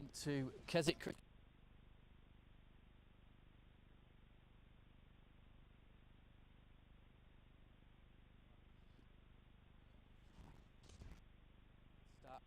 on to Keswick Cricket. Start.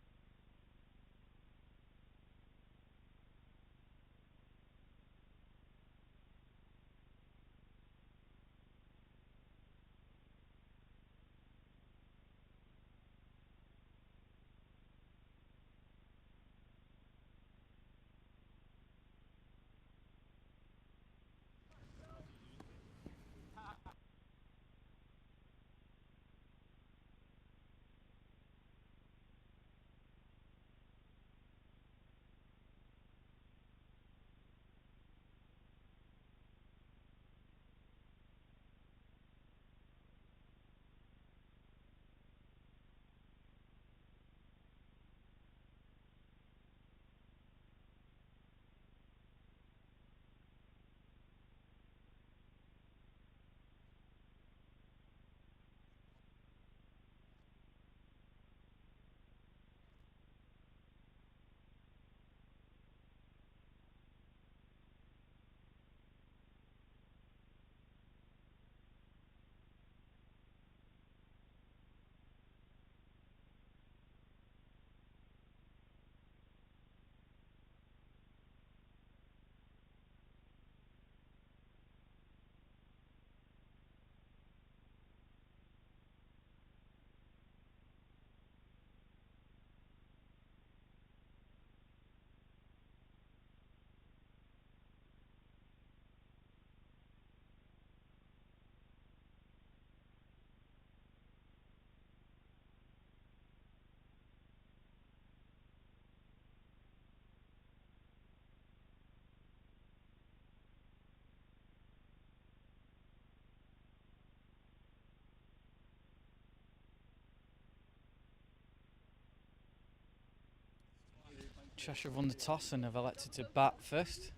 Cheshire have won the toss and have elected to bat first.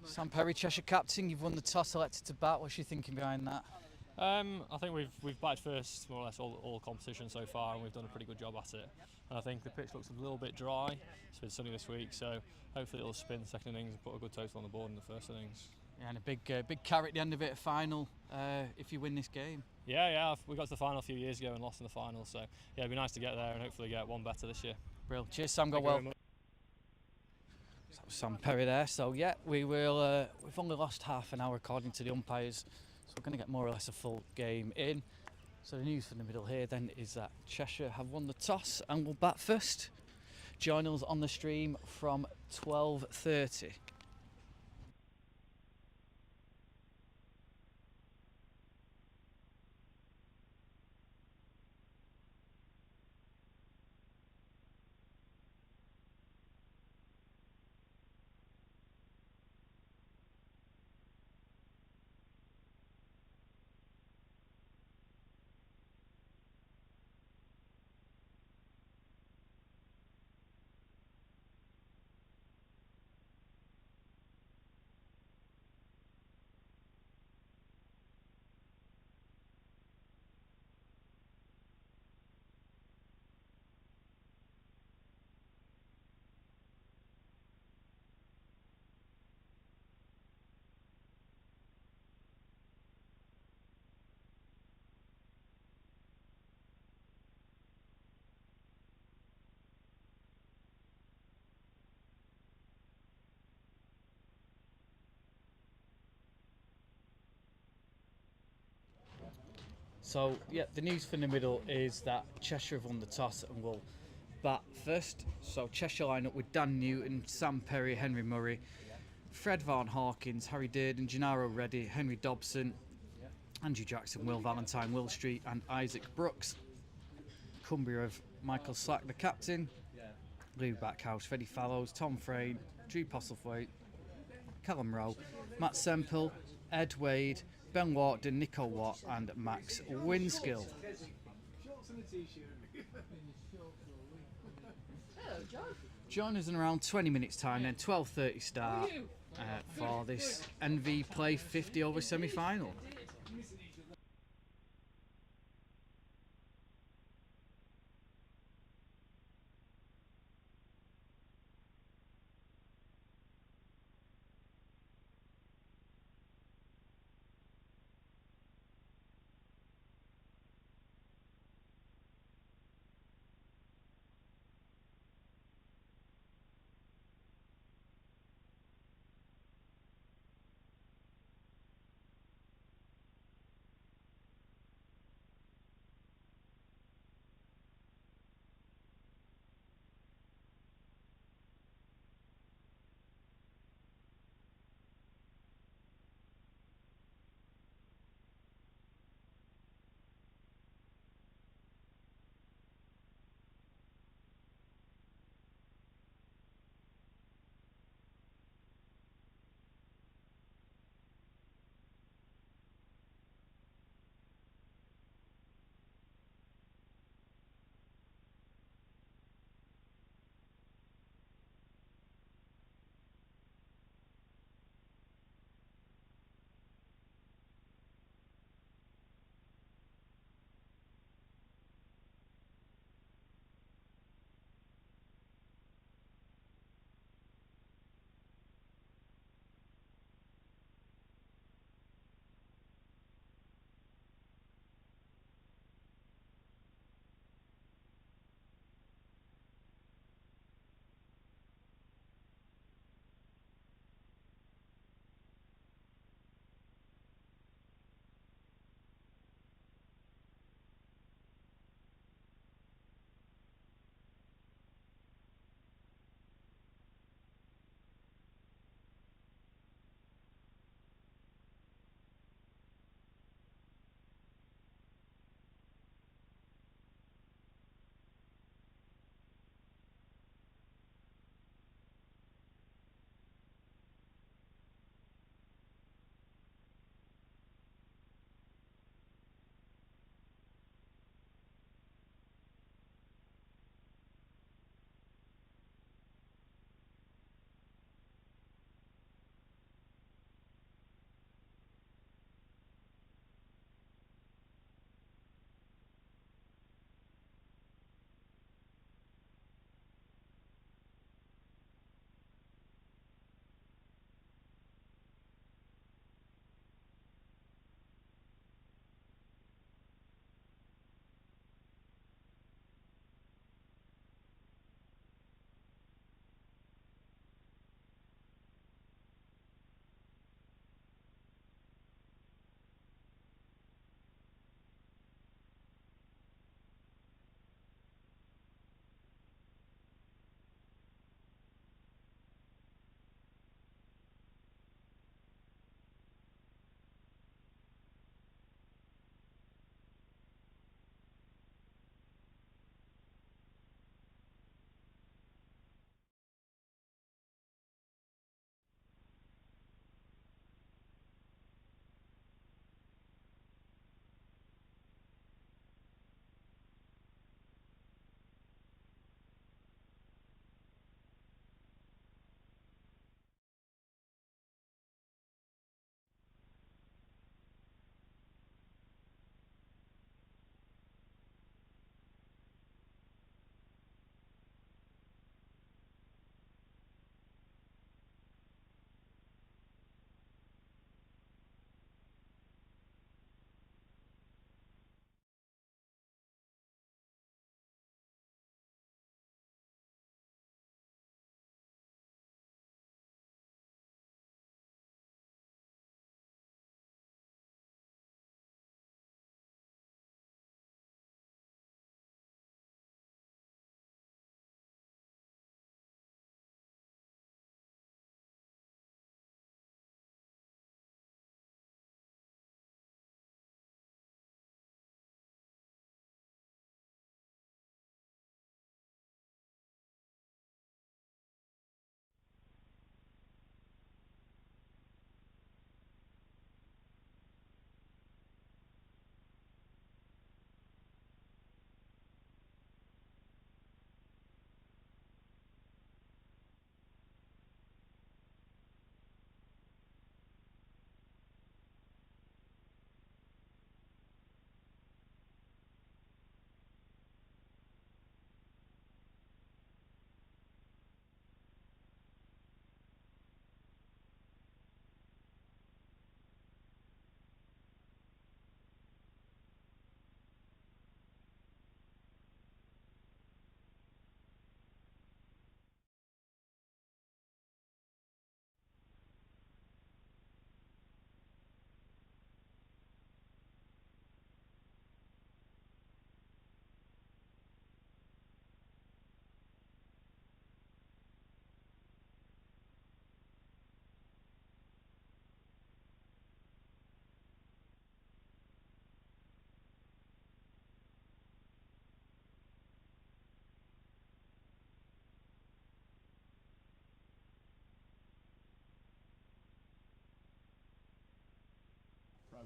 Sam Perry, Cheshire captain, you've won the toss, elected to bat. What's your thinking behind that? I think we've batted first more or less all competition so far, and we've done a pretty good job at it. And I think the pitch looks a little bit dry. It's been sunny this week, so hopefully it'll spin the second innings and put a good total on the board in the first innings. Yeah, and a big carrot at the end of it, a final, if you win this game. Yeah, we got to the final a few years ago and lost in the final, so yeah, it'd be nice to get there and hopefully get one better this year. Brilliant. Cheers, Sam. Go well. So that was Sam Perry there. So yeah, we've only lost half an hour according to the umpires, so we're going to get more or less a full game in. So the news from the middle here then is that Cheshire have won the toss and will bat first. Join us on the stream from 12:30. So yeah, the news from the middle is that Cheshire have won the toss and will bat first. So Cheshire line up with Dan Newton, Sam Perry, Henry Murray, Fred Vaughan Hawkins, Harry Durden, Gennaro Reddy, Henry Dobson, Andrew Jackson, Will Valentine, Will Street and Isaac Brooks. Cumbria of Michael Slack, the captain, Lou Backhouse, Freddie Fallows, Tom Frayne, Drew Postlethwaite, Callum Rowe, Matt Semple, Ed Wade, Ben Wharton, Nico Watt and Max Winskill. Join us in around 20 minutes time, then 12:30 start for this NV Play 50 over semi-final.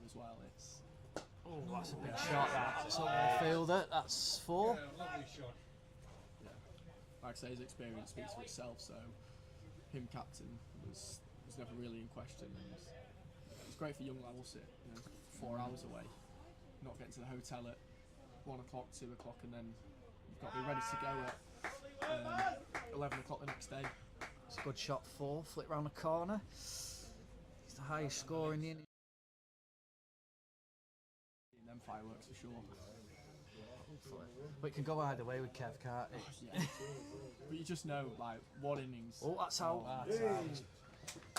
as well. It's Oh, that's a big shot. That's a fielder. That's 4. yeah, like I say, his experience speaks for itself. So him captain was never really in question, and it's great for young lads. 4 hours away, not getting to the hotel at 1 o'clock, 2 o'clock, and then you've got to be ready to go at 11 o'clock the next day. It's a good shot, 4. Flick round the corner. It's the highest score in the inning. And then fireworks for sure. But it can go either way with Kev, can't it? Yeah. But you just know, like, what innings. Oh, that's out.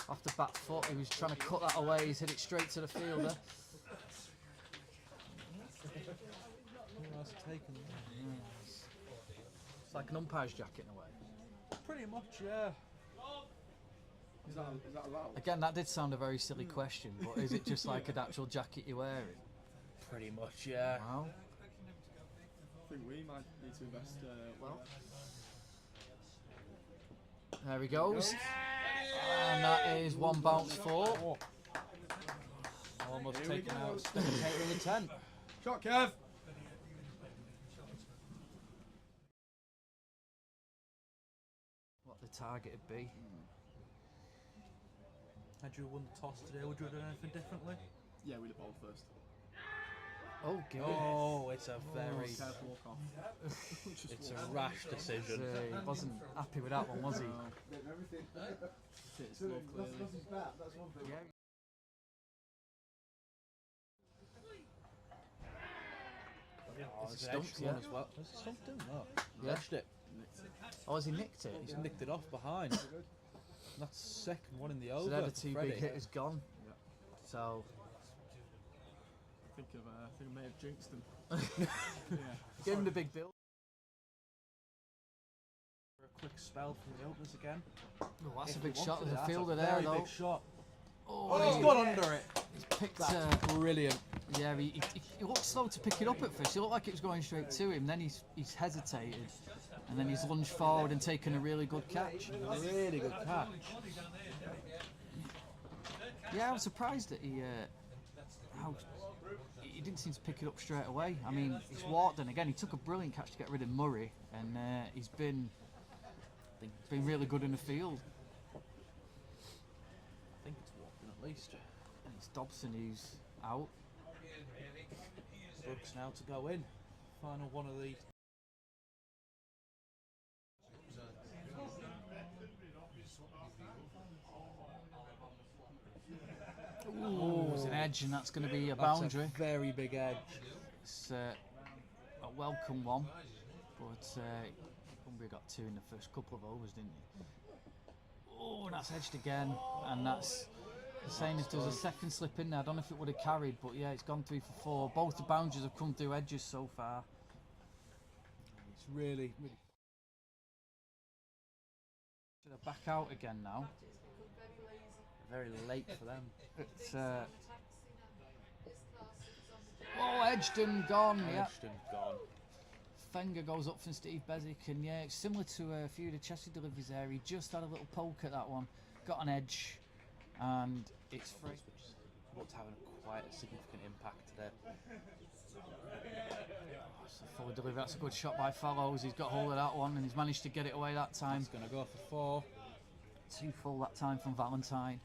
Off the back foot, he was trying to cut that away. He's hit it straight to the fielder. It's like an umpire's jacket in a way. Pretty much, yeah. Is that allowed? Again, that did sound a very silly question, but is it just like an actual jacket you're wearing? Pretty much, yeah. Wow. I think we might need to invest. There he goes. And that is 1 bounce 4. Almost taken out. Spectator in the tent. Shot, Kev! What the target would be. Had you won the toss today, would you have done anything differently? Yeah, we'd have bowled first. Oh, good. Oh, it's a very... Careful walk off. It's a rash decision. He wasn't happy with that one, was he? It's low, clearly. Yeah. Oh, It's it's a an edged stump, one yeah. as well. Was it stumped him? No. Yeah. Edged it. Oh, has he nicked it? He's nicked it off behind. That's the second one in the over. So they're the for 2 Freddie. big hitters gone. Yeah. So, I think I may have jinxed him. Yeah. give him the big bill. For a quick spell from the openers again. Oh, that's If a he big shot. wanted There's it, a fielder that's a there, very though. big shot. Oh, Oh, he's got under it. he's picked. That's brilliant. Yeah, he looked slow to pick it up at first. He looked like it was going straight to him. Then he's hesitated, and then he's lunged forward and taken a really good catch. Really good catch. Yeah, I was surprised that he didn't seem to pick it up straight away. I mean, it's Wharton again. He took a brilliant catch to get rid of Murray, and he's been really good in the field. I think it's walking at least. And it's Dobson who's out. Brooks now to go in. Final one of the... Ooh, it's an edge, and that's going to be a That's boundary. a very big edge. It's a welcome one, but Cumbria got 2 in the first couple of overs, didn't he? Oh, and that's edged again, and that's the same if there was a second slip in there. I don't know if it would have carried, but yeah, it's gone 3 for 4. Both the boundaries have come through edges so far. It's really, really... So they're back out again now. very late for them. It's oh, edged and gone. Yeah. Edged and gone. Fenger goes up from Steve Bezic, and yeah, it's similar to a few of the Cheshire deliveries there. He just had a little poke at that one, got an edge, and it's free. Which is what's having quite a significant impact there. That's a full delivery. That's a good shot by Fallows. He's got hold of that one, and he's managed to get it away that time. He's going to go for 4. 2 full that time from Valentine.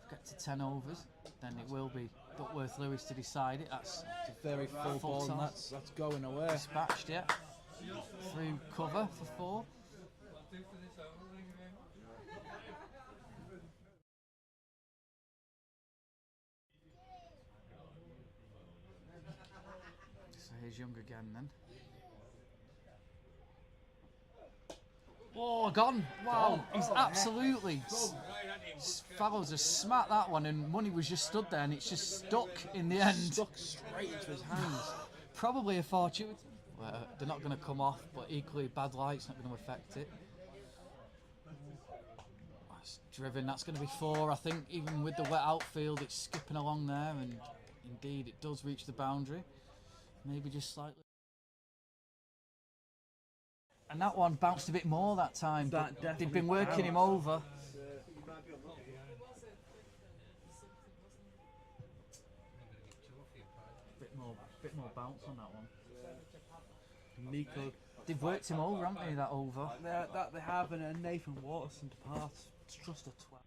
Get to 10 overs, then it will be Duckworth Lewis to decide it. That's It's a very full Full ball, and toss. that's going away. dispatched, yeah. Through cover for 4. So here's Young again then. Oh, gone! Wow, he's absolutely. Fallows has smacked that one, and Money was just stood there, and it's just stuck in the end. Stuck straight into his hands. Probably a fortune. Well, they're not going to come off, but equally bad light's not going to affect it. That's driven, that's going to be 4, I think. Even with the wet outfield, it's skipping along there, and indeed it does reach the boundary. Maybe just slightly. And that one bounced a bit more that time. That But definitely they've been working him bounced. over. bit more bounce on that one. Nico, They've worked him over, haven't they? That over. that they have, and Nathan Waterson departs. It's just a twat.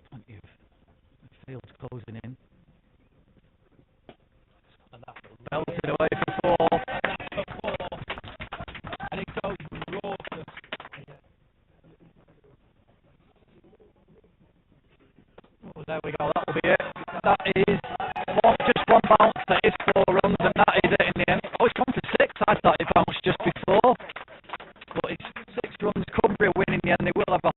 Plenty of fields closing in. Belted away for four. And he goes raucous. Oh, there we go, that'll be it. That is just one bounce, that is 4 runs, and that is it in the end. Oh, it's gone for 6. I thought it bounced just before. But it's 6 runs, Cumbria win in the end. They will have a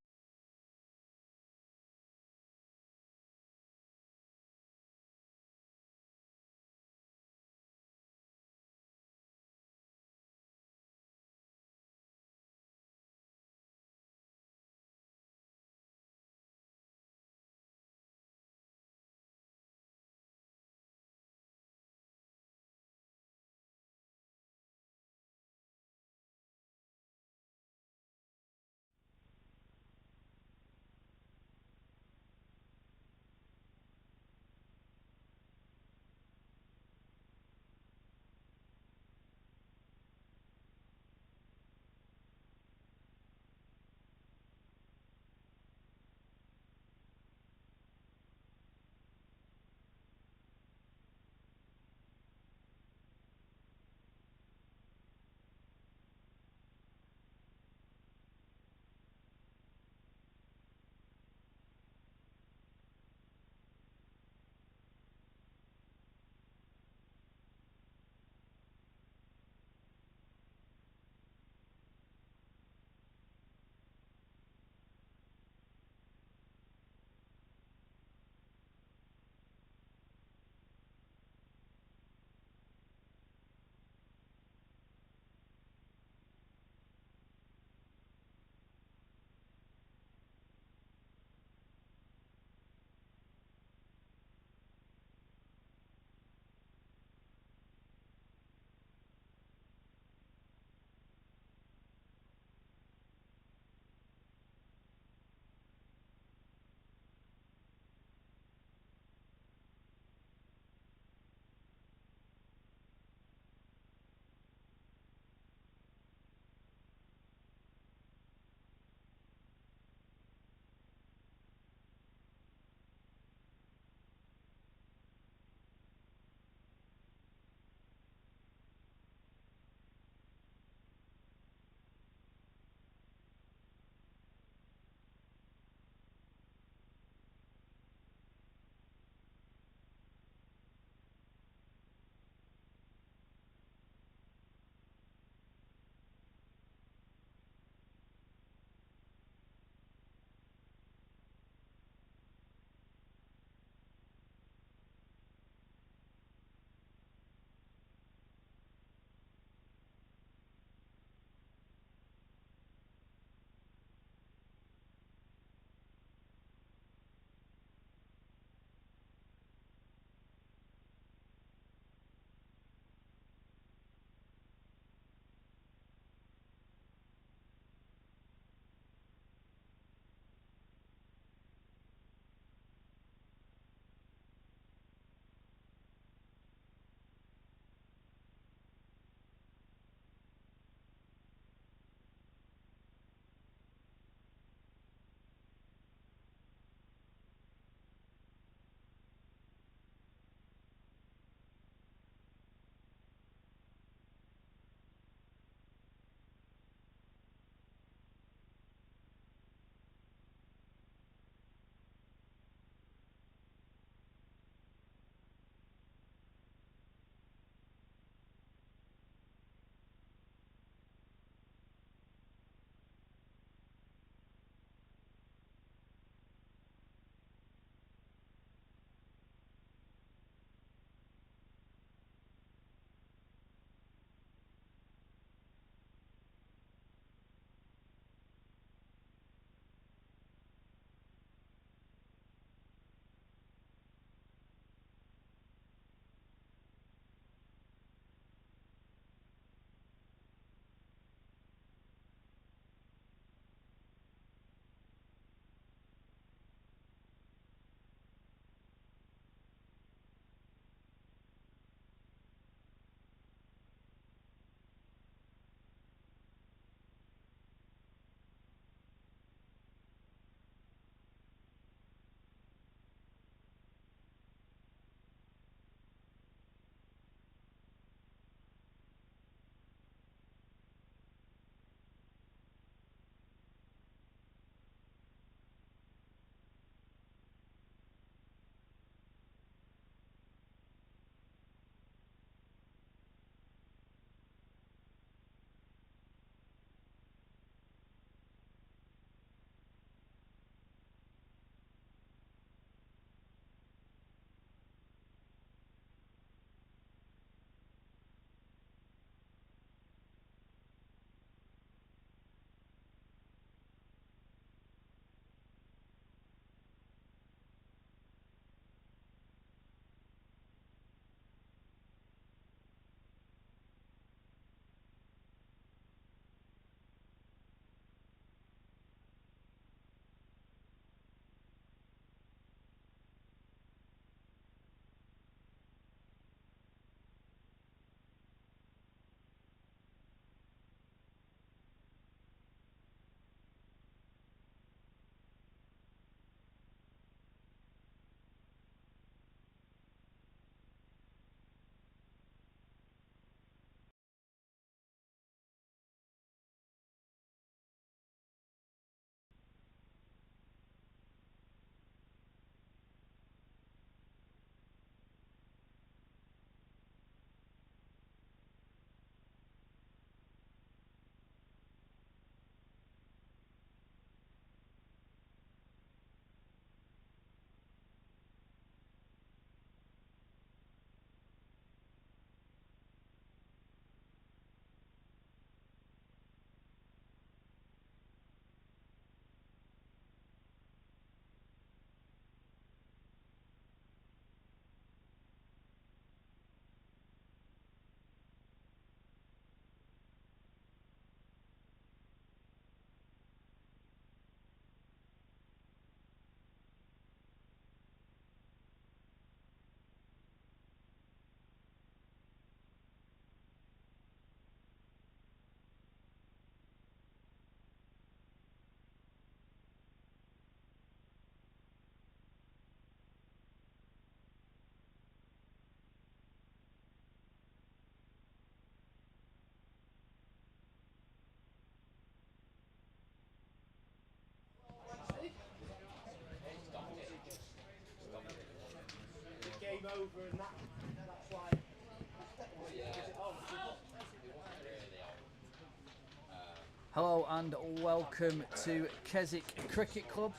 Hello and welcome to Keswick Cricket Club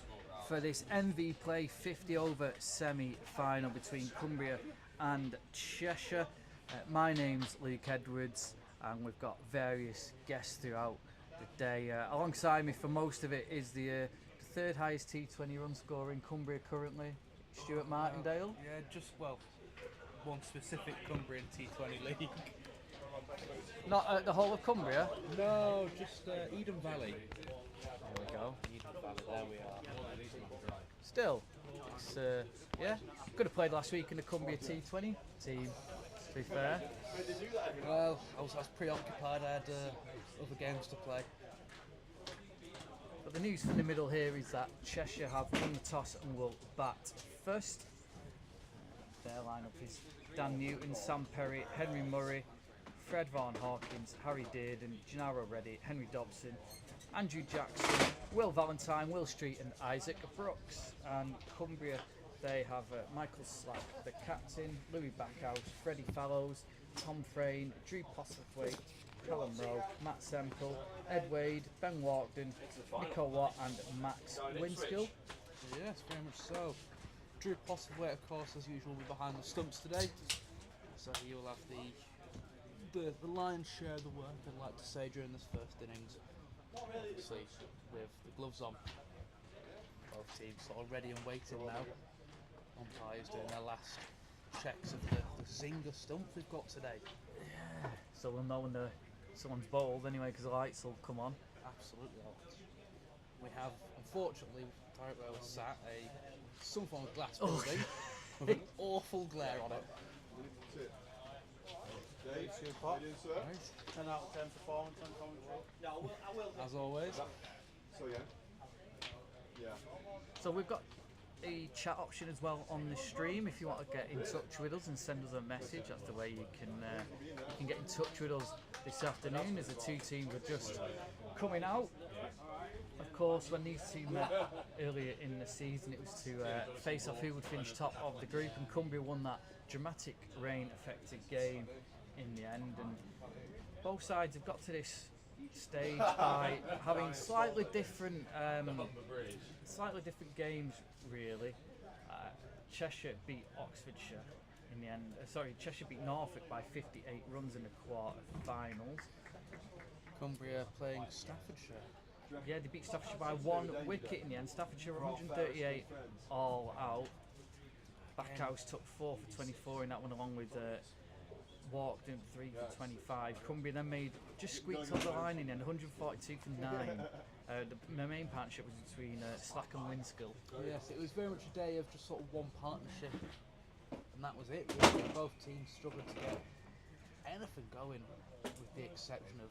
for this NV Play 50 over semi-final between Cumbria and Cheshire. My name's Luke Edwards and we've got various guests throughout the day. Alongside me for most of it is the third highest T20 run scorer in Cumbria currently, Stuart Martindale. Yeah, just, well, one specific Cumbrian T20 league. Not the whole of Cumbria? No, just Eden Valley. There we go. Eden Valley, there we are. Still, it's, yeah, could have played last week in the Cumbria T20 team, to be fair. Well, I was preoccupied, I had other games to play. But the news from the middle here is that Cheshire have won the toss and will bat first. Their lineup is Dan Newton, Sam Perry, Henry Murray, Fred Vaughan Hawkins, Harry Dearden, Gennaro Reddy, Henry Dobson, Andrew Jackson, Will Valentine, Will Street and Isaac Brooks. And Cumbria, they have Michael Slack, the captain, Louis Backhouse, Freddie Fallows, Tom Frayne, Drew Postlethwaite, Callum Rowe, Matt Semple, Ed Wade, Ben Walkden, Nico Watt and Max Winskill. Yes, very much so. Drew Postlethwaite, of course, as usual, will be behind the stumps today. So he will have the lion's share of the work, I'd like to say, during this first innings. Obviously, with the gloves on. Both teams sort of ready and waiting now. Umpires doing their last checks of the Zinger stump we've got today. Yeah. So we'll know when someone's bowled anyway, because the lights will come on. Absolutely. We have, unfortunately, right where we're sat, some form of glass building with an awful glare on it. Dave, Right. 10 out of 10 performance on commentary. Yeah, I will. As always. So yeah. So we've got a chat option as well on the stream. If you want to get in touch with us and send us a message, that's the way you can get in touch with us this afternoon, as the two teams are just coming out. Of course, when these two met earlier in the season, it was to face off who would finish top of the group, and Cumbria won that dramatic rain-affected game in the end. And both sides have got to this stage by having slightly different games, really. Cheshire beat Oxfordshire in the end. Cheshire beat Norfolk by 58 runs in the quarter-finals. Cumbria playing Staffordshire. Yeah, they beat Staffordshire by 1 wicket in the end. Staffordshire were 138 all out. Backhouse took 4 for 24 in that one, along with Walked in 3 for 25. Cumbria then just squeaked over the line in the end, 142 for 9. The main partnership was between Slack and Winskill. Yes, it was very much a day of just sort of one partnership, and that was it, really. Both teams struggled to get anything going, with the exception of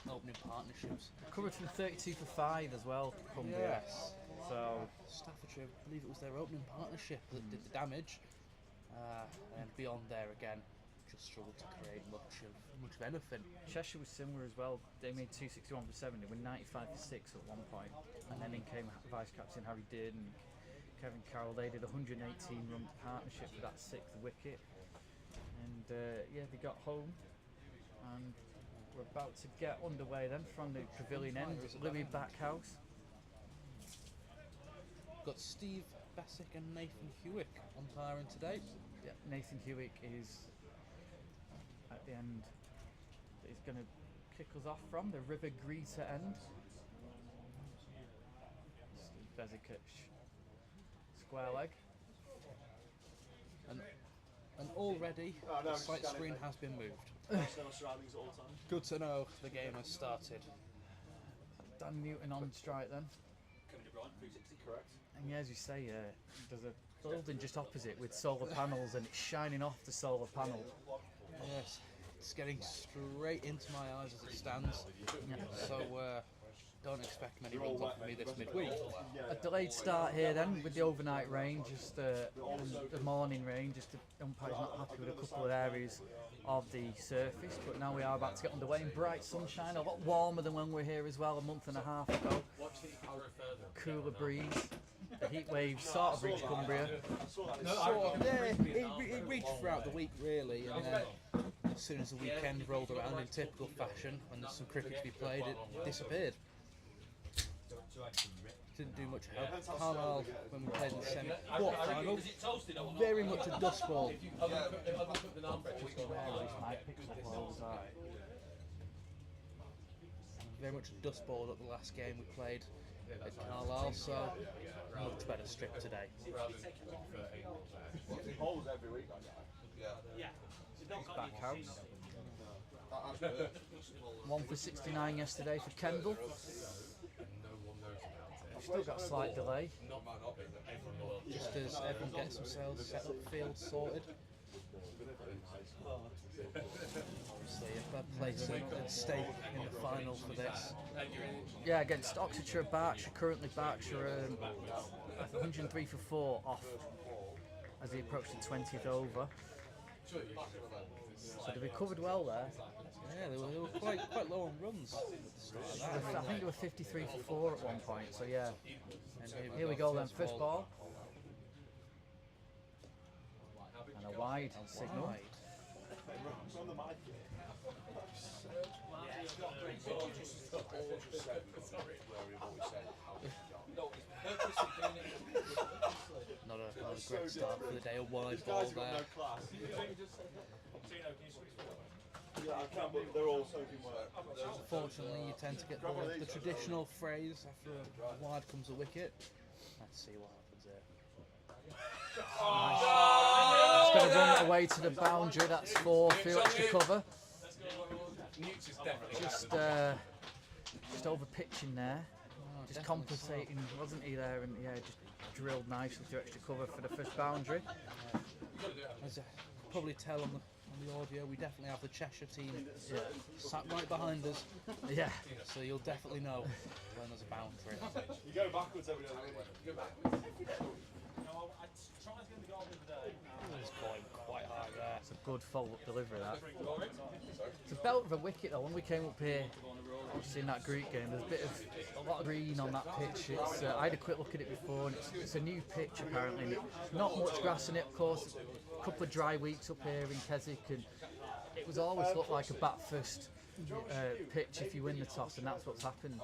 opening partnerships. Covered from 32 for 5 as well, Cumbria. Yes. So Staffordshire, I believe it was their opening partnership that did the damage, and beyond there again, just struggled to create much of anything. Cheshire was similar as well. They made 261 for 7. They were 95 for 6 at one point, and then in came vice captain Harry Dearden and Kevin Carroll. They did a 118-run partnership for that 6th wicket, and yeah, they got home, and we're about to get underway then from the pavilion end. Louis Backhouse. Got Steve Bassick and Nathan Hewick umpiring today. Yeah, Nathan Hewick is at the end. He's going to kick us off from the River Greeter end. Steve Bassick, square leg. And already, the sight screen has been moved. Good to know the game has started. Dan Newton on strike then. Correct. And yeah, as you say, there's a building just opposite with solar panels, and it's shining off the solar panel. Yes, it's getting straight into my eyes as it stands. So don't expect many runs off of me this midweek. A delayed start here then with the overnight rain, just the morning rain, just the umpire's not happy with a couple of areas of the surface, but now we are about to get underway in bright sunshine, a lot warmer than when we were here as well a month and a half ago. Cooler breeze. The heat wave sort of reached Cumbria. It reached throughout the week really, and then as soon as the weekend rolled around in typical fashion, when there's some cricket to be played, it disappeared. Didn't do much help. Carlisle, when we played in the semi-quarter-final, very much a dust ball. Very much a dust ball at the last game we played at Carlisle, so much better strip today. Back house. 1 for 69 yesterday for Kendall. Still got a slight delay. Just as everyone gets themselves set up, field sorted. Obviously, a bad place at stake in the final for this. Yeah, against Oxfordshire Berkshire, currently Berkshire 103 for 4 off as they approach the 20th over. So they recovered well there. Yeah, they were quite low on runs at the start of that. I think they were 53 for 4 at one point, so yeah. And Here we go then, first ball. And a wide signal. Wide. Not a great start for the day, a wide ball there. Unfortunately, you tend to get the traditional phrase after a wide comes a wicket. Let's see what happens here. It's going to run it away to the boundary. That's 4 field extra cover. Just over pitching there. Just compensating, wasn't he there? And yeah, just drilled nicely to extra cover for the first boundary. As you probably tell on the audio, we definitely have the Cheshire team sat right behind us. Yeah. So you'll definitely know when there's a boundary. You go backwards every day. You go backwards. No, I tried to get the goal the other day. It's going quite high there. It's a good follow-up delivery, that. It's a belt of a wicket, though. When we came up here, obviously in that Greek game, there's a lot of green on that pitch. It's, I had a quick look at it before, and it's a new pitch apparently. And not much grass in it, of course. A couple of dry weeks up here in Keswick, and it was always looked like a bat first pitch if you win the toss, and that's what's happened.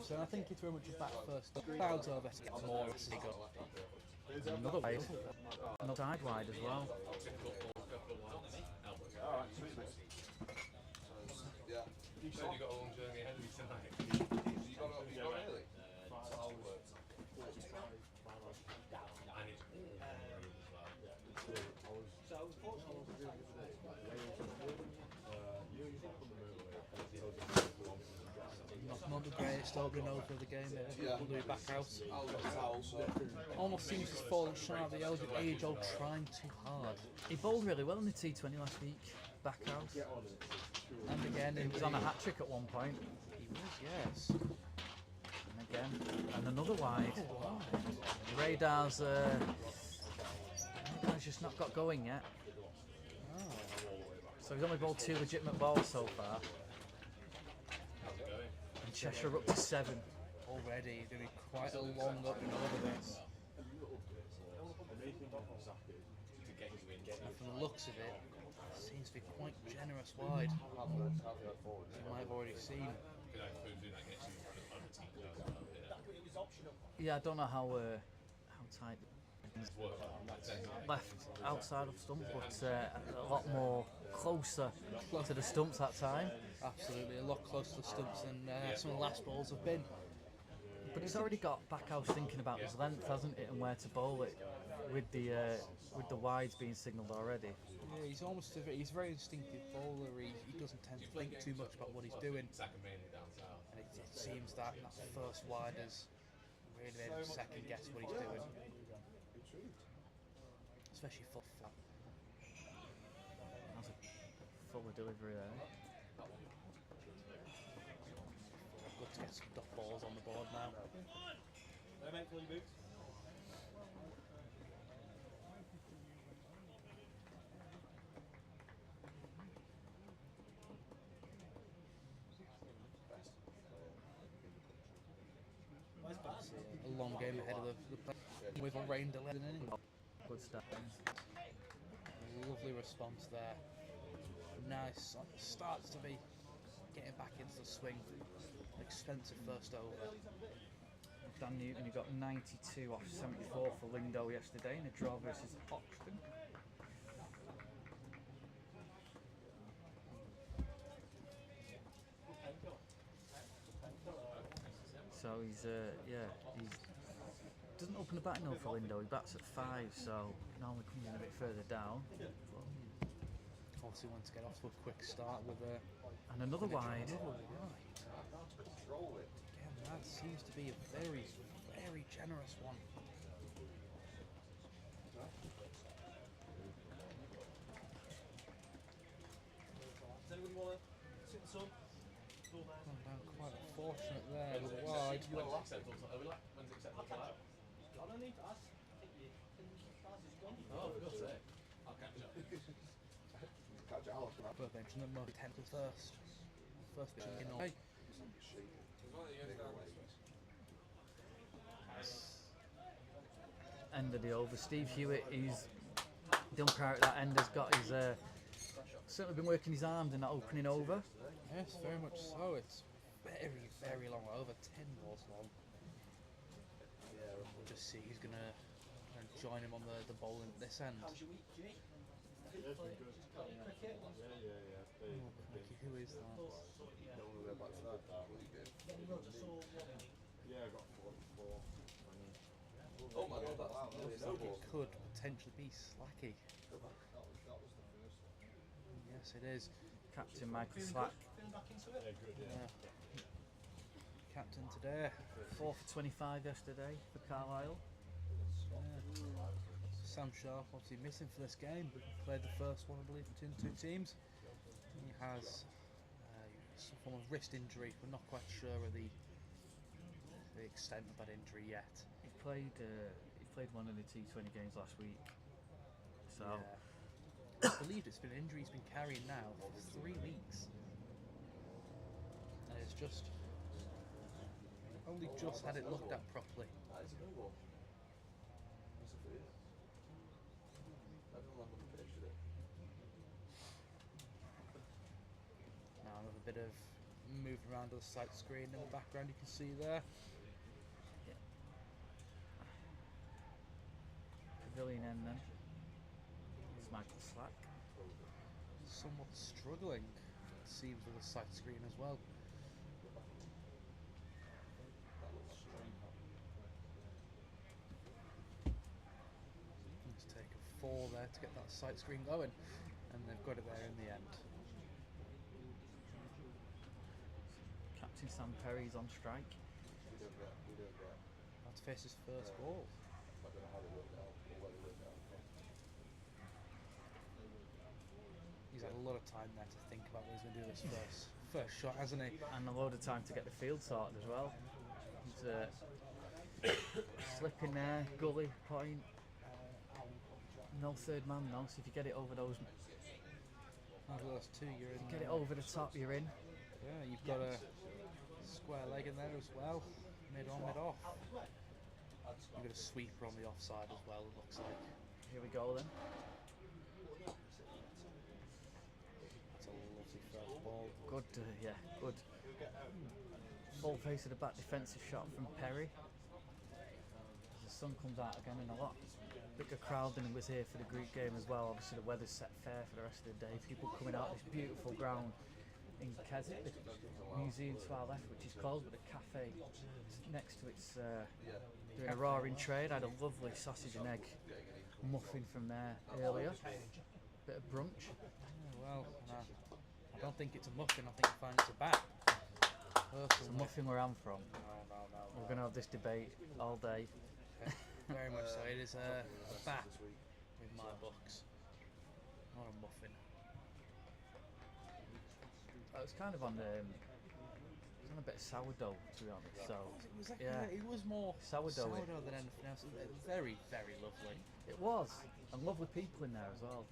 So I think it's very much a bat first. Clouds over to get more as they go. Another wide, another side wide as well. You said you got a long journey ahead of you tonight. You got early? Not the greatest opening over of the game. We'll do it back house. Almost seems he's fallen short of the age-old trying too hard. He bowled really well in the T20 last week, back house. And again, He was on a hat-trick at one point. He was, yes. And again, and another wide. Radar's just not got going yet. So he's only bowled 2 legitimate balls so far. And Cheshire up to 7. Already doing quite a long up and over this. And from the looks of it, seems to be quite generous wide. You might have already seen. Yeah, I don't know how tight. Left outside of stump, but a lot more closer to the stumps that time. Absolutely, a lot closer to the stumps than some of the last balls have been. But it's already got Backhouse thinking about his length, hasn't it, and where to bowl it with the wides being signalled already. Yeah, he's almost he's a very instinctive bowler. He doesn't tend to think too much about what he's doing. And it seems that first wide has really made him second guess what he's doing. Especially full flat. That's a fuller delivery there. Good to get some dot balls on the board now. Mate, fill your boots. Where's Baz? obviously a long game ahead of the play with a rain delay in innings. Good start. Lovely response there. Nice. Starts to be getting back into the swing. Expensive first over. Dan Newton, he got 92 off 74 for Lindo yesterday in a draw versus Oxford. So he's he doesn't open the batting though for Lindo. He bats at 5, so normally comes in a bit further down. Obviously wants to get off to a quick start with a And another wide. Again, that seems to be a very, very generous one. Does anybody want to sit in the sun? Gone down quite fortunate there with a wide. You went last set, when's it set up? I don't need to ask. Oh, for God's sake. I'll catch up. But mention that Murray attempted first. First pitch in on. End of the over. Steve Hewitt, he's the umpire at that end, has got his certainly been working his arms in that opening over. Yes, very much so. It's very, very long over, 10 balls long. We'll just see who's going to join him on the bowling at this end. How's your week, Jake? Oh, crikey, who is that? Oh my God, that's Looks like it could potentially be Slacky. Yes, it is. Captain Michael Slack, Feeling back into it? Captain today. 4 for 25 yesterday for Carlisle. Sam Sharp obviously missing for this game. Played the first one, I believe, between the two teams. He has some form of wrist injury. We're not quite sure of the extent of that injury yet. He played one of the T20 games last week. So I believe it's been an injury he's been carrying now for 3 weeks. And it's just only just had it looked at properly. Now another bit of moving around to the sight screen in the background you can see there. Pavilion end then. It's Michael Slack. Somewhat struggling, it seems, with the sight screen as well. Let's take a 4 there to get that sight screen going, and they've got it there in the end. Captain Sam Perry's on strike. That's face his first ball. He's had a lot of time there to think about what he's going to do this first shot, hasn't he? And a load of time to get the field sorted as well. He's slipping there, gully, point. No third man though, so if you get it over those, Over those two, you're in. get it over the top, you're in. Yeah, you've got a square leg in there as well. Mid on, mid off. You've got a sweeper on the offside as well, it looks like. Here we go then. That's a lovely first ball. Good, yeah, good. Full face of the back defensive shot from Perry. As the sun comes out again in a lot bigger crowd than it was here for the Greek game as well. Obviously the weather's set fair for the rest of the day. People coming out this beautiful ground in Keswick, the museum to our left, which is closed, but the cafe next to it's doing a roaring trade. I had a lovely sausage and egg muffin from there earlier. Bit of brunch. Well, I don't think it's a muffin, I think you find it's a bat. It's a muffin where I'm from. We're going to have this debate all day. Very much so. It is a bat in my books, not a muffin. It's kind of on a bit of sourdough, to be honest. So It was like yeah, it was more Sourdough-y. sourdough than anything else. It was very, very lovely. it was, and lovely people in there as well.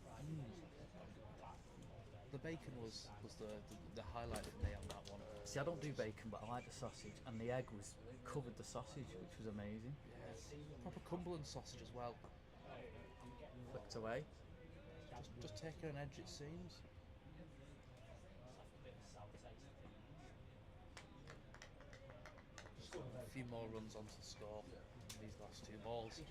The bacon was the highlight for me on that one. See, I don't do bacon, but I like the sausage, and the egg was covered the sausage, which was amazing. Yeah, proper Cumberland sausage as well. Flicked away. Just taking an edge, it seems. Just a few more runs onto the score. These last two balls.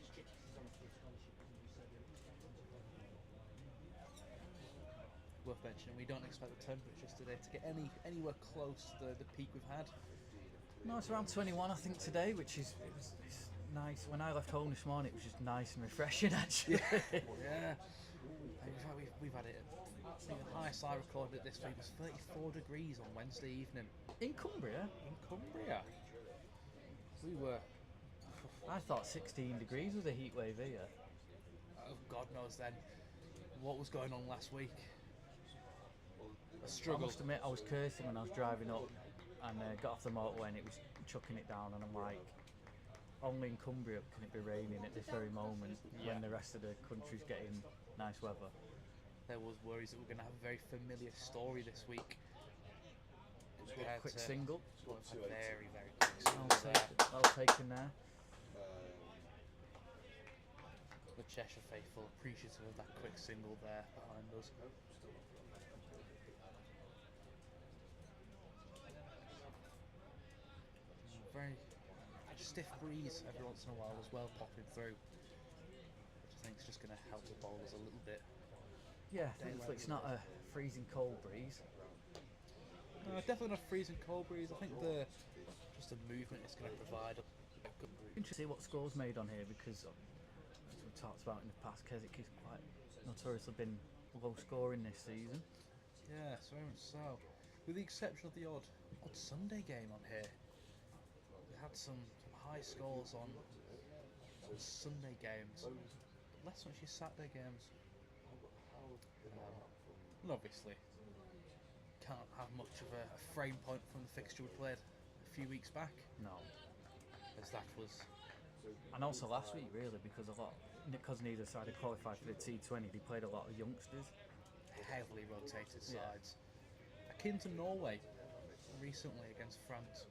Worth mentioning, we don't expect the temperatures today to get anywhere close to the peak we've had. No, it's around 21, I think, today, which is it's nice. When I left home this morning, it was just nice and refreshing, actually. Yeah. In fact, we've had it. I think the highest I recorded it this week was 34 degrees on Wednesday evening In Cumbria, in Cumbria. We were, I thought 16 degrees was a heat wave here. oh, God knows then, what was going on last week. A I struggle. must admit, I was cursing when I was driving up and got off the motorway and it was chucking it down, and I'm like, only in Cumbria can it be raining at this very moment when the rest of the country's getting nice weather. There was worries that we're going to have a very familiar story this week. Compared Quick to single. a very, very quick single there. Well taken there. The Cheshire faithful appreciative of that quick single there behind us. Very stiff breeze every once in a while as well popping through, which I think is just going to help the bowlers a little bit. Yeah, thankfully it's not a freezing cold breeze. No, definitely not a freezing cold breeze. I think just the movement is going to provide a good breeze. Interesting to see what scores made on here, because as we've talked about in the past, Keswick is quite notoriously been low scoring this season. Yeah, so very much so. With the exception of the odd Sunday game on here. We had some high scores on Sunday games, but less on your Saturday games. And obviously, can't have much of a frame point from the fixture we played a few weeks back, No. as that was And also last week, really, because neither side had qualified for the T20, they played a lot of youngsters. heavily rotated sides. Akin to Norway recently against France.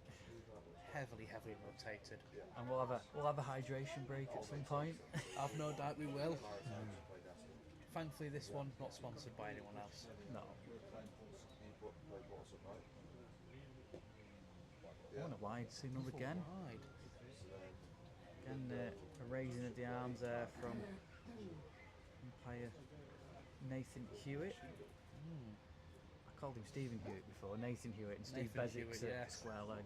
Heavily rotated. And we'll have a hydration break at some point. I've no doubt we will. Thankfully, this one not sponsored by anyone else. No. On a wide signal again. Wide. Again, a raising of the arms there from umpire Nathan Hewitt. I called him Stephen Hewitt before. Nathan Hewitt and Steve Nathan Bezick's Hewitt, at yes. square leg.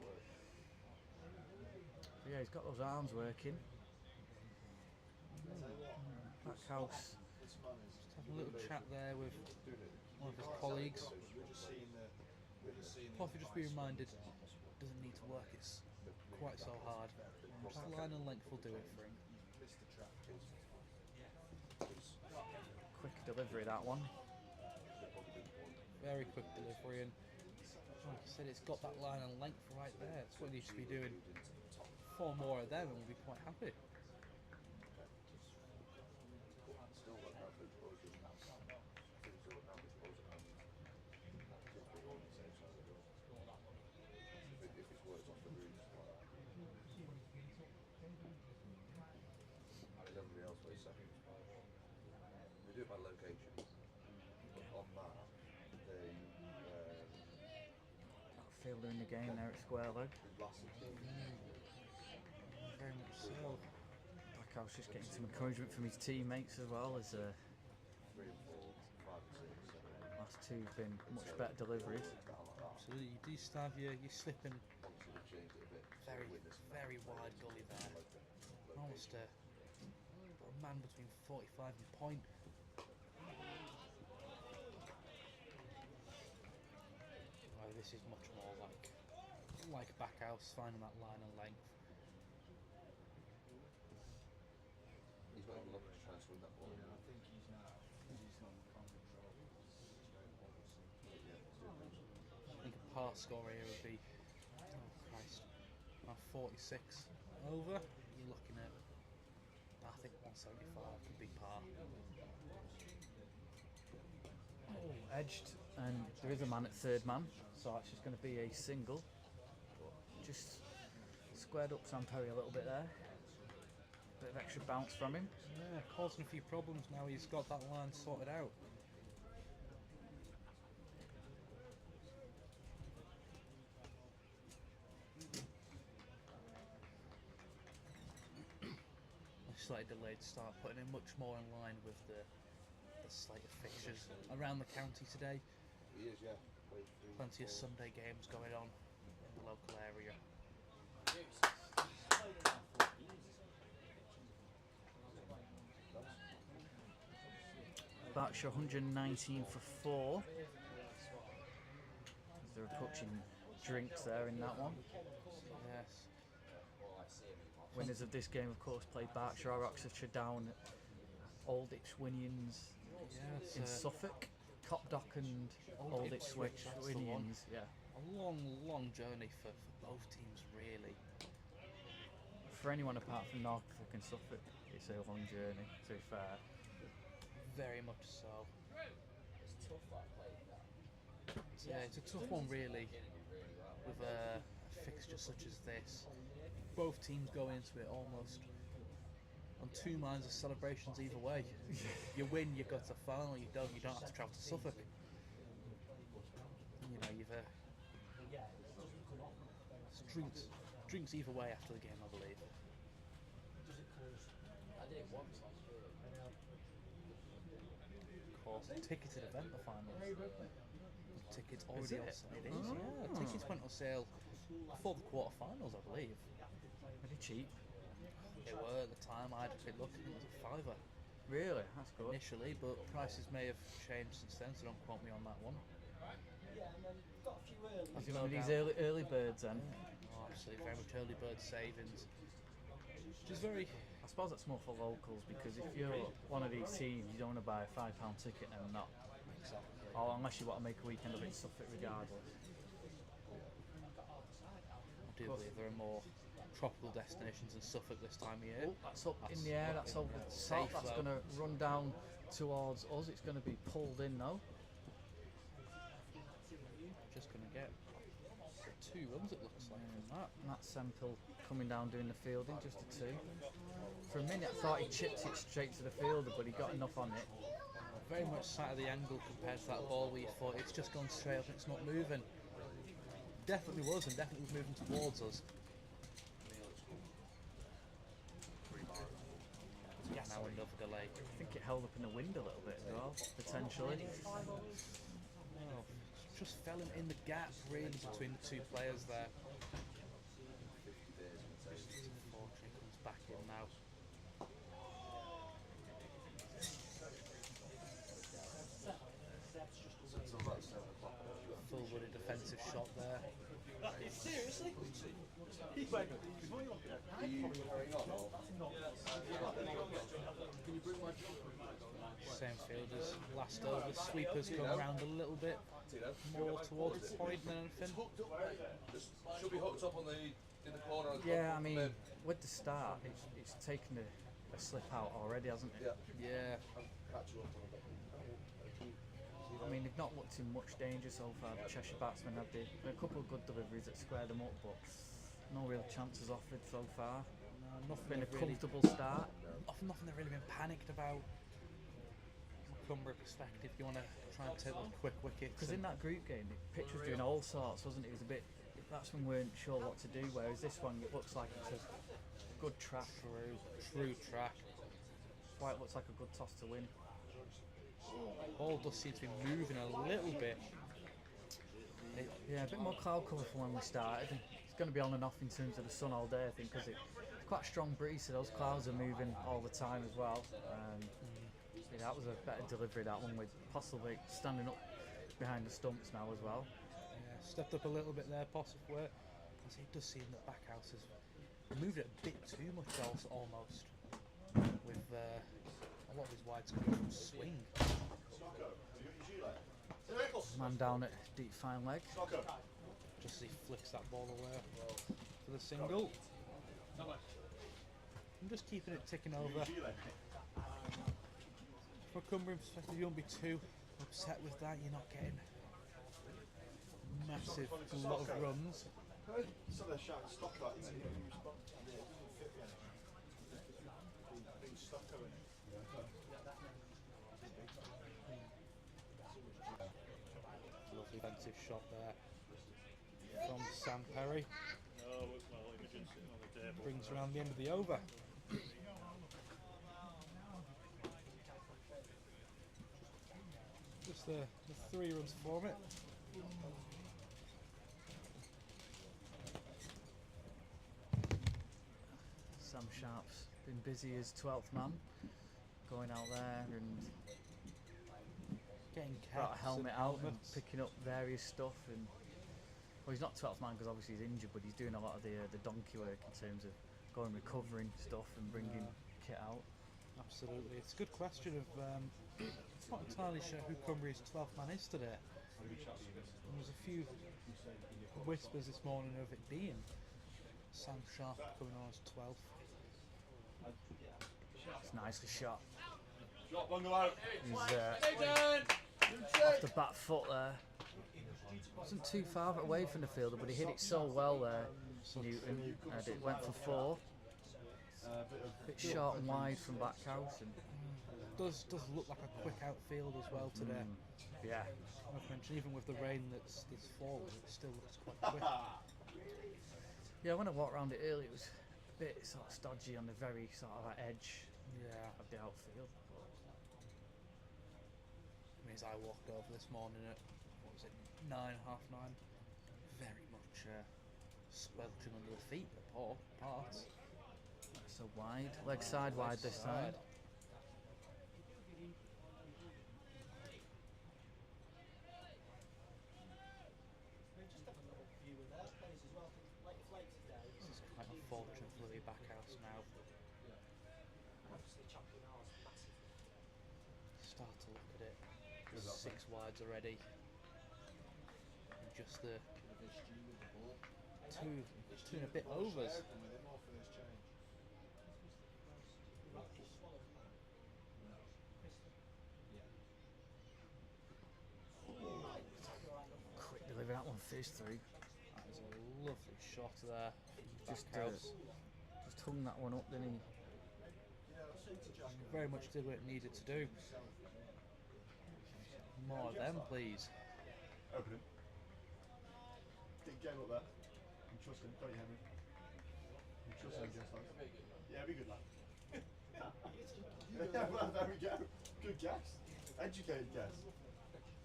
But yeah, he's got those arms working. Backhouse. Just having a little chat there with one of his colleagues. Poffy, just be reminded, doesn't need to work it's quite so hard. Just line and length will do it for him. Quick delivery, that one. Very quick delivery, and like I said, it's got that line and length right there. That's what he should be doing. 4 more of them and we'll be quite happy. We do it by location. On that, Fielder in the game there at square leg. Very much so. Backhouse just getting some encouragement from his teammates as well, as 3 and 4, 5 and 6, 7, 8. last two have been much better deliveries. Absolutely, you do still have your slipping Obviously, we changed it a bit. very wide gully there. Almost a man between 45 and point. Oh, this is much more like Backhouse, finding that line and length. He's not even looking to try and swing that ball. I think a par score here would be, oh Christ, around 46 over. You're looking at, I think 175 could be par. Edged and there is a man at third man, so it's just going to be a single. Just squared up Sam Perry a little bit there. Bit of extra bounce from him. Yeah, causing a few problems now. He's got that line sorted out. A slightly delayed start, putting him much more in line with the slate of fixtures around the county today. He is, yeah. Plenty of Sunday games going on in the local area. Berkshire 119 for 4. They're approaching drinks there in that one. Yes. Winners of this game, of course, played Berkshire or Oxfordshire down at Old Ipswinians Yes, in Suffolk. Copdock and Old Ipswich that's the one. Winians, yeah. A long, long journey for both teams, really. For anyone apart from Norfolk and Suffolk, it's a long journey, to be fair. Very much so. Yeah, it's a tough one, really, with a fixture such as this. Both teams go into it almost on two minds of celebrations either way. You win, you go to the final. You don't have to travel to Suffolk. You know, you've drinks either way after the game, I believe. Of course, ticketed event, the finals. Tickets already on sale. It is, yeah. Tickets went on sale before the quarterfinals, I believe. Pretty cheap. They were at the time. I had a quick look, and it was a £5 Really? That's good. initially, but prices may have changed since then, so don't quote me on that one. I think one of these early birds then. Oh, absolutely, very much early bird savings. Which is very. I suppose that's more for locals, because if you're one of these teams, you don't want to buy a £5 ticket and not. Exactly. Or unless you want to make a weekend of it in Suffolk regardless. I do believe there are more tropical destinations in Suffolk this time of year. Oh, that's up in the air, that's over the top, that's going to run down towards us, it's going to be pulled in now. Just going to get 2 runs, it looks like. Matt Sempill coming down doing the fielding, just a 2. For a minute I thought he chipped it straight to the fielder, but he got enough on it. Very much sat at the angle compared to that ball where you thought it's just gone straight up and it's not moving. Definitely was, and definitely was moving towards us. Now another delay. I think it held up in the wind a little bit as well, potentially. Oh, just fell in the gap really between the two players there. Unfortunately, comes back in now. Full wooded defensive shot there. Seriously? He went. Same fielders, last over. Sweepers come around a little bit more towards the point than anything. Just should be hooked up on in the corner. Yeah, I mean, with the start, it's taken a slip out already, hasn't it? Yeah. Catch you up on a bit. I mean, they've not looked in much danger so far. The Cheshire batsmen had a couple of good deliveries that squared them up, but no real chances offered so far. No, It's been a really, comfortable start. nothing they've really been panicked about. From a Cumbria perspective, you want to try and take those quick wickets. Because in that group game, the pitch was doing all sorts, wasn't it? It was a bit. Batsmen weren't sure what to do, whereas this one, it looks like it's a good track. True track. Quite looks like a good toss to win. Ball does seem to be moving a little bit. Yeah, a bit more cloud cover from when we started. It's going to be on and off in terms of the sun all day, I think, because it's quite a strong breeze, so those clouds are moving all the time as well. Yeah, that was a better delivery, that one, with possibly standing up behind the stumps now as well. Yeah, stepped up a little bit there, possibly. As it does seem that Backhouse has moved it a bit too much, also, almost, with a lot of his wides coming from swing. Man down at deep fine leg. Just as he flicks that ball away for the single. I'm just keeping it ticking over. From a Cumbrian perspective, you won't be too upset with that. You're not getting massive lot of runs. Some of the shouting stock like that, you respond. Yeah, it doesn't fit me anymore. Being stucco in it. Lovely defensive shot there from Sam Perry. Brings around the end of the over. Just the 3 runs for it. Sam Sharp's been busy as 12th man, going out there and Getting got a caps helmet and out and helmets. picking up various stuff. And well, he's not 12th man because obviously he's injured, but he's doing a lot of the donkey work in terms of going recovering stuff and bringing kit out. Absolutely. It's a good question of I'm not entirely sure who Cumbria's 12th man is today. There was a few whispers this morning of it being Sam Sharp coming on as 12th. It's nicely shot. Drop bungalow. He's off the back foot there. Wasn't too far away from the fielder, but he hit it so well there, Newton. And it went for 4. Bit short and wide from back house. And Does look like a quick outfield as well today. yeah, I've mentioned even with the rain that's fallen, it still looks quite quick. yeah. When I walked around it earlier, it was a bit sort of stodgy on the very sort of edge Yeah. of the outfield. I mean, as I walked over this morning at, what was it, 9, half 9, very much squelching under the feet at parts. So wide, leg side wide this time. This is quite unfortunate for the back house now. Start to look at it. 6 wides already. And just the 2 and a bit overs. Quick delivery, that one fizzed through. That was a lovely shot there. Just, Back house. Just hung that one up, didn't he? Very much did what it needed to do. More of them, please. Open him. Get game up there. You trust him, don't you, Henry? You trust him, just like. Yeah, be good, lad. Yeah, well, there we go. Good guess. Educated guess.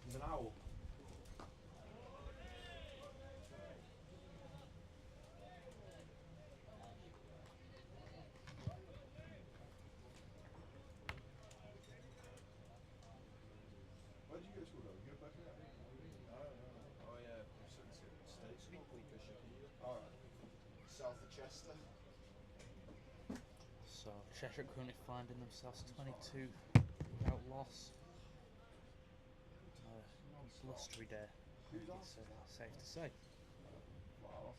He's an owl. Where did you go to school, though? You go back there? Oh, yeah. State school called Bishop. Alright. South of Chester. So Cheshire currently finding themselves 22 without loss. Blustery day, it's safe to say. Wow.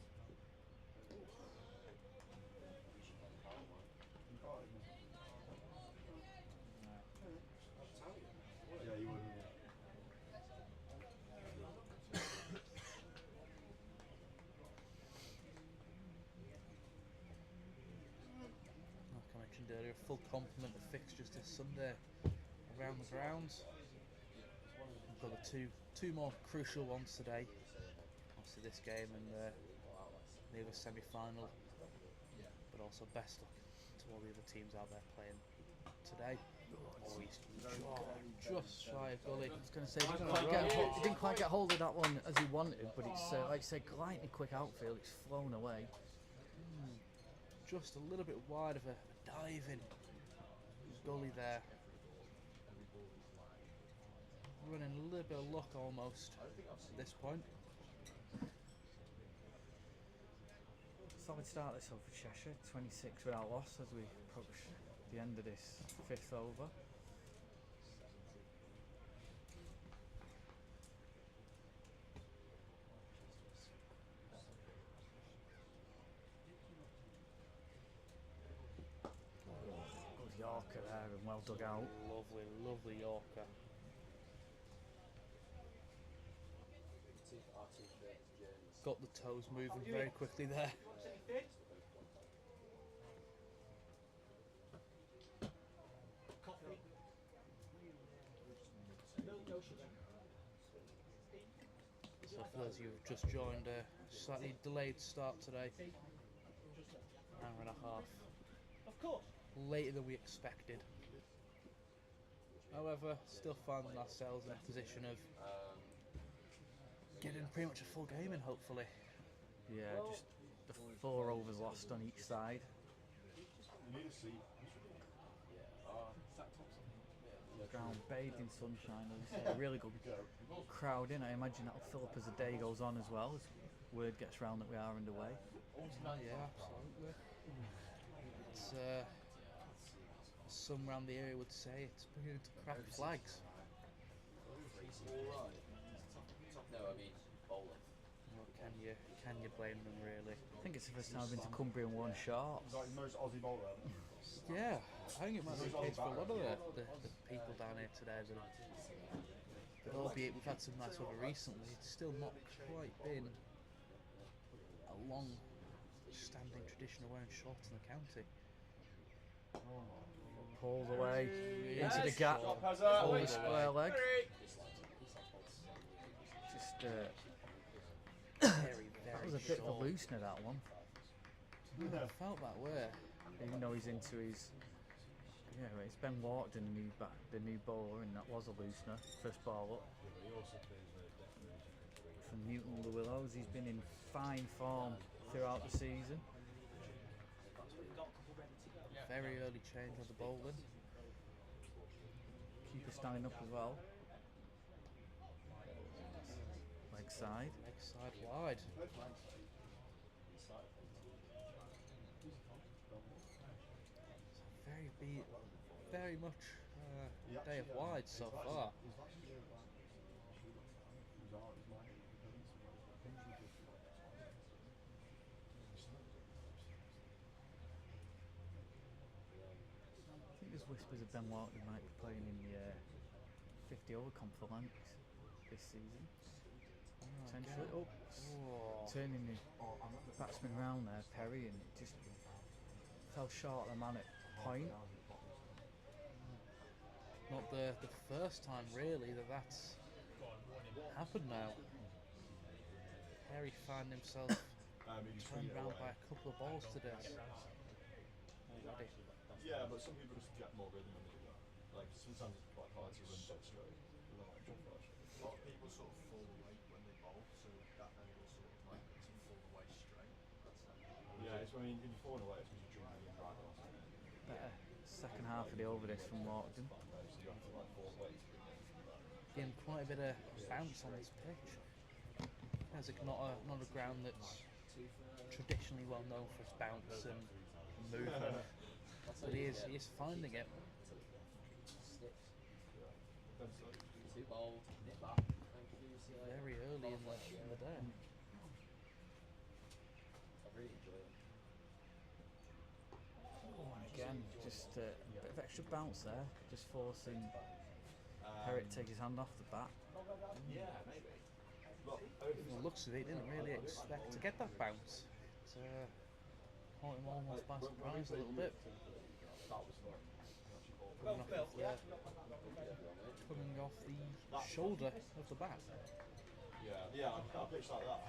Yeah, you would. Like I mentioned earlier, a full complement of fixtures this Sunday around the grounds. We've got the two more crucial ones today. Obviously this game and the other semi-final, but also best luck to all the other teams out there playing today. Oh, he's just shy of gully. I was going to say, he didn't quite get hold of that one as he wanted, but it's, like I say, lightning quick outfield, it's flown away. Just a little bit wide of a diving gully there. Running a little bit of luck almost at this point. Solid start this over for Cheshire, 26 without loss as we approach the end of this 5th over. Good Yorker there and well dug out. Lovely, lovely Yorker. got the toes moving very quickly there. So for those of you who've just joined, a slightly delayed start today. An hour and a half. Later than we expected. However, still finding ourselves in a position of getting pretty much a full game in, hopefully. Yeah, just the 4 overs lost on each side. You need a seat. Ground bathed in sunshine. As I say, a really good crowd in. I imagine that'll fill up as the day goes on as well, as word gets round that we are underway. Yeah, absolutely. It's some around the area would say it's beginning to crack flags. No, I mean bowling. Well, can you blame them really? I think it's the first time I've been to Cumbria and worn shorts. He's like the most Aussie bowler. Yeah, I think it might be the case for a lot of the people down here today. But albeit we've had some nice weather recently, it's still not quite been a long standing tradition of wearing shorts in the county. Pulled away into the gap, over square leg. Just that was a bit of a loosener, that one. I felt that way. Even though he's into his, it's Ben Walkden, the new bowler, and that was a loosener. First ball up. From Newton the Willows, he's been in fine form throughout the season. Very early change on the bowling. Keeper standing up as well. Leg side. Leg side wide. Very much day of wide so far. I think there's whispers of Ben Walkden might be playing in the 50 over conference this season. Potentially. Turning the batsman round there, Perry, and it just fell short of the man at point. Not the first time really that's happened now. Perry found himself turned round by a couple of balls today. Already. Yeah, but some people just get more rhythm when they do that. Like sometimes it's quite hard to run dead straight. A lot of people sort of fall away when they bowl, so that angle sort of like makes them fall away straight. Yeah, it's when you're falling away, it's when you're jumping in right off. Better second half of the over this from Walkden. Getting quite a bit of bounce on this pitch. It's like not a ground that's traditionally well known for its bounce and movement, but he is finding it. Very early in the day. And again, just a bit of extra bounce there, just forcing Perry to take his hand off the bat. From the looks of it, he didn't really expect to get that bounce. It caught him almost by surprise a little bit. Coming off the shoulder of the bat. Yeah, I pitched like that.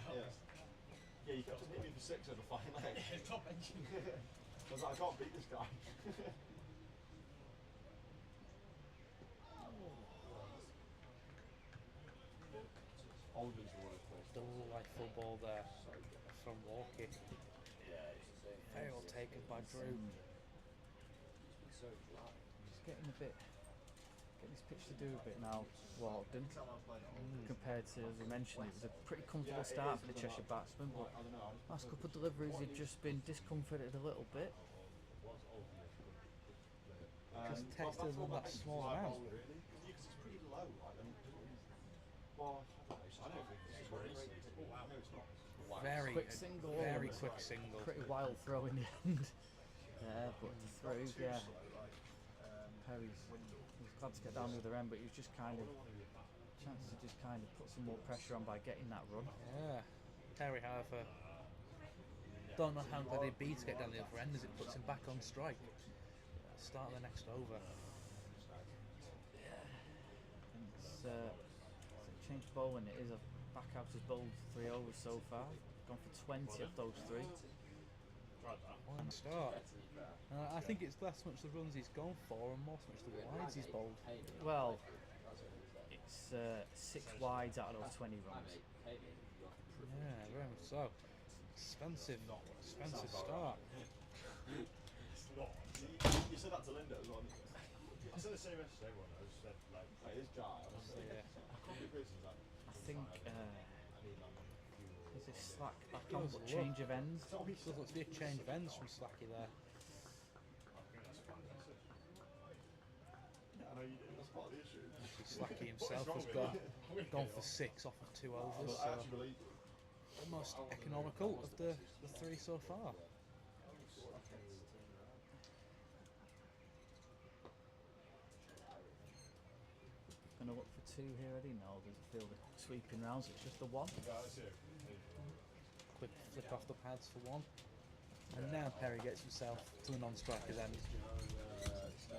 Yeah, you kept hitting me for 6 over 5 legs. Top engine. I was like, I can't beat this guy. Delightful ball there from Walkie. Very well taken by Drew. Just getting this pitch to do a bit now, Walkden, compared to, as we mentioned, it was a pretty comfortable start for the Cheshire batsman, but last couple of deliveries he'd just been discomforted a little bit. Just texted on that small amount. Because it's pretty low. Very Quick single. Very quick single. Pretty wild throw in the end. Yeah, but through, yeah. Perry's glad to get down the other end, but he was just kind of chance to just kind of put some more pressure on by getting that run. Yeah. Perry, however, don't know how good he'd be to get down the other end as it puts him back on strike. Start of the next over. And it's a changed bowl, and it is a back out has bowled 3 overs so far. Gone for 20 of those 3. One start. I think it's less much the runs he's gone for and more so much the wides he's bowled. Well, it's 6 wides out of those 20 runs. Yeah, very much so. Expensive start. You said that to Linda as well. I said the same as everyone. I just said, like, it is dry. Honestly, Yeah. I think is this Slack back on change of ends? Does look to be a change of ends from Slacky there. I know you do. That's part of the issue. Actually, Slacky himself has gone for 6 off of 2 overs. I So actually believe the most economical of the 3 so far. Gonna look for 2 here, Eddie. No, there's a field of sweeping rounds. It's just the 1. guys here. Quick flick off the pads for 1. And now Perry gets himself to a non-striker's end.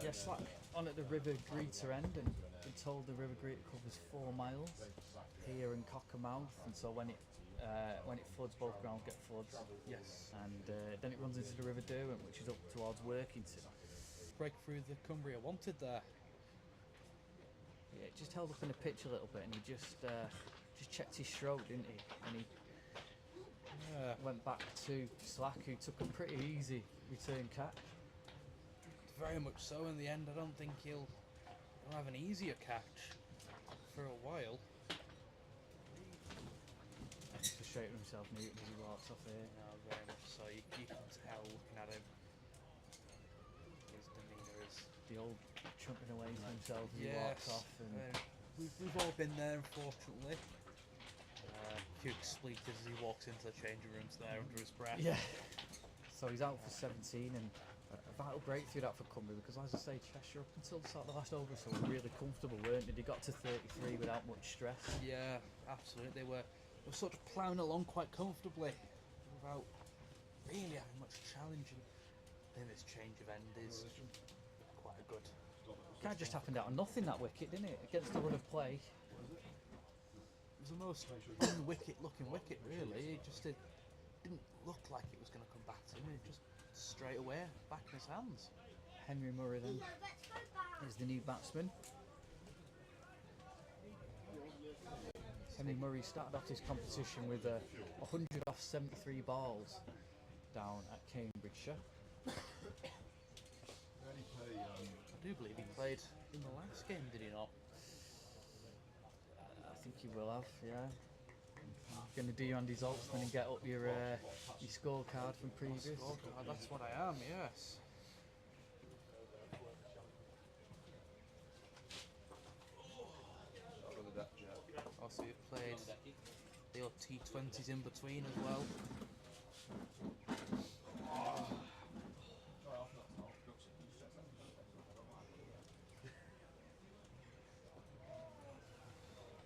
Yeah, Slack on at the River Greeter end, and been told the River Greeter covers 4 miles here in Cockermouth, and so when it floods, both grounds get floods. Yes. And then it runs into the River Derwent, which is up towards Workington. Break through the Cumbria wanted there. Yeah, it just held up in the pitch a little bit, and he just checked his stroke, didn't he? And he went back to Slack, who took a pretty easy return catch. Very much so. In the end, I don't think he'll have an easier catch for a while. He's frustrating himself, Newton, as he walks off here. No, very much so. You can tell looking at him. His demeanour is. The old chumping away to himself as he Yes. walks off. And We've all been there, unfortunately. A few expletives as he walks into the changing rooms there under his breath. yeah. So he's out for 17, and a vital breakthrough that for Cumbria, because as I say, Cheshire up until the start of the last over, so were really comfortable, weren't they? They got to 33 without much stress. Yeah, absolutely. They were sort of ploughing along quite comfortably without really having much challenge. And then this change of end is quite a good. Kind of just happened out of nothing, that wicket, didn't it? Against the run of play. It was the most un-wicket looking wicket, really. It just didn't look like it was going to come back to him. It just straight away back in his hands. Henry Murray then is the new batsman. Henry Murray started off his competition with 100 off 73 balls down at Cambridgeshire. I do believe he played in the last game, did he not? I think you will have, yeah. Going to do your Andy Zoltzman and get up your scorecard from previous. Scorecard, that's what I am, yes. Also, you've played the old T20s in between as well.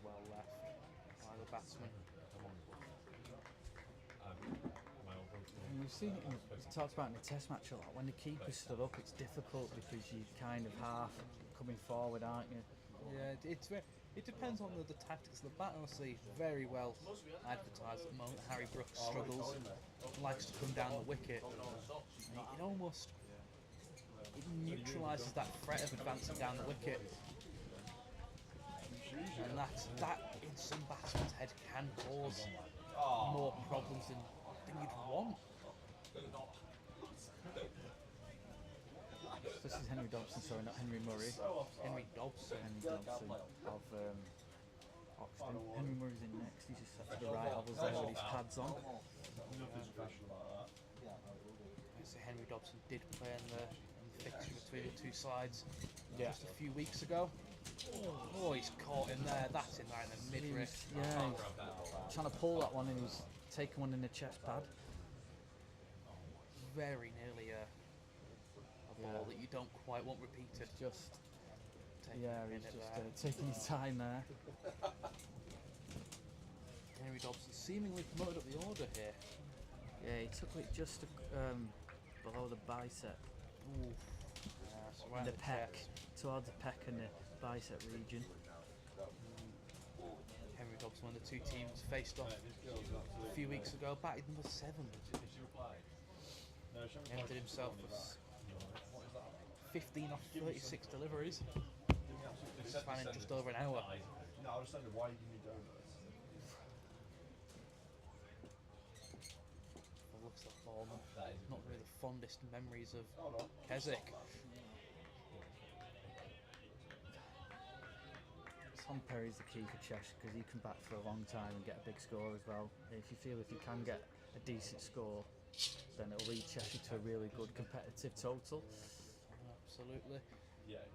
Well left by the batsman. And we've seen it, it's talked about in the test match a lot. When the keeper stood up, it's difficult because you're kind of half coming forward, aren't you? Yeah, it depends on the tactics of the bat. Honestly, very well advertised at the moment. Harry Brooks struggles, likes to come down the wicket. It almost neutralises that threat of advancing down the wicket, and that in some batsmen's head can cause more problems than you'd want. This is Henry Dobson, sorry, not Henry Murray. Henry Dobson. Henry Dobson of Oxton. Henry Murray's in next. He's just set to the right of us there with his pads on. So Henry Dobson did play in the fixture between the two sides just a few weeks ago. Oh, he's caught in there. That's in there in the mid-rip. Yeah, he's trying to pull that one, and he's taken one in the chest pad. Very nearly a ball that you don't quite want repeated. Just Taking a he's minute just there. taking his time there. Henry Dobson seemingly promoted up the order here. Yeah, he took it just below the bicep, Ooh. So right in the at pec, chest. towards the pec and the bicep region. Henry Dobson, when the two teams faced off a few weeks ago, batted number 7. Ended himself with 15 off 36 deliveries. This man in just over an hour. No, I was saying, why you give me donuts? It looks like ball. Not really the fondest memories of Keswick. Tom Perry's the key for Cheshire because he can bat for a long time and get a big score as well. If you can get a decent score, then it'll lead Cheshire to a really good competitive total. Absolutely. Yeah.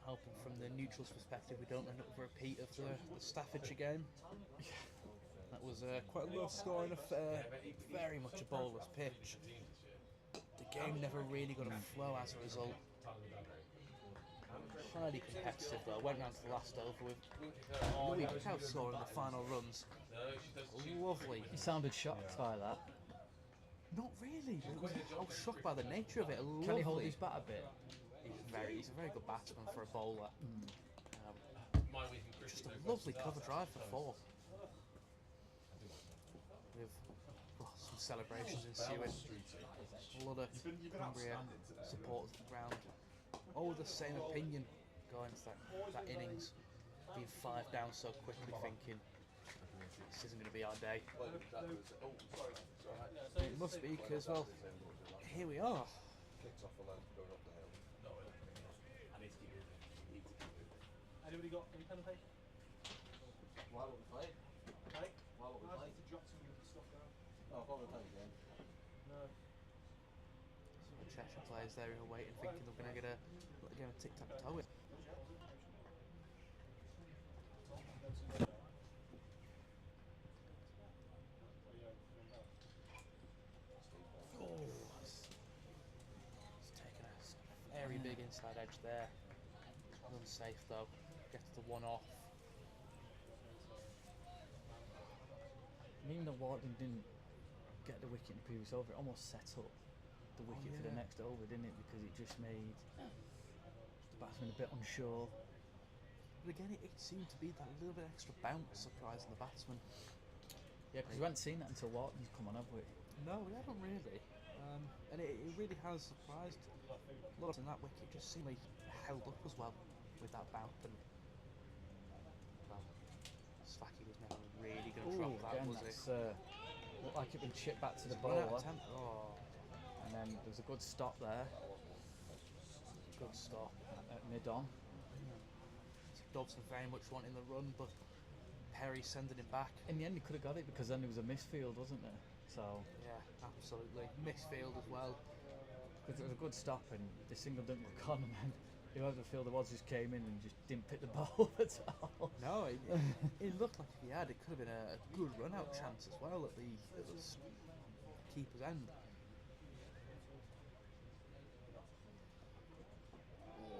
Hoping from the neutral's perspective we don't end up with a repeat of the Staffordshire game. That was quite a low scoring affair, very much a bowler's pitch. The game never really got a flow as a result. Highly competitive though, went round to the last over with Louis Cow scoring the final runs. Lovely. He sounded shocked by that. Not really, I was shocked by the nature of it. Can he hold his bat a bit? He's a very good batsman for a bowler. Just a lovely cover drive for 4. With some celebrations ensuing. A lot of Cumbria supporters at the ground. All the same opinion going into that innings. Being 5 down so quickly, thinking this isn't going to be our day. It must be because, well, here we are. Anybody got any pen and paper? Why won't we play? Hey? Why won't we play? To jot some of the stuff down. Oh, why won't we play again? No. Some Cheshire players there who are waiting, thinking they're going to get a tic-tac-toe. It's taken a very big inside edge there. Unsafe though. Gets the one off. Even though Wharton didn't get the wicket in the previous over, it almost set up the wicket for the yeah. next over, didn't it? Because it just made the batsman a bit unsure. But again, it seemed to be that little bit extra bounce surprising the batsman. Yeah, because we hadn't seen that until Wharton's come on, have we? No, we haven't really. And it really has surprised a lot, and that wicket just seemingly held up as well with that bounce. And well, Svaki was never really going to drop that, again, was that's, it? looked like it had been chipped back to the Run out bowler, of tempo. Oh, and then there was a good stop there good stop. at mid-on. Dobson very much wanting the run, but Perry sending him back. In the end, he could have got it because then there was a misfield, wasn't there? So Yeah, absolutely. Misfield as well. because it was a good stop and the single didn't look on, and then whoever the fielder was just came in and just didn't pick the ball at all. No, it looked like if he had, it could have been a good run-out chance as well at the keeper's end.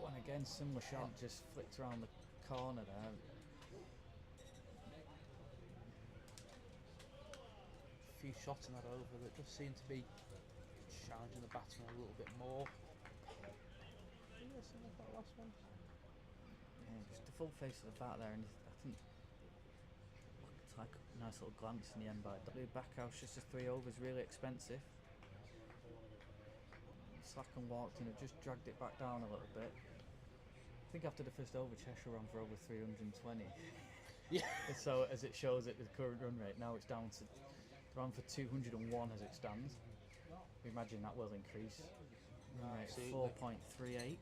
And again, similar shot, just flicked around the corner there. A few shots in that over that just seemed to be challenging the batsman a little bit more. Yeah, something like that last one. Yeah, just the full face of the bat there, and I think looked like a nice little glance in the end by the back house. Just a 3 overs, really expensive. Slack and Walkton have just dragged it back down a little bit. I think after the first over, Cheshire ran for over 320. Yeah. So as it shows at the current run rate, now it's down to run for 201 as it stands. We imagine that will increase. Run rate Absolutely. 4.38.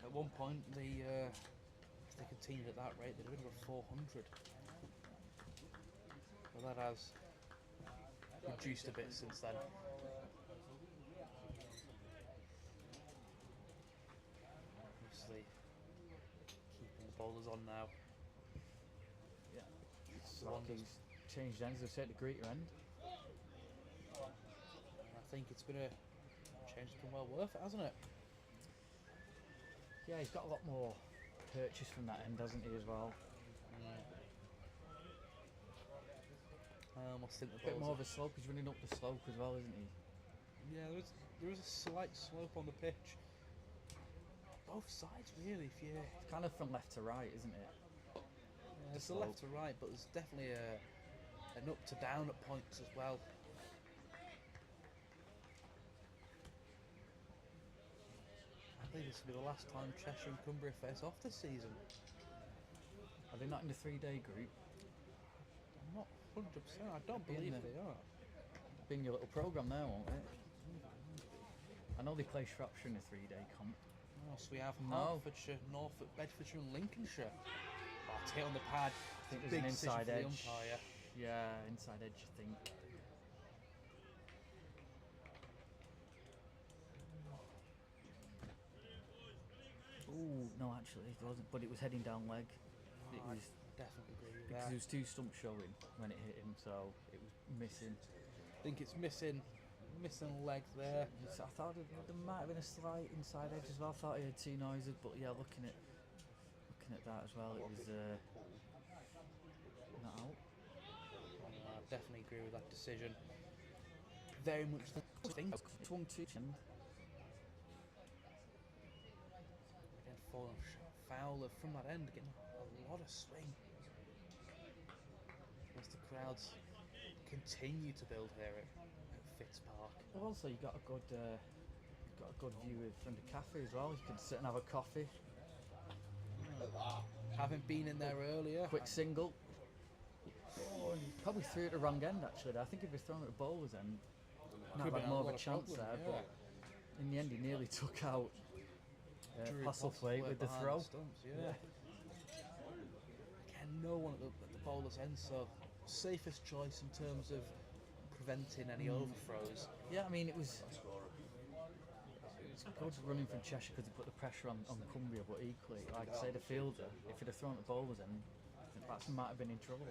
At one point, if they continued at that rate, they'd have been over 400. But that has reduced a bit since then. Obviously, keeping the bowlers on now. Yeah. Wonders. He's changed ends. They've set the greeter end. I think it's been a change that's been well worth it, hasn't it? Yeah, he's got a lot more purchase from that end, hasn't he, as well? I almost think the A bit more ball's of a slope. He's running up the slope as well, isn't he? Yeah, there is a slight slope on the pitch. Both sides, really. If you It's kind of from left to right, isn't it? it's the left to right, but there's definitely an up to down at points as well. I think this will be the last time Cheshire and Cumbria face off this season. Are they not in the 3-day group? I'm not 100%. I don't Be in believe the- they are. Be in your little programme there, won't it? I know they play Shropshire in a 3-day comp. Oh, so we have No. Hertfordshire, Norfolk, Bedfordshire, and Lincolnshire. Oh, it's hit on the pad. I think It's a there's an big decision inside for the edge. umpire. Yeah, inside edge, I think. Ooh, no, actually, it wasn't. But it was heading down leg. It Oh, I was definitely agree with because that. there was 2 stumps showing when it hit him, so it was missing. I think it's missing a leg there. So I thought there might have been a slight inside edge as well. I thought he had 2 noises, but yeah, looking at that as well, it was not out. I definitely agree with that decision. Very much the thing. Swung 2 and Again, falling Fowler from that end, getting a lot of swing. As the crowds continue to build here at Fitz Park. also you got a good view from the cafe as well. You can sit and have a coffee. Having been in there earlier, Quick single. Oh, and he probably threw it the wrong end actually. I think if he'd thrown it at bowler's end, might have been had a more of lot a of chance problem, there. yeah. But in the end, he nearly took out Drew Postlethwaite with the behind throw. stumps, yeah. Again, no one at the bowler's end, so safest choice in terms of preventing any overthrows. Yeah, I mean it was good running from Cheshire because he put the pressure on Cumbria, but equally, like I say, the fielder, if he'd have thrown it at bowler's end, that might have been in trouble,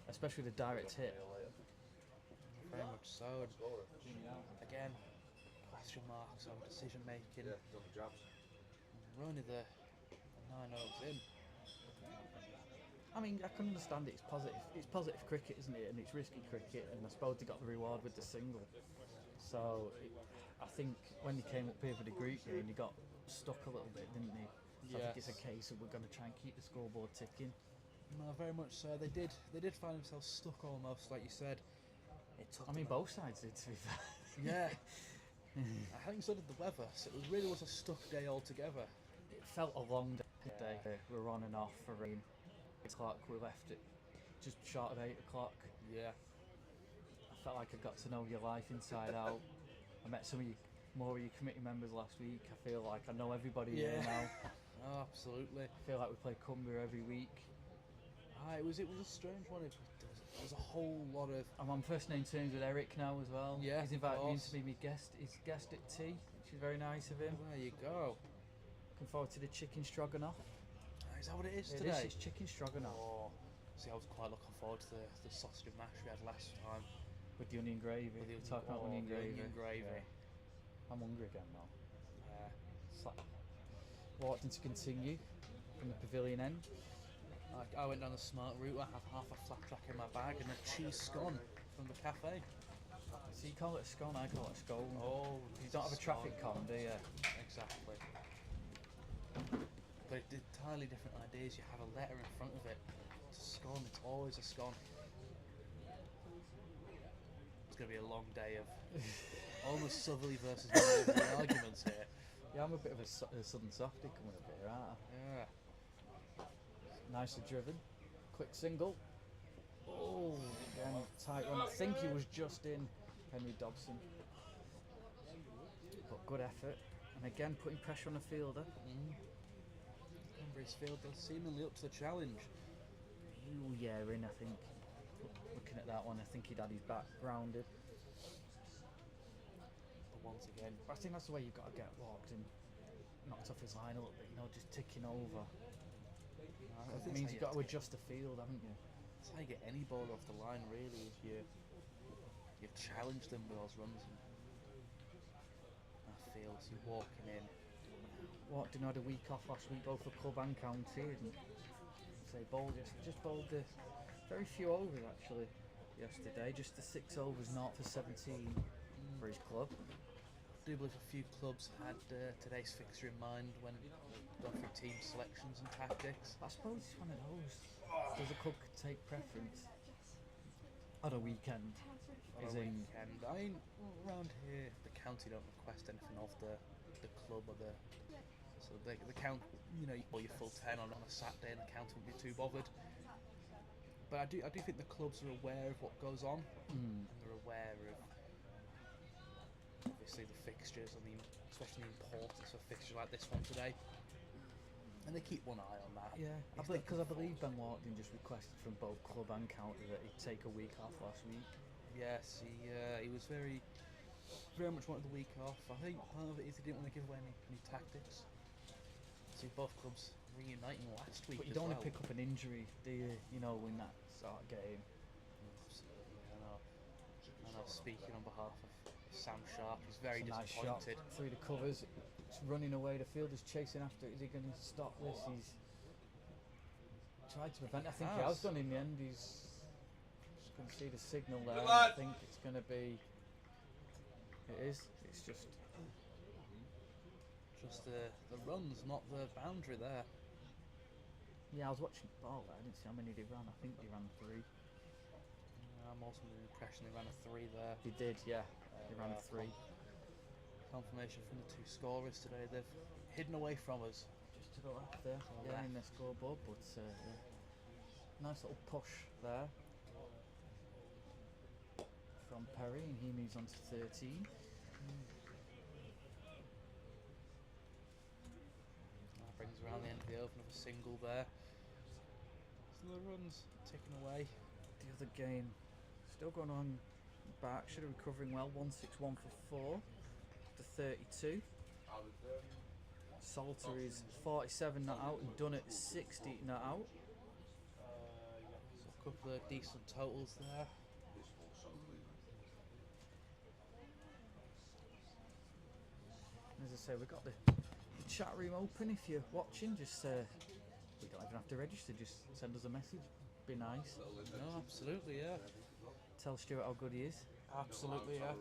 especially with a direct hit. Very much so. Again, question marks on decision making. We're only the 9 overs in. I mean, I can understand it. It's positive. It's positive cricket, isn't it? And it's risky cricket. And I suppose they got the reward with the single. So I think when they came up here for the group game, they got stuck a little bit, didn't they? So I think it's a case of we're going to try and keep the scoreboard ticking. No, very much so. They did find themselves stuck almost, like you said. It took I mean, them both sides did, to be fair. yeah. I think so did the weather. So it really was a stuck day altogether. It felt a long day. We were on and off for rain. 8 o'clock, we left it just short of 8 o'clock. Yeah. I felt like I got to know your life inside out. I met more of your committee members last week. I feel like I know everybody here now. Oh, absolutely. I feel like we play Cumbria every week. It was a strange one. There was a whole lot of. I'm on first name terms with Eric now as well. Yeah, He's invited me in of to be my guest. He's guest at tea, which is very nice of him. There you go. Looking forward to the chicken stroganoff. Is that what it is It today? is, it's chicken stroganoff. Oh, see, I was quite looking forward to the sausage and mash we had last time. With the onion gravy. With the We're talking about onion the gravy. onion gravy. Yeah. I'm hungry again now. Yeah. It's like walked into continue from the pavilion end. I went down the smart route. I have half a flat track in my bag and a cheese scone from the cafe. So you call it a scone, I call it a scone. Oh, You don't have a traffic con, do you? Exactly. But it's entirely different ideas. You have a letter in front of it. It's a scone. It's always a scone. It's going to be a long day of almost Southerly versus Northerly arguments here. Yeah, I'm a bit of a southern softy coming up here, aren't I? Yeah. Nicely driven. Quick single. Oh, again, tight one. I think he was just in Henry Dobson. But good effort. And again, putting pressure on the fielder. Cumbria's fielder seemingly up to the challenge. Ooh, yeah, in, I think. Looking at that one, I think he'd had his back grounded. But once again, But I think that's the way you've got to get walked and knocked off his line a little bit, just ticking over. It means you've got to adjust the field, haven't you? that's how you get any bowler off the line, really, is you challenge them with those runs. And I feel so you're walking in. Watkin had a week off last week, both for club and county, and say bowled just bowled very few overs actually yesterday. Just the 6 overs, 0 for 17 for his club. I do believe a few clubs had today's fixture in mind when going through team selections and tactics. I suppose it's one of those. Does a club take preference on a weekend? On As a in, weekend. I mean, around here, the county don't request anything of the club or the count. You know, you pull your full 10 on a Saturday, and the county won't be too bothered. But I do think the clubs are aware of what goes on, and they're aware of obviously the fixtures and especially the importance of fixtures like this one today. And they keep one eye on that. yeah, because I believe Ben Watkin just requested from both club and county that he'd take a week off last week. Yes, he was very much wanted the week off. I think part of it is he didn't want to give away any tactics. See both clubs reuniting last week. But you as don't want well. to pick up an injury, do you? You know, in that sort of game. Absolutely, I know. Speaking on behalf of Sam Sharp, he's very It's a nice shot disappointed. through the covers. It's running away. The fielder's chasing after it. Is he going to stop this? He's tried to prevent it. I think he has done in the end. He's just going to see the signal there. I think it's going to be. It is. It's just the runs, not the boundary there. Yeah, I was watching the ball there. I didn't see how many they ran. I think they ran 3. I'm also under the impression they ran a 3 there. They did, yeah. They ran 3. Confirmation from the 2 scorers today. They've hidden away from us. Just to the left there. Yeah, in their scoreboard. But yeah. Nice little push there from Perry, and he moves on to 13. That brings around the end of the over, another single there. So the runs ticking away. The other game still going on. Berkshire recovering well. 161 for 4 to 32. Salter is 47 not out and done at 60 not out. So a couple of decent totals there. As I say, we've got the chat room open. If you're watching, just we don't even have to register. Just send us a message. Be nice. No, absolutely, yeah. Tell Stuart how good he is. Absolutely, yeah.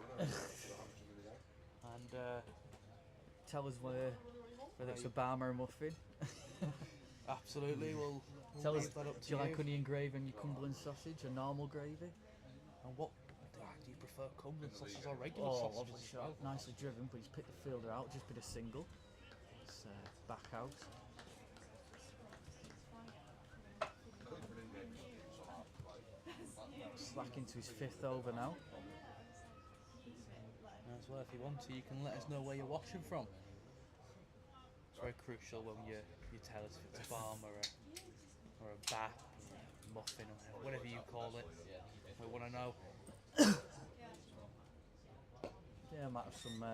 And Tell us whether it's a Barmer or muffin. absolutely, we'll Tell us, leave that up do to you like onion gravy and your Cumberland sausage or normal gravy? And what do you prefer, Cumberland sausage or regular Oh, sausages as well? nicely driven, but he's picked the fielder out, just been a single. It's back out. Slack into his 5th over now. As well, if you want to, you can let us know where you're watching from. It's very crucial when you tell us if it's a farm or a bat, muffin, or whatever you call it. We want to know. Yeah, I might have some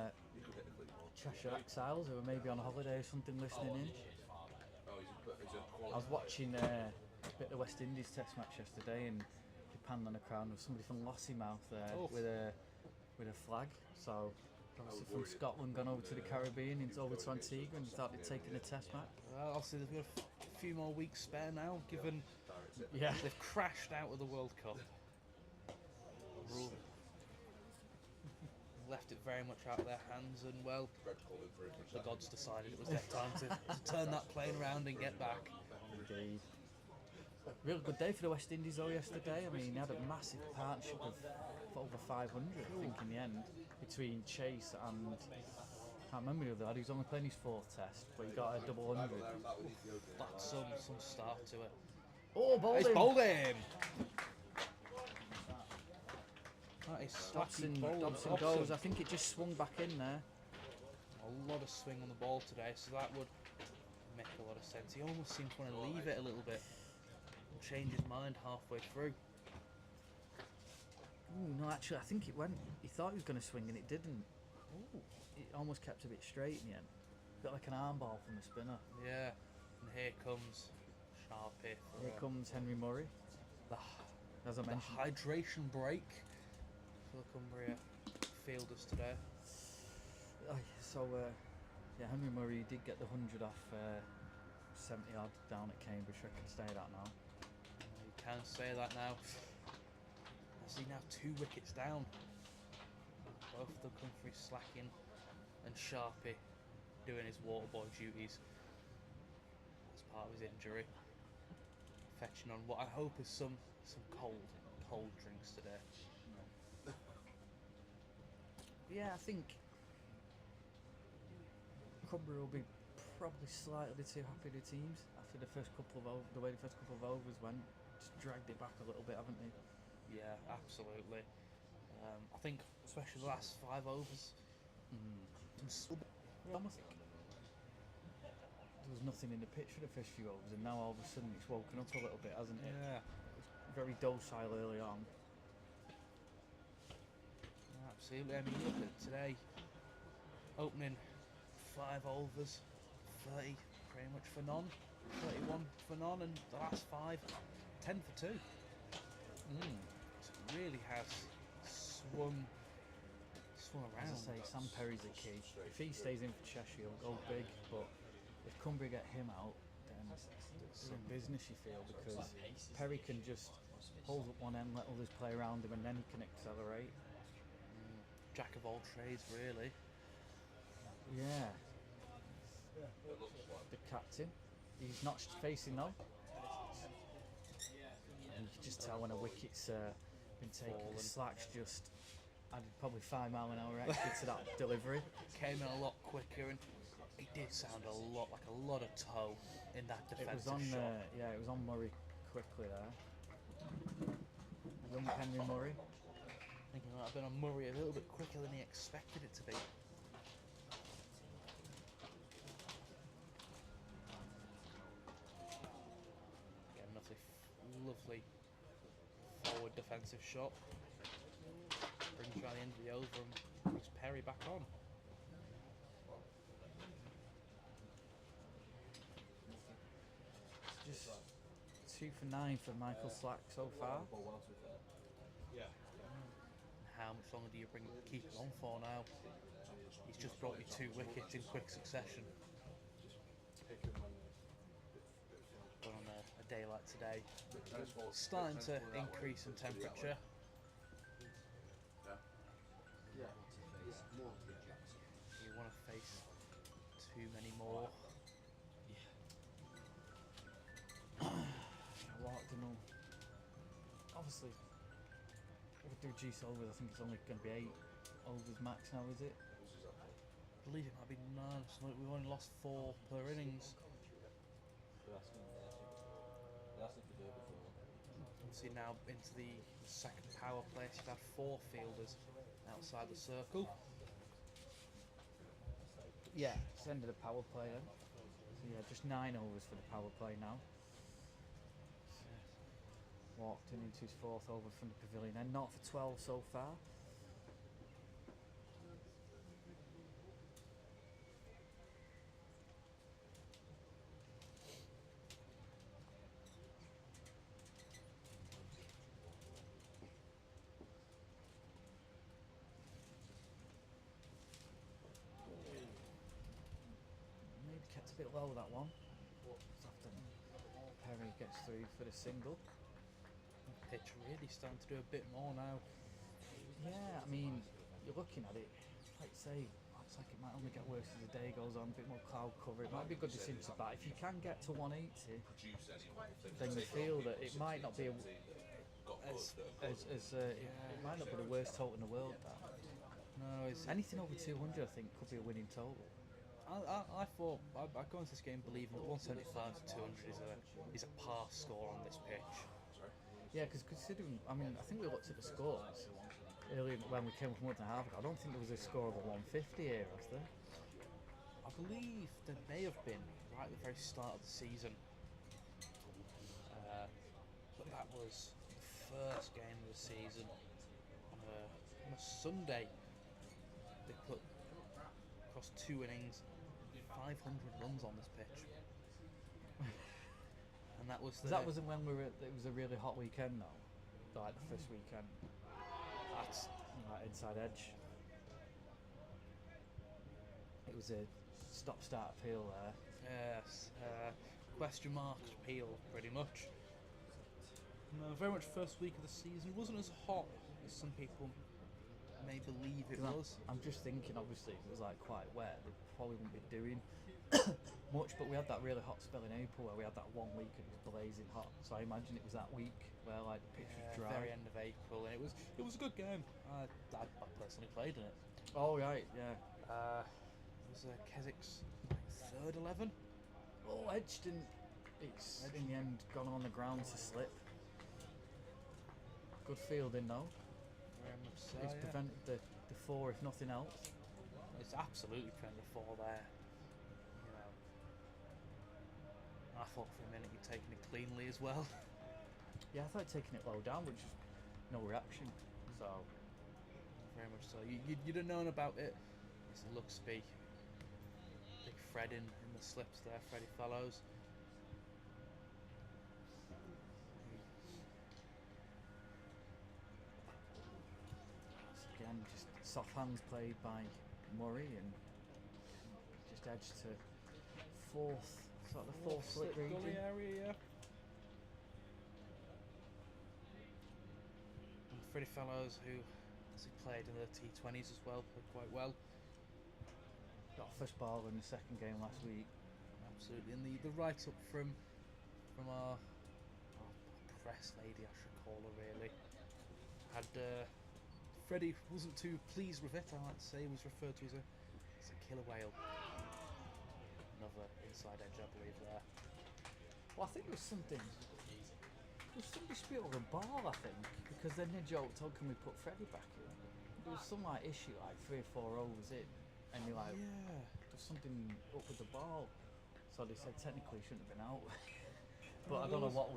Cheshire exiles who are maybe on holiday or something listening in. I was watching a bit of the West Indies Test match yesterday, and they panned on a crown with somebody from Lossiemouth there with a flag. So obviously from Scotland gone over to the Caribbean, over to Antigua, and thought they'd taken a Test match. Well, obviously they've got a few more weeks spare now, given they've crashed out of the World Cup. Left it very much out of their hands, and well, the gods decided it was their time to turn that plane around and get back. Indeed. Real good day for the West Indies though yesterday. I mean, they had a massive partnership of over 500, I think, in the end, between Chase and I can't remember the other lad. He was only playing his 4th Test, but he got a double 100. That's some start to it. Oh, bowled He's him. bowled him. That is slappy bowling. Dobson goes. I think it just swung back in there. A lot of swing on the ball today, so that would make a lot of sense. He almost seemed to want to leave it a little bit and change his mind halfway through. Ooh, no, actually, I think it went. He thought he was going to swing and it didn't. Ooh, it almost kept a bit straight in the end. Bit like an arm ball from the spinner. Yeah, and here comes Sharpie. Here comes Henry Murray. As I The mentioned. hydration break for the Cumbria fielders today. So Yeah, Henry Murray did get the 100 off 70 odd down at Cambridge. I can say that now. You can say that now. I see now 2 wickets down. Both of them come through slacking, and Sharpie doing his water boy duties as part of his injury. Fetching on what I hope is some cold drinks today. Yeah, I think Cumbria will be probably slightly too happy with the teams after the first couple of the way the first couple of overs went. Just dragged it back a little bit, haven't they? Yeah, absolutely. I think especially the last 5 overs. Yeah, almost like there was nothing in the pitch for the first few overs, and now all of a sudden it's woken up a little bit, hasn't it? Yeah, Very docile early on. absolutely. I mean, look at today. Opening 5 overs, 30 pretty much for none, 31 for none, and the last 5, 10 for 2. So it really has swung around. As I say, Sam Perry's the key. If he stays in for Cheshire, he'll go big, but if Cumbria get him out, then it's in business, you feel, because Perry can just hold up one end, let others play around him, and then he can accelerate. Jack of all trades, really. Yeah. The captain. He's not facing though. And you can just tell when a wicket's been taken. The slack's just added probably 5 mile an hour extra to that delivery. Came in a lot quicker, and it did sound a lot like a lot of toe in that It was defensive on, shot. it was on Murray quickly there. Young Henry Murray. Thinking it might have been on Murray a little bit quicker than he expected it to be. Again, lovely forward defensive shot. Brings around the end of the over and brings Perry back on. Just 2 for 9 for Michael Slack so far. How much longer do you keep him on for now? He's just brought you 2 wickets in quick succession. But on a day like today, starting to increase in temperature. You want to face too many more. Walked in all. Obviously, if we do juice overs, I think it's only going to be 8 overs max now, is it? I believe it might be 9. So we've only lost 4 per innings. See now into the second power play. You've had 4 fielders outside the circle. Yeah, it's the end of the power play then. So yeah, just 9 overs for the power play now. Walked in into his 4th over from the pavilion end. 0 for 12 so far. Maybe kept a bit low that one. After Perry gets through for the single. Pitch really starting to do a bit more now. Yeah, I mean, you're looking at it, like you say, looks like it might only get worse as the day goes on, a bit more cloud cover. It might be a good decision to bat. If you can get to 180, then you feel that it might not be it might not be the worst total in the world. That No, it's anything over 200, I think, could be a winning total. I thought I'd go into this game believing that 175 to 200 is a pass score on this pitch. Yeah, because considering, I mean, I think we looked at the scores earlier when we came up from 1.5 ago. I don't think there was a score of a 150 here, was there? I believe there may have been right at the very start of the season, but that was the first game of the season on a Sunday. They put across 2 innings 500 runs on this pitch. And that was That wasn't when it was a really hot weekend though, like the first weekend. that's Like inside edge. It it was a stop-start appeal there. Yes, question mark appeal, pretty much. No, very much first week of the season. It wasn't as hot as some people may believe it 'Cause was. I'm just thinking, obviously, if it was like quite wet, they probably wouldn't be doing much. But we had that really hot spell in April where we had that 1 week and it was blazing hot. So I imagine it was that week where like the pitch was dry. Very end of April, and it was a good game. I personally played in it. Oh right, yeah. It was Keswick's third 11. Oh, Edge didn't. It's in the end gone on the ground to slip. Good fielding though. Very much so. It's yeah. prevented the 4 if nothing else. It's absolutely prevented the 4 there. You know, I thought for a minute you'd taken it cleanly as well. Yeah, I thought taking it low down, which is no reaction. So Very much so. You'd have known about it. It looks to be big Fred in the slips there, Freddie Fellows. again, just soft hands played by Murray and just edge to fourth, sort of the fourth slip region. Gully area, yeah. And Freddie Fellows, who has played in the T20s as well, played quite well. Got a first ball in the second game last week. Absolutely, and the write up from our press lady, I should call her really, had Freddie wasn't too pleased with it. I like to say he was referred to as a killer whale. Another inside edge, I believe there. Well, I think there was some dispute over the ball, I think, because then they joked, "Oh, can we put Freddie back in?" There was some like issue, like 3 or 4 overs in, and you're like, Yeah. "There's something up with the ball." So they said technically he shouldn't have been out. But I don't know what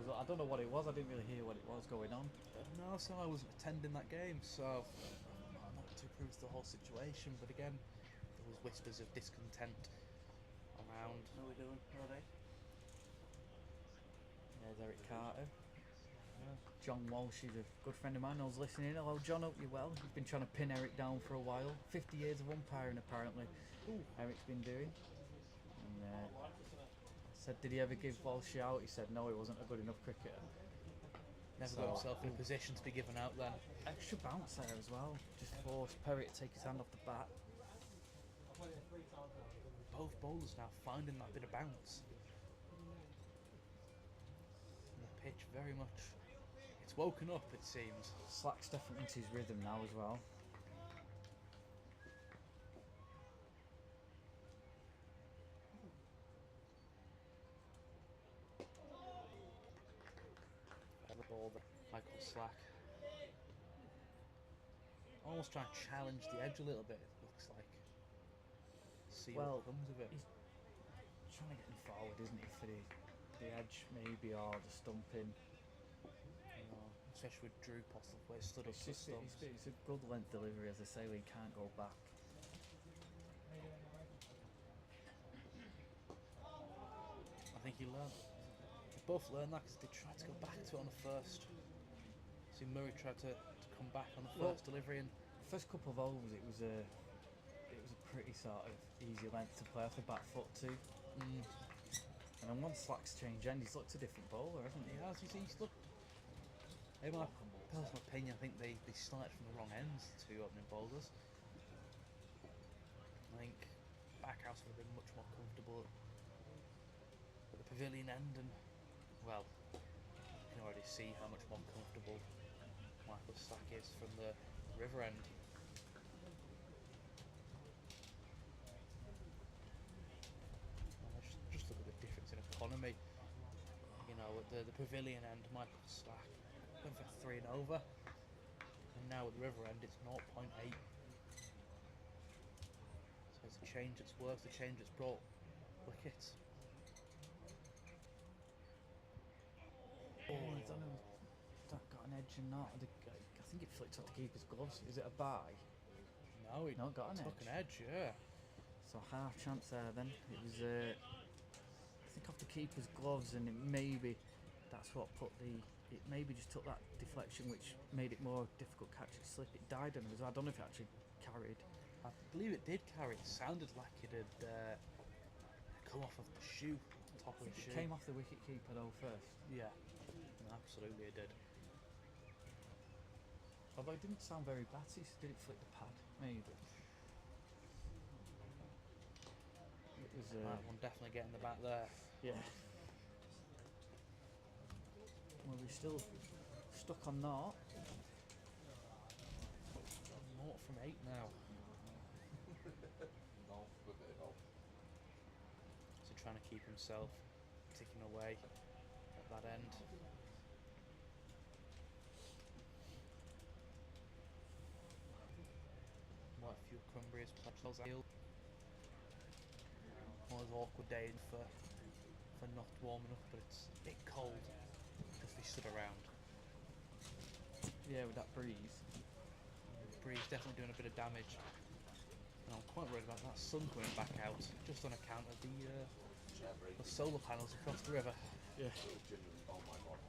it was. I didn't really hear what it was going on. No, so I wasn't attending that game, so I'm not too privy to the whole situation. But again, there was whispers of discontent around. How are we doing? All right. There's Eric Carter. John Walsh is a good friend of mine. I was listening. Hello, John. Hope you're well. He's been trying to pin Eric down for a while. 50 years of umpiring, apparently. Eric's been doing. And said, did he ever give Walsh out? He said no, he wasn't a good enough cricketer. Never got himself in a position to be given out then. Extra bounce there as well. Just forced Perry to take his hand off the bat. Both bowlers now finding that bit of bounce. And the pitch very much, it's woken up, it seems. Slack's definitely into his rhythm now as well. Ball, Michael Slack. Almost trying to challenge the edge a little bit, it looks like. See what comes of it. He's trying to get him forward, isn't he, for the edge maybe, or the stumping. Especially with Drew possibly stood up to stumps. It's a good length delivery, as I say, we can't go back. I think he learned. They both learned that because they tried to go back to it on the first. See, Murray tried to come back on the first delivery, and First couple of overs, it was a pretty sort of easy length to play off the back foot too. And then once Slack's changed end, he's looked a different bowler, hasn't he? he has. He's looked. In my personal opinion, I think they started from the wrong ends, the 2 opening bowlers. I think Backhouse would have been much more comfortable at the pavilion end, and well, you can already see how much more comfortable Michael Slack is from the river end. Just look at the difference in economy. You know, at the pavilion end, Michael Slack went for 3 and over, and now at the river end it's 0.8. So it's a change that's worked, a change that's brought wickets. Oh, I don't know. That got an edge and not. I think it flicked off the keeper's gloves. Is it a bye? No, it No, got an took edge. an edge, yeah. So half chance there then. It was, I think, off the keeper's gloves, and it maybe that's what put it maybe just took that deflection, which made it more difficult catch and slip. It died on him as well. I don't know if it actually carried. I believe it did carry. It sounded like it had come off of the shoe, top of the It shoe. came off the wicket keeper though first. Yeah, absolutely it did. Although it didn't sound very batty, so did it flick the pad? Maybe. It was That one definitely getting the back there. yeah. Well, we're still stuck on that. 0 from 8 now. No, a bit of golf. So trying to keep himself ticking away at that end. Quite a few Cumbria's players out. One of those awkward days for not warming up, but it's a bit cold because they stood around. Yeah, with that breeze. The breeze definitely doing a bit of damage. And I'm quite worried about that sun coming back out, just on account of the solar panels across the river. Yeah. Genuinely, oh my god.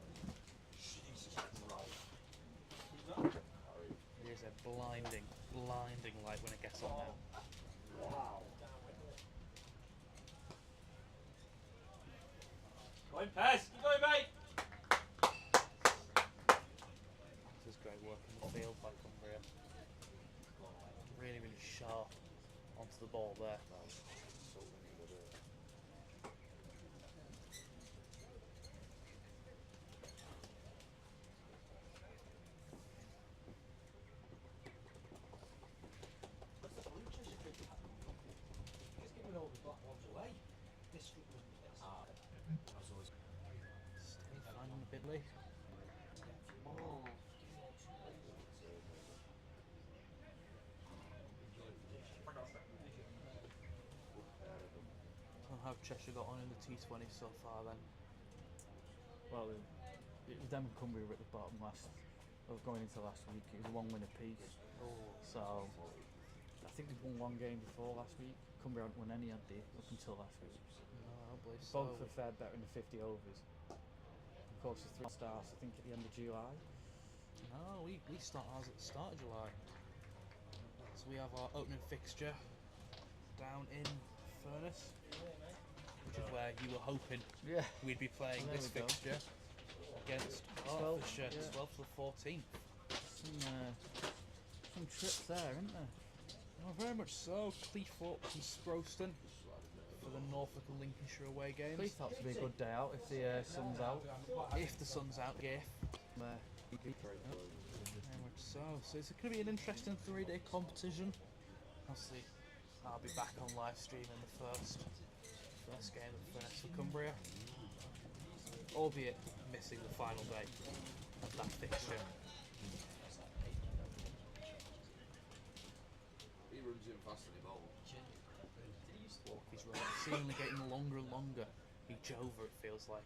Jesus Christ. It is a blinding light when it gets on now. Wow. Go in, Pez. Keep going, mate. This is great work in the field by Cumbria. Really, really sharp onto the ball there. So many good That's the blue Cheshire cricket hat. Just giving all the black ones away. District wouldn't get started. Steady finding a bit late. And how Cheshire got on in the T20 so far then? Well, it was them and Cumbria were at the bottom going into last week. It was a 1 win apiece. So I think they won 1 game before last week. Cumbria hadn't won any, had they, up until last week. No, I don't believe so. Both have fared better in the 50 overs. Of course, the 3 starts, I think, at the end of July. No, we start ours at the start of July. So we have our opening fixture down in Furness, which is where you were hoping Yeah. we'd be playing There this we go. fixture against 12th, Hertfordshire, yeah. 12th to the 14th. Some trips there, isn't there? Oh, very much so. Cleethorpes and Sproston for the Norfolk and Lincolnshire away games. Cleethorpes will be a good day out if the sun's out. If the sun's out, if. Very much so. So it's going to be an interesting 3-day competition. Obviously, I'll be back on live stream in the first game of Furness for Cumbria, albeit missing the final day of that fixture. He runs in faster than he bowls. He's seemingly getting longer and longer each over, it feels like.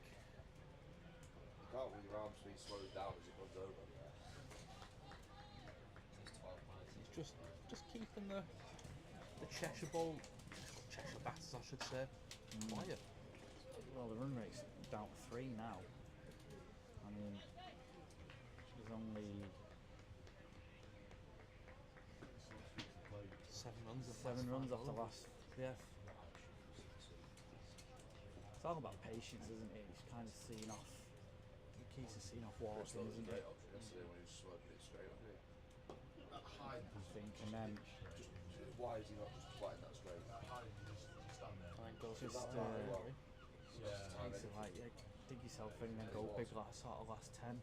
You can't with your arms being slowed down as it runs over. He's just keeping the Cheshire batters, I should say, quiet. Well, the run rate's down to 3 now. I mean, there's only 7 runs. 7 runs off the last. Yeah. It's all about patience, isn't it? It's kind of seeing off. The keys are seeing off walking, isn't it? Yesterday when he was smoking it straight up here. That high I think, and then why is he not just flying that straight? I think goes just with takes it like dig yourself in and then go big last 10.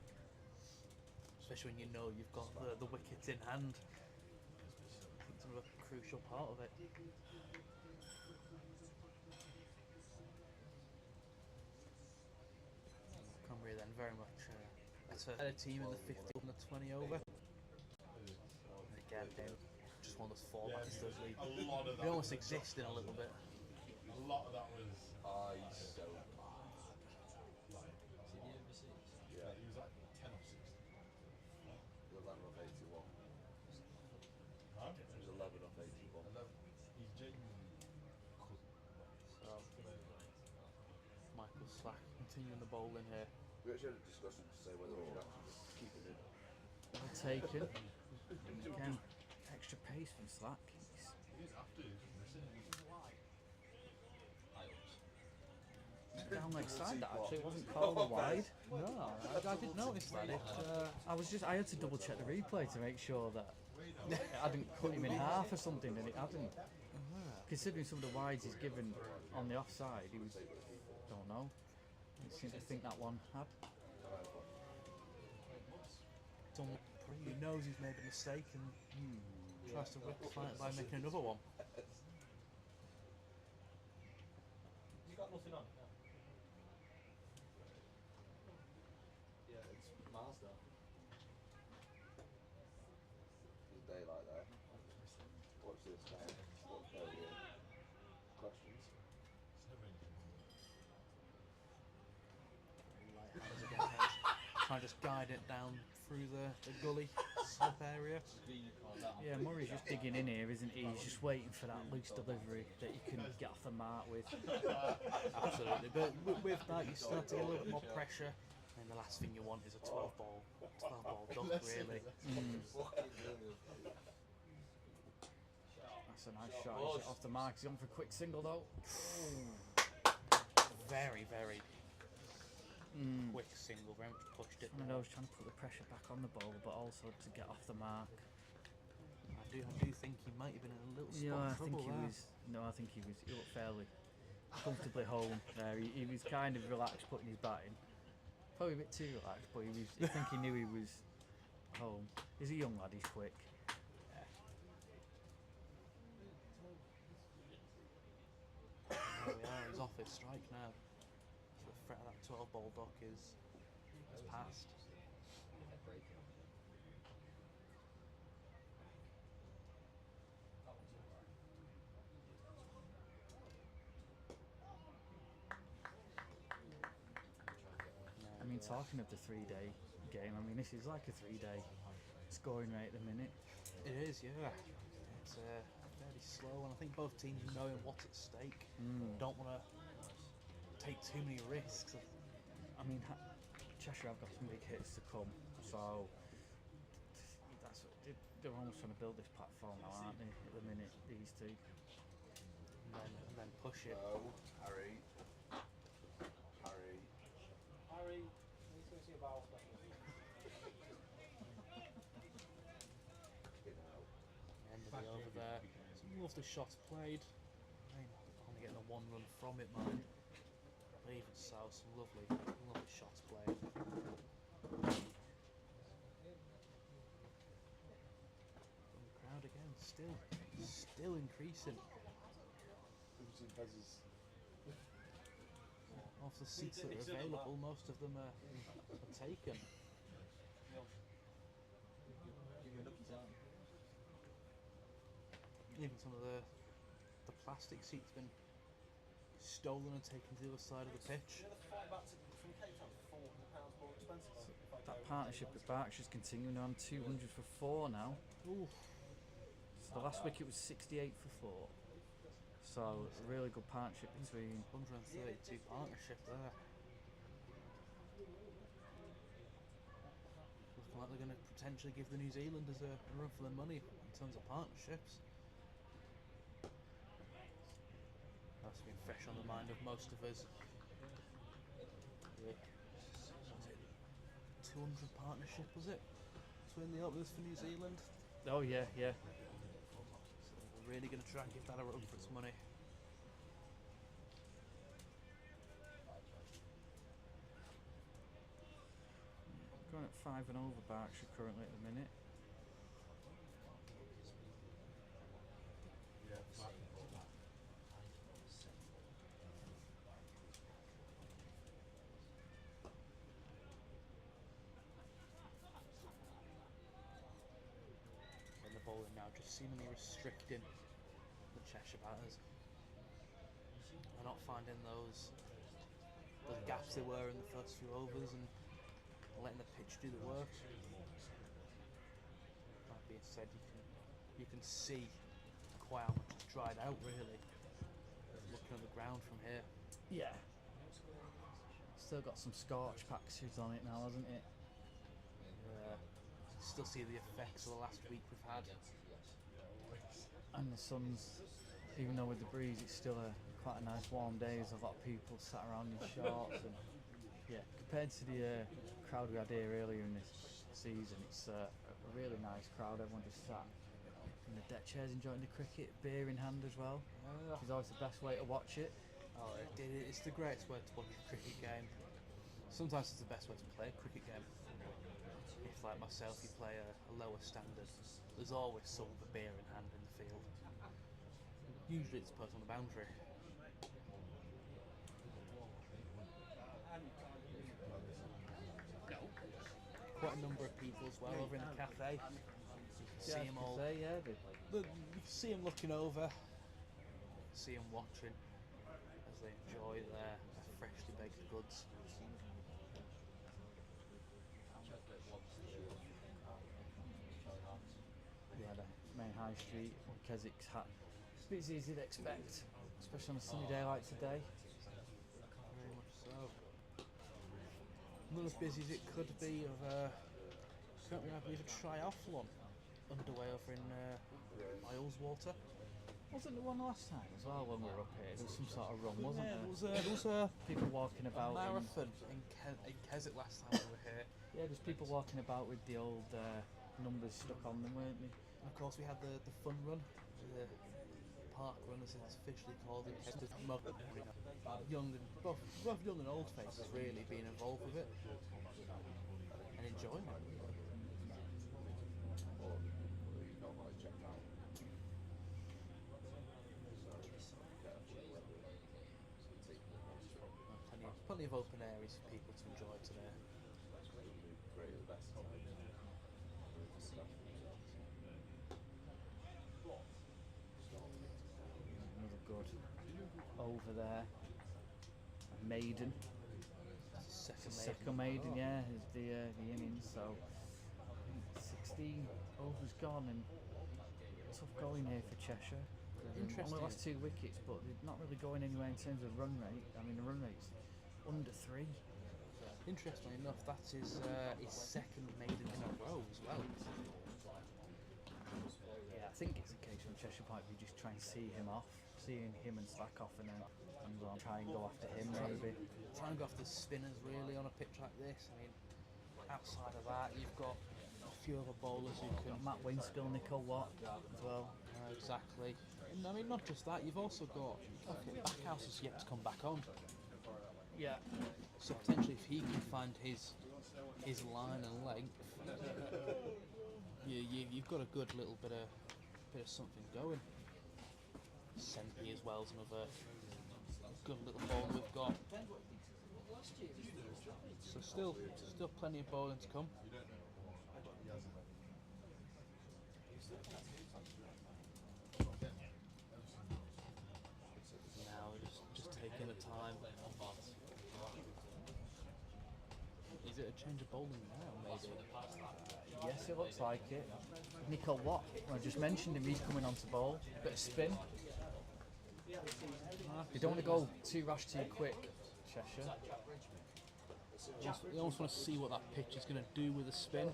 especially when you know you've got the wickets in hand. I think it's another crucial part of it. Cumbria then very much a team in the 50 and the 20 over. And again, just one of those formats that they almost exist in a little bit. A lot of that was. He's so bad. Yeah. He was like 10 or 6. 11 off 81. Huh? He was 11 off 81. He genuinely couldn't. So, Michael Slack continuing the bowling here. We actually had a discussion to say whether we should actually just keep him in. Well taken. Again, extra pace from Slack. He's is after you, isn't it? Down leg side, that actually. It wasn't called a wide. No, I did notice that. I had to double check the replay to make sure that I didn't cut him in half or something, and it hadn't. Considering some of the wides he's given on the offside, he was, don't know. He seemed to think that one had. He knows he's made a mistake and tries to rectify it by making another one. You got nothing on? Yeah, it's Mazda. There's daylight there. Watch this now. What questions? Trying to just guide it down through the gully slip area. Yeah, Murray's just digging in here, isn't he? He's just waiting for that loose delivery that you can get off the mark with. Absolutely, but with that you start to get a little bit more pressure, and the last thing you want is a 12 ball duck, really. That's a nice shot. He's off the mark. He's on for a quick single though. Very, very quick single, very much pushed it. I know, he's trying to put the pressure back on the ball, but also to get off the mark. I do think he might have been in a little spot of trouble there. I think he looked fairly comfortably home there. He was kind of relaxed putting his bat in. Probably a bit too relaxed, but I think he knew he was home. He's a young lad, he's quick. There we are, he's off his strike now. So the threat of that 12 ball dock is passed. I mean, talking of the 3-day game, I mean, this is like a 3-day scoring rate at the minute. It is, yeah. It's fairly slow, and I think both teams knowing what's at stake don't want to take too many risks. I mean, Cheshire have got some big hits to come, so they're almost trying to build this platform now, aren't they? At the minute, these two. And then push it. No, Harry. Harry, he's going to see a ball special. End of the over there. Some lovely shots played. I mean, only getting a 1 run from it, mind. But even so, some lovely shots played. And the crowd again, still increasing. Off the seats that are available, most of them are taken. Even some of the plastic seats been stolen and taken to the other side of the pitch. That partnership with Berkshire's continuing on 200 for 4 now. Ooh. So the last week it was 68 for 4. So a really good partnership between 132 partnership there. Looking like they're going to potentially give the New Zealanders a run for their money in terms of partnerships. That's been fresh on the mind of most of us. Yeah. Was it 200 partnership, was it? Between the openers for New Zealand? Oh yeah. So we're really going to try and give that a run for its money. Going at 5 and over Berkshire currently at the minute. And the bowling now just seemingly restricting the Cheshire batters. They're not finding those gaps they were in the first few overs and letting the pitch do the work. That being said, you can see quite how much it's dried out, really. Looking at the ground from here. Yeah. Still got some scorch patches on it now, hasn't it? Still see the effects of the last week we've had. and the sun's, even though with the breeze, it's still quite a nice warm day. There's a lot of people sat around in shorts, and yeah, compared to the crowd we had here earlier in this season, it's a really nice crowd. Everyone just sat in the deck chairs enjoying the cricket, beer in hand as well, which is always the best way to watch it. Oh, it's the greatest way to watch a cricket game. Sometimes it's the best way to play a cricket game. If, like myself, you play a lower standard, there's always someone with a beer in hand in the field. Usually it's the person on the boundary. Quite a number of people as well over in the cafe. You can see them all. You can see them looking over, see them watching as they enjoy their freshly baked goods. Yeah, the main high street, Keswick's hat. It's busy as you'd expect, especially on a sunny day like today. Very much so. Not as busy as it could be. Currently, I believe, a triathlon underway over in Islewater. Wasn't there one last time as well when we were up here? There was some sort of run, wasn't Yeah, there? there was People walking a about. marathon in Keswick last time we were here. Yeah, there's people walking about with the old numbers stuck on them, weren't there? And of course, we had the fun run, the park run as it's officially called in Keswick. Young and both young and old faces really being involved with it and enjoying it. Plenty of open areas for people to enjoy today. Another good over there. A maiden. Second maiden, yeah, is the innings. So I think 16 overs gone, and tough going here for Cheshire. Interesting. Only lost 2 wickets, but they're not really going anywhere in terms of run rate. I mean, the run rate's under 3. Interestingly enough, that's his second maiden in a row as well. Yeah, I think it's a case from Cheshire Pipe we just try and see him and slack off, and then try and go after him maybe. Trying to go after the spinners really on a pitch like this. I mean, outside of that, you've got a few other bowlers who can. Matt Winskill, Nicole Watt as well. Exactly. And, I mean, not just that, you've also got Backhouse is yet to come back on. Yeah. So potentially, if he can find his line and length, you've got a good little bit of something going. Sempe as well is another good little bowler we've got. So still plenty of bowling to come. Now just taking the time. Is it a change of bowling now, maybe? Yes, it looks like it. Nicole Watt, I just mentioned him, he's coming on to bowl. Bit of spin. You don't want to go too rash, too quick, Cheshire. You almost want to see what that pitch is going to do with the spin.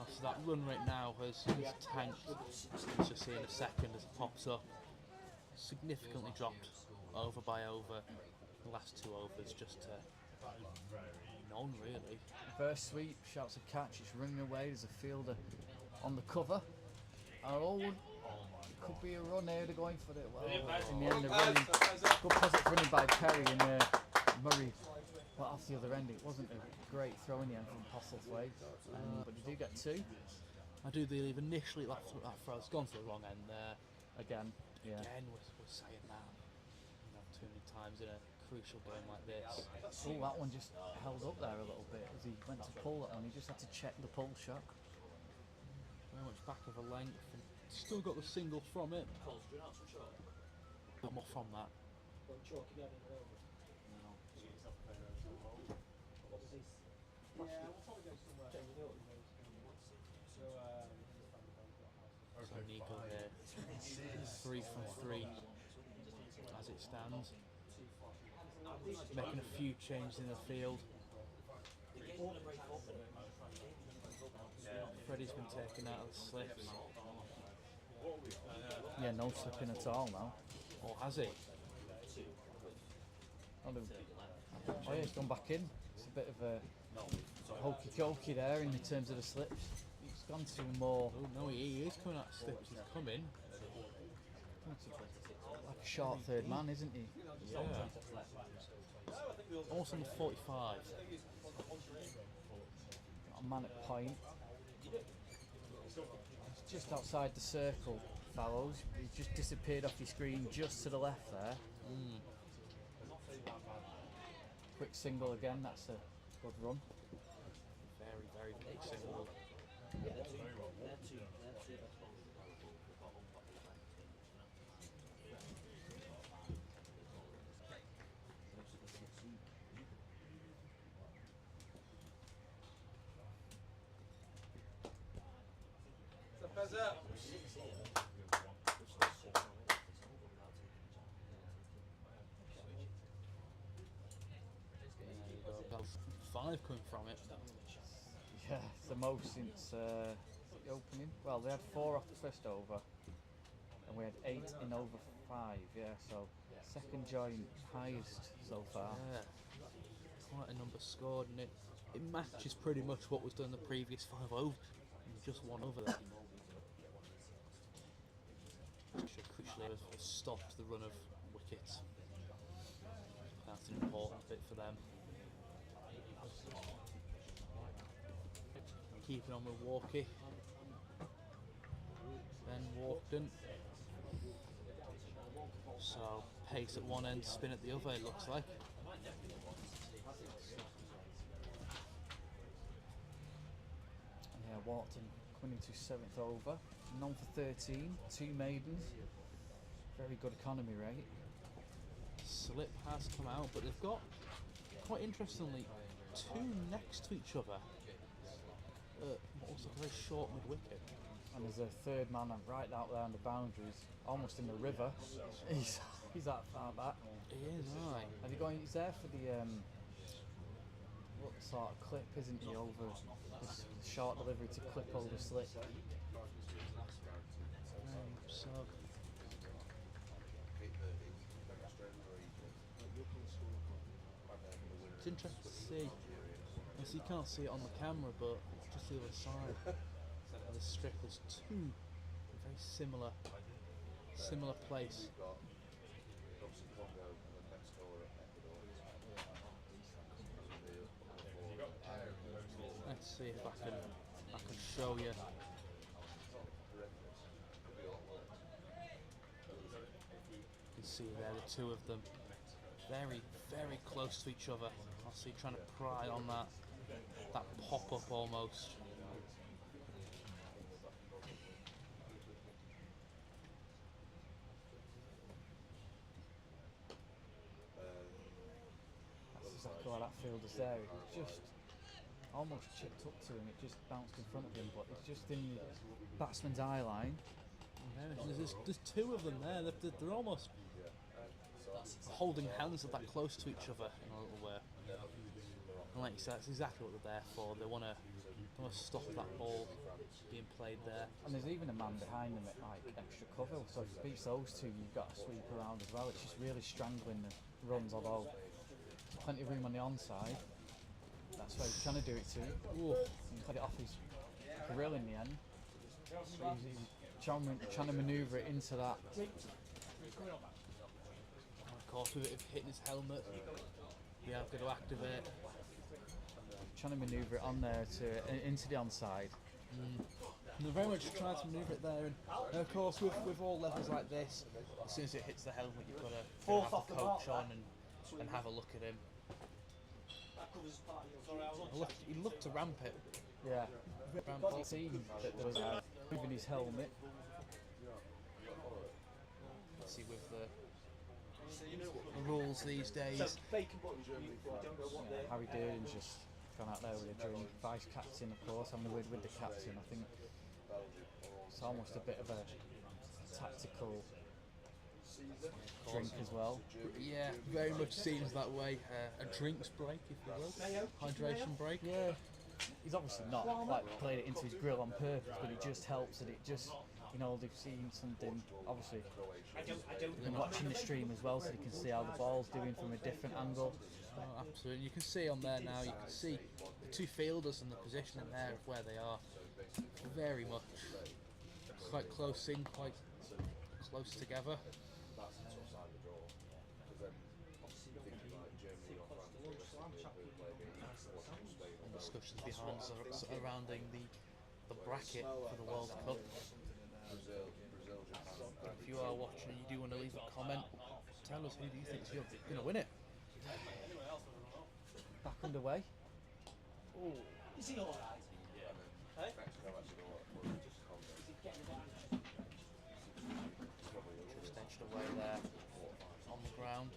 So that run rate now has tanked. Let's just see in a second as it pops up. Significantly dropped over by over. The last 2 overs just none really. First sweep, shouts a catch, it's running away, there's a fielder on the cover. Could be a run here, they're going for it. Well, in the end, they're running. Good positive running by Perry, and Murray went off the other end. It wasn't a great throw in the end from Postlethwaite, but you do get 2. I do believe initially that throw's gone for the wrong end there. Again, yeah. Again, we're saying that too many times in a crucial game like this. Oh, that one just held up there a little bit as he went to pull that one. He just had to check the pull shot. Very much back of a length. And still got the single from it. Got more from that. So Nico here, 3 from 3 as it stands. Making a few changes in the field. Freddie's been taken out of the slips. Yeah, no slipping at all now. Or has he? Oh, yeah, he's gone back in. It's a bit of a hokey cokey there in terms of the slips. He's gone to more Oh no, he is coming out of slips. He's coming. like a short third man, isn't he? Yeah. Almost on the 45. Got a man at point. He's just outside the circle, fellows. He's just disappeared off your screen just to the left there. Quick single again, that's a good run. Very, very big single. About 5 coming from it. Yeah, it's the most since the opening. Well, they had 4 off the first over, and we had 8 in over 5. Yeah, so second joint highest so far. Yeah. Quite a number scored, and it matches pretty much what was done the previous 5 over. Just one over there. Crucially have stopped the run of wickets. That's an important bit for them. Keeping on with Walkie. Then Walkden. So pace at one end, spin at the other, it looks like. Yeah, Wharton coming into 7th over. None for 13, 2 maidens. Very good economy rate. Slip has come out, but they've got, quite interestingly, 2 next to each other. Also very short mid-wicket. And there's a third man right out there on the boundaries, almost in the river. He's that far back. He is, aye. And he's there for the what sort of clip, isn't he, over this short delivery to clip over slip. So it's interesting to see. Yes, you can't see it on the camera, but just the other side of the strip, there's 2 very similar place. Let's see if I can show you. You can see there the 2 of them, very, very close to each other. I'll see trying to pry on that pop up almost. That's exactly what that fielder's there. It just almost chipped up to him. It just bounced in front of him, but it's just in the batsman's eye line. There's 2 of them there. They're almost holding hands that close to each other in a little way. And like you said, that's exactly what they're there for. They want to stop that ball being played there. And there's even a man behind them at like extra cover. So if it beats those 2, you've got to sweep around as well. It's just really strangling the runs, although plenty of room on the onside. That's why he's trying to do it to. Ooh. He cut it off his grill in the end. So he's trying to manoeuvre it into that. And of course, with it hitting his helmet, we have got to activate. Trying to manoeuvre it on there into the onside. And they're very much trying to manoeuvre it there, and of course with all levels like this, as soon as it hits the helmet, you've got to have the coach on and have a look at him. He looked to ramp it. Yeah. I've seen that there was moving his helmet. See with the rules these days. Harry Dearden's just gone out there with a drink. Vice captain, of course, I'm with the captain. I think it's almost a bit of a tactical drink as well. Yeah, very much seems that way. A drinks break, if you will. Hydration break. Yeah. He's obviously not like played it into his grill on purpose, but it just helps, and it just you know, they've seen something, obviously, they're watching the stream as well, so you can see how the ball's doing from a different angle. Oh, absolutely. You can see on there now, you can see the two fielders and the position in there of where they are. Very much quite close in, quite close together. And discussions behind surrounding the bracket for the World Cup. If you are watching and you do want to leave a comment, tell us who do you think is going to win it. Back underway. Is he alright? Just edged away there on the ground.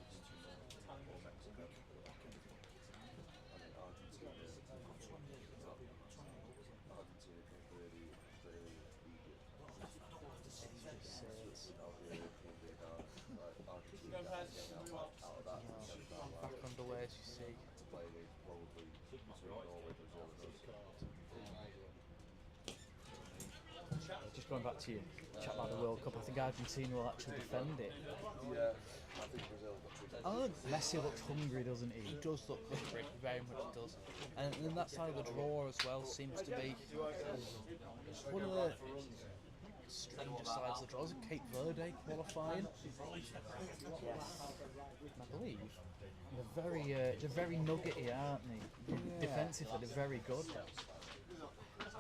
Back underway as you see. Just going back to your chat about the World Cup, I think Argentina will actually defend it. Oh, Messi looks hungry, doesn't he? he does look hungry, very much does. And then that side of the draw as well seems to be one of the stranger sides of the draw. Is it Cape Verde qualifying? I believe. They're very nuggety, aren't they? Yeah. Defensively, they're very good.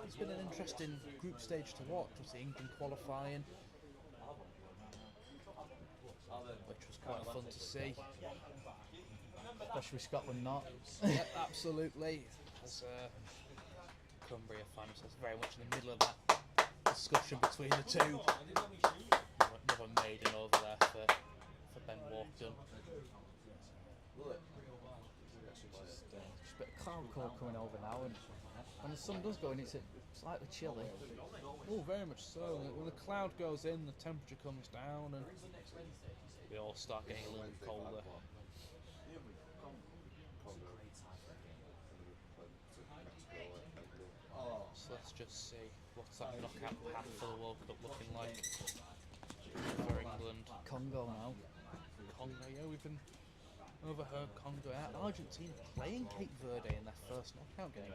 It's been an interesting group stage to watch. With England qualifying, which was quite fun to see. Especially Scotland not. Yep, absolutely. As Cumbria fan says, very much in the middle of that discussion between the two. Another maiden over there for Ben Walkden. Just a bit of cloud cover coming over now, and when the sun does go in, it's slightly chilly. Oh, very much so. When the cloud goes in, the temperature comes down, and we all start getting a little colder. So let's just see what's that knockout path for the World Cup looking like for England. Congo now. Congo, yeah, we've been overheard Congo out. Argentina playing Cape Verde in their first knockout game.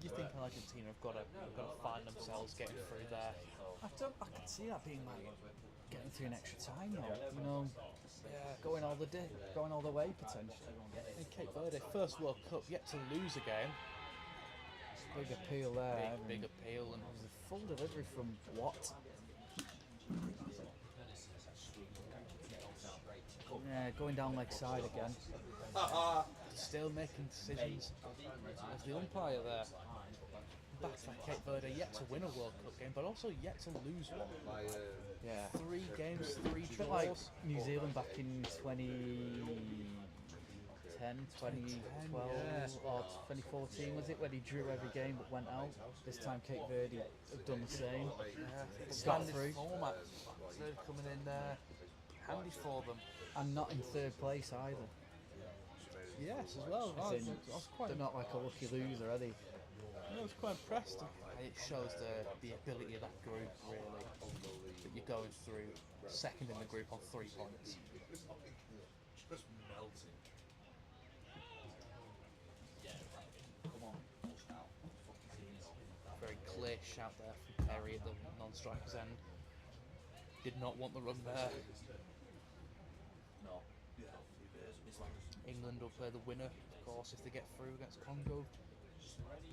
You think Argentina have got to find themselves getting through there? I can see that being like getting through an extra time though. You know, going all the way potentially. And Cape Verde, first World Cup, yet to lose a game. Big appeal there. Big appeal, and It was a full delivery from Watt. Yeah, going down leg side again. still making decisions as the umpire there. Back to Cape Verde, yet to win a World Cup game, but also yet to lose one. Yeah. 3 games, 3 A bit draws. like New Zealand back in 2010, 2012, or 2014 was it, when he drew every game but went out. This time Cape Verde have done the same. Got through. Format. So they're coming in handy for them. And not in third place either. Yes, as well. As in, I was quite, they're not like a lucky loser, are they? I was quite impressed. It shows the ability of that group, really. That you're going through second in the group on 3 points. Just melting. Very clear shout there from Perry at the non-striker's end. Did not want the run there. England will play the winner, of course, if they get through against Congo. Of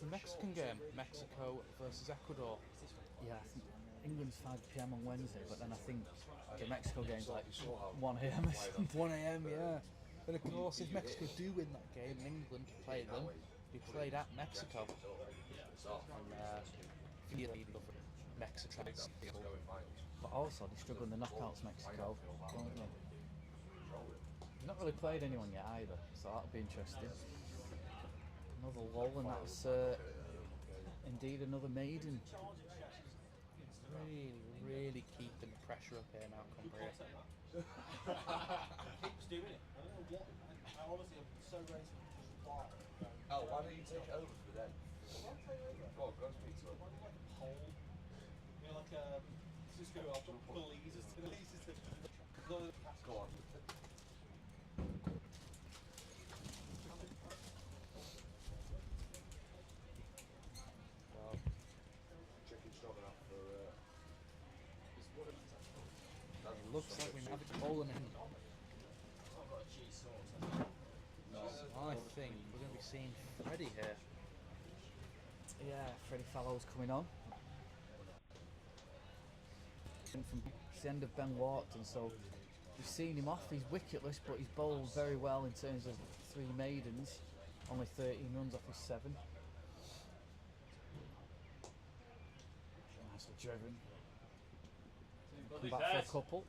the Mexican game, Mexico versus Ecuador. Yeah, I think England's 5 PM on Wednesday, but then I think the Mexico game's like 1 AM or something. 1 AM, yeah. And of course, if Mexico do win that game and England play them, be played at Mexico. And Mexico. But also, they struggle in the knockouts, Mexico, don't they? Not really played anyone yet either, so that'll be interesting. Another lull, and that's indeed another maiden. Really keeping the pressure up here now, Cumbria. Keeps doing it. I don't know what. I honestly am so ready to just fire. Oh, why don't you take it over for them? Well, go and speak to her. Pole. You know, like just go up and Belize is to Go on. Chicken stroganoff for. It looks like we have it bowling in. I've got a cheese sauce. I think we're going to be seeing Freddie here. Yeah, Freddie Fallow's coming on. And from it's the end of Ben Wharton, so we've seen him off. He's wicketless, but he's bowled very well in terms of 3 maidens. Only 13 runs off his 7. Nicely driven. Come back for a couple.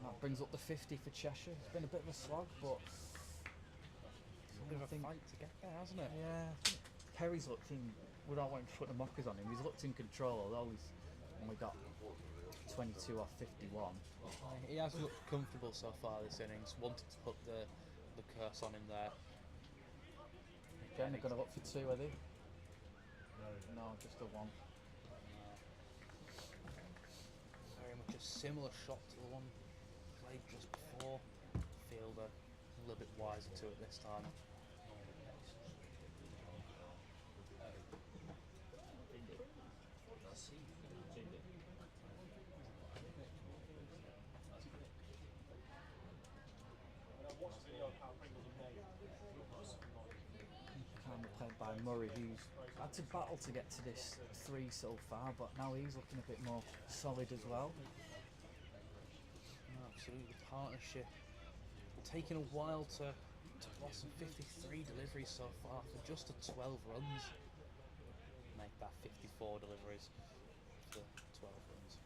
That brings up the 50 for Cheshire. It's been a bit of a slog, but It's a bit of a fight to get there, hasn't it? yeah, I think Perry's looked in, without wanting to put the mockers on him, he's looked in control, although he's only got 22 off 51. He has looked comfortable so far this innings. Wanted to put the curse on him there. Again, they're going to look for 2, are they? No, just the 1. Very much a similar shot to the one played just before. Fielder a little bit wiser to it this time. Kind of played by Murray, who's had to battle to get to this 3 so far, but now he's looking a bit more solid as well. Absolutely, the partnership taking a while to blossom. 53 deliveries so far for just the 12 runs. Make that 54 deliveries for 12 runs.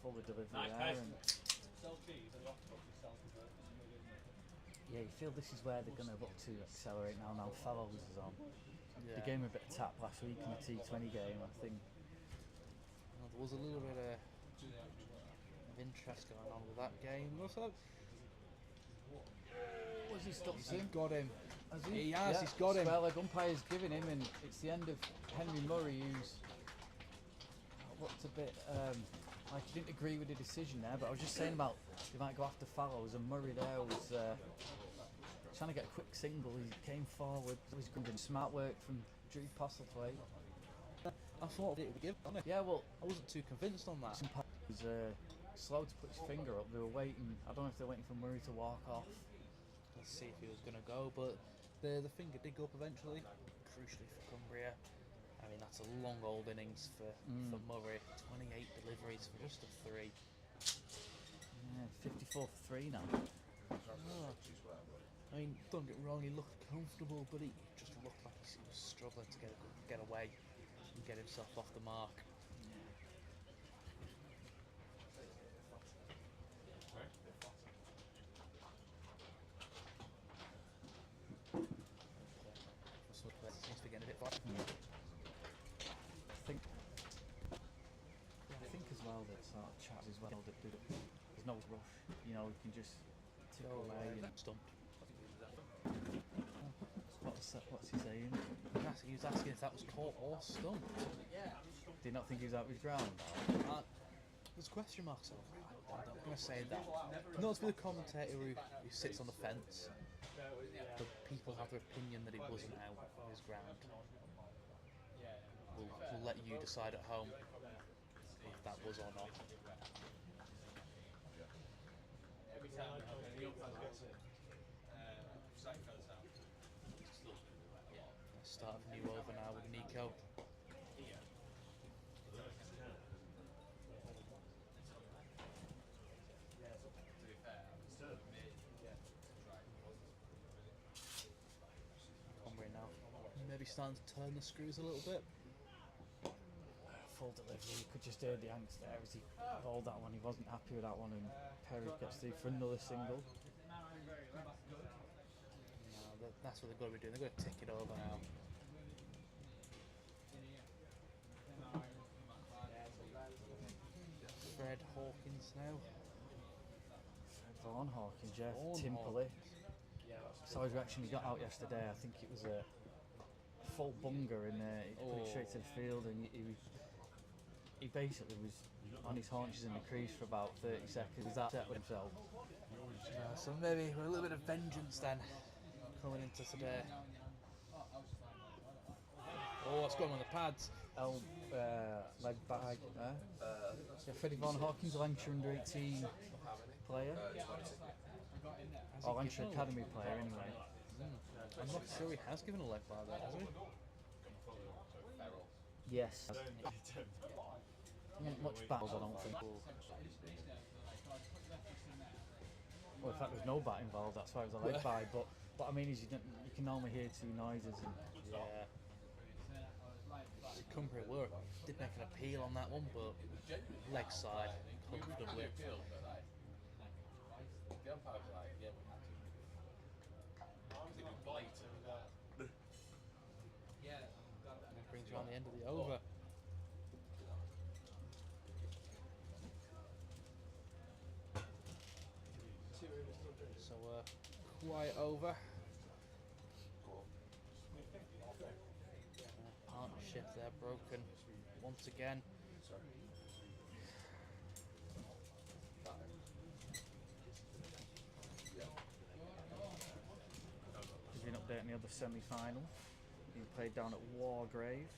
Full of delivery Nice there. pace. And sell cheese and octopus sells the burgers. yeah, you feel this is where they're going to look to accelerate now. Now Fellows is on. Yeah. They gave him a bit of tap last week in the T20 game, I think. Well, there was a little bit of interest going on with that game. Also, Was he stopped he's him? got him. Has He has, he's got him. Well, like umpire's giving him, and it's the end of Henry Murray, who's looked a bit like he didn't agree with the decision there. But I was just saying about they might go after Fallows, and Murray there was trying to get a quick single. He came forward. It was good and smart work from Drew Postlethwaite. I thought it would give, wasn't it? Yeah, well, I wasn't too convinced on that. umpire was slow to put his finger up. They were waiting. I don't know if they're waiting for Murray to walk off. Let's see if he was going to go, but the finger did go up eventually. Crucially for Cumbria. I mean, that's a long old innings for Murray. 28 deliveries for just a 3. Yeah, 54 for 3 now. I mean, don't get me wrong, he looked comfortable, but he just looked like he was struggling to get away and get himself off the mark. Seems to be getting a bit flat. I think as well that sort of chat as well that there's no rush. You know, you can just tick away and Stumped. what's he saying? He was asking if that was caught or stumped. Do you not think he was out of his ground? There's question marks over it. I'm going to say that. Not to be the commentator who sits on the fence, but people have their opinion that he wasn't out of his ground. We'll let you decide at home if that was or not. Start of new over now with Nico. Cumbria now maybe starting to turn the screws a little bit. Full delivery. You could just hear the angst there as he bowled that one. He wasn't happy with that one, and Perry gets through for another single. No, that's what they've got to be doing. They've got to tick it over now. Fred Hawkins now. Vaughan Hawkins, yeah, Vaughan Timperley. Hawkins. Saw his reaction he got out yesterday. I think it was a full bunger and he put it straight to the field, and he basically was on his haunches in the crease for about 30 seconds. He's upset with himself. So maybe a little bit of vengeance then coming into today. Oh, what's going on with the pads? Led by Freddie Vaughan Hawkins, Lancashire under 18 player, or Lancashire Academy player anyway. I'm not sure he has given a leg by there, has he? Yes. Not much battles, I don't think. Well, in fact, there's no bat involved. That's why it was a leg by. But what I mean is, you can normally hear two noises. And Yeah. Cumbria did make an appeal on that one, but leg side comfortably. And it brings you on the end of the over. So quiet over. Partnership there broken once again. There's been an update on the other semi-final. Being played down at Wargrave.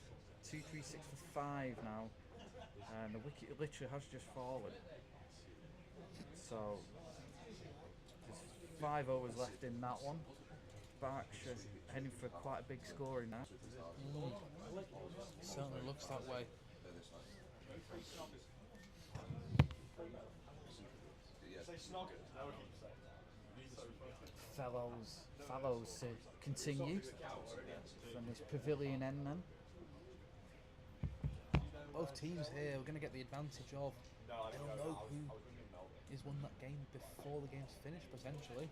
2-3-6 for 5 now, and the wicket literally has just fallen. So there's 5 overs left in that one. Berkshire heading for quite a big score in that. Certainly looks that way. Fellows to continue from this pavilion end then. Both teams here are going to get the advantage of they'll know who is won that game before the game's finished, potentially,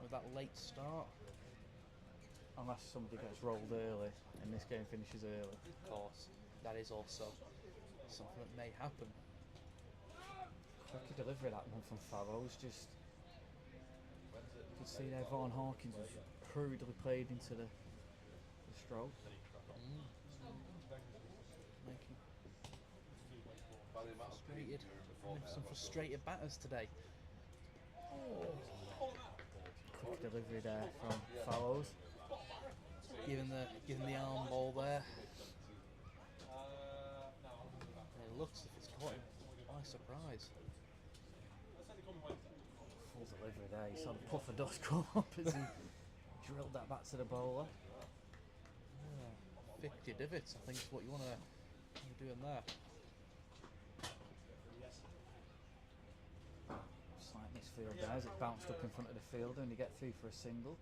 with that late start. Unless somebody gets rolled early and this game finishes early. Of course, that is also something that may happen. Quicker delivery that one from Farrow's. Just you could see there Vaughan Hawkins was hurriedly played into the stroke. Making some frustrated batters today. Quick delivery there from Farrow's. Given the arm ball there. And it looks as if it's caught him by surprise. Full delivery there. You saw the puff of dust come up as he drilled that back to the bowler. 50 divots, I think, is what you want to be doing there. Just like this field there, as it bounced up in front of the fielder and he get through for a single.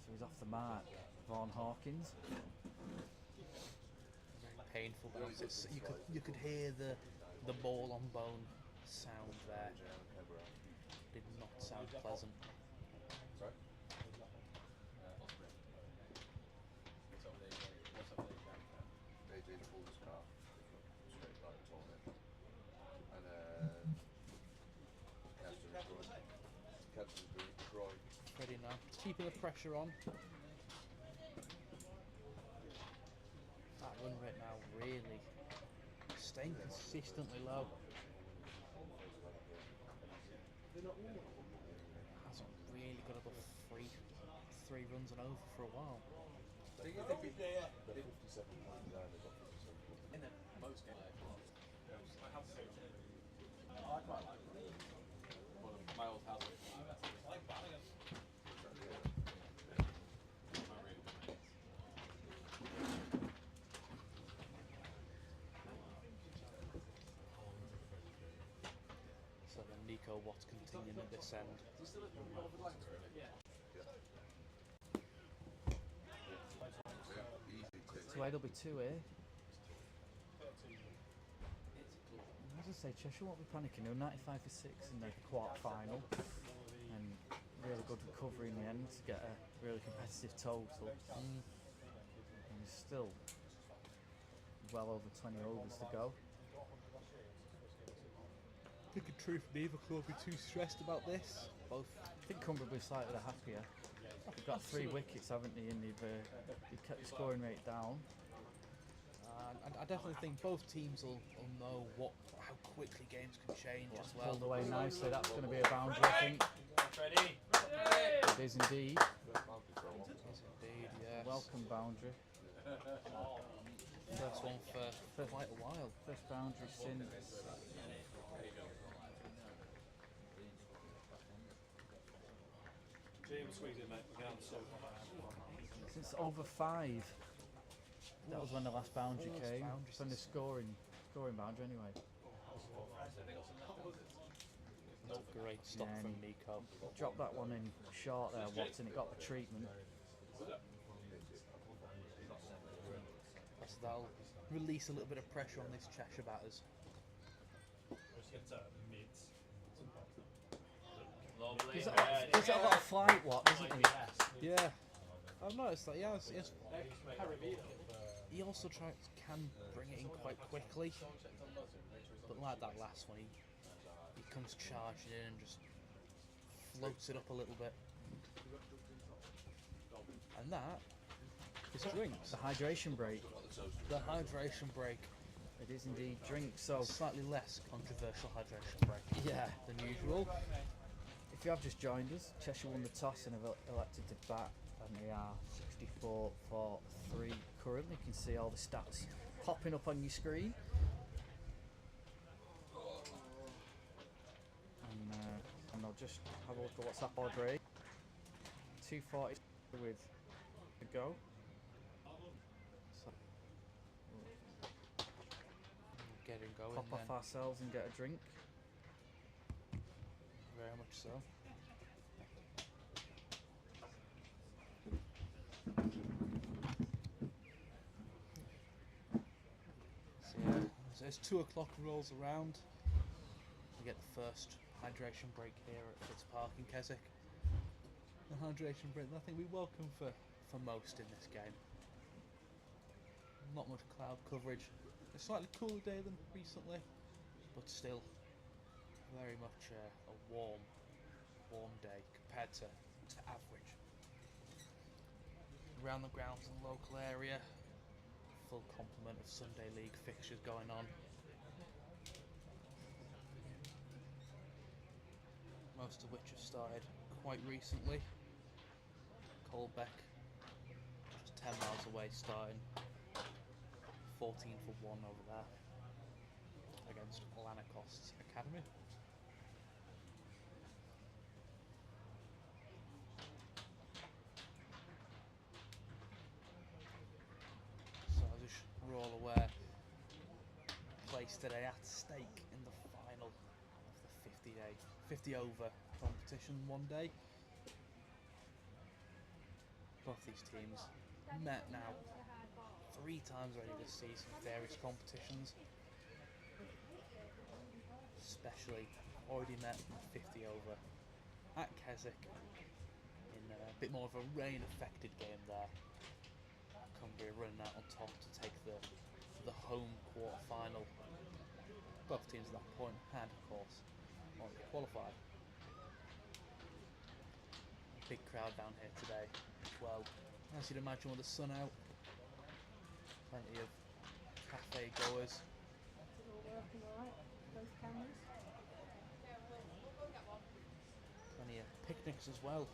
So he's off the mark, Vaughan Hawkins. Very painful bounce. You could hear the ball on bone sound there. Did not sound pleasant. Freddie now keeping the pressure on. That run rate now really staying consistently low. Hasn't really got above three runs and over for a while. So then Nico Watts continuing at this end. So it'll be 2 here. As I say, Cheshire won't be panicking. They were 95 for 6 in the quarter final, and really good recovery in the end to get a really competitive total. And there's still well over 20 overs to go. think in truth neither club will be too stressed about this. Both. I think Cumbria will be slightly happier. They've got 3 wickets, haven't they? And they've kept the scoring rate down. I definitely think both teams will know how quickly games can change as well. Pulled away nicely. That's going to be a boundary, I think. Ready? It is indeed. Yes, indeed, yes. Welcome boundary. First one for quite a while. First boundary since since over 5. That was when the last boundary First came. boundary From the scoring boundary anyway. Not great stop Yeah, from and Nico. Dropped that one in short there, Watson. It got the treatment. So that'll release a little bit of pressure on these Cheshire batters. He's got a lot of flight, what, isn't he? Yeah. I've noticed that, yeah. He also can bring it in quite quickly. But like that last one, he comes charging in and just floats it up a little bit. And that is drinks. The hydration break. The hydration break. It is indeed drinks. So Slightly less controversial hydration break yeah. than usual. If you have just joined us, Cheshire won the toss and have elected to bat, and they are 64 for 3 currently. You can see all the stats popping up on your screen. And I'll just have a look at WhatsApp order. 240 with the go. So Get him going. pop off Then. ourselves and get a drink. Very much so. So yeah, as 2 o'clock rolls around, we get the first hydration break here at Fitz Park in Keswick. The hydration break, I think we welcome for most in this game. Not much cloud coverage. A slightly cooler day than recently, but still very much a warm day compared to average. Around the grounds in the local area, full complement of Sunday League fixtures going on. Most of which have started quite recently. Colbeck, just 10 miles away, starting 14 for 1 over there against Lanacost's Academy. So as we're all aware, placed today at stake in the final of the 50 over competition one day. Both these teams met now 3 times already this season in various competitions. Especially already met in the 50 over at Keswick in a bit more of a rain affected game there. Cumbria running out on top to take the home quarter final. Both teams at that point had, of course, already qualified. Big crowd down here today as well. As you'd imagine with the sun out, plenty of cafe goers. Plenty of picnics as well.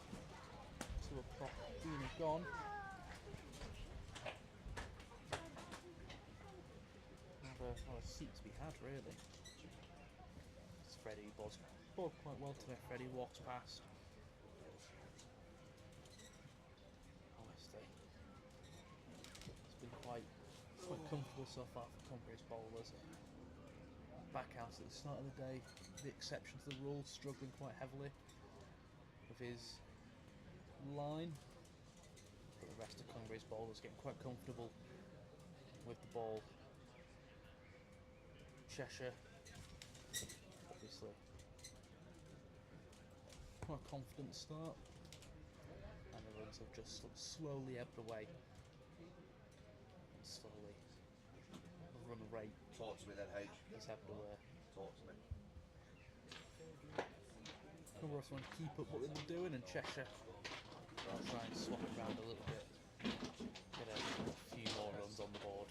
2 o'clock being gone. Not a seat to be had really. It's Freddie bowled quite well today. Freddie walks past. Honestly, it's been quite comfortable so far for Cumbria's bowlers. Backhouse at the start of the day, the exception to the rule, struggling quite heavily with his line, but the rest of Cumbria's bowlers getting quite comfortable with the ball. Cheshire, obviously, quite a confident start, and the runs have just slowly ebbed away. And slowly, the run rate Talk to me then, H. has ebbed away. Talk to me. Cumbria want to keep up what they've been doing, and Cheshire try and swap it around a little bit, get a few more runs on the board.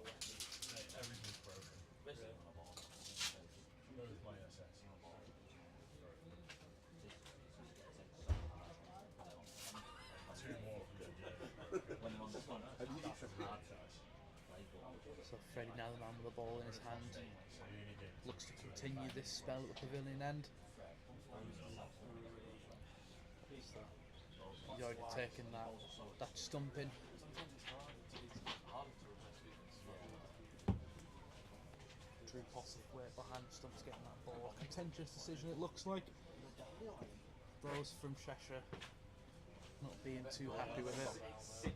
Everything's broken. Both my assets. Two more from the So Freddie, now the man with the ball in his hand, looks to continue this spell at the pavilion end. So he's already taken that stumping. Drew Postlethwaite behind the stumps getting that ball. Contentious decision it looks like. Those from Cheshire not being too happy with it.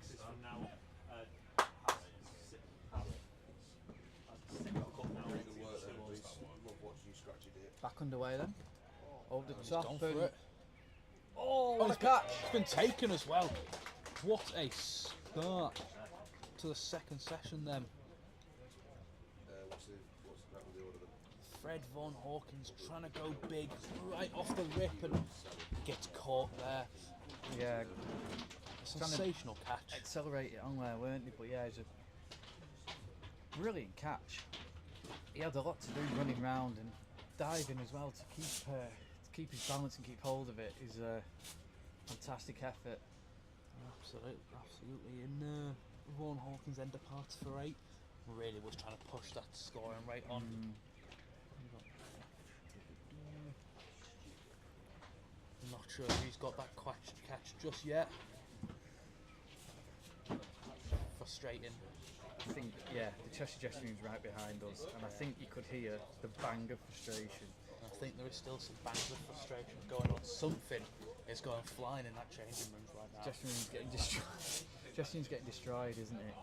Back underway then. Over the He's top. gone for and- it. Oh, Oh, the catch! it's been taken as well. What a start to the second session then. What's the order then? Fred Von Hawkins trying to go big right off the rip and gets caught there. Yeah, Sensational catch. accelerate it on there, weren't they? But yeah, it's a brilliant catch. He had a lot to do running round and diving as well to keep his balance and keep hold of it. Is a fantastic effort. Absolutely. And Vaughan Hawkins end of parts for 8. Really was trying to push that scoring rate on. Not sure if he's got that catch just yet. Frustrating. I think, yeah, the Cheshire dressing room's right behind us, and I think you could hear the bang of frustration. I think there is still some bangs of frustration going on. Something is going flying in that changing room right now. Dressing room's getting destroyed. Dressing room's getting destroyed, isn't it?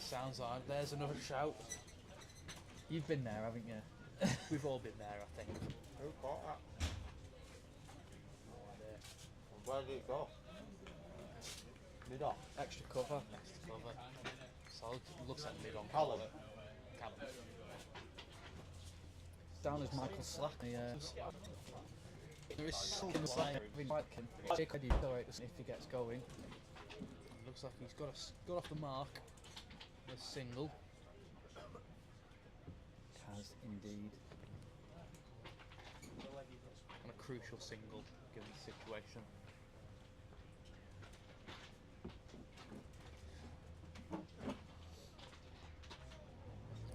Sounds like there's another shout. You've been there, haven't you? We've all been there, I think. Who caught that? No idea. Where did it go? Mid off. Extra cover. Next to cover. So it looks like mid on Callum. Callum. Down as Michael Slack. Yeah. There is something Kim Slack. like If he gets going. looks like he's got off the mark. A single. Has indeed. And a crucial single given the situation.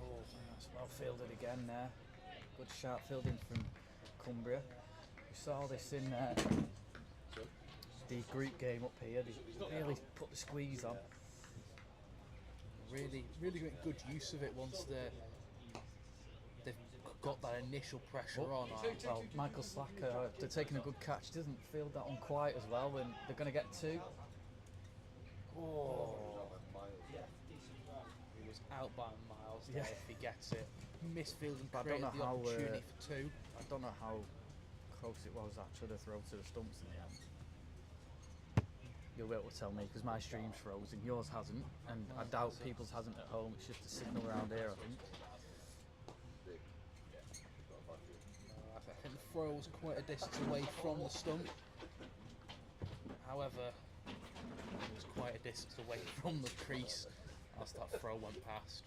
Oh, that's well fielded again there. Good sharp fielding from Cumbria. We saw this in the group game up here. They really put the squeeze on. Really getting good use of it once they've got that initial pressure on. Well, Michael Slacker, they're taking a good catch. Doesn't field that one quite as well when they're going to get 2. Oh. He was out by miles there if he gets it. Misfield and But I created don't the know how, opportunity for 2. I don't know how close it was actually to throw to the stumps in the end. You'll be able to tell me because my stream's frozen, yours hasn't, and I doubt people's hasn't at home. It's just a signal around here, I think. I think the throw was quite a distance away from the stump. However, it was quite a distance away from the crease as that throw went past.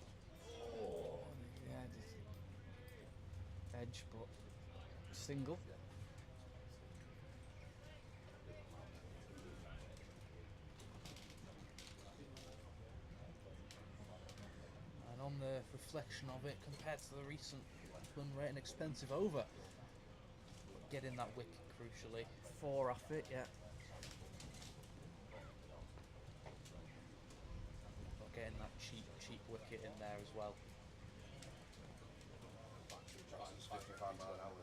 Oh, yeah, edge, but single. And on the reflection of it, compared to the recent run rate and expensive over, getting that wicket crucially. 4 off it, yeah. But getting that cheap wicket in there as well. 55 mile an hour.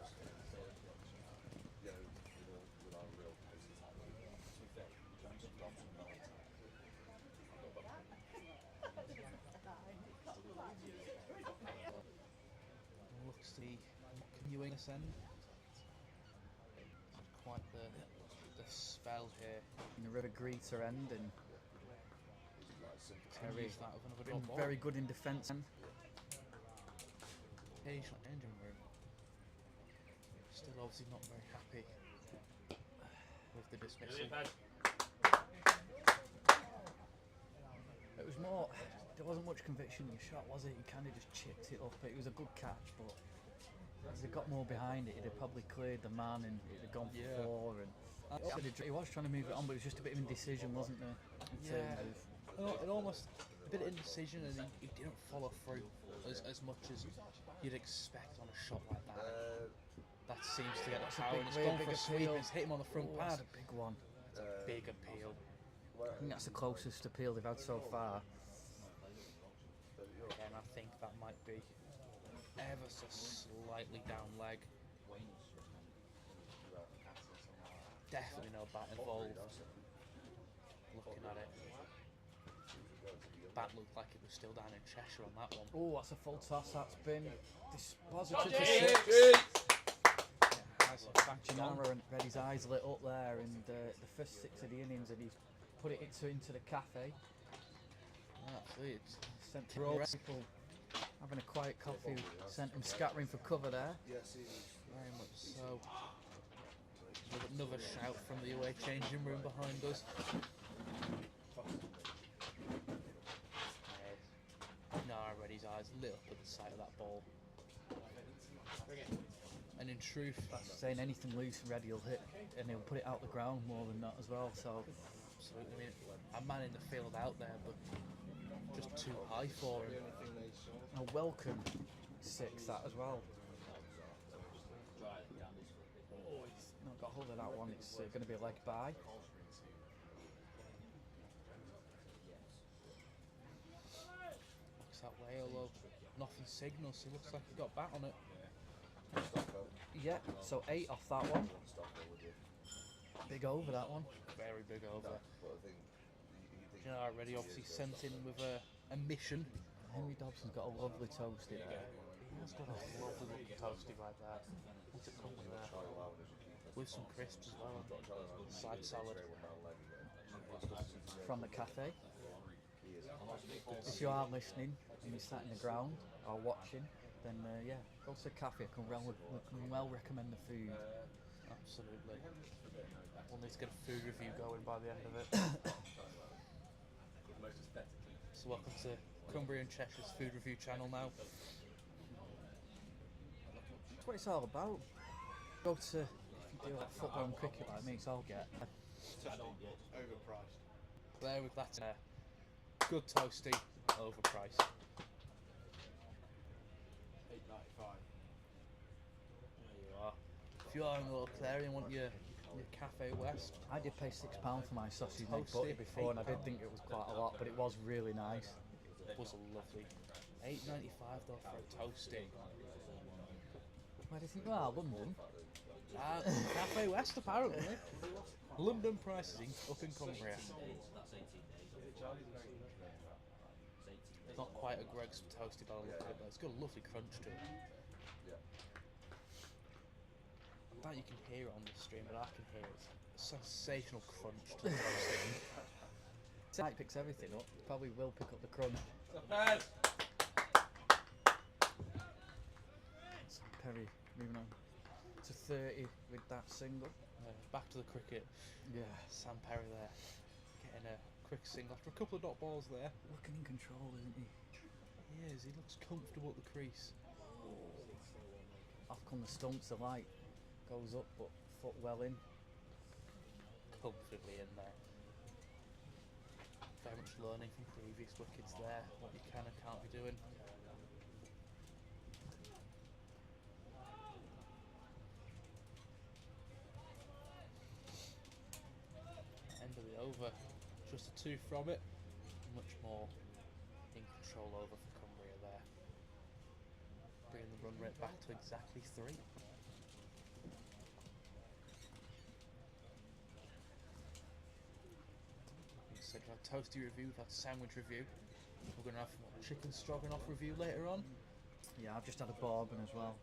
With our real Looks to be continuing this end. Quite the spell here. In the River Greeter end, and Can use that with another been drop ball. very good in defence. occasional engine room. Still obviously not very happy with the dismissal. It was more, there wasn't much conviction in the shot, was it? He kind of just chipped it up. It was a good catch, but as they got more behind it, he'd have probably cleared the man and it'd have gone for Yeah. four. And he was trying to move it on, but it was just a bit of indecision, wasn't there? And almost a bit of indecision, and he didn't follow through as much as you'd expect on a shot like that. That seems to get the power, and it's gone for a sweep. It's hit him on the front pad. That's a big one. It's a big appeal. I think that's the closest appeal they've had so far. Again, I think that might be ever so slightly down leg. Definitely no bat involved. Looking at it, bat looked like it was still down in Cheshire on that one. Oh, that's a full toss. That's been dispositive to 6. Gennaro had his eyes lit up there in the first 6 of the innings, and he's put it into the cafe. Absolutely, it's Sent people having a quiet coffee, sent him scattering for cover there. very much so. Another shout from the away changing room behind us. No, I read his eyes lit up at the sight of that ball. And in truth, Saying anything loose and ready, he'll hit, and he'll put it out the ground more than that as well. So, absolutely, I mean, a man in the field out there, but just too high for him. a welcome 6 that as well. Oh, he's not got hold of that one. It's going to be a leg by. Looks that way, although nothing signals, so it looks like he got bat on it. Yeah, so 8 off that one. Big over that one. Very big over. You know, already obviously sent in with a mission. Henry Dobson's got a lovely toasty there. He has got a lovely looking toasty right there. What's it called there? With some crisps as well. Side salad. From the cafe. If you are listening and you're sat in the ground or watching, then yeah, go to the cafe. I can well recommend the food. Absolutely. We'll need to get a food review going by the end of it. So welcome to Cumbria and Cheshire's food review channel now. That's what it's all about. Go to, if you do like football and cricket like me, so I'll get. Overpriced. There with that good toasty, overpriced. £8.95. There you are. If you are in the local area and want your Cafe West, I did pay £6 for my sausage and egg Toasty, butty before, and I did think it was quite a lot, but it was really nice. it was a lovely £8.95 though for a toasty. Where do you think we are? London? Cafe West apparently. London prices up in Cumbria. It's not quite a Greg's toasty by the look of it, but it's got a lovely crunch to it. I doubt you can hear it on the stream, but I can hear it. A sensational crunch to the toasty. It picks everything up. Probably will pick up the crunch. So Perry moving on to 30 with that single. Back to the cricket. Yeah. Sam Perry there, getting a quick single after a couple of dot balls there. Looking in control, isn't he? He is. He looks comfortable at the crease. Off come the stumps, the light goes up, but foot well in. Comfortably in there. Very much learning from previous wickets there, what you can and can't be doing. End of the over, just a 2 from it. Much more in control over for Cumbria there. Bringing the run rate back to exactly 3. So we've had toasty review, we've had sandwich review. We're going to have chicken stroganoff review later on. Yeah, I've just had a bourbon as well.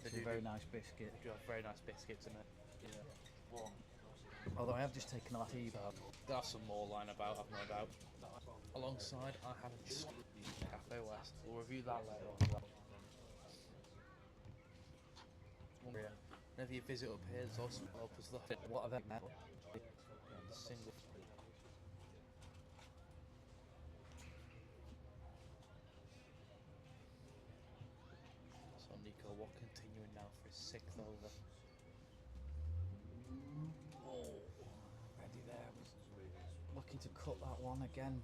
They It's a do very nice biscuit. They do have very nice biscuits in it. Although I have just taken a tea bar. There's some more lying about, I've no doubt. Alongside, I have Cafe West. We'll review that later on. Whenever you visit up here, there's also up as the What event now? the single. So Nico Watt continuing now for his 6th over. Oh, ready there. Looking to cut that one again.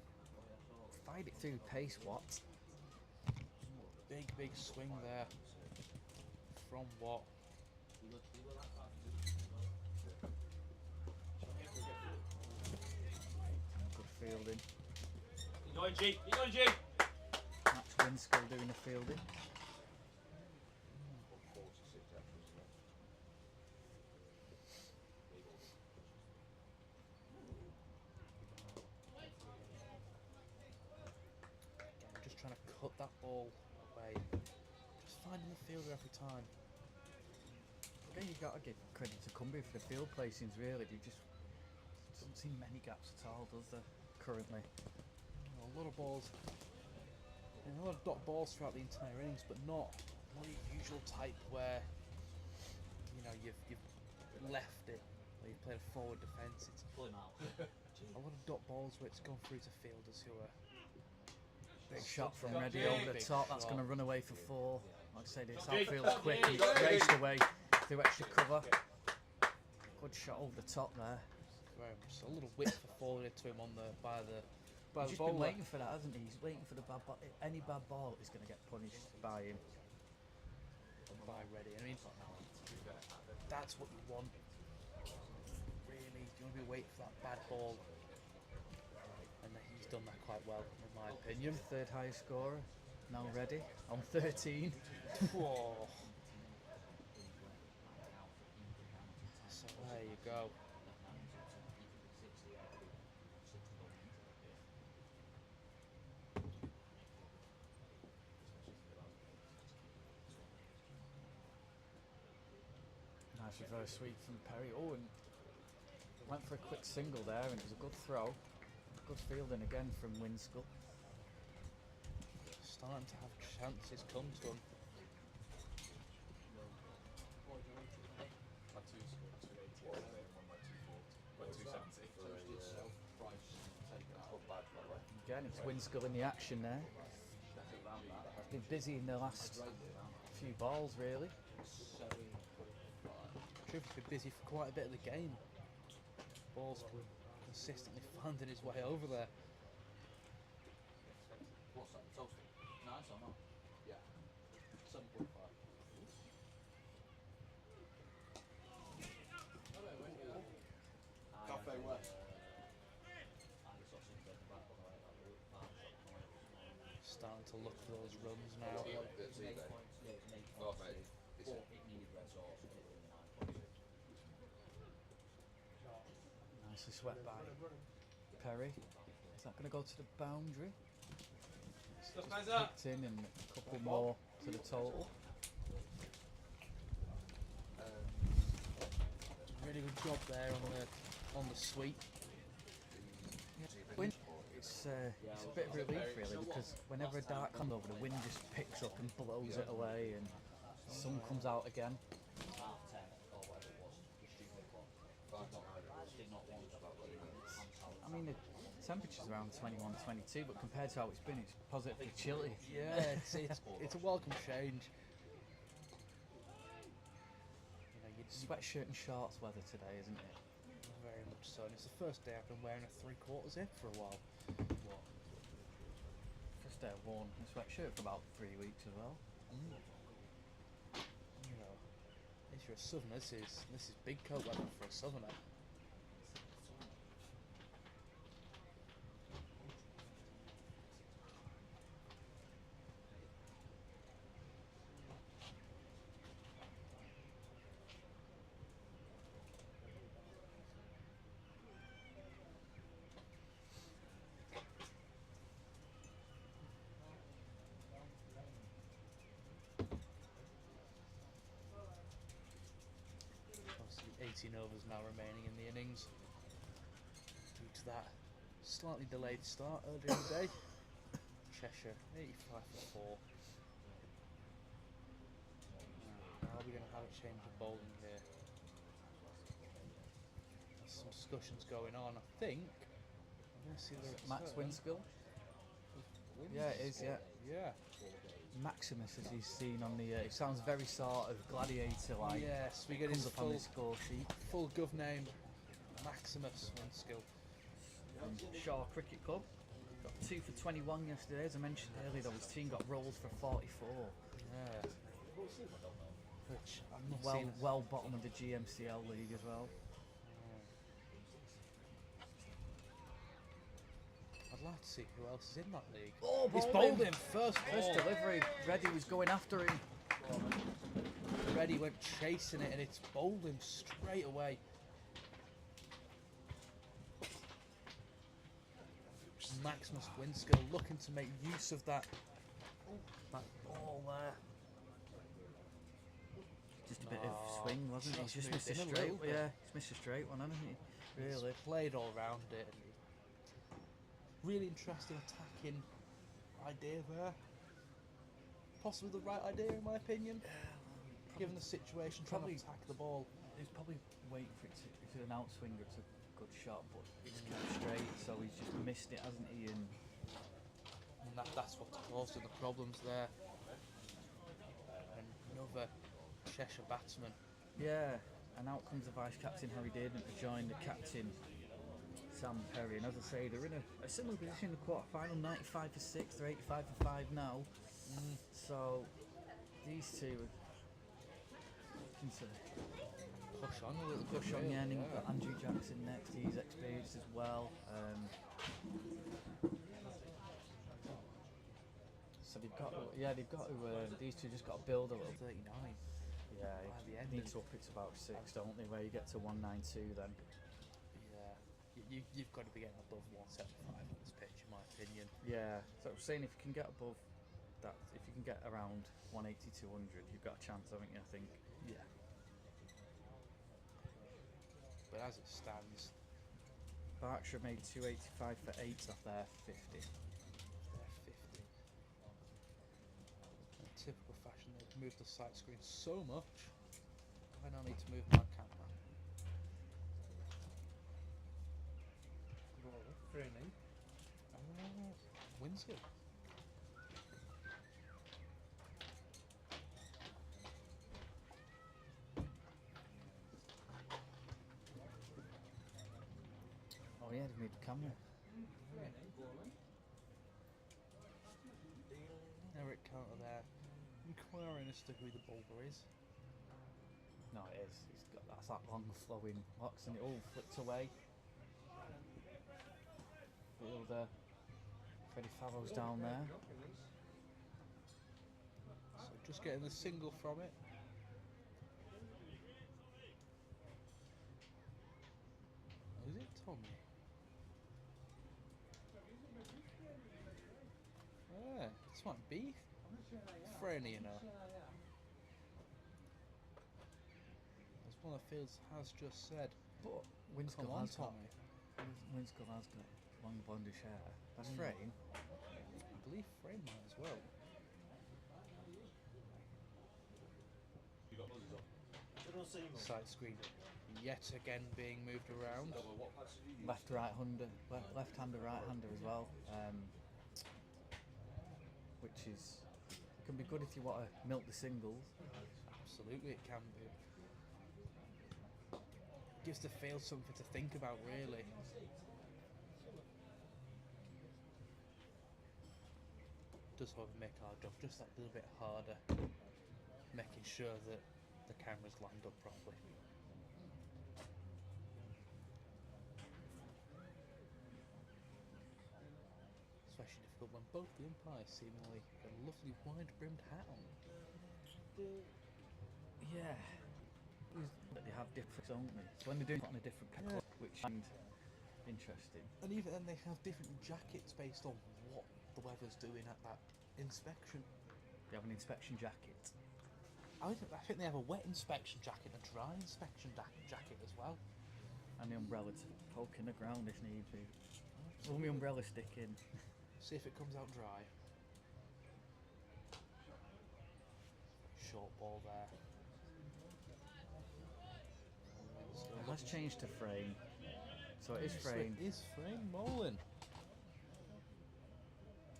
Find it through pace, Watt. Big swing there from Watt. Good fielding. You going, G? You going, G? Max Winskill doing the fielding. Just trying to cut that ball away. Just finding the fielder every time. Again, you've got to give credit to Cumbria for the field placings, really. They just don't see many gaps at all, does there, currently? A lot of balls, and a lot of dot balls throughout the entire innings, but not the usual type where you've left it, where you've played a forward defence. It's a lot of dot balls where it's gone through to fielders who are Big shot from Got Reddy Jay. over the Big top. That's shot. going to run away for 4. Like I say, this Got Jay. outfield's Got quick Jay. and Got it's Jay. raced away through extra cover. Good shot over the top there. very much a little whip for forward to him on the by the He's just been bowler. waiting for that, hasn't he? He's waiting for the bad ball. Any bad ball is going to get punished by him. By Reddy. I mean, that's what you want. Really, you want to be waiting for that bad ball, and he's done that quite well, in my opinion. Third highest scorer, now ready on 13. Whoa. So there you go. Nice reverse sweep from Perry. Oh, and went for a quick single there, and it was a good throw. Good fielding again from Winskill. Starting to have chances come to him. Had two scored 280 yesterday and one by 240. By 270. Again, it's Winskill in the action there. Been busy in the last few balls, really. Truth, he's been busy for quite a bit of the game. Ball's consistently finding his way over there. What's that? Toasted? Nice or not? Yeah. 7.5. Cafe West. Starting to look for those runs now. Oh, mate. Nicely swept by Perry. Is that going to go to the boundary? Just kicked in and a couple more to the total. Really good job there on the sweep. Wind, it's a bit of relief really, because whenever a dart comes over, the wind just picks up and blows it away, and sun comes out again. I mean, the temperature's around 21, 22, but compared to how it's been, it's positively chilly. Yeah, it's a welcome change. You know, Sweatshirt and shorts weather today, isn't it? very much so. And it's the first day I've been wearing a 3/4 zip for a while. First day I've worn a sweatshirt for about 3 weeks as well. You know, if you're a southerner, this is big coat weather for a southerner. Obviously 18 overs now remaining in the innings due to that slightly delayed start earlier in the day. Cheshire 85 for 4. are we going to have a change of bowling here? There's some discussions going on. I think I'm going to see the Max return. Winskill. Yeah, it is. Yeah. Yeah. Maximus, as he's seen on the. It sounds very sort of gladiator-like. Yes, we get Comes his up on the score sheet. full gov name, Maximus Winskill. Shire Cricket Club got 2 for 21 yesterday. As I mentioned earlier, though, his team got rolled for 44. Yeah. Which I'm not Well, seeing. well bottom of the GMCL league as well. I'd like to see who else is in that league. Oh, He's bowled bowled him first delivery. Reddy was going after him. Reddy went chasing it and it's bowled him straight away. Maximus Winskill looking to make use of that ball there. Just a bit of swing, wasn't it? He's just moved missed a in a straight. little bit. Yeah, he's missed a straight one, hasn't he? Really. He's played all round it. And really interesting attacking idea there. Possibly the right idea in my opinion. Given the situation, trying to Probably- attack the ball. He's probably waiting for it to. If it's an outswinger, it's a good shot, but it's kept straight, so he's just missed it, hasn't he? And That's what's causing the problems there. And another Cheshire batsman. yeah, and out comes the vice captain Harry Dearden to join the captain Sam Perry. And as I say, they're in a similar position in the quarter final, 95 for 6, they're 85 for 5 now. So these two are looking to Push on a little bit. push on. really, Yeah, and you've got Andrew Jackson next. He's experienced as well. So they've got to. These two just got to build a little. 39. Yeah, By the end need of- to up it to about 6, don't they? Where you get to 192 then. Yeah. You've got to be getting above 175 on this pitch, in my opinion. Yeah. So I'm saying if you can get above that, if you can get around 180, 200, you've got a chance, haven't you? I think. Yeah. But as it stands, Berkshire made 285 for 8 off their 50. they're 50. In typical fashion, they've moved the sight screen so much. I now need to move my camera. Winskill. Oh yeah, they've moved the camera. Eric Carter there, inquiring as to who the bowler is. No, it is. That's that long flowing locks, and it all flicked away. Fielder Freddie Farrow's down there. So just getting the single from it. Is it Tommy? Ah, this might be Franny, you know. As one of the fields has just said. But Winskill Come on, has got Tommy. Winskill has got long blondish hair. That's Mm. Frame. I believe Frame might as well. Side screen yet again being moved around. Left-hander, right-hander as well. Which is can be good if you want to milk the singles. Absolutely, it can be. Gives the field something to think about, really. Does sort of make our job just that little bit harder, making sure that the cameras lined up properly. Especially difficult when both the umpires seemingly got a lovely wide-brimmed hat on. Yeah. But they have different, don't they? So when they're doing it on a different colour, which is interesting. And even then, they have different jackets based on what the weather's doing at that inspection. They have an inspection jacket. I think they have a wet inspection jacket and a dry inspection jacket as well. And the umbrella to poke in the ground if need be. Will the umbrella stick in? See if it comes out dry. Short ball there. has changed to frame. So it is So frame. it is frame bowling.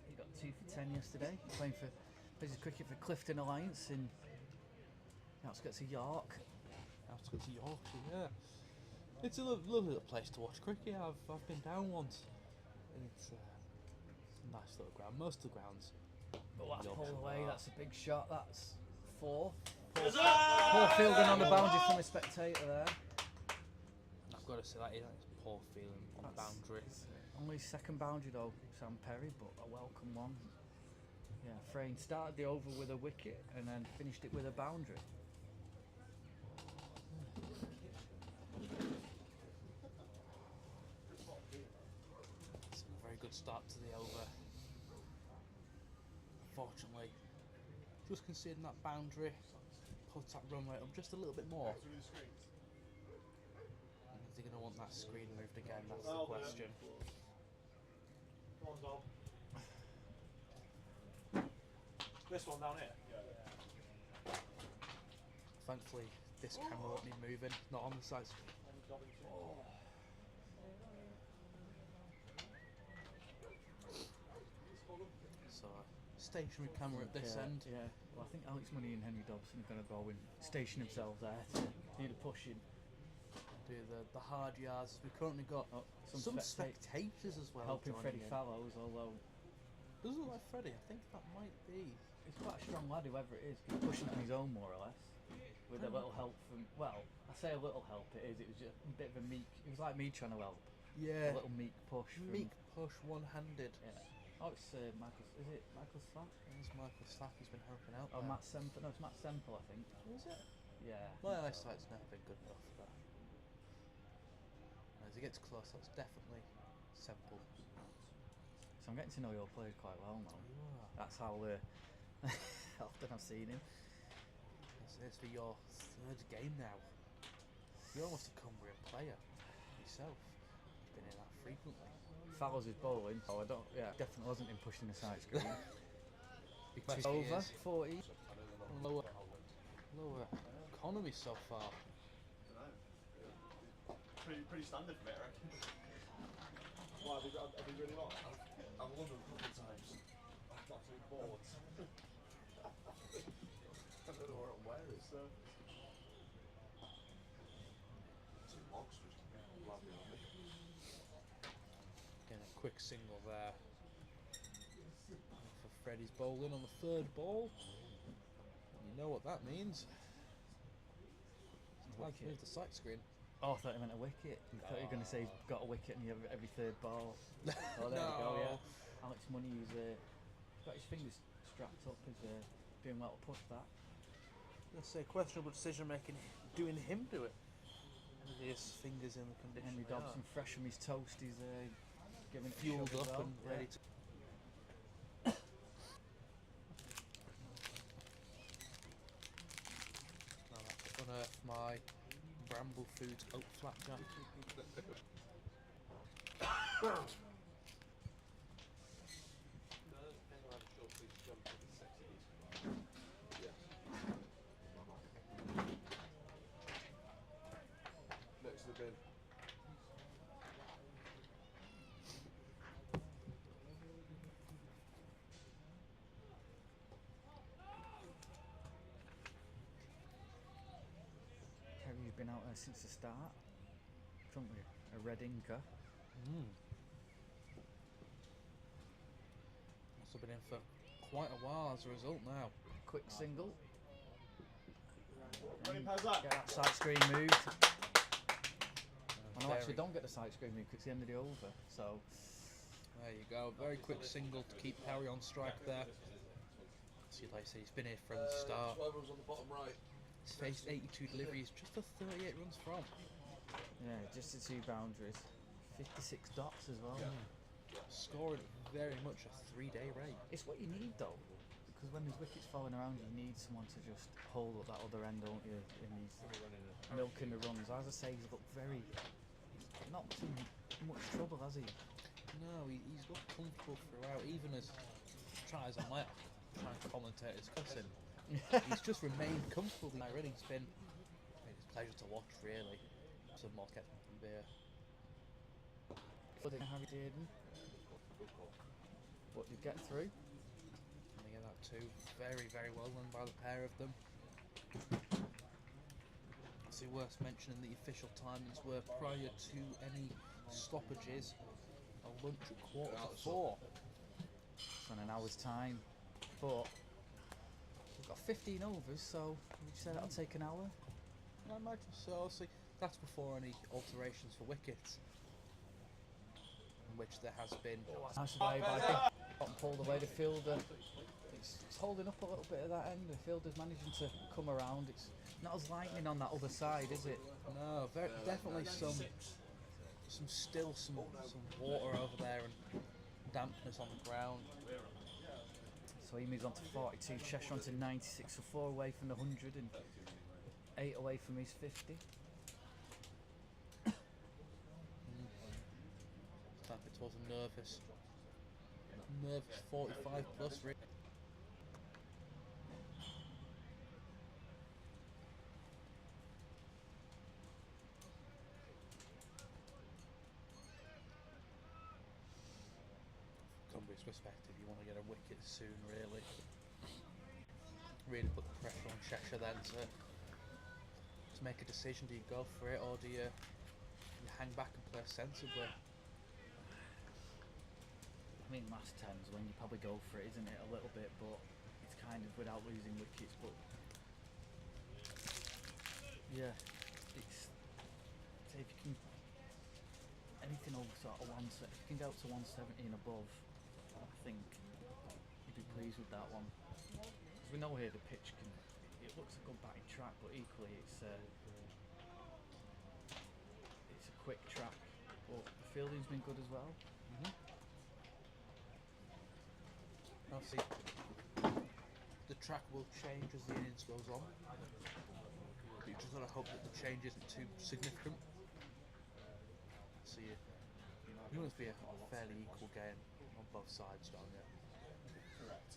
He got 2 for 10 yesterday. Plays his cricket for Clifton Alliance in the outskirts of York. Outskirts of Yorkshire, yeah. It's a lovely little place to watch cricket. I've been down once. And it's a nice little ground. Most of the grounds. But that's Yorkshire pulled away. are. That's a big shot. That's 4. Poor fielding on the boundary from a spectator there. I've got to say that is poor feeling on the boundary. Only his second boundary though, Sam Perry, but a welcome one. Yeah, Frayne started the over with a wicket and then finished it with a boundary. It's a very good start to the over. Unfortunately, just conceding that boundary, put that run rate up just a little bit more. Is he going to want that screen moved again? That's the question. Come on, Dom. This one down here? Yeah. Thankfully, this camera won't need moving, not on the side screen. So, stationary camera at this end. Yeah. Well, I think Alex Money and Henry Dobson are going to go and station themselves there to need a pushing. Do the hard yards. We've currently got some spectators as well. Helping joining Freddie in. Fallows, although Doesn't look like Freddie. I think that might be. he's quite a strong lad, whoever it is. He's pushing on his own, more or less, with a little help from. Well, I say a little help. It is. It was just a bit of a meek. It was like me trying to help. Yeah. A little meek push. From, Meek push, one-handed. Yeah. Oh, it's Michael. Is it Michael Slack? There's Michael Slack who's been helping out. Oh, there. Matt Semple. No, it's Matt Semple, I think. Is it? Yeah. My eyesight's never been good enough for that. As he gets close, that's definitely simple. So I'm getting to know your players quite well now. You are. That's how often I've seen him. It's for your third game now. You're almost a Cumbria player yourself. You've been in that frequently. Fallows is bowling. Oh, I don't. Yeah, definitely wasn't him pushing the side screen. Because Over 40. Lower economy so far. Pretty standard for me, I reckon. Why, have you really long? I've won them a couple of times. I've got two boards. I don't know where I'm wearing, so. Two logs just landing on me. Again, a quick single there. For Freddie's bowling on the third ball. You know what that means. It's like to move the sight screen. Oh, I thought you meant a wicket. I thought you were going to say he's got a wicket and you have every third ball. Oh, there we go, yeah. Alex Money, who's got his fingers strapped up, is doing well to push that. Let's say questionable decision making, doing him do it. With his fingers in the condition. Henry they Dobson, are. fresh from his toast, he's giving it Fueled a shove as up well. and ready to. Now I have to unearth my Bramble Foods oat flapjack. Next to the bin. Kerry's been out there since the start. Don't we? A red inker. Must have been in for quite a while as a result now. Quick single. Running past that. Get that side screen moved. And I actually very- don't get the side screen moved because it's the end of the over. So There you go, very quick single to keep Perry on strike there. So like I say, he's been here from the start. 12 runs on the bottom right. He's faced 82 deliveries, just for 38 runs from. yeah, just the 2 boundaries. 56 dots as well. Scoring very much a 3-day rate. It's what you need though, because when there's wickets falling around, you need someone to just hold up that other end, don't you? And he's milking the runs. As I say, he's looked very not too much trouble, has he? No, he's looked comfortable throughout, even as try as I might try and commentate his cussing. He's just remained comfortable. Already, it's been a pleasure to watch, really. Some more ketchup and beer. But Harry didn't. But you get through. And they get that too. Very, very well done by the pair of them. Obviously worth mentioning the official timings were prior to any stoppages. A lunch at 4:45. It's on an hour's time. But we've got 15 overs, so would you say that'll take an hour? I imagine so. Obviously, that's before any alterations for wickets, in which there has been. Nice away by Got pulled away the fielder. It's holding up a little bit at that end. The fielder's managing to come around. It's not as lightning on that other side, is it? No, definitely some water over there and dampness on the ground. So he moves on to 42. Cheshire on to 96. So 4 away from the 100 and 8 away from his 50. It was a nervous 45 plus. Cumbria's perspective, you want to get a wicket soon, really. Really put the pressure on Cheshire then to make a decision. Do you go for it, or do you hang back and play sensibly? I mean, last times when you probably go for it, isn't it? A little bit, but it's kind of without losing wickets. But yeah, it's if you can anything over sort of if you can get up to 170 and above, I think you'd be pleased with that one. Because we know here the pitch it looks a good batting track, but equally it's a quick track. But the fielding's been good as well. Obviously, the track will change as the innings goes on. You just got to hope that the change isn't too significant. So you want it to be a fairly equal game on both sides, don't you? Correct.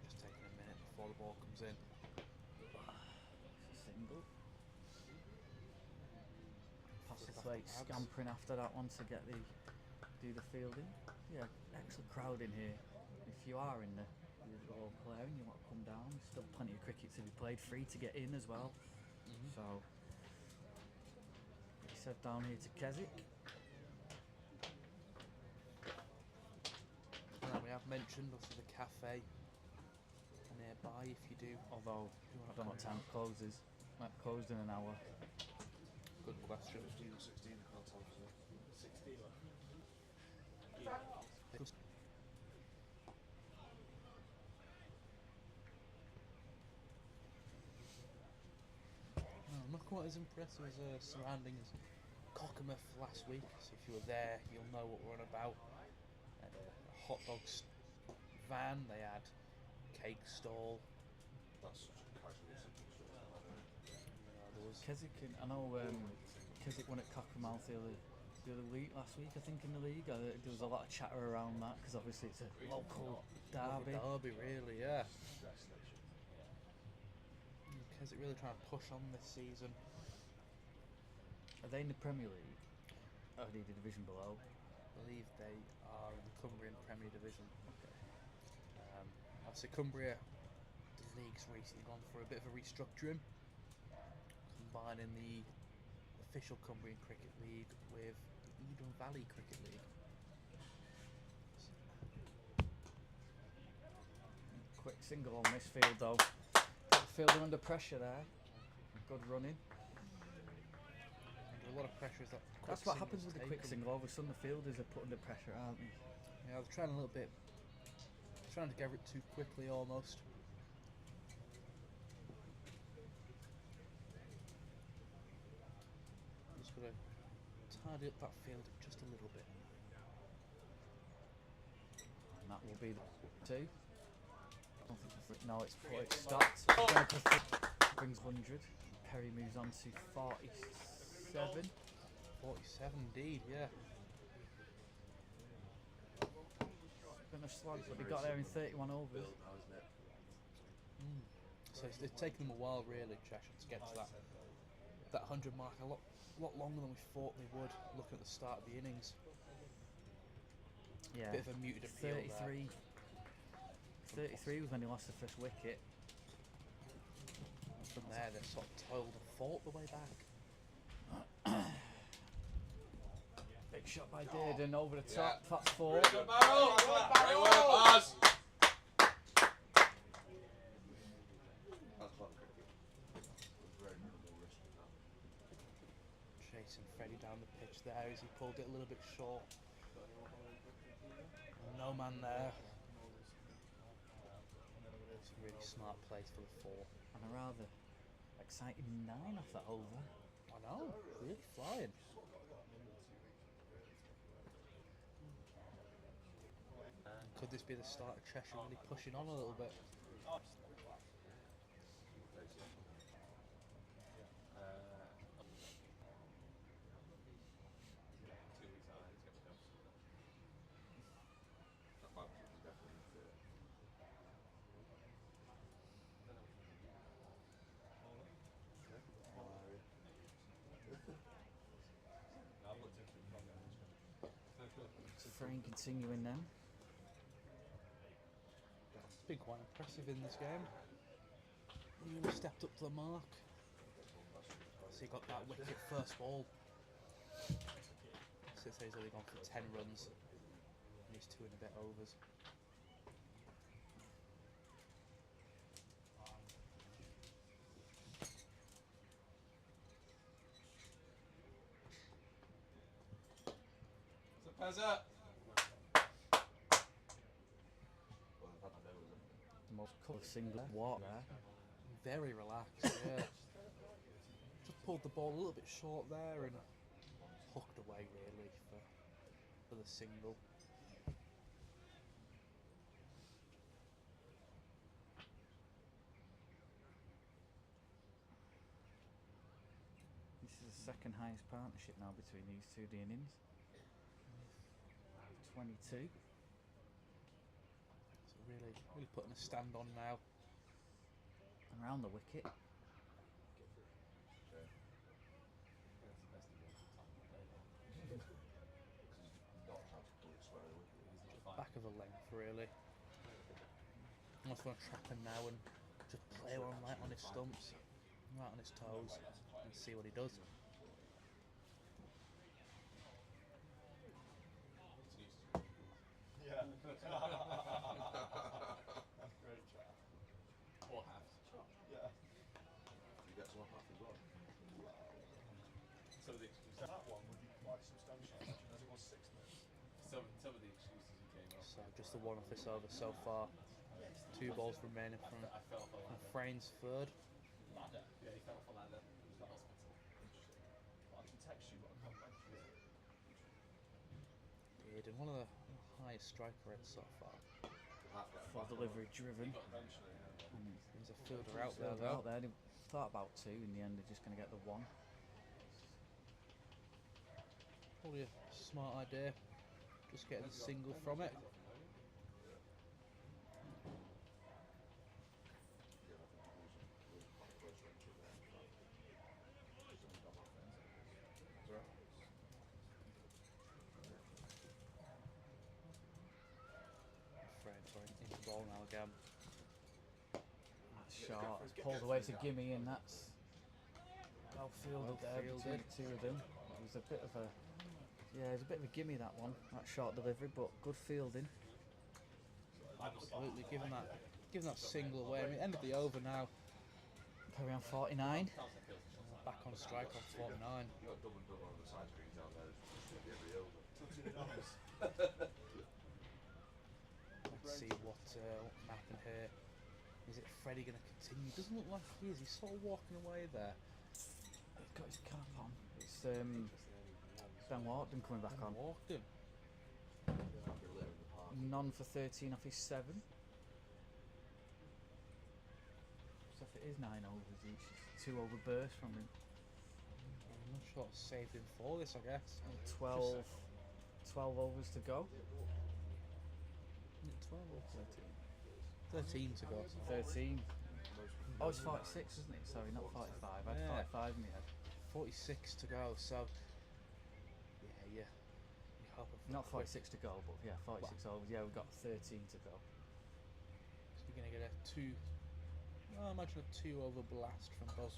Just taking a minute before the ball comes in. Single. Passes It's like scampering after that one to do the fielding. Yeah, excellent crowd in here. If you are in the local area and you want to come down, there's still plenty of cricket to be played, free to get in as well. So he said down here to Keswick. Now we have mentioned also the cafe nearby if you do. Although I don't know what time it closes. Might be closed in an hour. Good question. 15 or 16, I can't tell. 16. I'm not quite as impressed as surrounding as Cockermouth last week. So if you were there, you'll know what we're on about. A hot dogs van. They had cake stall. That's such a casual simple There was Keswick, I know Keswick won at Cockermouth the other week, last week I think in the league. There was a lot of chatter around that because obviously it's a local derby. derby, really, yeah. Keswick really trying to push on this season. Are they in the Premier League? Or are they the division below? I believe they are in the Cumbrian Premier Division. Obviously Cumbria, the league's recently gone for a bit of a restructuring, combining the official Cumbrian Cricket League with the Eden Valley Cricket League. Quick single on this field though. Got the fielder under pressure there. Good running. Under a lot of pressure as that quick That's what single's happens with the quick taken. single. All of a sudden the fielders are put under pressure, aren't they? Yeah, I was trying to gather it too quickly almost. Just got to tidy up that field just a little bit. And that will be the two. I don't think no, it's stopped. Brings 100. Perry moves on to 47. 47 indeed, yeah. Gonna slogs, but they got there in 31 overs. Build now, isn't it? So it's taken them a while, really, Cheshire, to get to that 100 mark. A lot longer than we thought they would. Looking at the start of the innings, Yeah, bit of a muted appeal 33. 33 was when they lost the first wicket. there. From there, they sort of toiled and fought the way back. Big shot by Dearden over the top. That's 4. Good barrel! Great work, Baz! That's fun cricket. Very minimal risk in that. Chasing Freddie down the pitch there as he pulled it a little bit short. No man there. It's a really smart place for the 4. And a rather exciting 9 off that over. I know, really flying. Could this be the start of Cheshire really pushing on a little bit? Frame continuing now. It's been quite impressive in this game. He really stepped up to the mark. So he got that wicket first ball. Since he's only gone for 10 runs. And he's 2 and a bit overs. So Pezza! The most colour single walk there. Very relaxed, yeah. Just pulled the ball a little bit short there and hooked away really for the single. This is the second highest partnership now between these two, the innings. 22. So really putting a stand on now. And around the wicket. Back of the length really. Almost want to trap him now and just play one light on his stumps, right on his toes, and see what he does. Yeah. Great chat. Or half. Yeah. You get some off as well. Some of the excuses. That one would be quite substantial, actually, as it was 6 minutes. Some of the excuses he came up. So just the one off this over so far. 2 balls remaining from Frane's third. Ladder. Yeah, he fell off a ladder. He was at hospital. But I can text you what I come back to. Did one of the highest strike rates so far. Full delivery driven. Eventually, There's a fielder out there Fielder though. out there. They thought about 2. In the end, they're just going to get the 1. Probably a smart idea. Just getting the single from it. Frane's going into ball now again. That's short. It's pulled away to gimme, and that's well fielded there between the two of them. It was a bit of a it was a bit of a gimme, that one. That short delivery, but good fielding. Absolutely giving that single away. I mean, end of the over now. Carry on 49. Back on strike on 49. You got double and double on the side screen down there. It's just every over. Let's see what can happen here. Is it Freddie going to continue? Doesn't look like he is. He's sort of walking away there. He's got his cap on. It's Ben Walkden coming back on. Walkden. None for 13 off his 7. So if it is 9 overs each, it's 2 over bursts from him. I'm not sure what saved him for this, I guess. 12 overs to go. 12 12 or 13? 13 to go. 13. Oh, it's 46, isn't it? Sorry, not 45. I had Yeah. 45 in my head. 46 to go, so yeah. You hope Not 46 to go, but yeah, 46 overs. Yeah, we've got 13 to go. So you're going to get I imagine a 2-over blast from both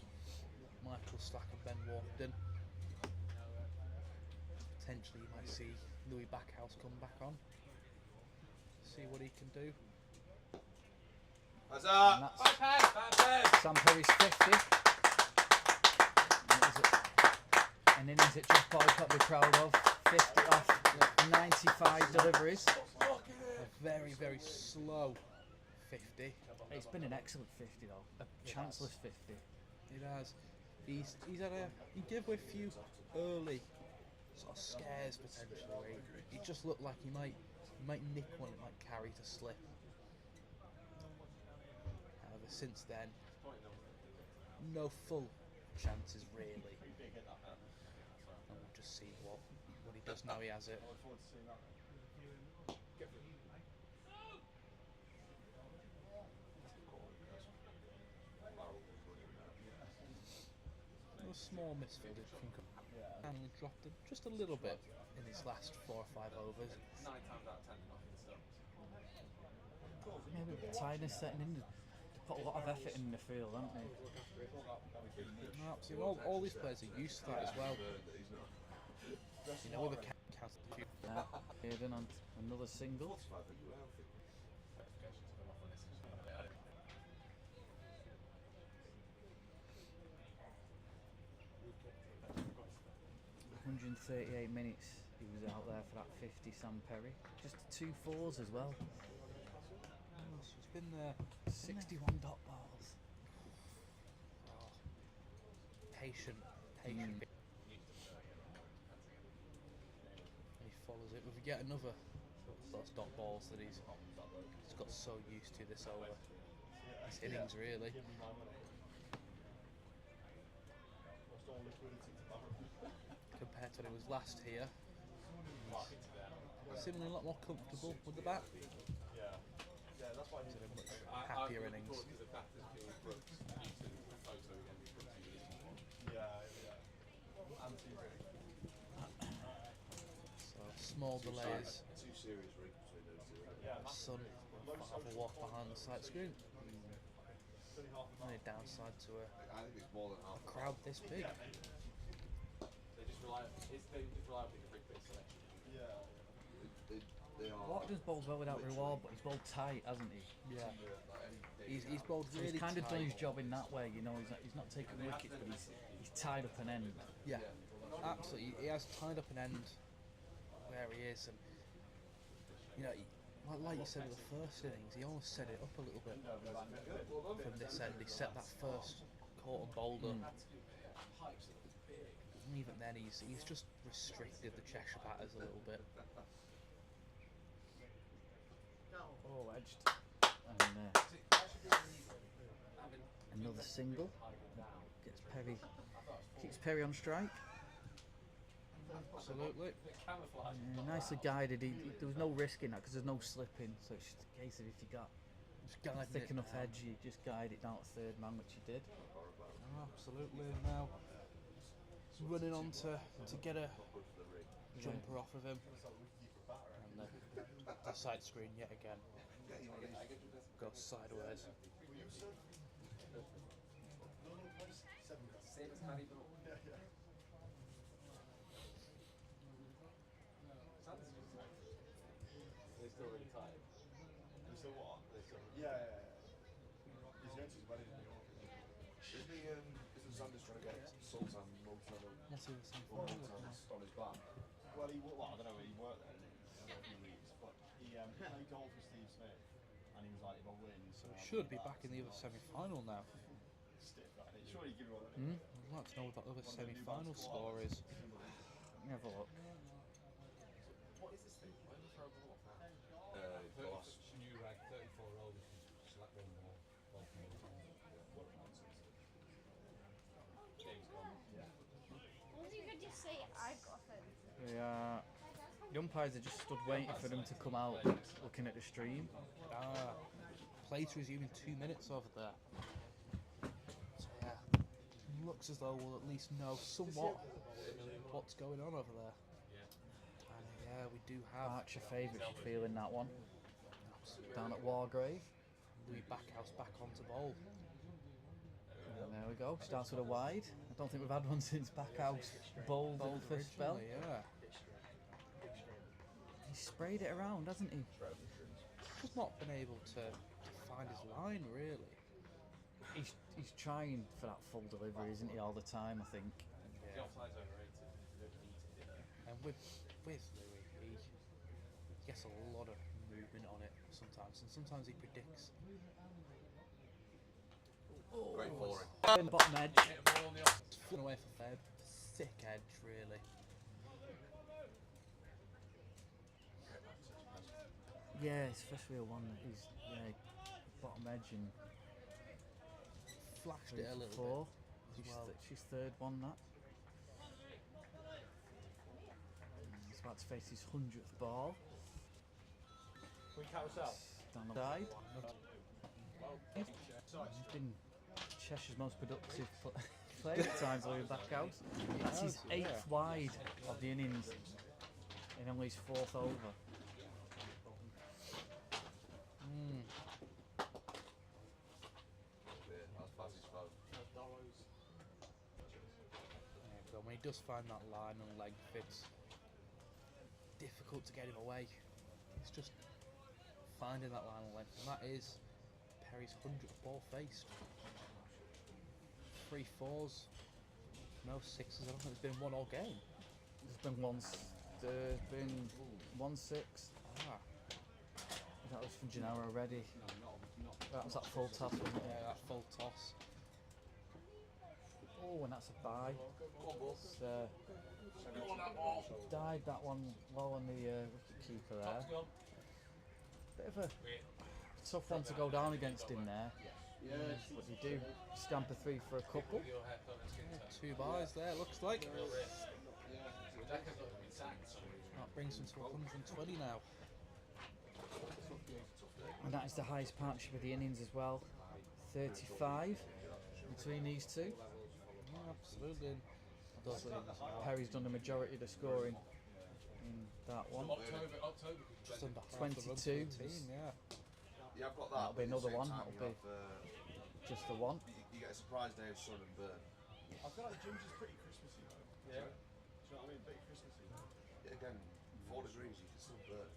Michael Slack and Ben Warden. Potentially you might see Louis Backhouse come back on. See what he can do. That's And that's Sam Perry's 50. And it was an innings that just Boyd got to be proud of. 50 off 95 deliveries. A very, very slow 50. It's been an excellent 50 though. A chanceless 50. It has. He's had he gave away a few early sort of scares potentially. Where he just looked like he might nick one, it might carry to slip. However, since then, no full chances really. And we'll just see what he does now he has it. A small misfield from Hanley dropped it just a little bit in his last 4 or 5 overs. 9 times out of 10 knocking stumps. Maybe the tightness setting in. They put a lot of effort in the field, haven't they? No, absolutely. All these players are used to that as well. You know, with a count. Hayden on another single. ...138 minutes he was out there for that 50, Sam Perry. Just 2 fours as well. Oh, so he's been there. 61 dot balls. Oh, patient. And he follows it with yet another those dot balls that he's got so used to this over his innings really. Compared to when he was last here, he's seemingly a lot more comfortable with the bat. He's had a much happier innings. So small delays. Sun have a walk behind the side screen. Only downside to a crowd this big. Watt does bowls well without reward, but he's bowled tight, hasn't he? Yeah. He's bowled So really he's kind of done tight. his job in that way, you know. He's not taking wickets, but he's tied up an end. Yeah, absolutely. He has tied up an end where he is, and you know, like you said with the first innings, he almost set it up a little bit from this end. He set that first caught and bowled up. And even then, he's just restricted the Cheshire batters a little bit. Oh, edged. And another single. Keeps Perry on strike. Absolutely. Nicely guided. There was no risk in that because there's no slipping. So it's just a case of if you got Just guiding thick it enough down. edge, you just guide it down to third man, which you did. Oh, absolutely. And now running on to get a jumper off of him. And the side screen yet again goes sideways. They're still really tight. They're still what? Yeah. He's going to his wedding in New York. Isn't Sanders trying to get Sultan Motel What's he saying? on his back? Well, I don't know, he worked there a few weeks, but he played golf with Steve Smith, and he was like, if I win, So he should be back in the other semi-final now. stiff, that. Sure, you give me one. I'd like to know what that other semi-final score is. Let me have a look. What is this thing? Why do you throw a ball off now? Lost. New rag, 34 rolls, slap one more. Or you could just say I got it. We are The umpires are just stood waiting for them to come out, looking at the stream. Play to resuming 2 minutes over there. So yeah, looks as though we'll at least know somewhat what's going on over there. And yeah, we do have Archer favourites, you feel in that one. Down at Wargrave. Louis Backhouse back onto bowl. And there we go, starts with a wide. I don't think we've had one since Backhouse bowled at the first spell. Yeah. He's sprayed it around, hasn't he? Just not been able to find his line really. He's trying for that full delivery, isn't he, all the time, I think. Yeah. And with Louis, he gets a lot of movement on it sometimes, and sometimes he predicts. Great forward. Bottom edge. It's flown away for Feb. Thick edge, really. Yeah, especially a one that he's bottom edge and Flashed it a little four. bit as well. She's third one, that. He's about to face his 100th ball. Down the side. He's been Cheshire's most productive player at times, Louis Backhouse. It's his 8th wide of the innings in only his 4th over. But when he does find that line and leg fits, difficult to get him away. It's just finding that line and length, and that is Perry's 100th ball faced. 3 4s, no 6s. I don't think there's been one all game. There's been 1-6. Ah, That was from Gennaro already. That was that full toss, wasn't it? yeah, that full toss. Oh, and that's a bye. It's, died that one low on the wicket keeper there. Bit of a tough one to go down against him there. But you do scamper 3 for a couple. Yeah, 2 buys there, looks like. That brings him to 120 now. And that is the highest partnership of the innings as well. 35 between these two. Yeah, absolutely. So Perry's done the majority of the scoring in that one. Just under half the 22. runs for the team, yeah. Yeah, I've got that. That'll be but at the another same one, time, that'll you be- have, Just the one. you get a surprise day of sun and burn. I feel like Jim's is pretty Christmassy though. Yeah. Do you know what I mean? Pretty Christmassy. Yeah, again, 4 degrees, you can still burn.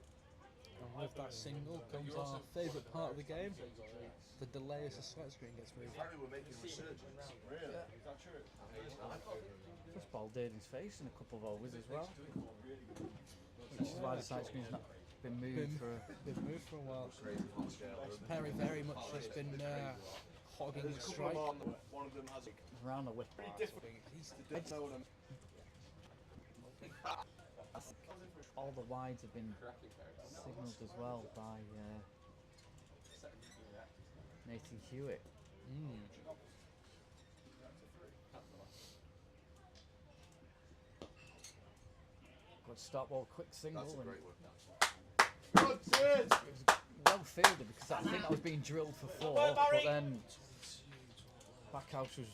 And with that single comes our favourite part of the game. The delay as the sweat screen gets moved. Apparently we're making a resurgence. Really? Is that true? First ball did in his face and a couple of overs as well. Which is why the side screen's not been moved for a Been moved for a while. Crazy hot scale. Perry very much has been hogging the strike. One of them has a round the wicket. All the wides have been signalled as well by Nathan Hewitt. Good stop ball, quick single. That's a And great one. it was well fielded because I think that was being drilled for 4, but then Backhouse was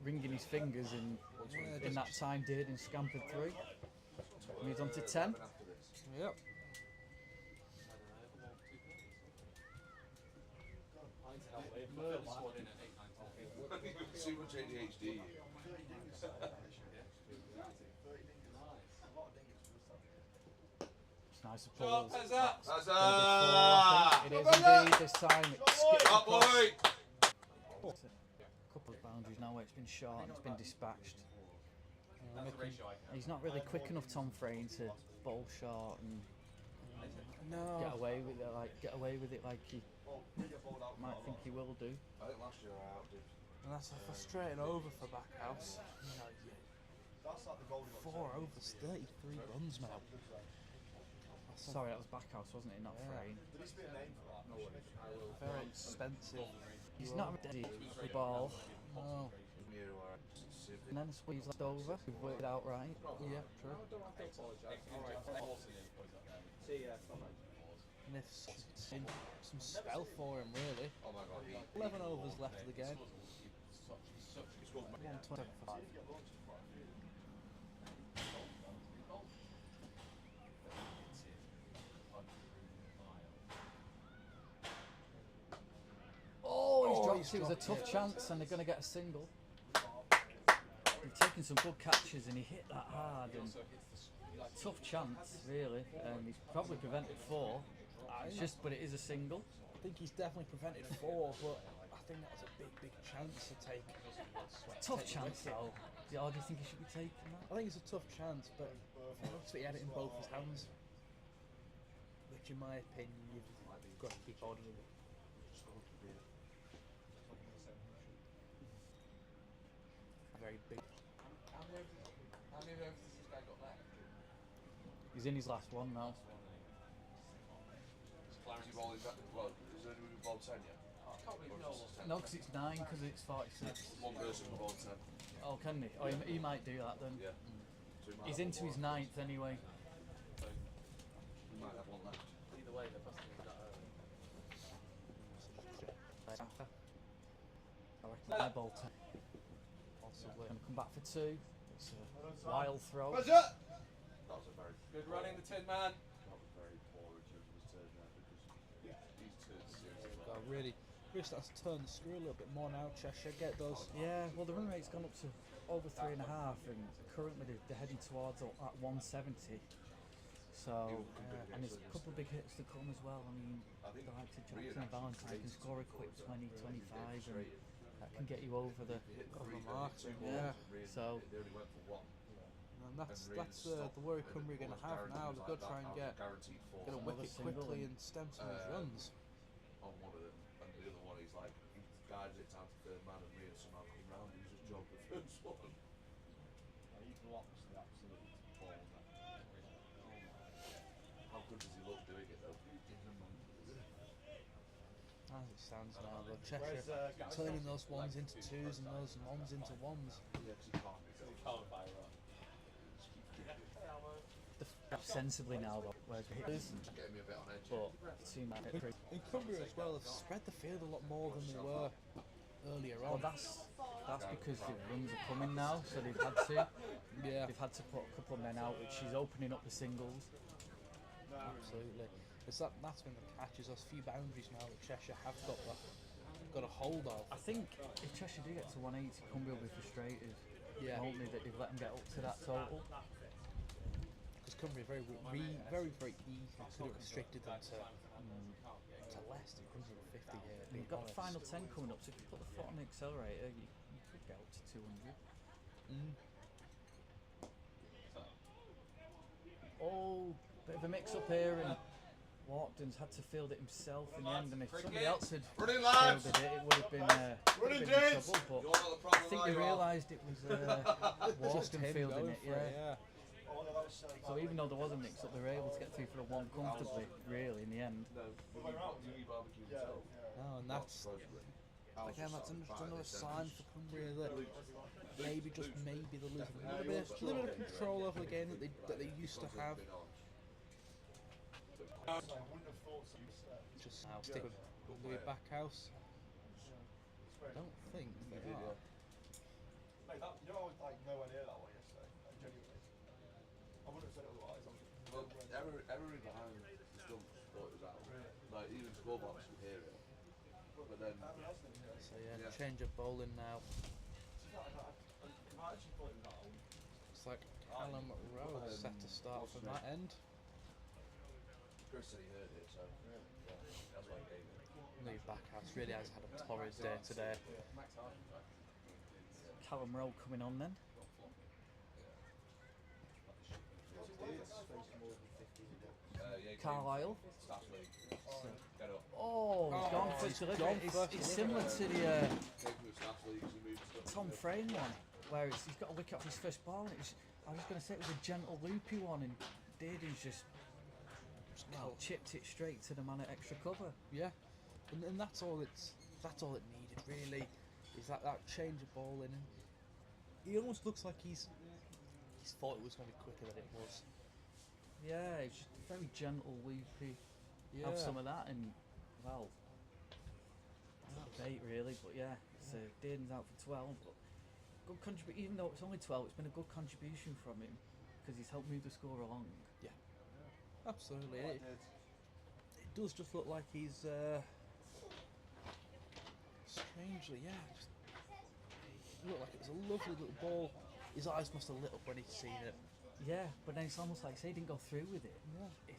ringing his fingers and in that time did and scampered 3. Moved on to 10. Yep. Too much ADHD. It's nice to pull. Huzzah! It is indeed this time. It's skipped Up, across. boy! A couple of boundaries now where it's been short and it's been dispatched. He's not really quick enough, Tom Frayne, to bowl short and get away with it like he might think he will do. I think last year I outdid. And that's a frustrating over for Backhouse. You know, That's like the golden 4 overs, 33 runs now. Sorry, that was Backhouse, wasn't it? Not Frayne. There needs to be a name for that. Very expensive. He's not ready for the ball. No. Year where I see and then squeeze left over. We've worked it out right. Yeah, true. See ya. And if some spell for him, really. Oh my god, 11 overs left of the game. he's got 125. Oh, he's dropped it. It was a tough chance, and they're going to get a single. He's taken some good catches, and he hit that hard. And tough chance, really. He's probably prevented 4. It's just, but it is a single. I think he's definitely prevented 4, but I think that was a big chance to take. Tough chance, though. Do you think he should be taking that? I think it's a tough chance, but he had it in both his hands. Which, in my opinion, you've got to keep ordering it. Very big. How many overs has this guy got left? He's in his last one now. Is he bowling back? Well, is there anyone who bowled 10 yet? No, because it's 9, because it's 46. One person who bowled 10. Oh, can he? Oh, he might do that then. Yeah. So he might He's have into his one. 9th anyway. He might have one left. Either way, they're busting it that early. I reckon my ball 10. Possibly. Going to come back for 2. It's a wild throw. That was a very Good running, the Tin Man. that was very poor in terms of his turn there because he's turned seriously. Got to really start to turn the screw a little bit more now. Cheshire, get those. Yeah, well, the run rate's gone up to over 3.5, and currently they're heading towards at 170. So, and there's a couple of big hits to come as well. I mean, the likes of Jackson and Valentine can score a quick 20, 25, and that can get you over the mark. Yeah. So, They only went for one. And that's the worry Cumbria are going to have now. They've got to try and get a wicket quickly and stem some of his runs. On one of them, and the other one he's like, he guides it down to third man and me and somehow come round and he's just jogged the first one. He blocks the absolute ball. How good does he look doing it though? As it stands now, though, Cheshire turning those ones into 2s and those ones into 1s. Yeah, 'cause he can't. sensibly now, though, whereas the hitters, Getting me a bit on edge. but too much. And Cumbria as well have spread the field a lot more than they were earlier Well, on. that's because the runs are coming now, so they've had to. Yeah, They've had to put a couple of men out, which is opening up the singles. absolutely. That's been the catches. Those few boundaries now that Cheshire have got a hold of. I think if Cheshire do get to 180, Cumbria will be frustrated. Yeah. Won't they, that they've let them get up to that total? Because Cumbria very easily could have restricted them to less than 150 here. And you've got the final 10 coming up, so if you put the foot on the accelerator, you could get up to 200. Oh, bit of a mix-up here, and Walkden's had to field it himself in the end, and if somebody else had Running, lads! fielded it, it would have been, in trouble, but I think they realised it was Just Walkden him fielding going it, for it, yeah. So even though there was a mix-up, they were able to get through for a 1 comfortably, really, in the end. No, you barbecue himself. No, and that's again, that's another sign for Cumbria that maybe they're losing a little bit of control over the game that they used to have. Just now stick with Louis Backhouse. I don't think they are. Mate, that, you know, I was like nowhere near that one yesterday. Like, genuinely. I wouldn't have said it otherwise. Well, every behind the stumps thought it was out. Like, even scoreboards could hear it. But then, So yeah, change of bowling now. I actually thought it was out. It's like Callum Rowe set to start from that end. Chris said he heard it, so yeah, that's why he gave it. Louis Backhouse really has had a torrid day today. Callum Rowe coming on then. Carlisle. Get up. Oh, he's gone for his delivery. It's similar to the Tom Frame one, where he's got a wicket off his first ball, and I was going to say it was a gentle loopy one, and Dearden's just chipped it straight to the man at extra cover. Yeah, and that's all it needed really, is that change of bowling. he almost looks like he's thought it was going to be quicker than it was. Yeah, it's just very gentle, loopy. Yeah. Have some of that, and well, not bait really, but yeah, so Dearden's out for 12. But good contribution, even though it's only 12, it's been a good contribution from him because he's helped move the score along. Absolutely. It does just look like he's strangely, just looked like it was a lovely little ball. His eyes must have lit up when he'd seen it. Yeah, but then it's almost like, say he didn't go through with it. Yeah.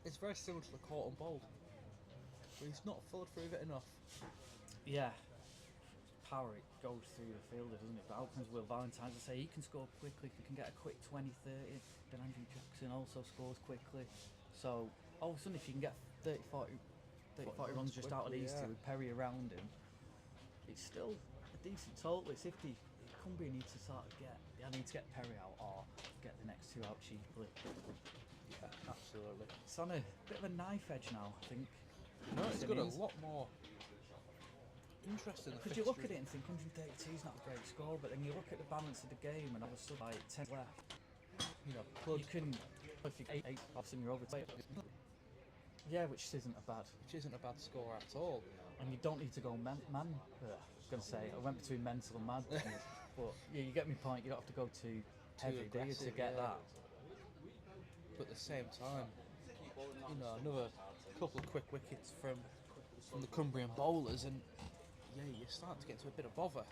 It's very similar to the caught on bowl, but he's not followed through with it enough. Yeah, power, it goes through the fielder, doesn't it? But out comes Will Valentine. I say he can score quickly, he can get a quick 20, 30. Then Andrew Jackson also scores quickly. So all of a sudden, if you can get 30, 40 runs just out of these two with Perry around him, it's still a decent total. It's if Cumbria needs to sort of I need to get Perry out or get the next two out cheaply. Yeah, absolutely. It's on a bit of a knife edge now, I think. No, it's got a lot more interesting. Because you look at it and think 132 is not a great score, but then you look at the balance of the game and all of a sudden like 10 left. You know, You can, if you get 8 offs and you're over 2. Yeah, which isn't a bad. Score at all. And you don't need to go man. I was going to say, I went between mental and mad. But yeah, you get my point. You don't have to go too heavy, do you, to get that. But at the same time, you know, another couple of quick wickets from the Cumbrian bowlers, and yeah, you're starting to get into a bit of bother.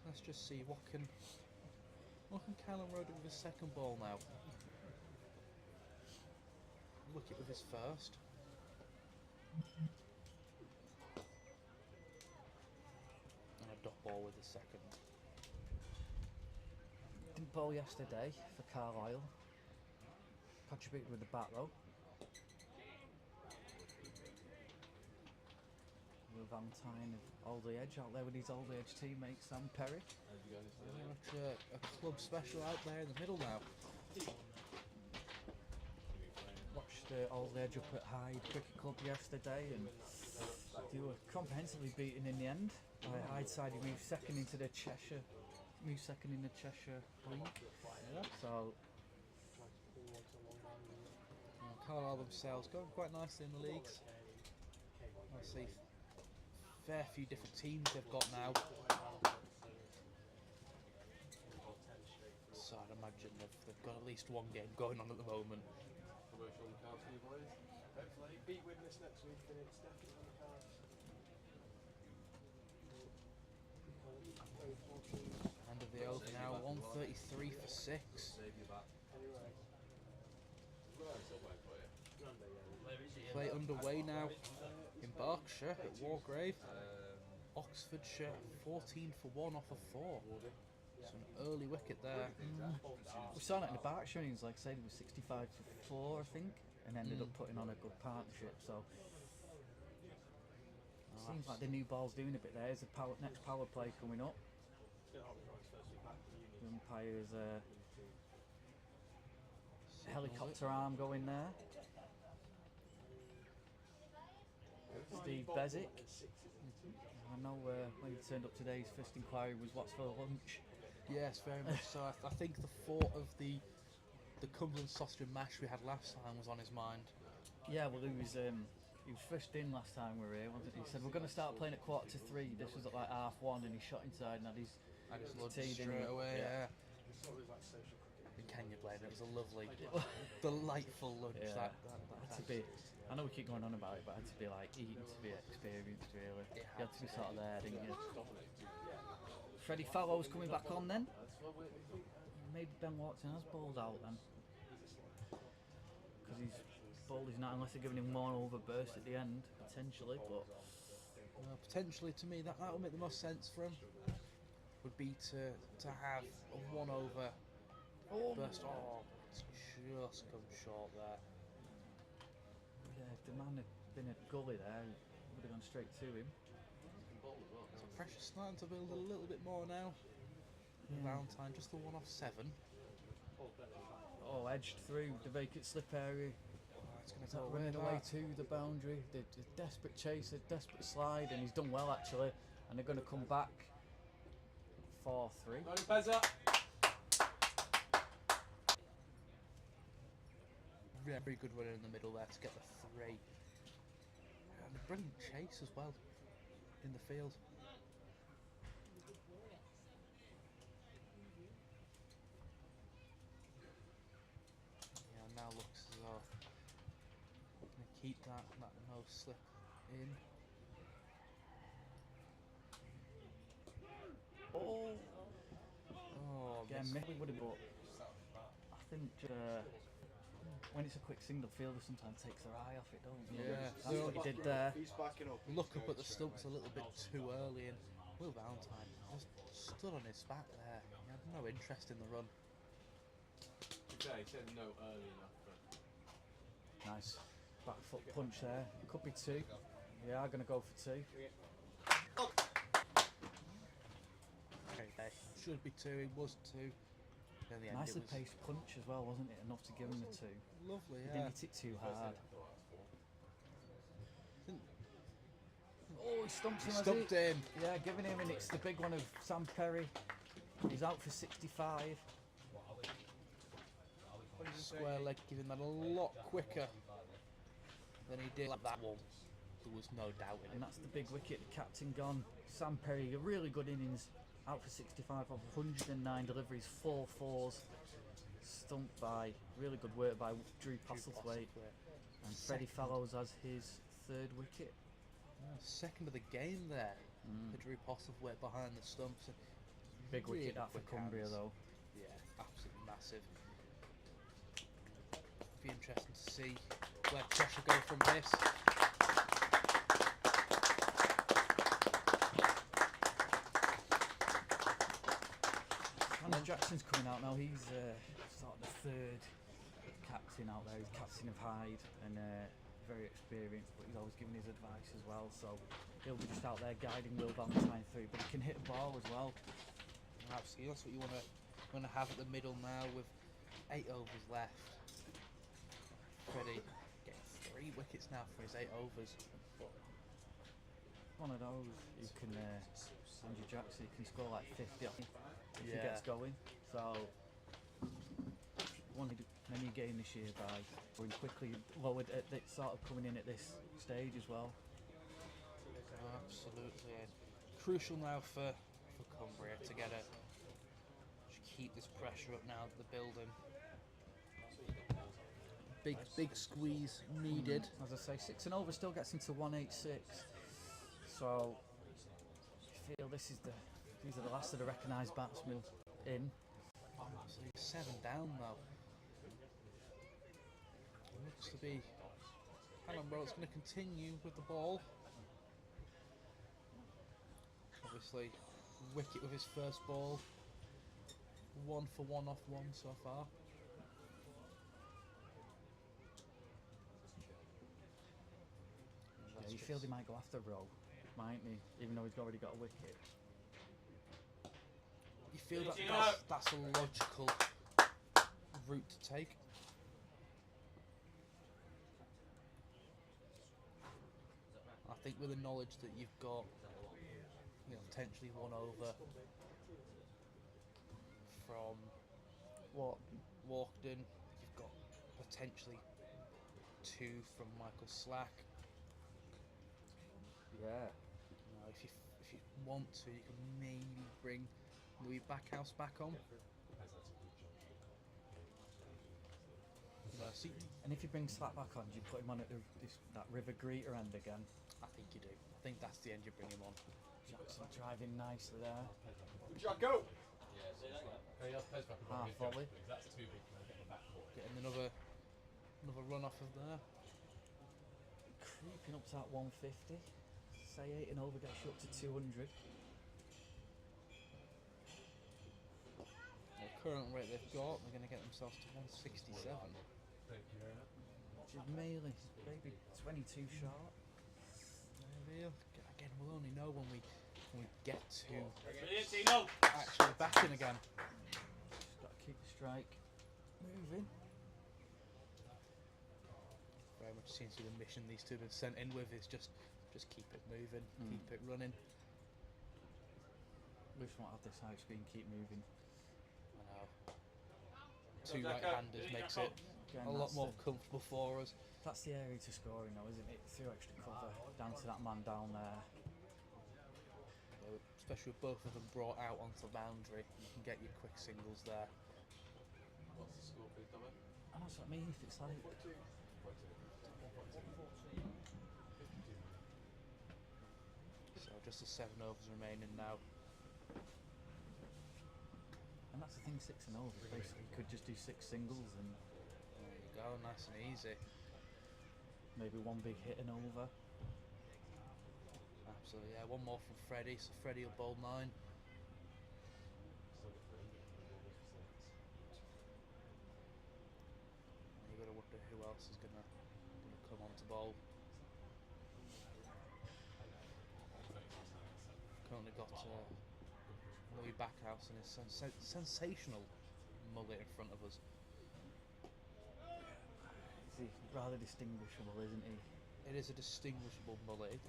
Let's just see what can Callum Road do with his second ball now. Wicket with his first. And a dot ball with his second. Didn't bowl yesterday for Carlisle. Contributed with the bat though. Will Valentine of Oldie Edge out there with his Oldie Edge teammate Sam Perry. Very much a club special out there in the middle now. Watched Oldie Edge up at Hyde Cricket Club yesterday, and they were comprehensively beaten in the end. Hyde side who moved second into the Cheshire. Moved second in the Cheshire League. Yeah. So Carlisle themselves going quite nicely in the leagues. I see fair few different teams they've got now. So I'd imagine they've got at least one game going on at the moment. Commercial on the cards for you boys. Hopefully, beat Widnes next week, and it's definitely on the cards. End of the over now, 133 for 6. Save you back. Anyway. Play underway now in Berkshire at Wargrave. Oxfordshire 14 for 1 off of 4. So an early wicket there. we saw that in the Berkshire innings, like I said, it was 65 for 4, I think, and ended up putting on a good partnership. So seems like the new ball's doing a bit there. There's a next power play coming up. The umpire's helicopter arm going there. Steve Bezic. I know when he turned up today, his first inquiry was what's for lunch. Yes, very much so. I think the thought of the Cumberland sausage and mash we had last time was on his mind. Yeah, well, he was first in last time we were here, wasn't he? He said we're going to start playing at 3:15. This was at like 1:30, and he shot inside and had his Lunch tea, didn't straight he? away, yeah. It's always like social cricket. In Kenya playing, it was a lovely, delightful lunch. Yeah. That Had to be. I know we keep going on about it, but it had to be like eating to be experienced, really. You had to be sort of there, didn't you? Freddie Fallow's coming back on then. Maybe Ben Watson has bowled out then, because he's bowled his not, unless they're giving him one over burst at the end potentially. But potentially, to me, that will make the most sense for him. Would be to have a 1 over burst. Oh, it's just come short there. yeah, if the man had been a gully there, he would have gone straight to him. So pressure's starting to build a little bit more now. Valentine just the 1 off 7. Oh, edged through the vacant slip area. It's going He's to go not away. running away to the boundary. The desperate chase, a desperate slide, and he's done well actually. And they're going to come back 4-3. Very good runner in the middle there to get the 3. And a brilliant chase as well in the field. Yeah, now looks as though going to keep that no slip in. Oh, Again, again, maybe would have, but I think when it's a quick single fielder, sometimes takes their eye off it, don't it? Yeah, That's what he did there. He's backing up. look up at the stumps a little bit too early, and Will Valentine just stood on his back there. He had no interest in the run. Okay, he said no early enough, but Nice back foot punch there. Could be 2. We are going to go for 2. Okay, there should be 2. It was 2. In the end, Nicely it was paced punch as well, wasn't it? Enough to give him the 2. lovely. He Yeah. didn't hit it too hard. Didn't- Oh, he stumps him. has Stumped he? him. Yeah, giving him, and it's the big one of Sam Perry. He's out for 65. Square leg, giving that a lot quicker than he did that one. There was no doubt in And it. that's the big wicket, the captain gone. Sam Perry, a really good innings, out for 65 off 109 deliveries, 4 fours. Stumped by, really good work by Drew Postlethwaite. And Freddie Fallows has his 3rd wicket. Second of the game there. The Drew Postlethwaite behind the stumps. And Big really wicket that for quick Cumbria hands. though. Yeah, absolutely massive. Be interesting to see where Cheshire go from this. Andrew Jackson's coming out now. He's sort of the 3rd captain out there. He's captain of Hyde and very experienced, but he's always giving his advice as well. So he'll be just out there guiding Will Valentine through, but he can hit a ball as well. Absolutely, that's what you want to have at the middle now with 8 overs left. Freddie getting 3 wickets now for his 8 overs. One of those you can, Andrew Jackson, he can score like 50 I think, if he Yeah. gets going. So won many a game this year by going quickly, lowered at the, sort of coming in at this stage as well. Absolutely, and crucial now for Cumbria to get to keep this pressure up now that they're building. Big squeeze needed. As I say, 6 and over still gets into 186. So I feel these are the last of the recognised batsmen in. So he's 7 down now. Looks to be Alan Rowett's going to continue with the ball. Obviously, wicket with his first ball. 1 for 1 off 1 so far. Yeah, you feel they might go after Rowe, mightn't he? Even though he's already got a wicket. You feel that's a logical route to take. I think with the knowledge that you've got, potentially 1 over from Walkden, you've got potentially 2 from Michael Slack. Yeah. If you want to, you can maybe bring Louis Backhouse back on. And if you bring Slack back on, do you put him on at that River Greeter end again? I think you do. I think that's the end you bring him on. Jackson driving nicely there. Go! Half volley. that's too big for getting back for it. Getting another run off of there. Creeping up to that 150. Say 8 and over gets you up to 200. The current rate they've got, they're going to get themselves to 167. Thank you very much. Which is mainly maybe 22 short. Again, we'll only know when we get to actually batting again. Just got to keep the strike moving. seems to be the mission these two have been sent in with, is just keep it moving, keep it running. We just want to have this high screen keep moving. I know. Two right-handers makes it Again, a lot that's more the- comfortable for us. That's the area to score in, though, isn't it? Through extra cover, down to that man down there. Especially with both of them brought out onto the boundary, you can get your quick singles there. What's the score, please, Dominic? And that's what I mean. If it's like So just the 7 overs remaining now. And that's the thing, 6 and over. Basically, you could just do 6 singles and There you go, nice and easy. maybe one big hit and over. Absolutely, yeah. One more from Freddie, so Freddie will bowl 9. You got to wonder who else is gonna come on to bowl. Currently got Louis Backhouse and his sensational mullet in front of us. He's rather distinguishable, isn't he? It is a distinguishable mullet.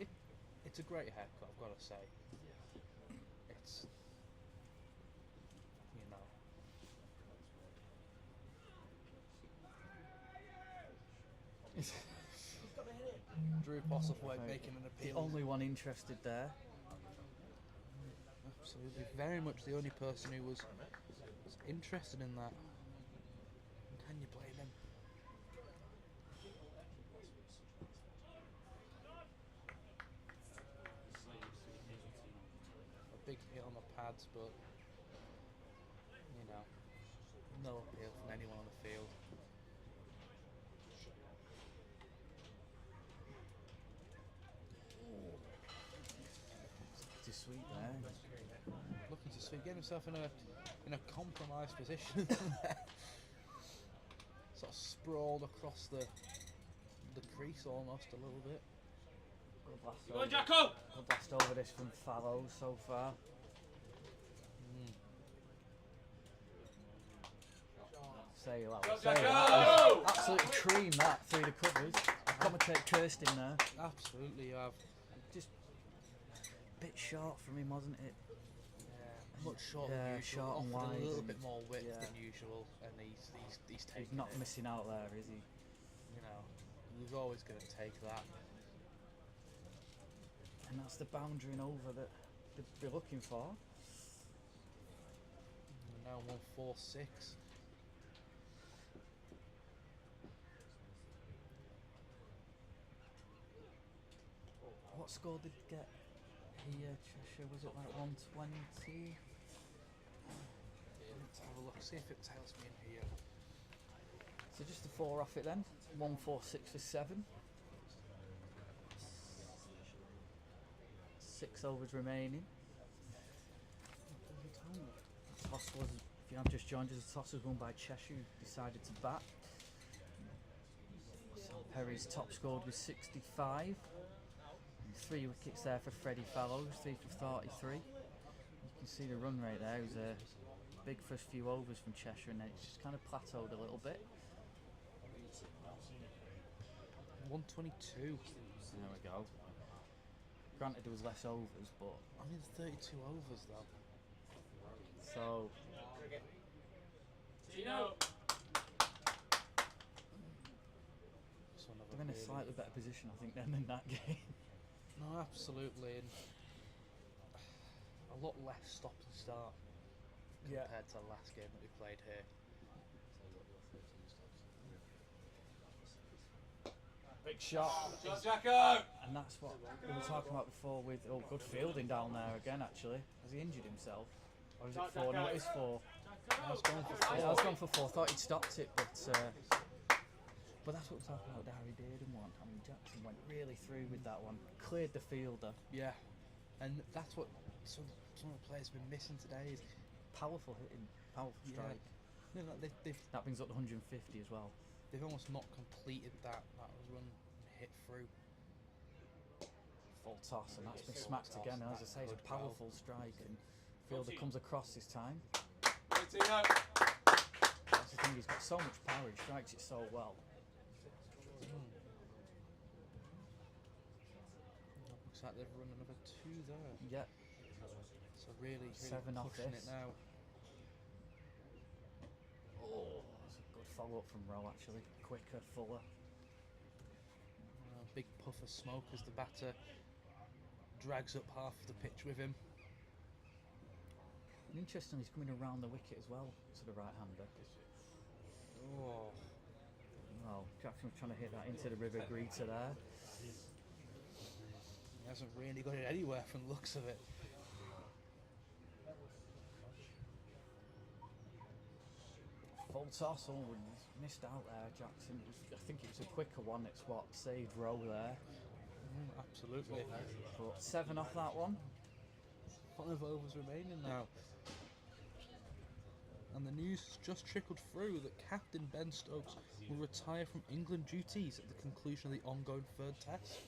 It's a great haircut, I've got to say. It's, you know. Drew Postlethwaite making an The appeal. only one interested there. Absolutely, very much the only person who was interested in that. Can you blame him? A big hit on the pads, but you know, no appeal from anyone on the field. Just sweet there. Looking to sweep, getting himself in a compromised position. Sort of sprawled across the crease almost a little bit. Good blast over this from Fallows so far. Say that. Absolutely cream that through the covers. Commentate Kirsten there. Absolutely, you have. Just a bit short from him, wasn't it? Much shorter Yeah, than usual. short and Offered wide a little and- bit more width yeah. than usual, and he's taking He's not it. missing out there, is he? You know, he was always going to take that. And that's the boundary and over that they'd be looking for. And now 1-4-6. What score did they get here, Cheshire? Was it like 120? Let's have a look, see if it tells me in here. So just the 4 off it then. 146 for 7. 6 overs remaining. Toss was, if you have just joined us, the toss was won by Cheshire, who decided to bat. Sam Perry's top scored with 65. And 3 wickets there for Freddie Fallows, 3 for 33. You can see the run rate there. It was a big first few overs from Cheshire, and then it's just kind of plateaued a little bit. 122. There we go. Granted, there was less overs, but I mean, 32 overs though. so So another they're in a really- slightly better position, I think, than in that game. No, absolutely, and a lot less stop and start compared to the last game that we played here. Big shot. Jacko! And that's what we were talking about before with good fielding down there again. Actually, has he injured himself, or is it 4? No, it is 4. I was going for Yeah, I was going for 4. Thought he'd stopped it, but that's what we're talking about. Harry Dearden one. I mean, Jackson went really through with that one. Cleared the fielder. Yeah, and that's what some of the players have been missing today. Is Powerful hitting, powerful strike. no, they've That brings up to 150 as well. they've almost not completed that run and hit through. Full toss, and that's been smacked again. And as I say, it's a powerful strike, and fielder comes across this time. That's the thing, he's got so much power, he strikes it so well. looks like they've run another 2 there. Yeah, So really 7 off pushing this. it now. oh, that's a good follow up from Rowe actually. Quicker, fuller. Big puff of smoke as the batter drags up half of the pitch with him. And interestingly, he's coming around the wicket as well to the right hander. Oh, Well, Jackson was trying to hit that into the river Greta there. he hasn't really got it anywhere from the looks of it. Full toss, oh, he's missed out there, Jackson. I think it was a quicker one, it's what saved Rowe there. Absolutely. But 7 off that one. 5 overs remaining now. And the news has just trickled through that Captain Ben Stokes will retire from England duties at the conclusion of the ongoing 3rd test.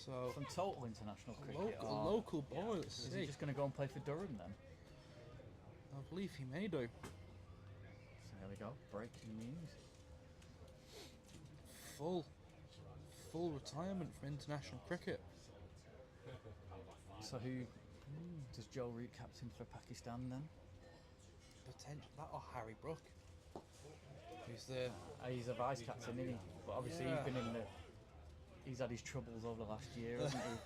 So, From total international a cricket. local, or local boy, let's is see. he just going to go and play for Durham then? I believe he may do. So there we go, breaking news. Full retirement from international cricket. So who does Joe Root captain for Pakistan then? Potential that or Harry Brook. Who's the He's a vice captain, isn't he? But obviously Yeah. he's had his troubles over the last year, hasn't he?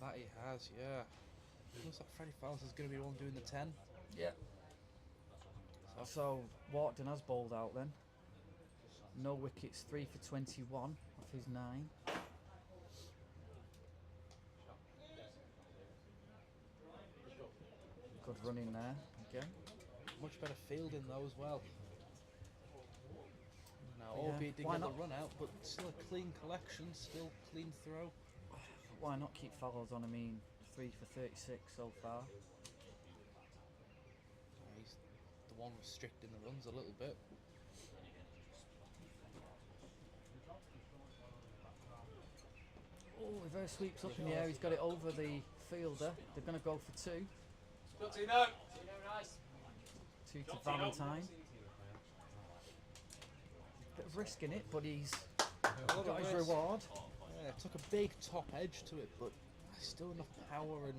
that he has, yeah. Looks like Freddie Fowles is going to be the one doing the 10. Yeah. So Wharton has bowled out then. No wickets, 3 for 21 off his 9. Good running there again. Much better fielding though as well. Now, Yeah, albeit didn't why get the not? run out, but still a clean collection, still clean throw. Why not keep Fallows on? I mean, 3 for 36 so far. He's the one restricting the runs a little bit. Oh, reverse sweeps up in the air. He's got it over the fielder. They're going to go for 2. Tino! 2 to Valentine. Bit of risk in it, but he's got his reward. Yeah, took a big top edge to it, but still enough power and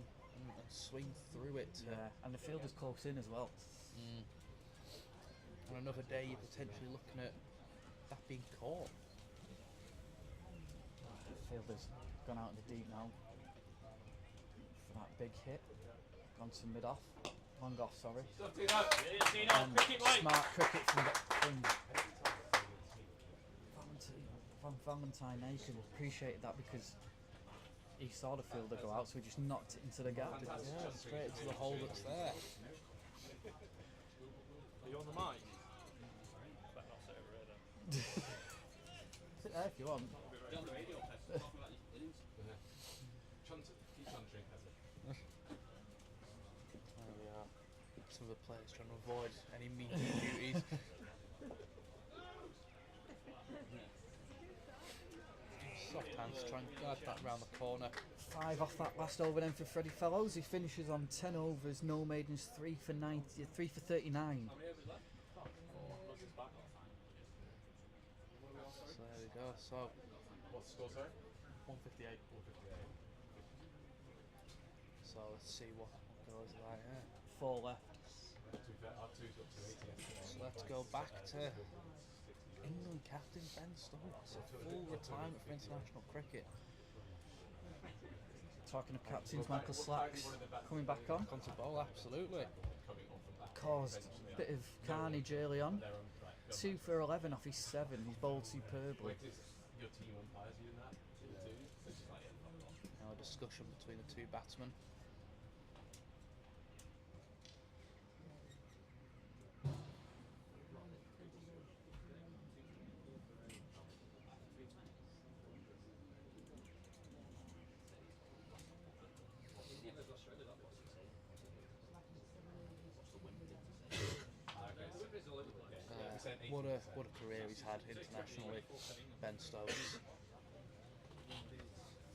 swing through it. Yeah, and the fielder's close in as well. On another day, you're potentially looking at that being caught. Fielder's gone out in the deep now for that big hit. Gone to mid off. Long off, sorry. And smart cricket from Valentine Aiken. Appreciated that because he saw the fielder go out, so he just knocked it into the gap. Yeah, straight into the hole that's there. Are you on the mic? Sit there if you want. There we are. Some of the players trying to avoid any meaty duties. Soft hands try and guide that round the corner. 5 off that last over then for Freddie Fellows. He finishes on 10 overs, no maidens, 3 for 90, 3 for 39. So there we go. So What's the score, sorry? 158. 158. So let's see what goes like here. 4 left. Our two's got 280 yesterday. So let's go back to England captain Ben Stokes. A full retirement for international cricket. Talking of captains, Michael Slacks coming back on. Onto bowl, absolutely. Caused a bit of carnage early on. 2 for 11 off his 7. He's bowled superbly. Your team umpires you in that? The twos? It's just like, yeah, fuck off. Now a discussion between the 2 batsmen. What a career he's had internationally, Ben Stokes.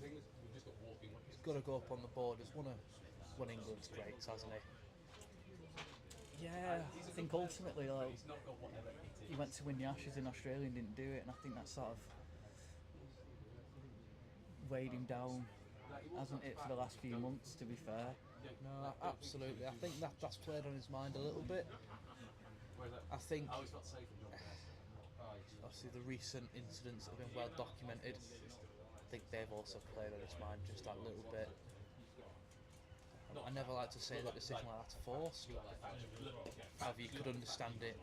He's got to go up on the board as one of England's greats, hasn't he? Yeah, I think ultimately, like, he went to win the Ashes in Australia and didn't do it, and I think that sort of weighed him down, hasn't it, for the last few months, to be fair? No, absolutely. I think that's played on his mind a little bit. I think obviously the recent incidents have been well documented. I think they've also played on his mind just that little bit. I never like to say that decision like that's forced. However, you could understand it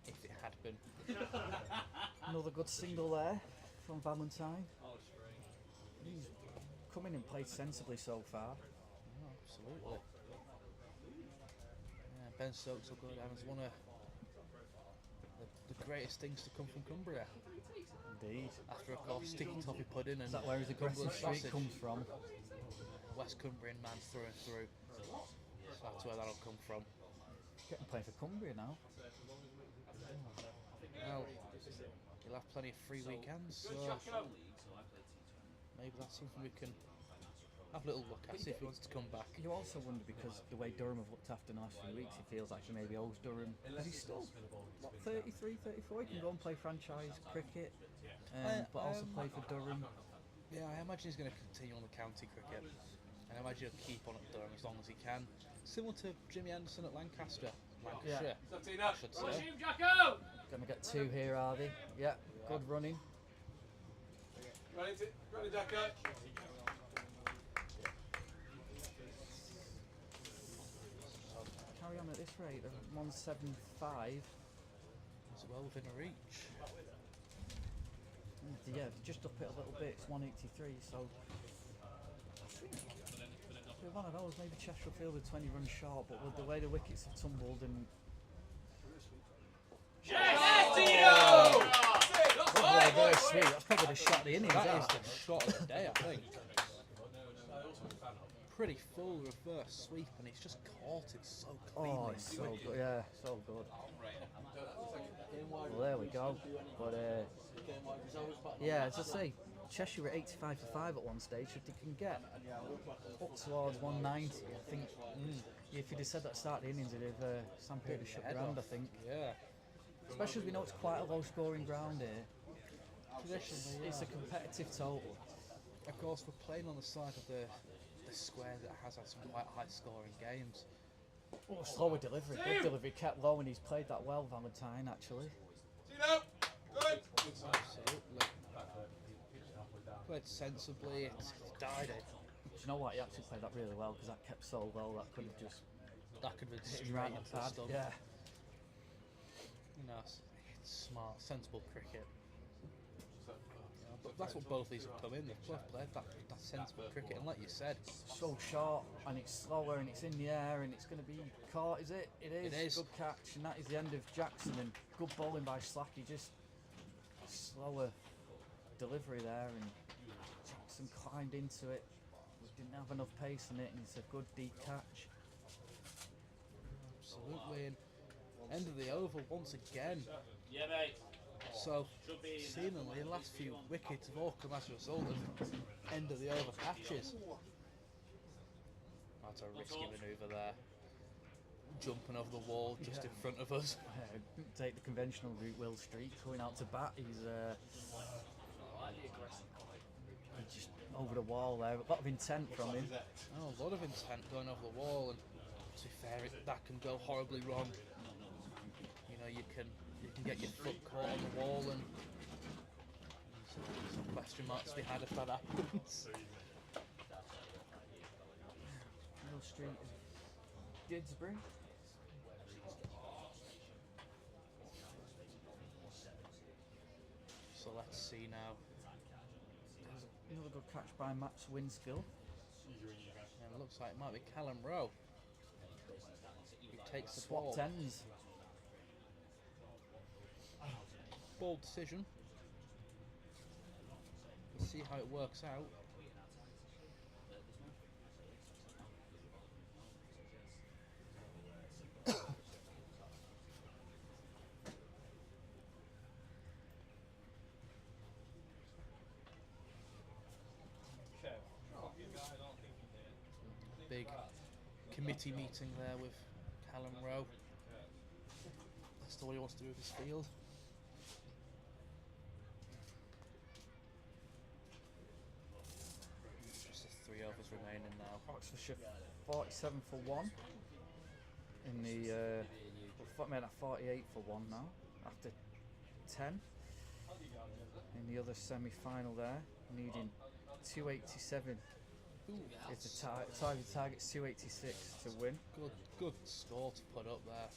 if it had been. Another good single there from Valentine. He's come in and played sensibly so far. Oh, absolutely. Yeah, Ben Stokes will go down as one of the greatest things to come from Cumbria. Indeed. After, of course, Sticky Toffee Pudding and Is that where his aggressive Cumberland streak sausage. comes from? West Cumbrian man through and through. So that's where that'll come from. Getting playing for Cumbria now. Well, he'll have plenty of free weekends, so maybe that's something we can have a little look at, see if he wants to come back. You also wonder, because the way Durham have looked after the last few weeks, he feels like he maybe owes Durham. Is he still, what, 33, 34? He can go and play franchise cricket, but also play for Durham. Yeah, I imagine he's going to continue on the county cricket. And I imagine he'll keep on at Durham as long as he can. Similar to Jimmy Anderson at Lancashire. Lancashire, I should say. Gonna get two here, are they? Yeah, good running. Running, Jacko. Carry on at this rate of 175. It's well within a reach. Yeah, just up it a little bit. It's 183. So I think with one of those, maybe Cheshire will feel the 20 runs short. But with the way the wickets have tumbled and very sweet. That's probably the shot of the innings. That is the shot of the day, I think. Pretty full reverse sweep, and he's just caught it so cleanly. Oh, it's so good. Yeah, so good. Well, there we go. But yeah, as I say, Cheshire were 85 for 5 at one stage. If they can get up towards 190, I think if you'd have said that at the start of the innings, it'd have Sam Peter would have shook their hand, I think. Yeah. Especially as we know it's quite a low scoring ground here. It's a competitive total. Of course, we're playing on the side of the square that has had some quite high scoring games. Oh, slower delivery. Good delivery, kept low, and he's played that well, Valentine, actually. Absolutely. Played sensibly, it's died it. Do you know what? He actually played that really well, because that kept so low that could have just That could have been hit straight him right in into the the pad. stump. Yeah. You know, it's smart, sensible cricket. But that's what both these have come in. They've both played that sensible cricket, and like you said, So short, and it's slower, and it's in the air, and it's going to be caught, is it? It is. It is. Good catch, and that is the end of Jackson, and good bowling by Slacky. Just slower delivery there, and Jackson climbed into it. We didn't have enough pace in it, and it's a good deep catch. absolutely. And end of the over once again. Yeah, mate. So, seemingly, the last few wickets have all come as a result of end of the over catches. That's a risky manoeuvre there. Jumping over the wall just in front of us. Take the conventional route, Will Street, going out to bat. He's just over the wall there. A lot of intent from him. Oh, a lot of intent going over the wall, and to be fair, that can go horribly wrong. You know, you can get your foot caught on the wall, and some question marks to be had if that happens. Will Street, Didsbury. So let's see now. Another good catch by Max Winskill. And it looks like it might be Callum Rowe who takes the Swap ball. tens. Bold decision. Let's see how it works out. Big committee meeting there with Callum Rowe. That's all he wants to do with his field. Oxfordshire 47 for 1 in the made at 48 for 1 now after 10 in the other semi-final there, needing 287. It's a target's 286 to win. Good score to put up there.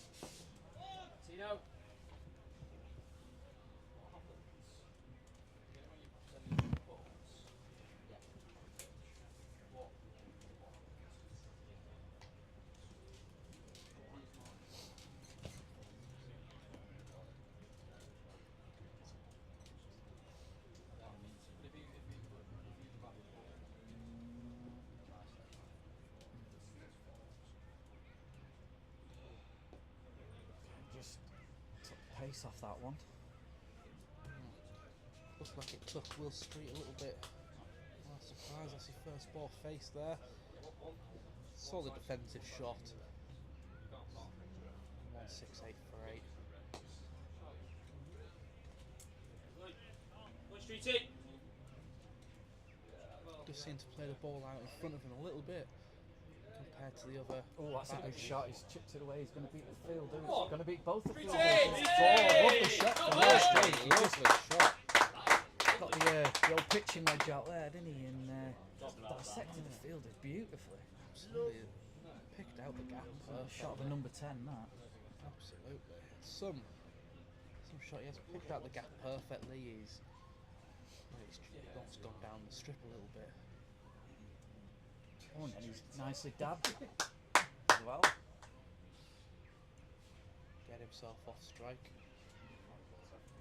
Just took the pace off that one. Looks like it took Will Street a little bit. Well, surprised that's his first ball face there. Solid defensive shot. 168 for 8. Just seemed to play the ball out in front of him a little bit compared to the other. Oh, that's a good batters. shot. He's chipped it away. He's going to beat the fielder. He's going to beat both the fielders. Lovely shot from Will Street. Lovely shot. Got the old pitching wedge out there, didn't he? And dissected the fielder beautifully. Absolutely. Picked out the gap. Shot of a number 10, that. Absolutely. Some shot. He has picked out the gap perfectly. He's gone down the strip a little bit. Oh, and he's nicely dabbed as well. Get himself off strike.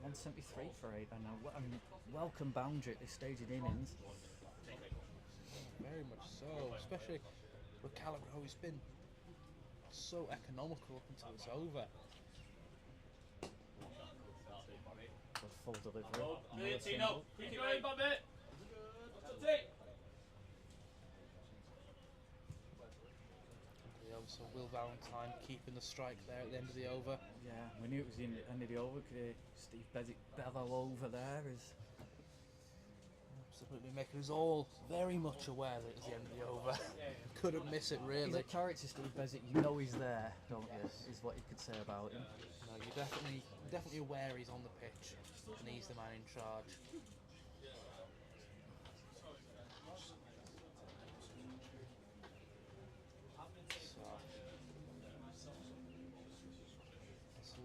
173 for 8. I know. I mean, welcome boundary at this stage of the innings. Very much so, especially with Callagher, who's been so economical up until it's over. Good full delivery. Another single. So Will Valentine keeping the strike there at the end of the over. Yeah, we knew it was the end of the over. Could Steve Bezic bellow over there? Absolutely making us all very much aware that it was the end of the over. Couldn't miss it really. He's a character, Steve Bezic. You know he's there, don't you? Is what you could say about him. No, you're definitely aware he's on the pitch and he's the man in charge.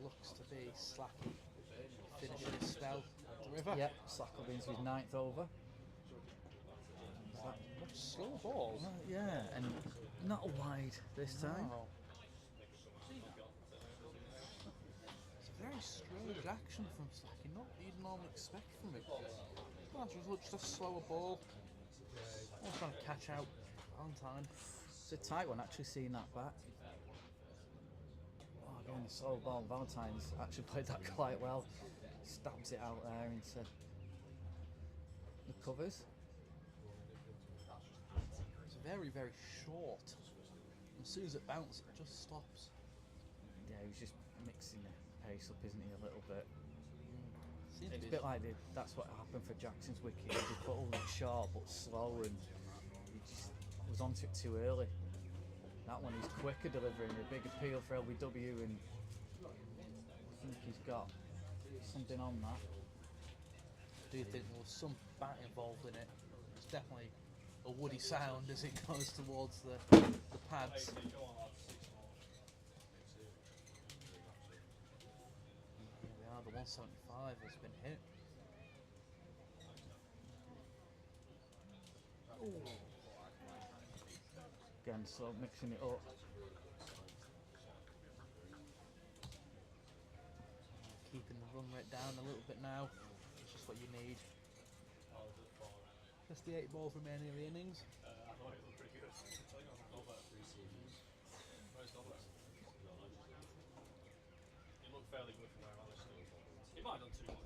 Looks to be Slacky finishing his spell at the river. Yep, Slack will be into his 9th over. Much slow ball. Yeah, and not wide this time. No. It's a very strange action from Slacky, not what you'd normally expect from him. That's just a slower ball. I'm trying to catch out Valentine. It's a tight one, actually, seeing that back. Again, a slow ball. Valentine's actually played that quite well. Stabs it out there into the covers. It's very, very short. As soon as it bounces, it just stops. Yeah, he's just mixing the pace up, isn't he, a little bit? Seems It's to a be bit like that's what happened for Jackson's wicket. He just put all it sharp but slow, and he just was onto it too early. That one is quicker delivering, a big appeal for LBW, and I think he's got something on that. I do think there was some bat involved in it. It's definitely a woody sound as it goes towards the pads. Here we are, the 175 has been hit. Ooh. Again, so mixing it up. Keeping the run rate down a little bit now. It's just what you need. Just the 8 balls remaining of the innings.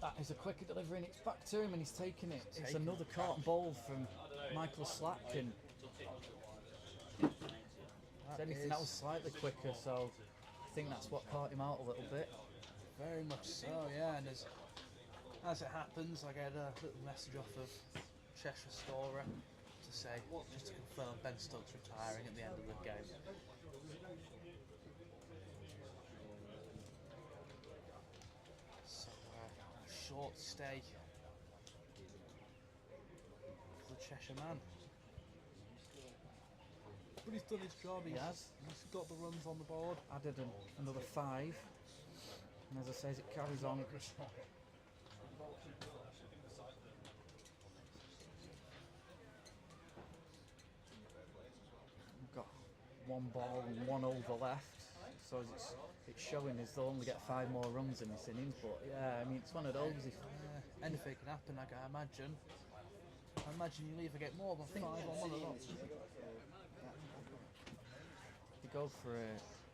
That is a quicker delivery, and it's back to him, and he's taking it. It's another caught ball from Michael Slack, and if anything, that was slightly quicker, so I think that's what caught him out a little bit. Very much so, yeah. And as it happens, I get a little message off of Cheshire scorer to say, just to confirm, Ben Stokes retiring at the end of the game. So, short stay for the Cheshire man. But he's done his job. He has. He's got the runs on the board. Added another 5. And as I say, as it carries on, we've got 1 ball and 1 over left. So it's showing as they'll only get 5 more runs in this innings. But yeah, I mean, it's one of those. If Anything can happen, I imagine. I imagine you'll either get more than 5 on one of those. you go for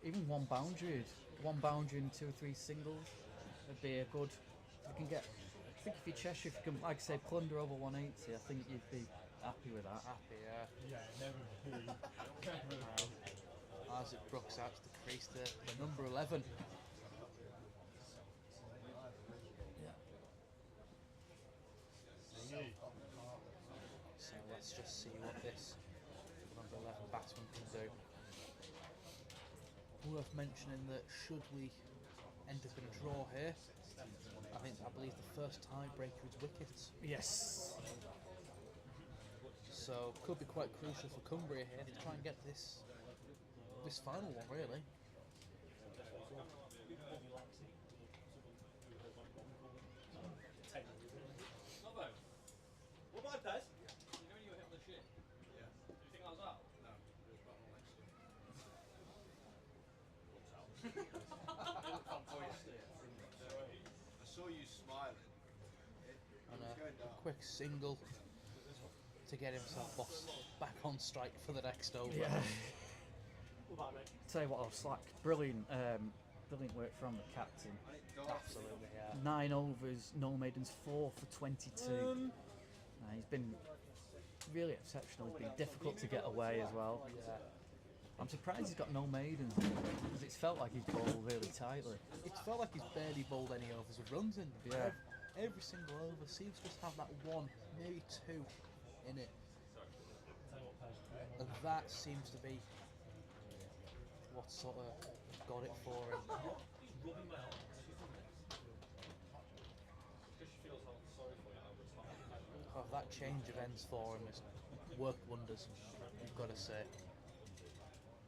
even 1 boundary and 2 or 3 singles, would be a good. You can get. I think if you're Cheshire, if you can, like I say, plunder over 180, I think you'd be happy with that. Happy, yeah. Yeah, never be. Isaac Brooks out to the crease, the number 11. So let's just see what this number 11 batsman can do. Worth mentioning that should we end up in a draw here, I believe the first tiebreaker is wickets. Yes. So could be quite crucial for Cumbria here to try and get this final one, really. What about Pez? You know when you were hitting the shit? Yeah. Do you think that was out? No. I saw you smiling. And a quick single to get himself back on strike for the next over. Yeah. What about mate? Tell you what, I'll slack. Brilliant work from the captain. Absolutely, yeah. 9 overs, no maidens, 4 for 22. He's been really exceptional. It's been difficult to get away as well. Yeah. I'm surprised he's got no maidens because it's felt like he's bowled really tightly. It felt like he's barely bowled any overs with runs in. Yeah. Every single over seems to just have that 1, maybe 2 in it. And that seems to be what sort of got it for him. Oh, that change of ends for him has worked wonders, you've got to say.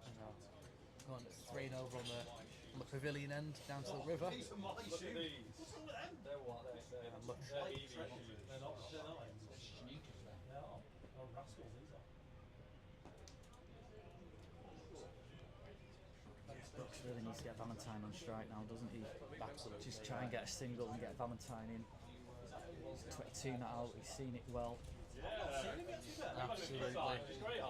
You know, going 3 and over on the pavilion end down to the river. These are my shoes. What's wrong with them? They're what? And much They're EV shoes. They're not. They're sneakers. They are. Oh, rascals, these are. Brooks really needs to get Valentine on strike now, doesn't he? Absolutely. Just try and get a single and get Valentine in. He's 22 now, he's seen it well. Absolutely.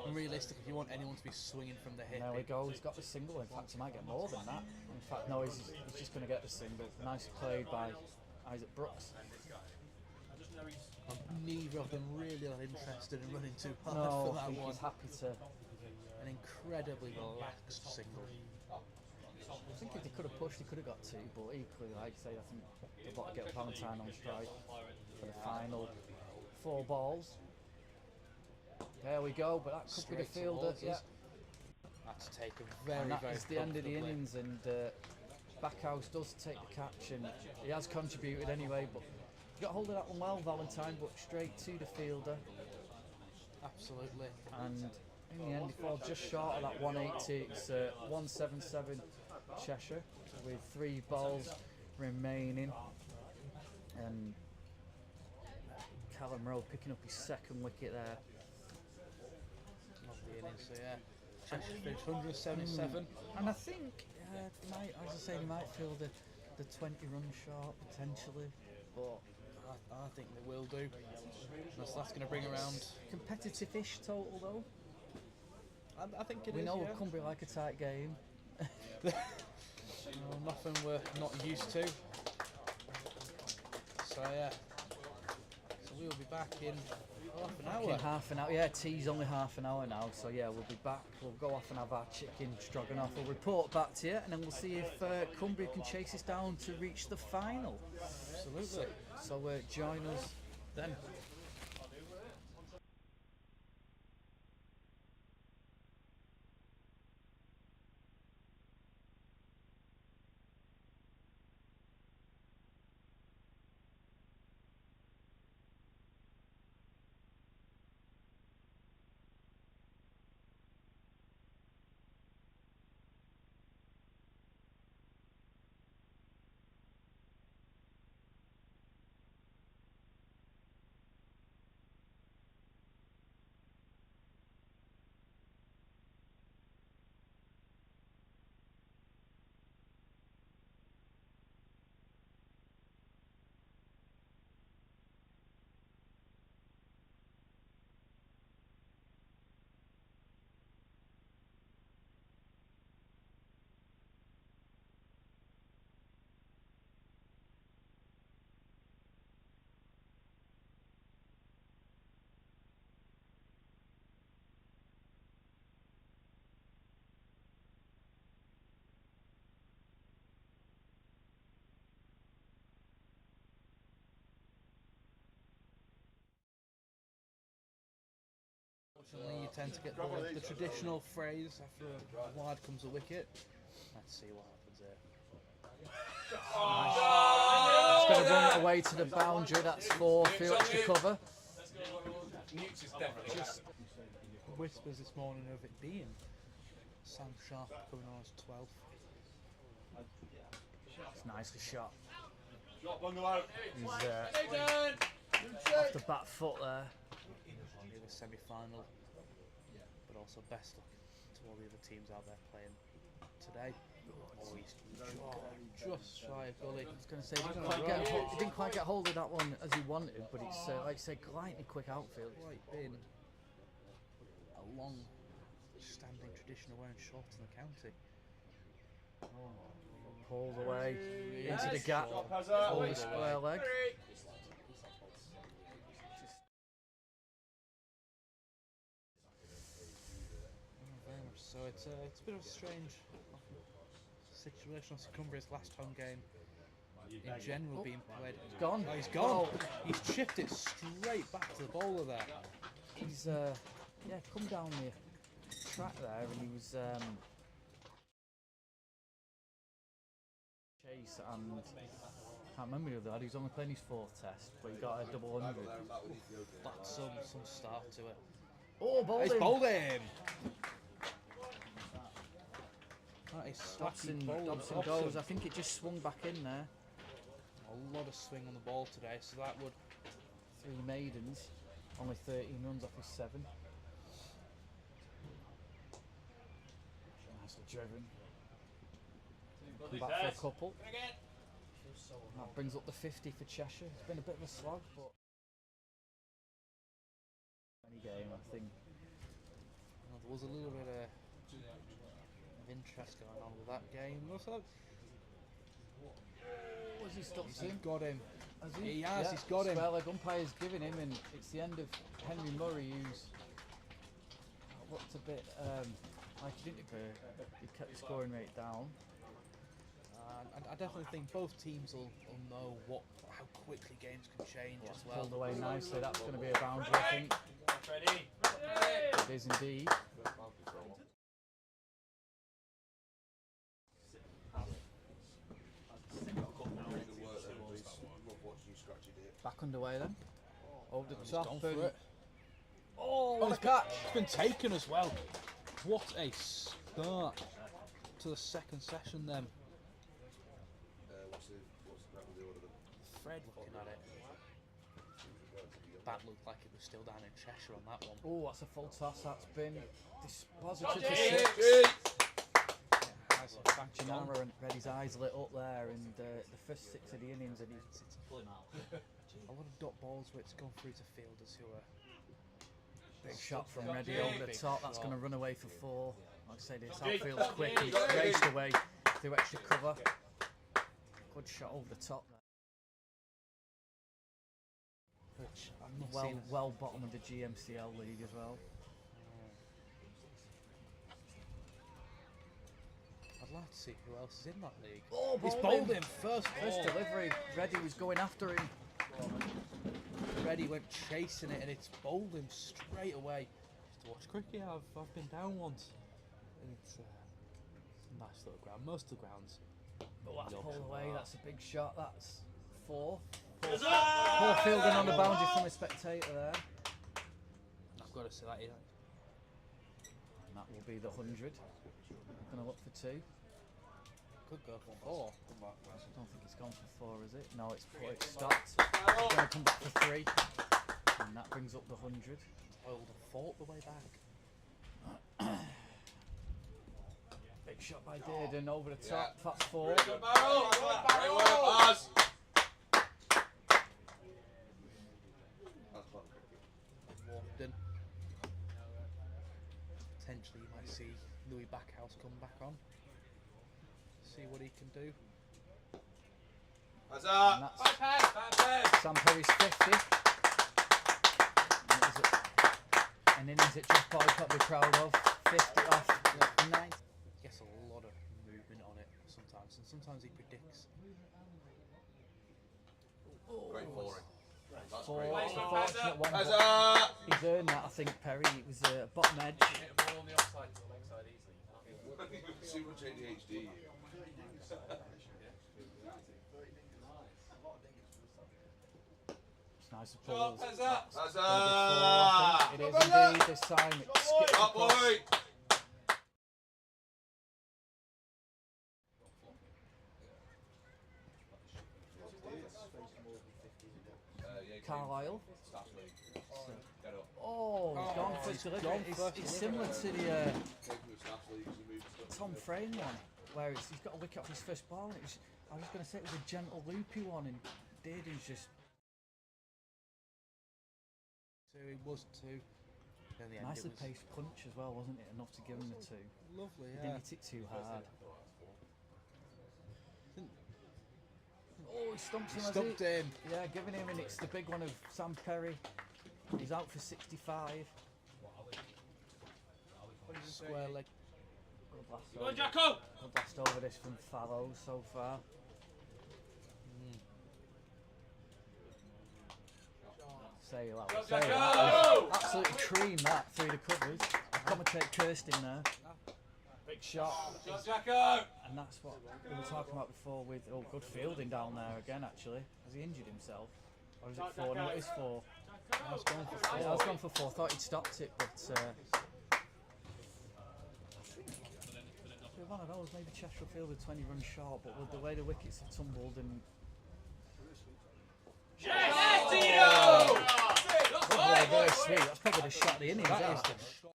And realistically, if you want anyone to be swinging from the hip, There we go, he's got the single. In fact, he might get more than that. In fact, no, he's just going to get the single. Nice played by Isaac Brooks. neither of them really are interested in running too hard No, for I that think one. he's happy to. An incredibly relaxed single. I think if they could have pushed, he could have got 2, but equally, like I say, I think they've got to get Valentine on strike for the final 4 balls. There we go, but that could be the Straight fielder. towards Yeah. us. That's taken very, And that very is the end of the comfortably. innings, and Backhouse does take the catch, and he has contributed anyway, but he got hold of that one well, Valentine, but straight to the fielder, Absolutely. and in the end he falls just short of that 180. It's 177 Cheshire with 3 balls remaining, and Callum Rowe picking up his 2nd wicket there. Lovely innings, so yeah. Cheshire finished 177. And I think, might, as I say, he might feel the 20 run short potentially, but I think they will do. That's going to bring around. competitive-ish total though. I think it We is, know yeah. Cumbria like a tight game. No, nothing we're not used to. So yeah. So we'll be back in half an hour. In half an hour, yeah. Tea's only half an hour now, so yeah, we'll be back. We'll go off and have our chicken stroganoff. We'll report back to you, and then we'll see if Cumbria can chase us down to reach the final. Absolutely. So, join us then. Unfortunately, you tend to get the traditional phrase after a wide comes a wicket. Let's see what happens here. It's going to run it away to the boundary. That's 4. Few extra cover. Just whispers this morning of it being Sam Sharp coming on as 12th. It's nicely shot. Shot bungalow. He's off the back foot there. Only the semi-final, but also best luck to all the other teams out there playing today. Oh, he's just shy of gully. I was going to say, he didn't quite get hold of that one as he wanted, but it's, like I say, lightning quick outfield. Quite been a long standing tradition of wearing shorts in the county. Pulled away into the gap, hold the square leg. Very much so. It's a bit of a strange situation. Obviously, Cumbria's last home game in general being played. He's gone. Oh, he's gone. He's chipped it straight back to the bowler there. He's come down the track there, and he was chase, and I can't remember the other lad. He was only playing his 4th test, but he got a double 100. That's some start to it. Oh, bowled He's him. bowled him. That is Dobson goes. I think it just swung back in there. A lot of swing on the ball today, so that would 3 maidens, only 13 runs off his 7. Nicely driven. Come back for a couple. That brings up the 50 for Cheshire. It's been a bit of a slog, but any game, I think. well, there was a little bit of interest going on with that game. Also, Was he stopped he's him? got him. Has He has, he's got him. Well, like umpire's giving him, and it's the end of Henry Murray, who's looked a bit like he didn't he kept the scoring rate down. I definitely think both teams will know how quickly games can change as well. Pulled away nicely. That's going to be a boundary, I think. It is indeed. Back underway then. Over the He's top. gone for And it. oh, the catch! It's been taken as well. What a start to the second session then. What's the order then? Fred looking at it. That looked like it was still down in Cheshire on that one. Oh, that's a full toss. That's been dispositive for 6. Has in fact gone. Janara and Reddy's eyes lit up there, and the first 6 of the innings, and he's A lot of dot balls where it's gone through to fielders who are big shot from Reddy big, over the big top. That's shot. going to run away for 4. Like I say, this outfield's quick, and he's raced away through extra cover. Good shot over the top there. which I've not seen. Well bottom of the GMCL league as well. I'd like to see who else is in that league. Oh, He's bowled bowled him first delivery. Reddy was going after him. Reddy went chasing it and it's bowled him straight away. Just to watch cricket, I've been down once. And it's a nice little ground. Most of the grounds. Oh, that's pulled away. That's a big shot. That's 4. Poor fielding on the boundary from a spectator there. I've got to say that. And that will be the 100. Going to look for 2. Could go for 4. I don't think it's gone for 4, is it? No, it's stopped. It's going to come back for 3. And that brings up the 100. Toiled and fought the way back. Big shot by Dearden over the top. That's 4. Warden. Potentially you might see Louis Backhouse come back on. See what he can do. And that's Sam Perry's 50. And it was an innings that Jeff Boycott be proud of. 50 off 9. Gets a lot of movement on it sometimes, and sometimes he predicts. Great boring. That's For great. unfortunate one. He's He's earned that, I think, Perry. It was a bottom edge. Hit a ball on the offside to the leg side easily. Too much ADHD. It's nice of balls. Huzzah! It is indeed this time. It skipped Up, across. boy! Carlisle. Get up. Oh, he's gone for he's delivery. gone for It's similar to the Tom Frame one, where he's got a wicket off his first ball. And I was going to say it was a gentle loopy one, and Dearden's just He was 2. In the end, nicely it was paced punch as well, wasn't it? Enough to give him the 2. lovely. He Yeah. didn't hit it too hard. Oh, he stumps him, has Stumped he? him. Yeah, giving him, and it's the big one of Sam Perry. He's out for 65. Square leg. Good blast over this from Fallow so far. Say that. Absolutely cream that through the covers. Commentate Kirsten there. Big shot. And that's what we were talking about before with good fielding down there again actually. Has he injured himself? Or is it 4? No, it is 4. I was going for 4. Yeah, I was going for 4. Thought he'd stopped it, but one of those, maybe Cheshire fielded 20 runs short, but with the way the wickets have tumbled and very sweet. That's probably the shot of the innings. That is that. the shot.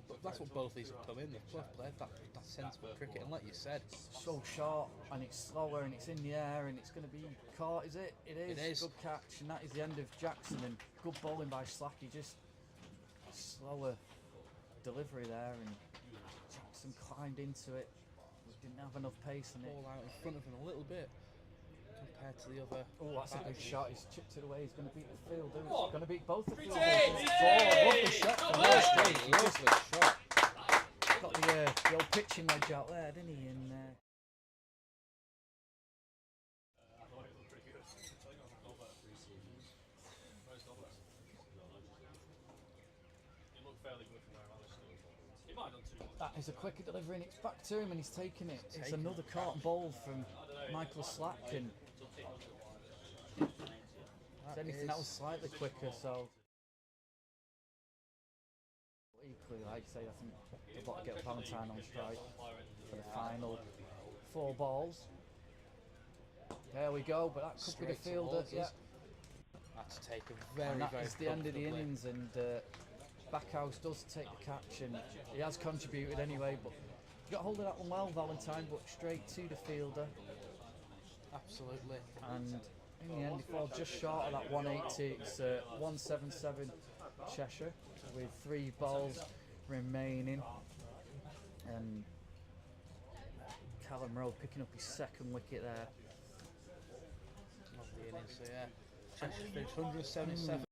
But that's what both these have come in. They've both played that sensible cricket, and like you said, So short, and it's slower, and it's in the air, and it's going to be caught. Is it? It is. It is. Good catch, and that is the end of Jackson. And good bowling by Slacky. Just slower delivery there, and Jackson climbed into it. Didn't have enough pace in it. ball out in front of him a little bit compared to the other. Oh, that's a good shot. He's chipped it away. He's going to beat the field. He's going to beat both the fielders. Lovely shot from there. Lovely shot. Got the old pitching wedge out there, didn't he? And that is a quicker delivery, and it's back to him, and he's taking it. It's another caught and bowled from Michael Slack, and if anything, that was slightly quicker. So equally, like I say, I think they've got to get Valentine on strike for the final 4 balls. There we go, but that could be the Straight fielder. towards Yeah, us. That's taken very, and that very is the end of the comfortably. innings, and Backhouse does take the catch, and he has contributed anyway. But you got hold of that one well, Valentine, but straight to the fielder, Absolutely. and in the end, he falls just short of that 180. It's 177 Cheshire with 3 balls remaining, and Callum Rowe picking up his 2nd wicket there. Lovely innings. So yeah, Cheshire finished 177.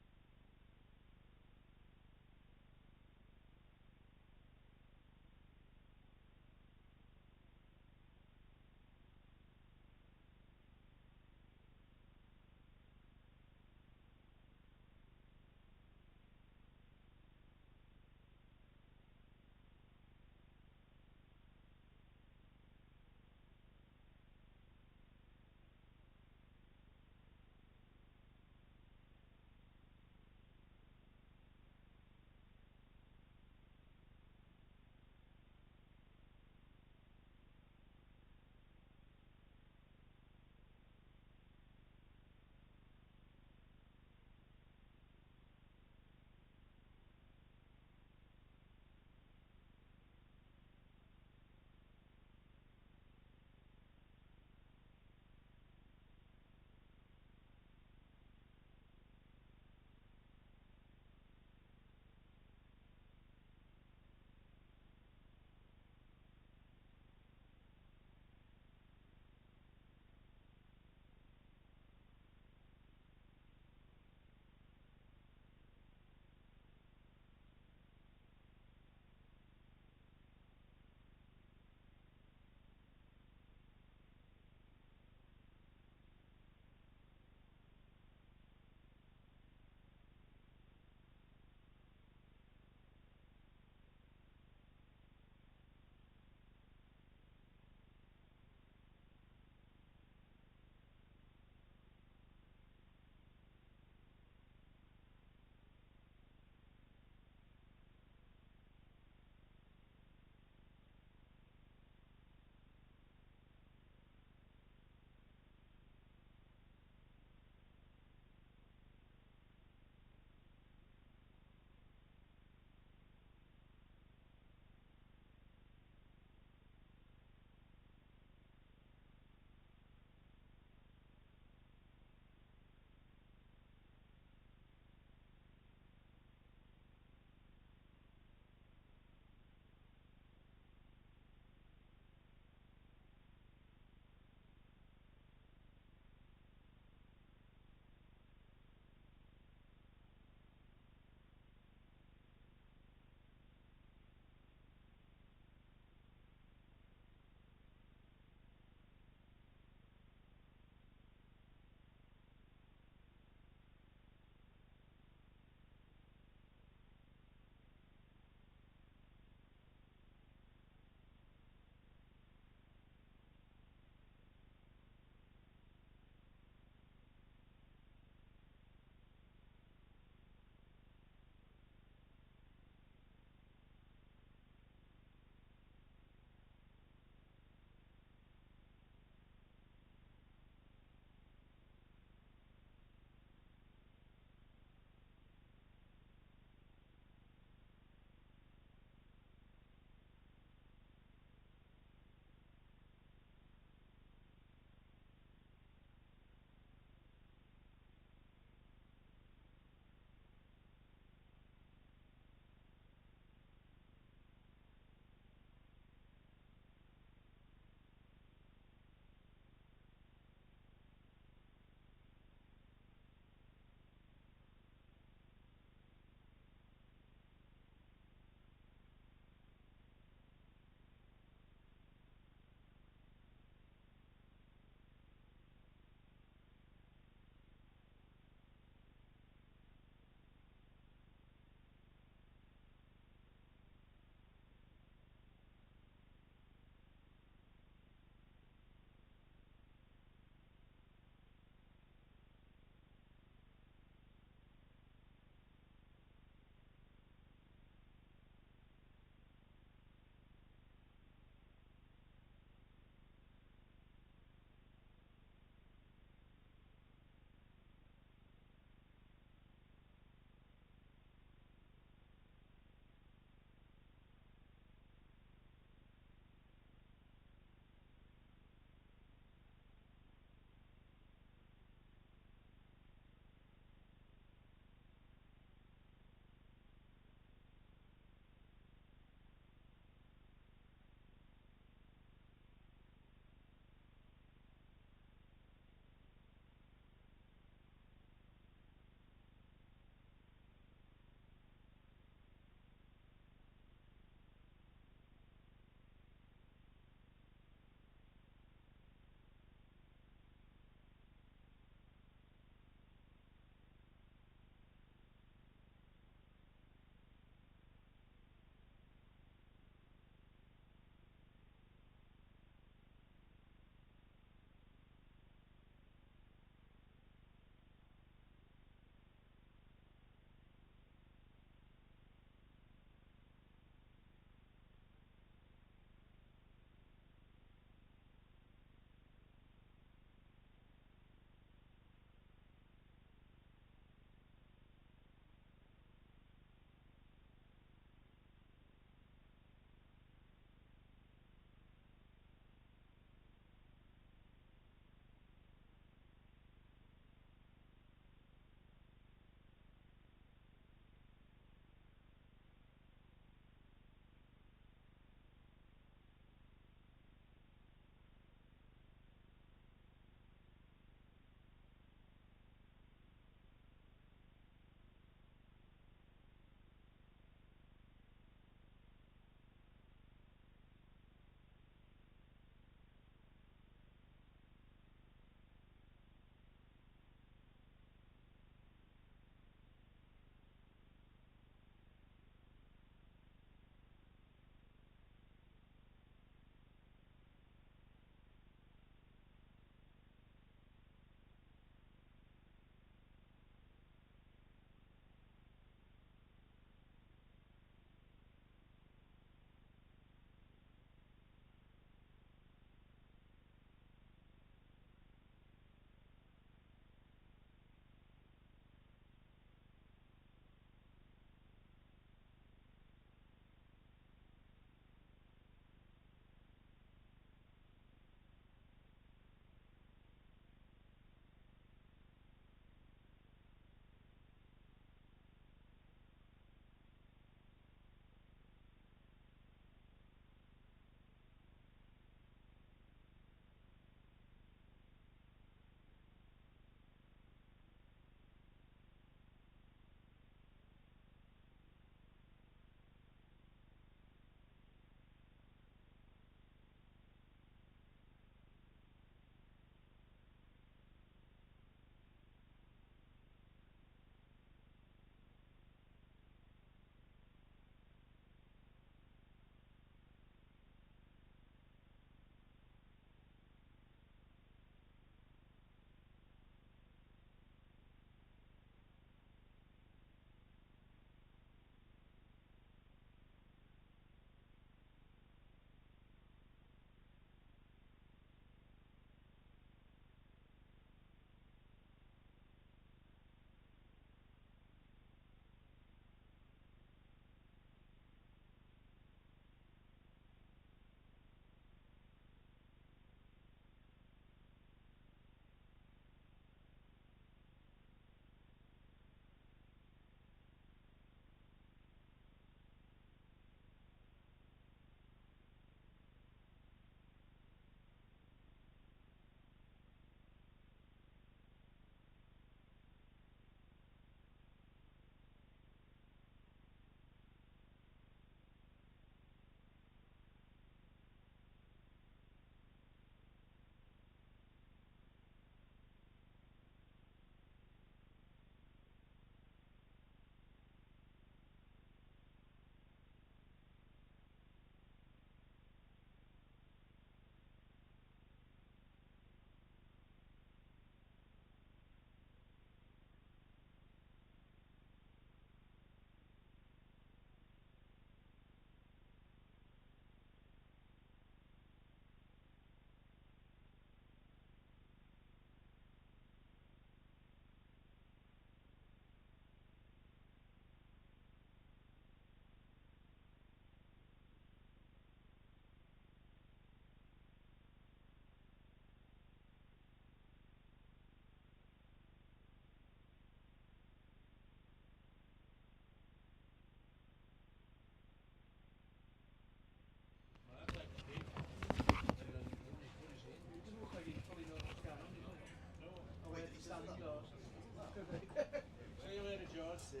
Yeah.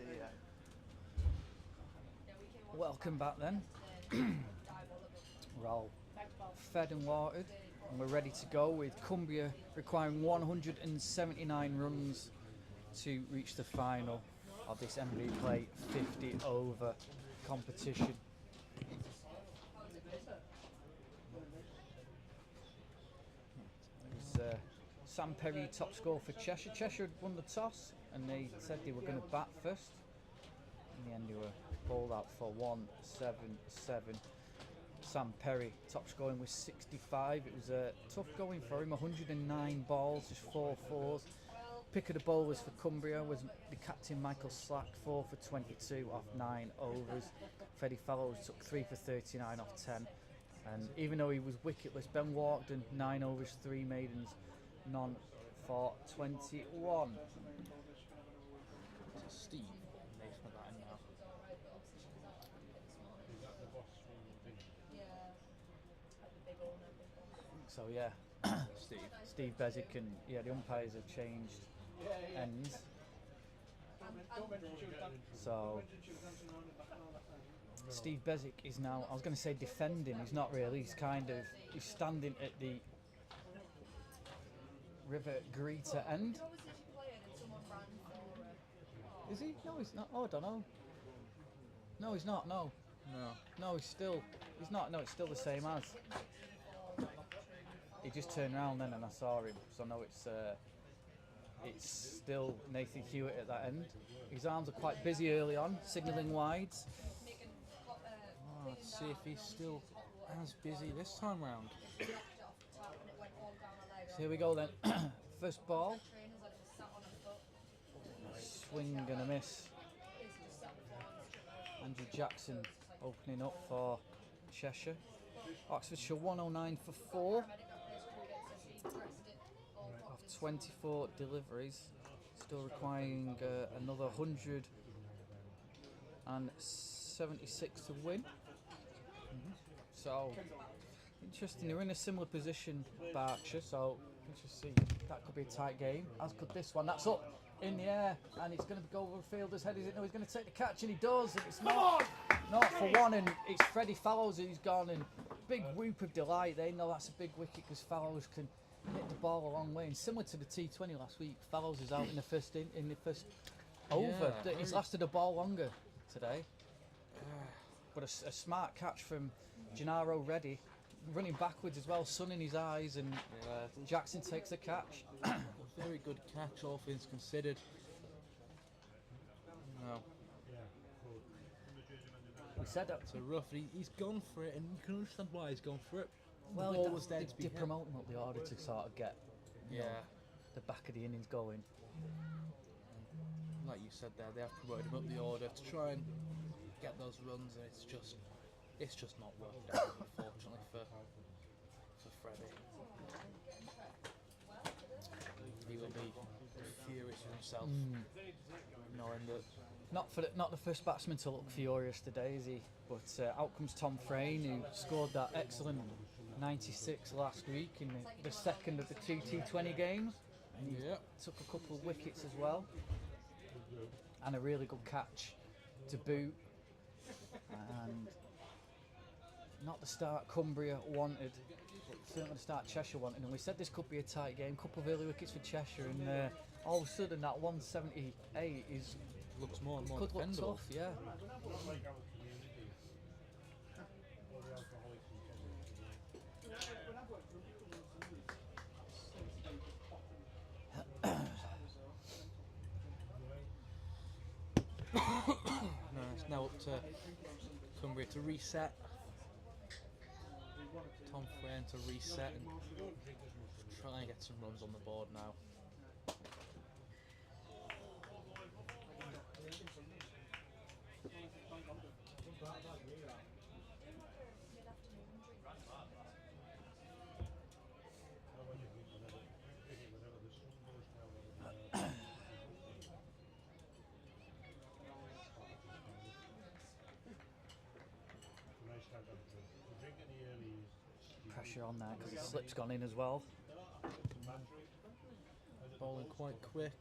Welcome back then. We're all fed and watered, and we're ready to go with Cumbria requiring 179 runs to reach the final of this NV Play 50 over competition. It was Sam Perry top score for Cheshire. Cheshire had won the toss and they said they were going to bat first. In the end they were bowled out for 177. Sam Perry top scoring was 65. It was tough going for him, 109 balls, just 4 fours. Pick of the bowlers for Cumbria was the captain Michael Slack, 4 for 22 off 9 overs. Freddie Fallows took 3 for 39 off 10. And even though he was wicketless, Ben Walkden, 9 overs, 3 maidens, none for 21. Steve, nice for that in now. So yeah, Steve Bezic and the umpires have changed ends. So Steve Bezic is now, I was going to say defending, he's not really, he's standing at the River Greeter end. Is he? No, he's not. Oh, I don't know. No, he's not, no. No, he's not, no, it's still the same as. He just turned around then and I saw him, so no, it's still Nathan Hewitt at that end. His arms are quite busy early on, signalling wides. Let's see if he's still as busy this time round. So here we go then. First ball. Swing and a miss. Andrew Jackson opening up for Cheshire. Oxfordshire 109 for 4. Of 24 deliveries. Still requiring another 176 to win. So, interesting. They're in a similar position, Berkshire, so let's just see. That could be a tight game, as could this one. That's up in the air, and it's going to go over the fielder's head. Is it? No, he's going to take the catch, and he does. And it's not for one, and it's Freddie Fallows who's gone, and big whoop of delight. They know that's a big wicket because Fallows can hit the ball a long way. And similar to the T20 last week, Fallows is out in the first over. He's lasted a ball longer today. But a smart catch from Gennaro Reddy, running backwards as well, sun in his eyes, and Jackson takes the catch. A very good catch, all things considered. No. We said that. So roughly, he's gone for it, and you can understand why he's gone for it. Well, the ball was there to be they're hit. promoting up the order to sort of get the back of the innings going. Like you said there, they have promoted him up the order to try and get those runs, and it's just not worked out, unfortunately for Freddie. He will be furious with himself, knowing that. Not the first batsman to look furious today, is he? But out comes Tom Frayne, who scored that excellent 96 last week in the second of the 2 T20 games, and he took a couple of wickets as well, and a really good catch to boot. And not the start Cumbria wanted, but certainly the start Cheshire wanted. And we said this could be a tight game, couple of early wickets for Cheshire, and all of a sudden that 178 looks more and more could look defendable. tough, yeah. No, it's now up to Cumbria to reset. Tom Frayne to reset and try and get some runs on the board now. Pressure on there because the slip's gone in as well. Bowling quite quick.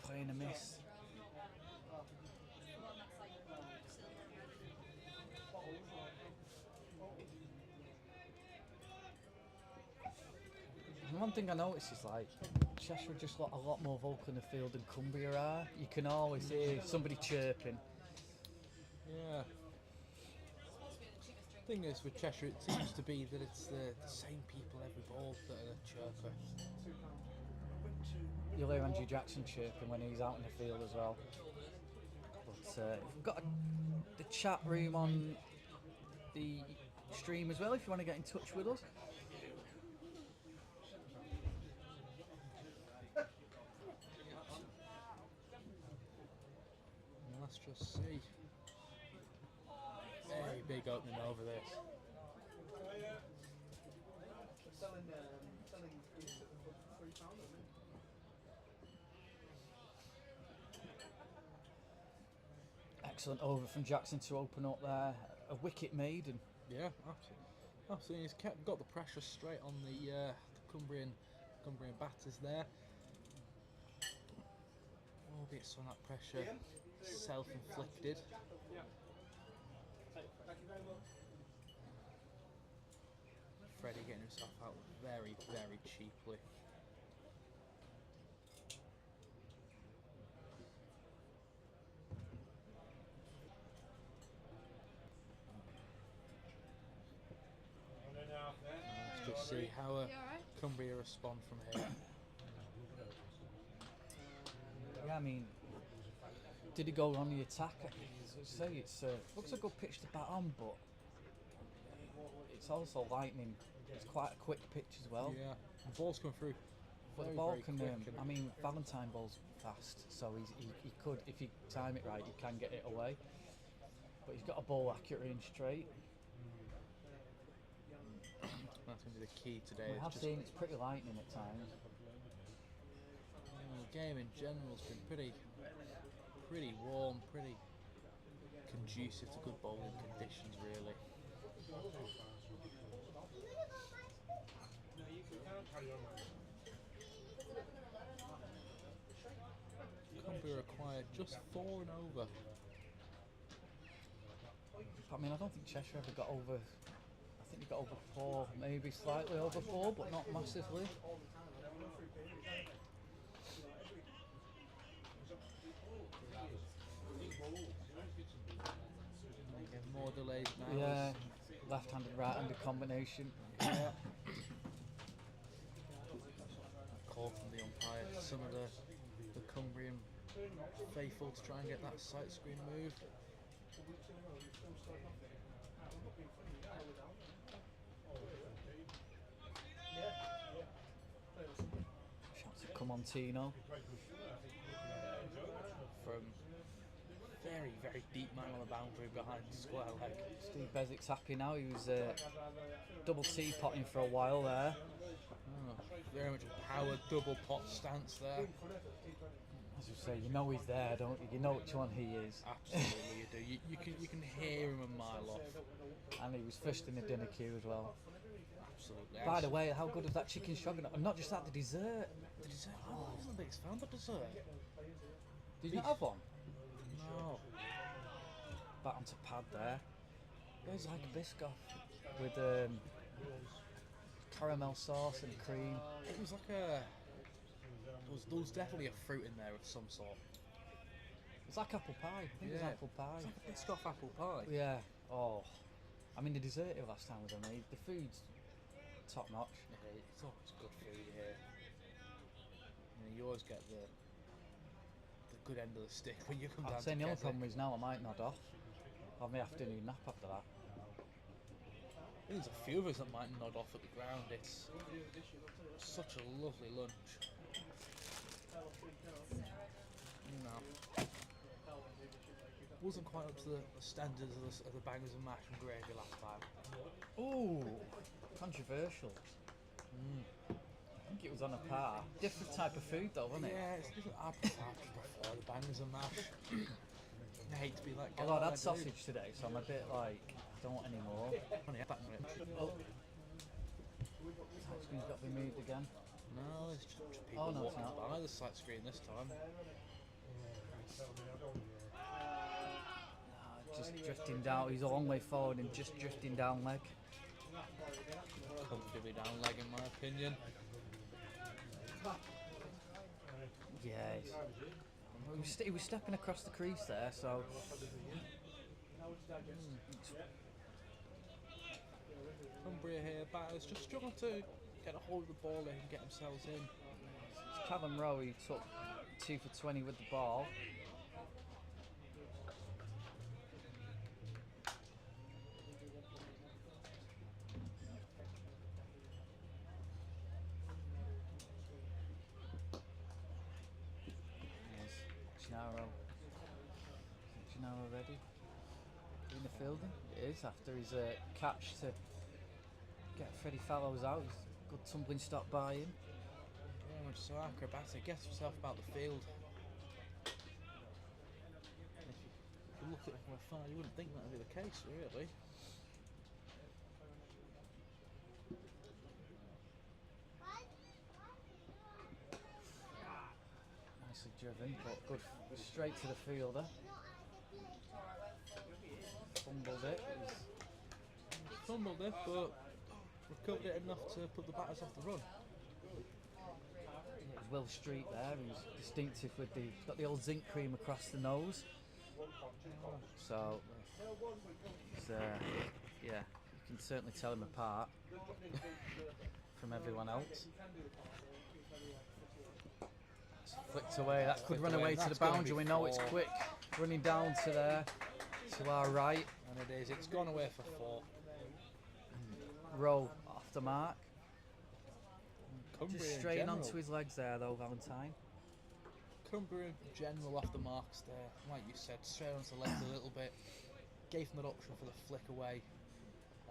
Playing a miss. And one thing I noticed is like Cheshire are just a lot more vocal in the field than Cumbria are. You can always hear somebody chirping. Yeah. Thing is with Cheshire, it seems to be that it's the same people every ball that are the chirper. You'll hear Andrew Jackson chirping when he's out in the field as well. But we've got the chat room on the stream as well if you want to get in touch with us. Let's just see. Very big opening over this. Excellent over from Jackson to open up there. A wicket made. And yeah, absolutely. He's got the pressure straight on the Cumbrian batters there. Albeit some of that pressure self-inflicted. Freddie getting himself out very, very cheaply. Let's just see how Cumbria respond from here. yeah, I mean, did he go on the attack? As I say, it's looks a good pitch to bat on, but it's also lightning. It's quite a quick pitch as well. Yeah, the ball's come through. But the ball can, I mean, Valentine ball's fast, so he could, if you time it right, he can get it away. But he's got a ball accurately and straight. That's going to be the key today. We have seen it's pretty lightning at times. The game in general has been pretty warm, pretty conducive to good bowling conditions, really. Cumbria required just 4 and over. I mean, I don't think Cheshire ever got over. I think they got over 4, maybe slightly over 4, but not massively. More delays now. Yeah, left-handed, right-handed combination. Yeah. Call from the umpire. Some of the Cumbrian faithful to try and get that sight screen moved. Shots to come on Tino. From very, very deep man on the boundary behind the square leg. Steve Bezick's happy now. He was double teapotting for a while there. Oh, very much a power double pot stance there. As you say, you know he's there, don't you? You know which one he is. Absolutely, you do. You can hear him a mile off. And he was first in the dinner queue as well. Absolutely. By the way, how good was that chicken stroganoff? And not just that, the dessert. The dessert. Oh, I wasn't the biggest fan of the dessert. Did you have one? No. Back onto pad there. It was like a biscoff with caramel sauce and cream. It was like a. There was definitely a fruit in there of some sort. It's like apple pie. I think it was apple pie. It's like a biscoff apple pie. Yeah. Oh. I mean, the dessert here last time was amazing. The food's top notch. Yeah, it's always good food here. You always get the good end of the stick when you come down I'd to say the only Keswick. problem is now I might nod off. I'll have my afternoon nap after that. There's a few of us that might nod off at the ground. It's such a lovely lunch. You know, wasn't quite up to the standards of the bangers and mash and gravy last time. Ooh, controversial. I think it was on a par. Different type of food though, wasn't it? Yeah, it's different. I prefer the bangers and mash. I hate to be like. Although I had sausage today, so I'm a bit like, I don't want any more. Oh, touchscreen's got to be moved again. No, it's just people Oh, no, it's walking not. by the sight screen this time. Just drifting down. He's a long way forward and just drifting down leg. Comfortably down leg, in my opinion. Yeah. He was stepping across the crease there, so. Cumbria here, batters just struggling to get a hold of the ball and get themselves in. It's Callum Rowe, he took 2 for 20 with the ball. Gennaro ready in the fielding. It is after his catch to get Freddie Fallows out. He's a good tumbling stop by him. Very much so acrobatic, gets himself about the field. If you look at it from afar, you wouldn't think that would be the case, really. Nicely driven, but good straight to the fielder. Fumbled it. Fumbled it, but recovered it enough to put the batters off the run. It was Will Street there. He was distinctive with got the old zinc cream across the nose. So, it's, yeah, you can certainly tell him apart from everyone else. It's flicked away. That could run away to the boundary. We know it's quick. Running down to there, to our right. And it is. It's gone away for 4. Row off the mark. Cumbria Just in straight general. onto his legs there, though, Valentine. Cumbria in general off the marks there. Like you said, straight onto the legs a little bit. Gave them that option for the flick away.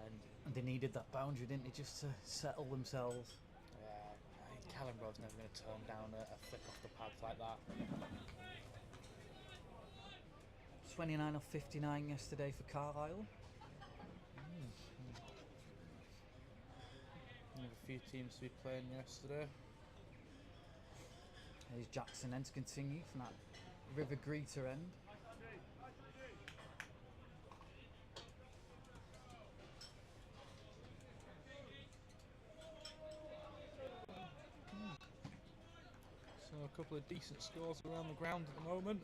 And they needed that boundary, didn't they, just to settle themselves. I think Callum Rowe's never going to turn down a flick off the pads like that. 29 off 59 yesterday for Carlisle. We have a few teams to be playing yesterday. Here's Jackson then to continue from that River Greeter end. So a couple of decent scores around the ground at the moment.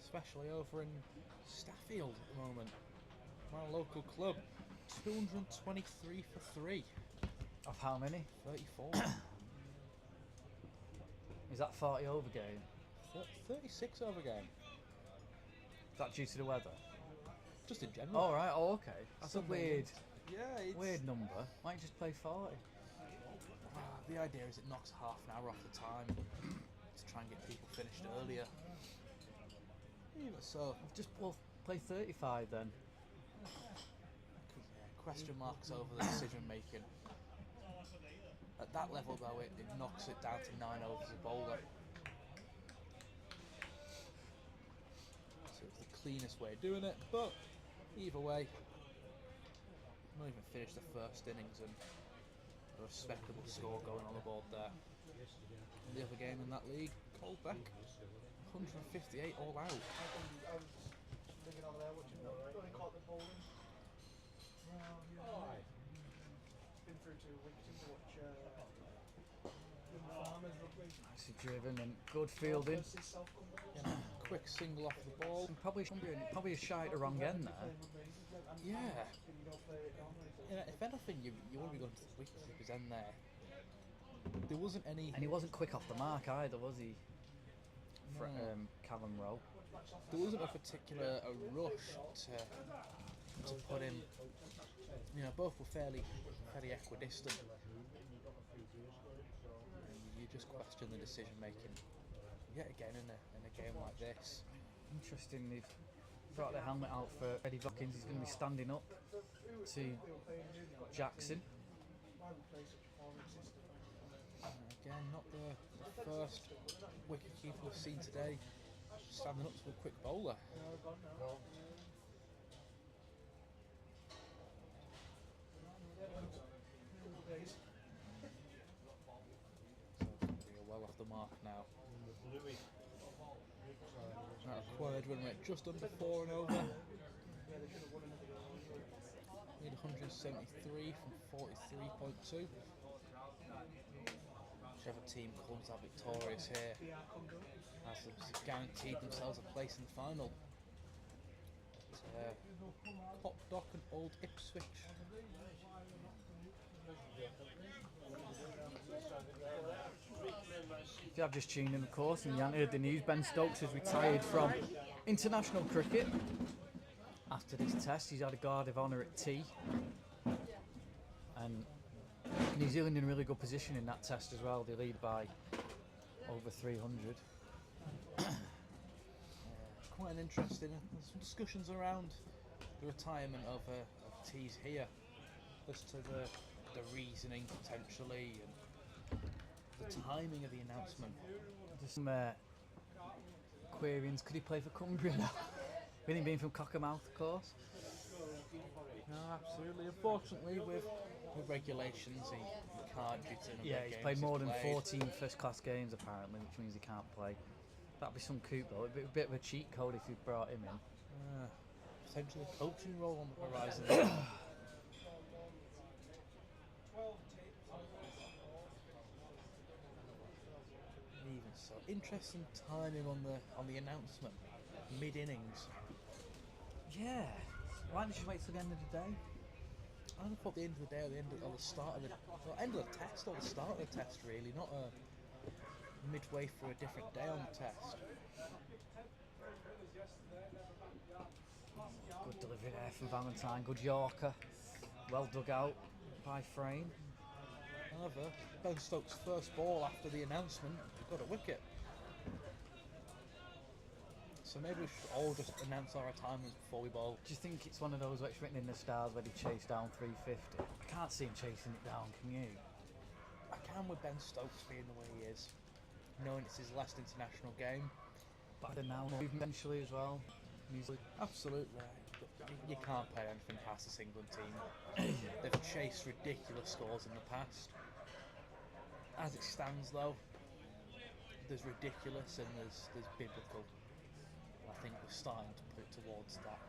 Especially over in Staffield at the moment. My local club. 223 for 3. Of how many? 34. Is that 40 over game? 36 over game. Is that due to the weather? Just in general. Oh, right, oh, okay. That's a Sunday. Yeah, weird number. Why don't you just play 40? The idea is it knocks half an hour off the time to try and get people finished earlier. Even so, Just play 35 then. question marks over the decision making. At that level though, it knocks it down to 9 overs a bowler. So it's the cleanest way of doing it, but either way, not even finished the first innings and a respectable score going on the board there. And the other game in that league, Coldbeck, 158 all out. Nicely driven and good fielding. Yeah, quick single off the ball. And probably a shy at the wrong end there. Yeah. If anything, you want to be going to the wicketkeeper's end there. There wasn't any. And he wasn't quick off the mark either, was he? No. Callum Rowe. There wasn't a particular rush to put him. You know, both were fairly equidistant. And you just question the decision making yet again in a game like this. Interesting, they've brought the helmet out for Eddie Hopkins. He's going to be standing up to Jackson. Again, not the first wicketkeeper we've seen today standing up to a quick bowler. That required run rate just under 4 and over. Need 173 from 43.2. Whichever team comes out victorious here has guaranteed themselves a place in the final. Copdock and Old Ipswich. If you have just tuned in, of course, and you haven't heard the news, Ben Stokes has retired from international cricket after this test. He's had a guard of honour at tea, and New Zealand in a really good position in that test as well. They lead by over 300. Quite an interesting. There's some discussions around the retirement of T's here as to the reasoning potentially and the timing of the announcement. There's some queryings. Could he play for Cumbria now? With him being from Cockermouth, of course. No, absolutely. Unfortunately, with regulations, he can't due to the number of He's games played more than played. 14 first-class games apparently, which means he can't play. That'd be some coup though. A bit of a cheat code if you brought him in. Potentially a coaching role on the horizon. Even so, interesting timing on the announcement, mid innings. Yeah. Why didn't you wait till the end of the day? I would have thought the end of the day or the end of, or the start of the end of the test or the start of the test really, not midway through a different day on the test. Good delivery there from Valentine. Good Yorker. Well dug out by Frame. However, Ben Stokes' first ball after the announcement got a wicket. So maybe we should all just announce our retirements before we bowl. Do you think it's one of those where it's written in the stars where he chased down 350? I can't see him chasing it down, can you? I can with Ben Stokes being the way he is, knowing it's his last international game. But the now movement eventually as well. Absolutely. You can't play anything past this England team. They've chased ridiculous scores in the past. As it stands though, there's ridiculous and there's biblical. I think we're starting to put towards that,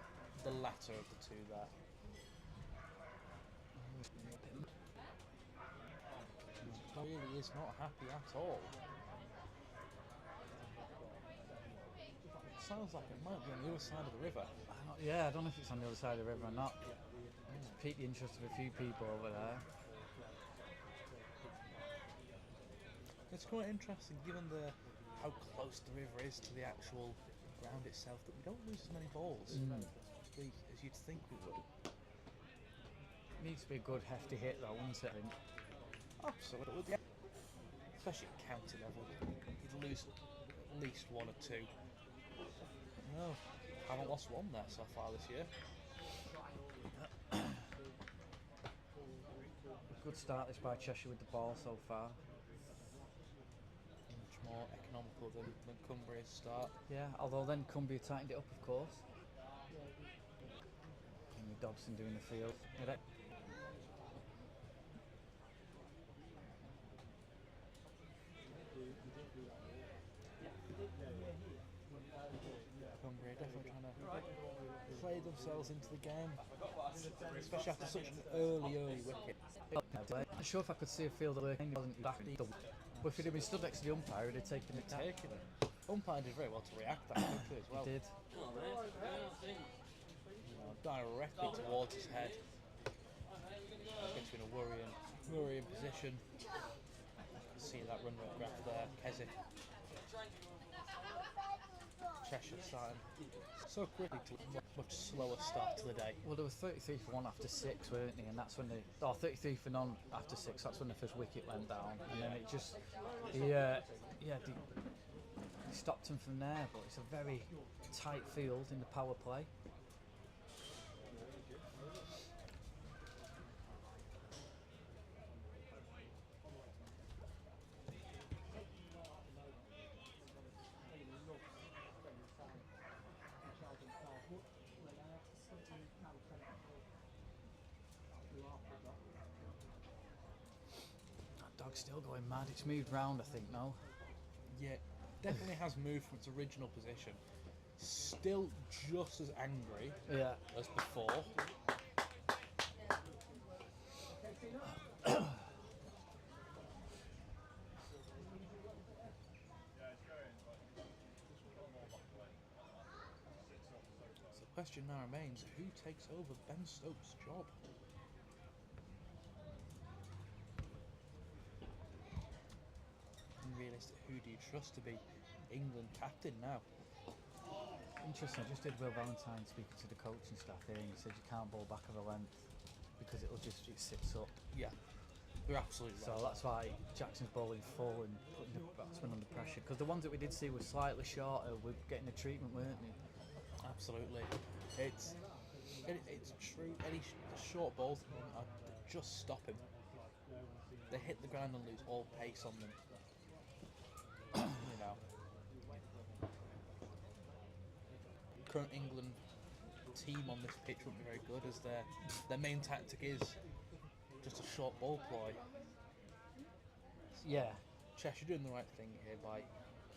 the latter of the two there. Really is not happy at all. It sounds like it might be on the other side of the river. I don't know if it's on the other side of the river or not. It's piqued the interest of a few people over there. It's quite interesting given how close the river is to the actual ground itself that we don't lose as many balls as you'd think we would. Needs to be a good hefty hit though, wouldn't it? I think. Absolutely. Especially at county level, you'd lose at least one or two. No, haven't lost one there so far this year. Good start this by Cheshire with the ball so far. Much more economical than Cumbria's start. Yeah, although then Cumbria tightened it up, of course. And with Dobson doing the field. Cumbria definitely trying to play themselves into the game, especially after such an early wicket. I'm not sure if I could see a fielder lurking. He wasn't back. But if he'd have been stood next to the umpire, he'd have taken it. Umpire did very well to react that quickly as well. He did. Directly towards his head. Gets in a worrying position. You can see that run rate graph there. Keswick. Cheshire starting so quickly to a much slower start to the day. Well, there was 33 for 1 after 6, weren't they? And that's when 33 for none after 6. That's when the first wicket went down, and then it just, he stopped him from there. But it's a very tight field in the power play. That dog's still going mad. It's moved round, I think, now. Yeah, definitely has moved from its original position. Still just as angry Yeah. as before. So the question now remains, who takes over Ben Stokes' job? And realistic, who do you trust to be England captain now? Interesting. I just did Will Valentine speaking to the coaching staff here, and he said you can't bowl back of a length because it sits up. Yeah, you're absolutely So right. that's why Jackson's bowling full and putting the batsmen under pressure. Because the ones that we did see were slightly shorter, were getting the treatment, weren't they? Absolutely. It's true. Any short balls just stop him. They hit the ground and lose all pace on them. You know. Current England team on this pitch won't be very good, as their main tactic is just a short ball ploy. Yeah. Cheshire doing the right thing here by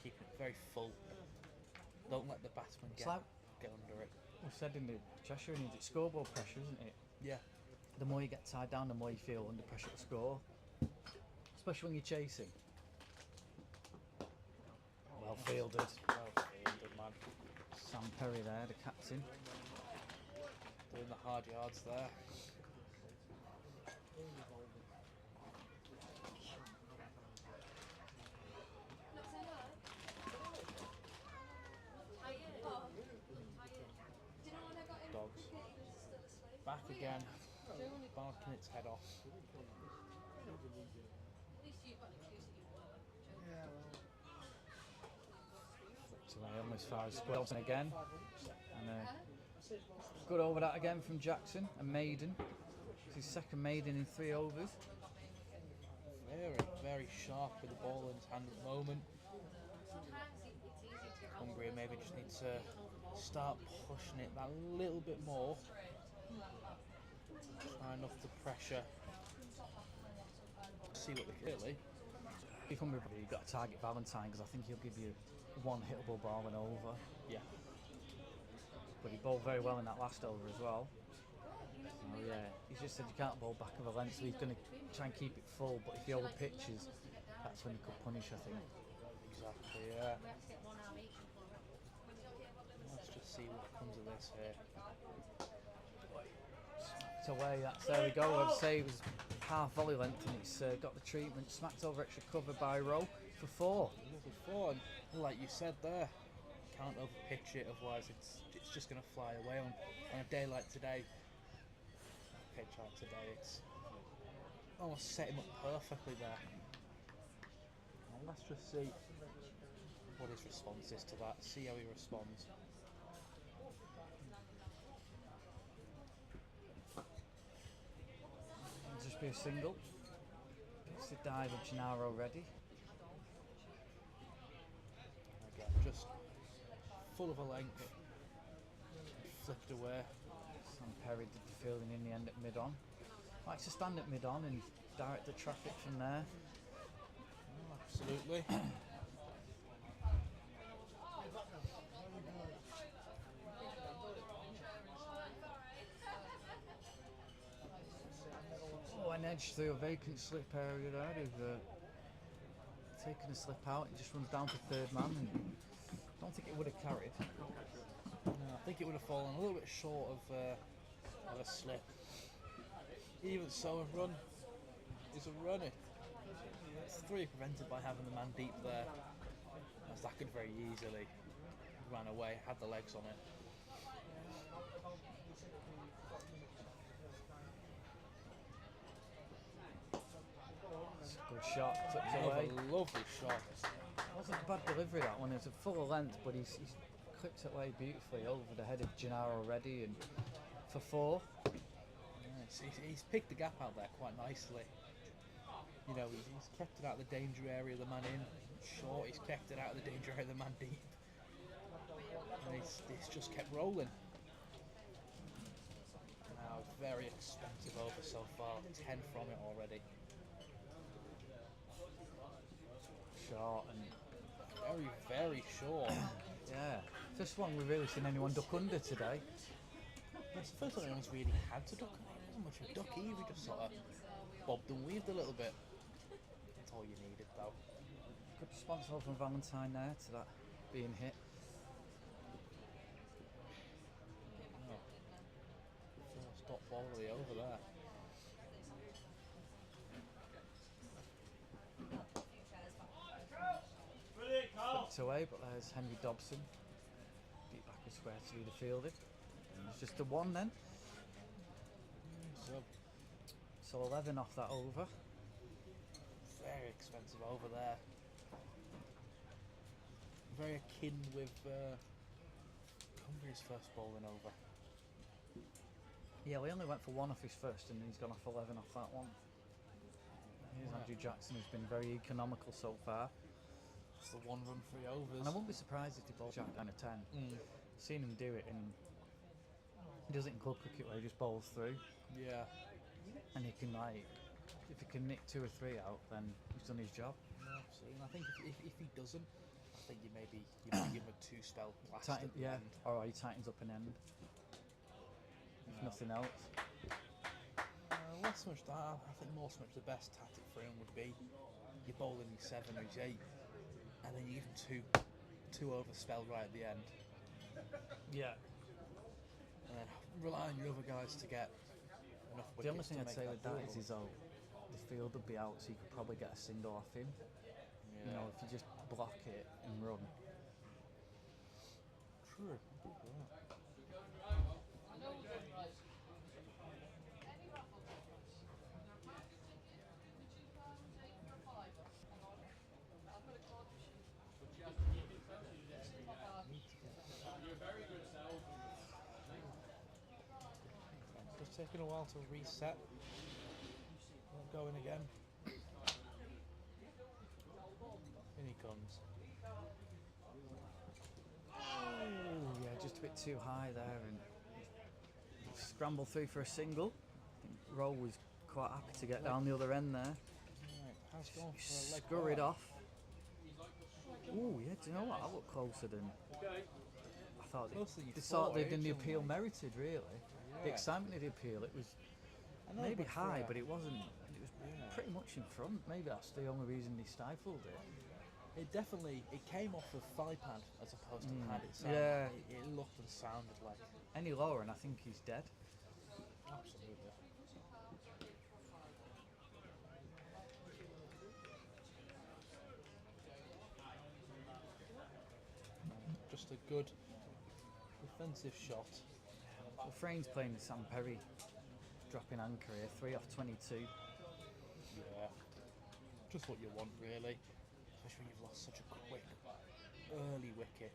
keeping it very full. Don't let the batsman It's like get under it. we said in the Cheshire needs it scoreboard pressure, isn't it? Yeah. The more you get tied down, the more you feel under pressure to score. Especially when you're chasing. Well fielded. Well fielded, man. Sam Perry there, the captain. Doing the hard yards there. Dogs. Back again. Barking its head off. Flicked away almost far as Squelton again. And good over that again from Jackson, a maiden. It's his second maiden in 3 overs. Very, very sharp with the ball in his hand at the moment. Cumbria maybe just need to start pushing it that little bit more. Try enough to pressure. See what they can really. If Cumbria, you've got to target Valentine because I think he'll give you one hittable ball and over. Yeah. But he bowled very well in that last over as well. Oh yeah, he just said you can't bowl back of a length, so he's going to try and keep it full, but if he over pitches, that's when he could punish, I think. Exactly, yeah. Let's just see what comes of this here. Smacked away, there we go. I'd say it was half volley length and it's got the treatment. Smacked over extra cover by Rowe for 4. Before, and like you said there, can't over pitch it, otherwise it's just going to fly away on a day like today. Pitch like today, it's almost set him up perfectly there. Well, let's just see what his response is to that, see how he responds. It'll just be a single. Gets the dive of Gennaro ready. Again, just full of a length, flipped away. Sam Perry did the fielding in the end at mid-on. Likes to stand at mid-on and direct the traffic from there. Oh, absolutely. Oh, an edge through a vacant slip area there. They've taken a slip out. It just runs down to third man. And I don't think it would have carried. No, I think it would have fallen a little bit short of a slip. Even so, a run is a run. It's 3 prevented by having the man deep there, as that could very easily ran away, had the legs on it. It's a good shot, tucked away. A lovely shot. It wasn't a bad delivery, that one. It's a full length, but he's clipped it away beautifully over the head of Gennaro Reddy and for 4. Yes, he's picked the gap out there quite nicely. You know, he's kept it out of the danger area of the man in short, he's kept it out of the danger area of the man deep. And he's just kept rolling. Now, very expensive over so far, 10 from it already. Short and Very, very short. Yeah. First one we've really seen anyone duck under today. It's the first time anyone's really had to duck. It wasn't much of a duck either, he just sort of bobbed and weaved a little bit. That's all you needed though. Good response from Valentine there to that being hit. First dot ball of the over there. Flipped away, but there's Henry Dobson. Deep back and square through the fielding. And it's just a one then. So 11 off that over. Very expensive over there. Very akin with Cumbria's first bowling over. Yeah, we only went for one off his first and he's gone off 11 off that one. Here's Andrew Jackson, who's been very economical so far. It's the 1 run 3 overs. And I wouldn't be surprised if he bowls Jack down a 10. Seen him do it and he does it in club cricket where he just bowls through. Yeah. And he can, like, if he can nick 2 or 3 out, then he's done his job. Absolutely. And I think if he doesn't, I think you might give him a 2 spell blast at the end. Or he tightens up an end. If nothing else. Less so much that. I think more so much the best tactic for him would be you're bowling your 7 or your 8, and then you give him two over spell right at the end. Yeah. And then rely on your other guys to get enough wickets. The only thing to I'd make say with that doable. is the field would be out, so you could probably get a single off him. Yeah. You know, if you just block it and run. True. Just taking a while to reset. Not going again. In he comes. Oh, yeah, just a bit too high there and scrambled through for a single. I think Roll was quite happy to get down the other end there. Right, has gone for a leg Scurried ball. off. Oh, yeah, do you know what? I looked closer than I thought. Closer than you They thought thought, they'd done the originally. appeal merited, really. The Yeah. excitement of the appeal, it was I know, maybe but for high, a- but it wasn't. It was pretty much in front. Maybe that's the only reason they stifled it. It definitely came off of thigh pad as opposed to pad itself. Yeah. It looked and sounded like Any lower, and I think he's dead. absolutely. Just a good defensive shot. Well, Frane's playing Sam Perry, dropping anchor here, 3 off 22. Yeah. Just what you want, really. Especially when you've lost such a quick, early wicket.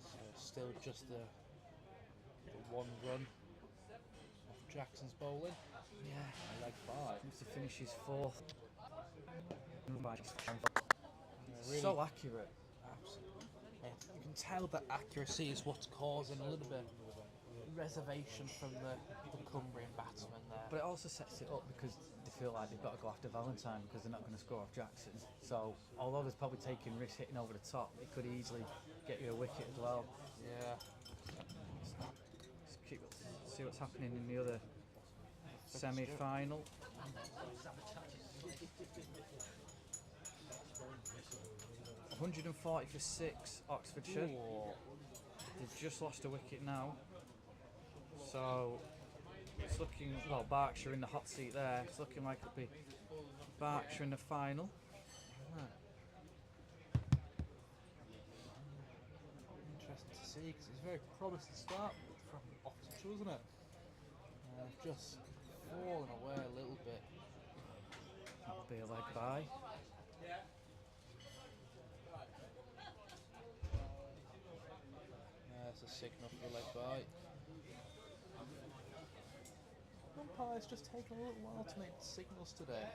So still just the 1 run off Jackson's bowling. Yeah, Leg 5. needs to finish his 4th. Really So accurate. Absolutely. You can tell that accuracy is what's causing a little bit of reservation from the Cumbrian batsmen there. But it also sets it up because they feel like they've got to go after Valentine because they're not going to score off Jackson. So, although there's probably taking risks hitting over the top, it could easily get you a wicket as well. Yeah. Let's see what's happening in the other semi-final. 140 for 6, Oxfordshire. Ooh. They've just lost a wicket now. So it's looking, well, Berkshire in the hot seat there. It's looking like it'll be Berkshire in the final. Interesting to see because it's a very promising start from Oxfordshire, wasn't it? Just fallen away a little bit. That'll be a leg bye. There's a signal for a leg bye. umpires just taking a little while to make the signals today,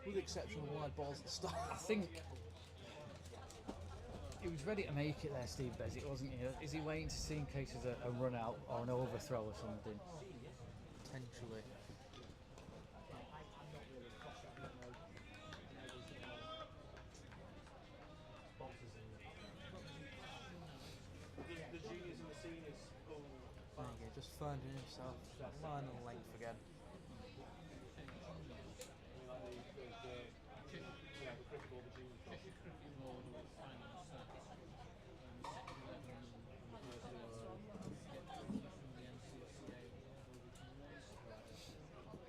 with the exception of wide balls at the start. I think he was ready to make it there, Steve Bezic, wasn't he? Is he waiting to see in case there's a run out or an overthrow or something? Potentially. The juniors and the seniors all There you go, just finding himself that line and length again.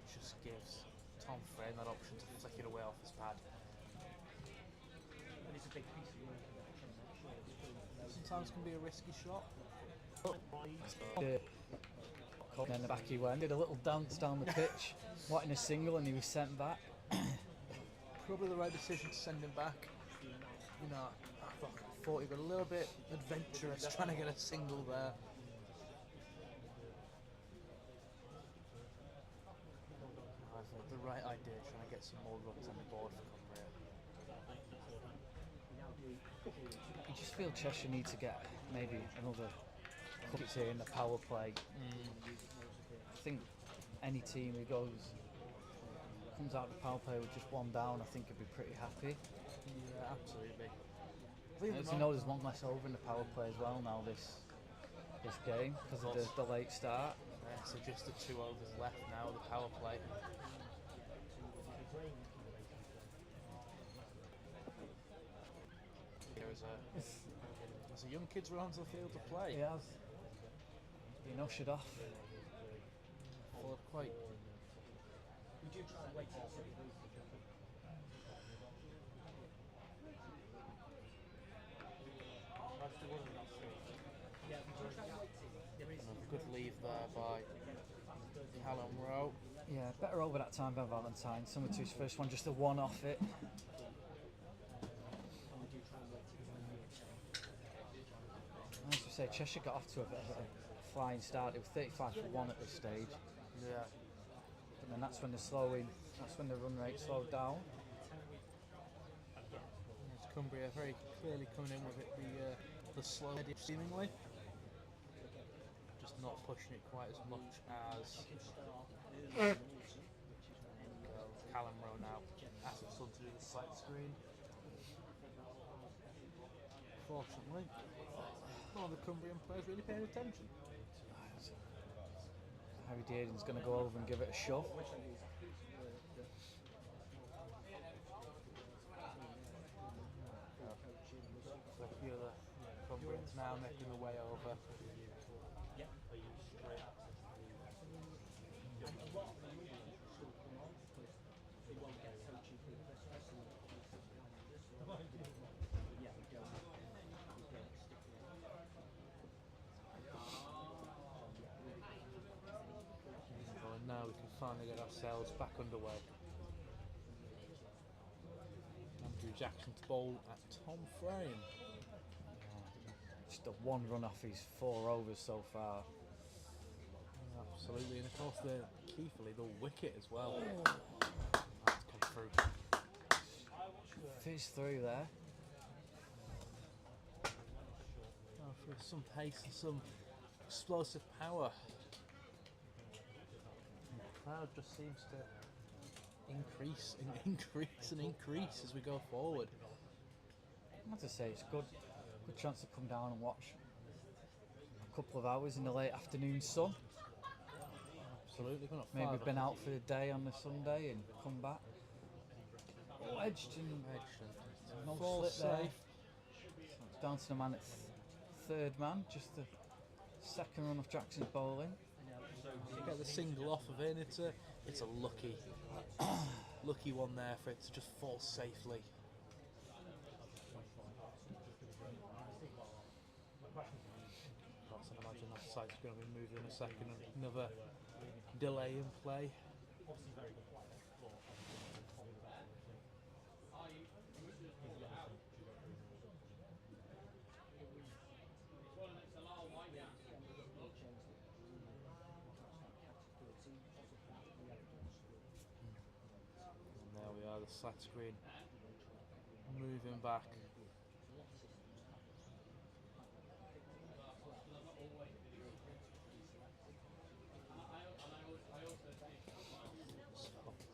Just gives Tom Frame that option to flick it away off his pad. and it's a big piece of work. Sometimes can be a risky shot. And then the back he went, did a little dance down the pitch, wanting a single, and he was sent back. Probably the right decision to send him back. You know, I thought he got a little bit adventurous trying to get a single there. I thought the right idea, trying to get some more runs on the board for Cumbria. You just feel Cheshire need to get maybe another couple here in the power play. I think any team who comes out of the power play with just one down, I think would be pretty happy. Yeah, absolutely. As you know, there's one less over in the power play as well now this game because of the late start. Yeah, so just the 2 overs left now, the power play. There's a young kids run onto the field to play. He has been ushered off. Followed quite. We do try and wait till the yeah, we do try and wait till there is Another good leave there by Callum Rowe. Yeah, better over that time than Valentine. Similar to his first one, just a one off it. and we do try and wait till As we say, Cheshire got off to a bit of a flying start. It was 35 for 1 at this stage. Yeah. And then that's when the run rate slowed down. It's Cumbria very clearly coming in with it, the slow edge seemingly. Just not pushing it quite as much as Callum Rowe now. Asked his son to do the side screen. Fortunately, none of the Cumbrian players really paying attention. Harry Dearden's going to go over and give it a shove. So a few of the Cumbrians now making their way over. And now we can finally get ourselves back underway. Andrew Jackson to bowl at Tom Frame. Just a one run off his 4 overs so far. Absolutely, and of course Keithley, the wicket as well. That's come through. Fizzed through there. Oh, for some pace and some explosive power. And the crowd just seems to increase and increase and increase as we go forward. I have to say, it's a good chance to come down and watch a couple of hours in the late afternoon sun. Absolutely, Maybe we've been out for the day on the Sunday and come back. Edged and no Fall slip there. safe. It's down to the man at third man, just the second run of Jackson's bowling. Get the single off of it. It's a lucky one there for it to just fall safely. Of course, I imagine that side's going to be moved in a second. Another delay in play. the flat screen. Moving back.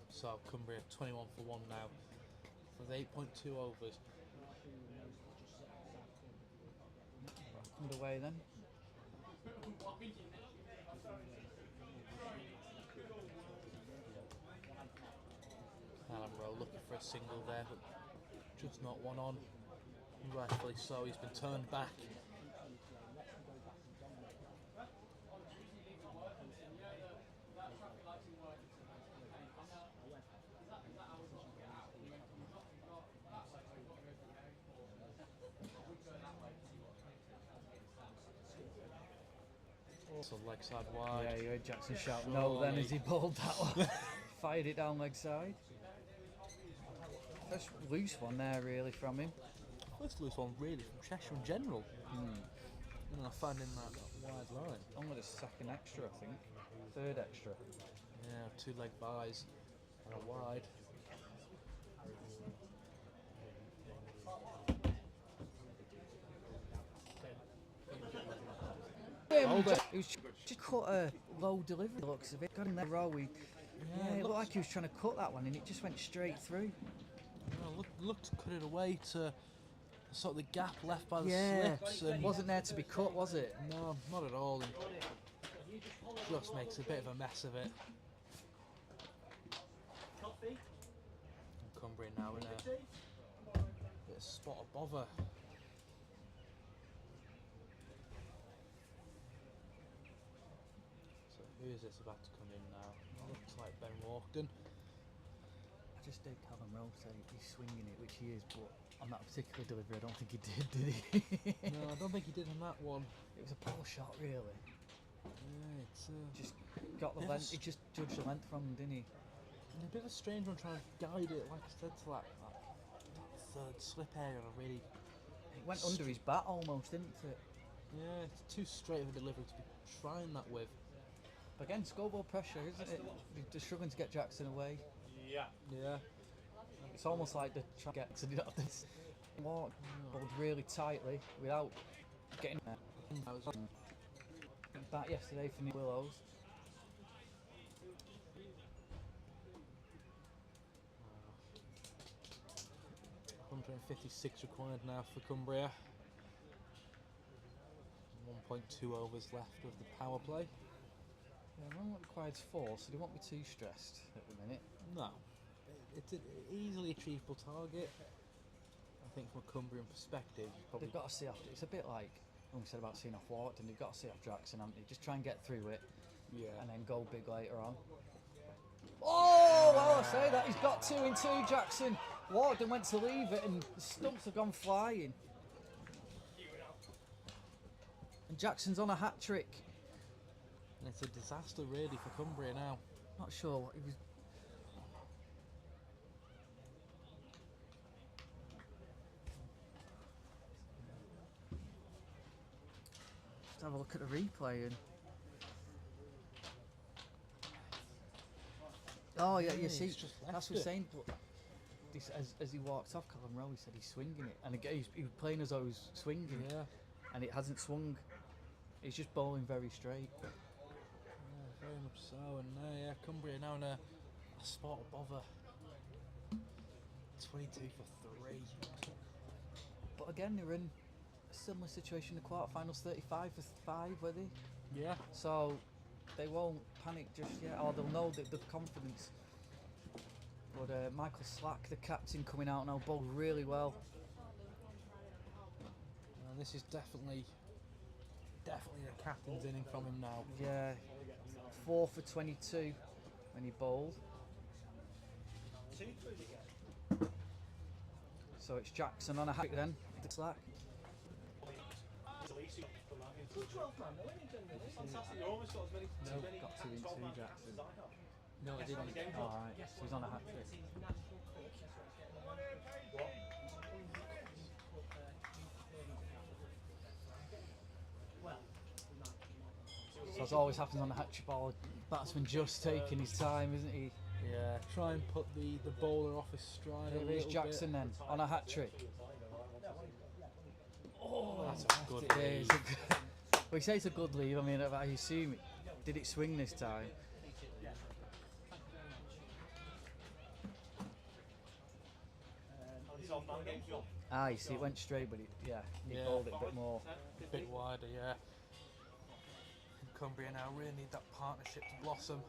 So Cumbria 21 for 1 now. With 8.2 overs. Underway then. Alan Rowe looking for a single there, but just not one on. Rightfully so, he's been turned back. So leg side wide. Yeah, you heard Jackson shout no then as he bowled that one. Fired it down leg side. First loose one there really from him. First loose one really from Cheshire in general. And I found in that wide line. Only the second extra, I think. Third extra. Yeah, 2 leg buys and a wide. He was just cut a low delivery, looks of it. Got him there row. Yeah, it looked like he was trying to cut that one and it just went straight through. Yeah, looked to cut it away to sort of the gap left by the slips. And wasn't there to be cut, was it? No, not at all. And just makes a bit of a mess of it. And Cumbria now in a bit of spot of bother. So who is this about to come in now? Looks like Ben Walkden. I just did Callum Rowe say he's swinging it, which he is, but on that particular delivery, I don't think he did he? No, I don't think he did on that one. It was a poor shot, really. Yeah, it's Just got the length. He just judged the length from him, didn't he? and a bit of a strange one trying to guide it, like I said, to that third slip area. Really, It went under his bat almost, didn't it? yeah, it's too straight of a delivery to be trying that with. But again, scoreboard pressure, isn't it? They're struggling to get Jackson away. Yeah. It's almost like they're trying to get to this walk bowled really tightly without getting there. I was back yesterday for New Willows. 156 required now for Cumbria. 1.2 overs left of the power play. Yeah, one requires 4, so they won't be too stressed at the minute. No, it's an easily achievable target. I think from a Cumbrian perspective, probably They've got to see off. It's a bit like when we said about seeing off Warton. They've got to see off Jackson, haven't they? Just try and get through it, and then go big later on. Oh, well, I say that he's got 2 in 2. Jackson. Warton went to leave it, and the stumps have gone flying. And Jackson's on a hat trick. and it's a disaster really for Cumbria now. Not sure what he was. Just have a look at the replay and. Oh yeah, you see, just left that's what he's it. saying. But this, as he walked off Callum Rowe, he said he's swinging it, and again he was playing as though he was swinging, Yeah, and it hasn't swung. He's just bowling very straight. yeah, very much so. And yeah, Cumbria now in a spot of bother. 22 for 3. But again, they're in a similar situation in the quarterfinals, 35 for 5, were they? Yeah, So they won't panic just yet, or they'll know that the confidence. But Michael Slack, the captain, coming out now, bowled really well. and this is definitely the captain's inning from him now. Yeah, 4 for 22 when he bowled. So it's Jackson on a hat then. Slack. No, got 2 in 2 Jackson. No, I didn't. Alright, so he's on a hat trick. So as always happens on the hat trick ball, batsman just taking his time, isn't he? Yeah, Yeah, try and put the bowler off his stride a Here is little Jackson then on a hat trick. Oh, That's a good it lead. is. We say it's a good lead. I mean, I assume did it swing this time? Ah, you see, it went straight, but he Yeah. bowled it a bit more. A bit wider, yeah. And Cumbria now really need that partnership to blossom.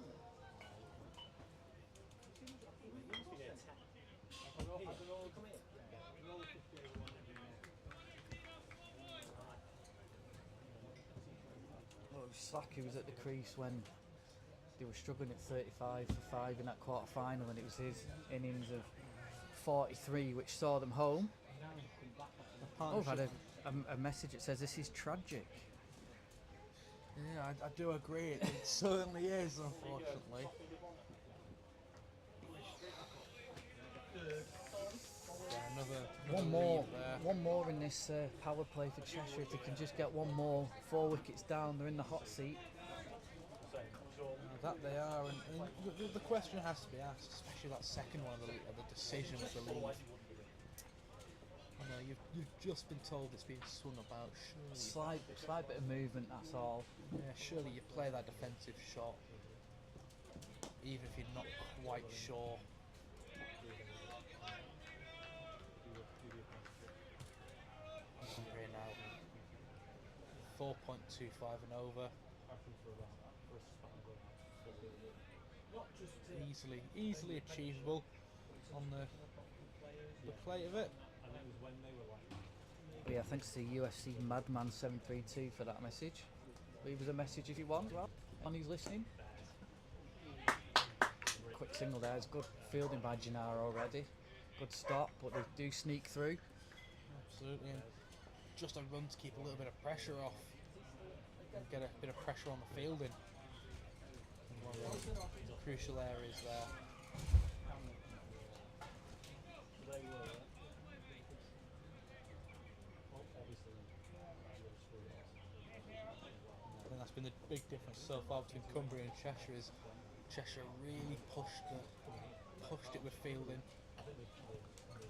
Oh, Slack, who was at the crease when they were struggling at 35 for 5 in that quarter final, and it was his innings of 43 which saw them home. Oh, I've had a message that says this is tragic. Yeah, I do agree. It certainly is, unfortunately. Yeah, another lead there. One more in this power play for Cheshire. If they can just get one more, 4 wickets down, they're in the hot seat. That they are, and the question has to be asked, especially that second one of the decision of the lead. I know you've just been told it's been swung about. Surely, Slight bit of movement, that's all. yeah, surely you play that defensive shot, even if you're not quite sure. Cumbria now 4.25 and over. Easily achievable on the plate of it. But yeah, thanks to UFC Madman 732 for that message. Leave us a message if you want. On who's listening. Quick single there. It's good fielding by Gennaro already. Good stop, but they do sneak through. Absolutely, and just a run to keep a little bit of pressure off and get a bit of pressure on the fielding. One of the crucial areas there. I think that's been the big difference so far between Cumbria and Cheshire is Cheshire really pushed it with fielding,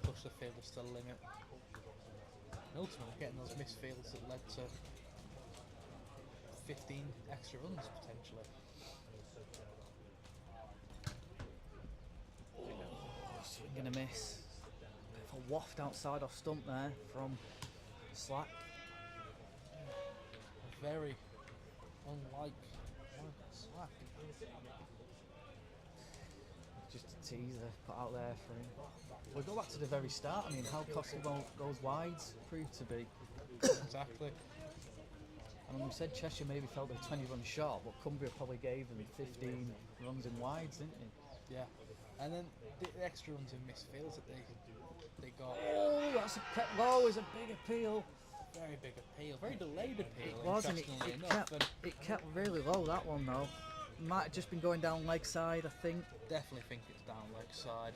pushed the fielders to the limit, and ultimately getting those missed fields that led to 15 extra runs potentially. Swing and a miss. Bit of a waft outside off stump there from Slack. Very unlike Slack. Just a teaser put out there for him. We'll go back to the very start. I mean, how costly those wides proved to be. Exactly. I mean, we said Cheshire maybe felt they were 20 runs short, but Cumbria probably gave them 15 runs in wides, didn't it? Yeah. And then the extra runs in missed fields that they got. Oh, that's kept low is a big appeal. Very big appeal, very delayed appeal. It wasn't it? Interestingly enough, and It kept really low, that one though. Might have just been going down leg side, I think. definitely think it's down leg side.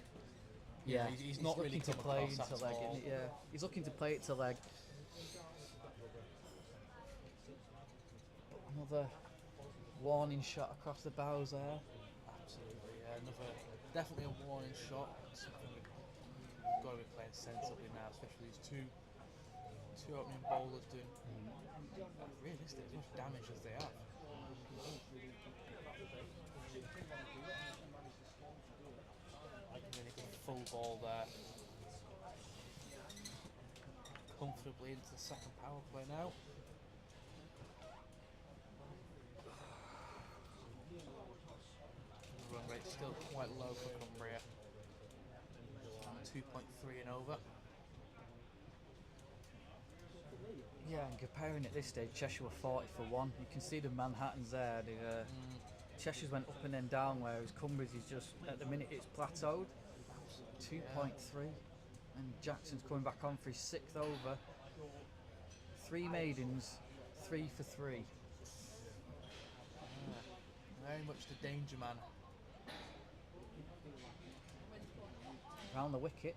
Yeah, he's not really looking to come play across into at leg. all. Isn't he? Yeah, he's looking to play it to leg. Another warning shot across the bows there. Absolutely, yeah. Definitely a warning shot. Something we've got to be playing sensibly now, especially these two opening bowlers doing realistic as much damage as they have. Really good full ball there. Comfortably into the second power play now. The run rate's still quite low for Cumbria. 2.3 and over. Yeah, and comparing at this stage, Cheshire were 40 for 1. You can see the Manhattans there. Cheshire's went up and then down, whereas Cumbria's is just, at the minute, it's plateaued. 2.3. And Jackson's coming back on for his 6th over. 3 maidens, 3 for 3. Very much the danger man. Round the wicket.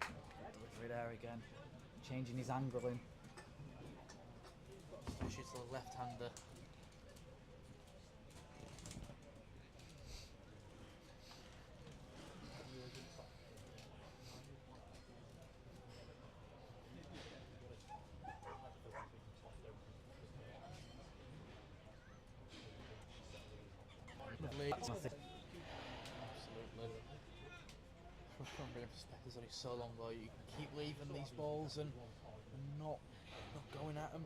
Delivery there again. Changing his angle in. Especially to the left-hander. Absolutely. From Cumbria perspective, there's only so long though. You can keep leaving these balls and not going at them.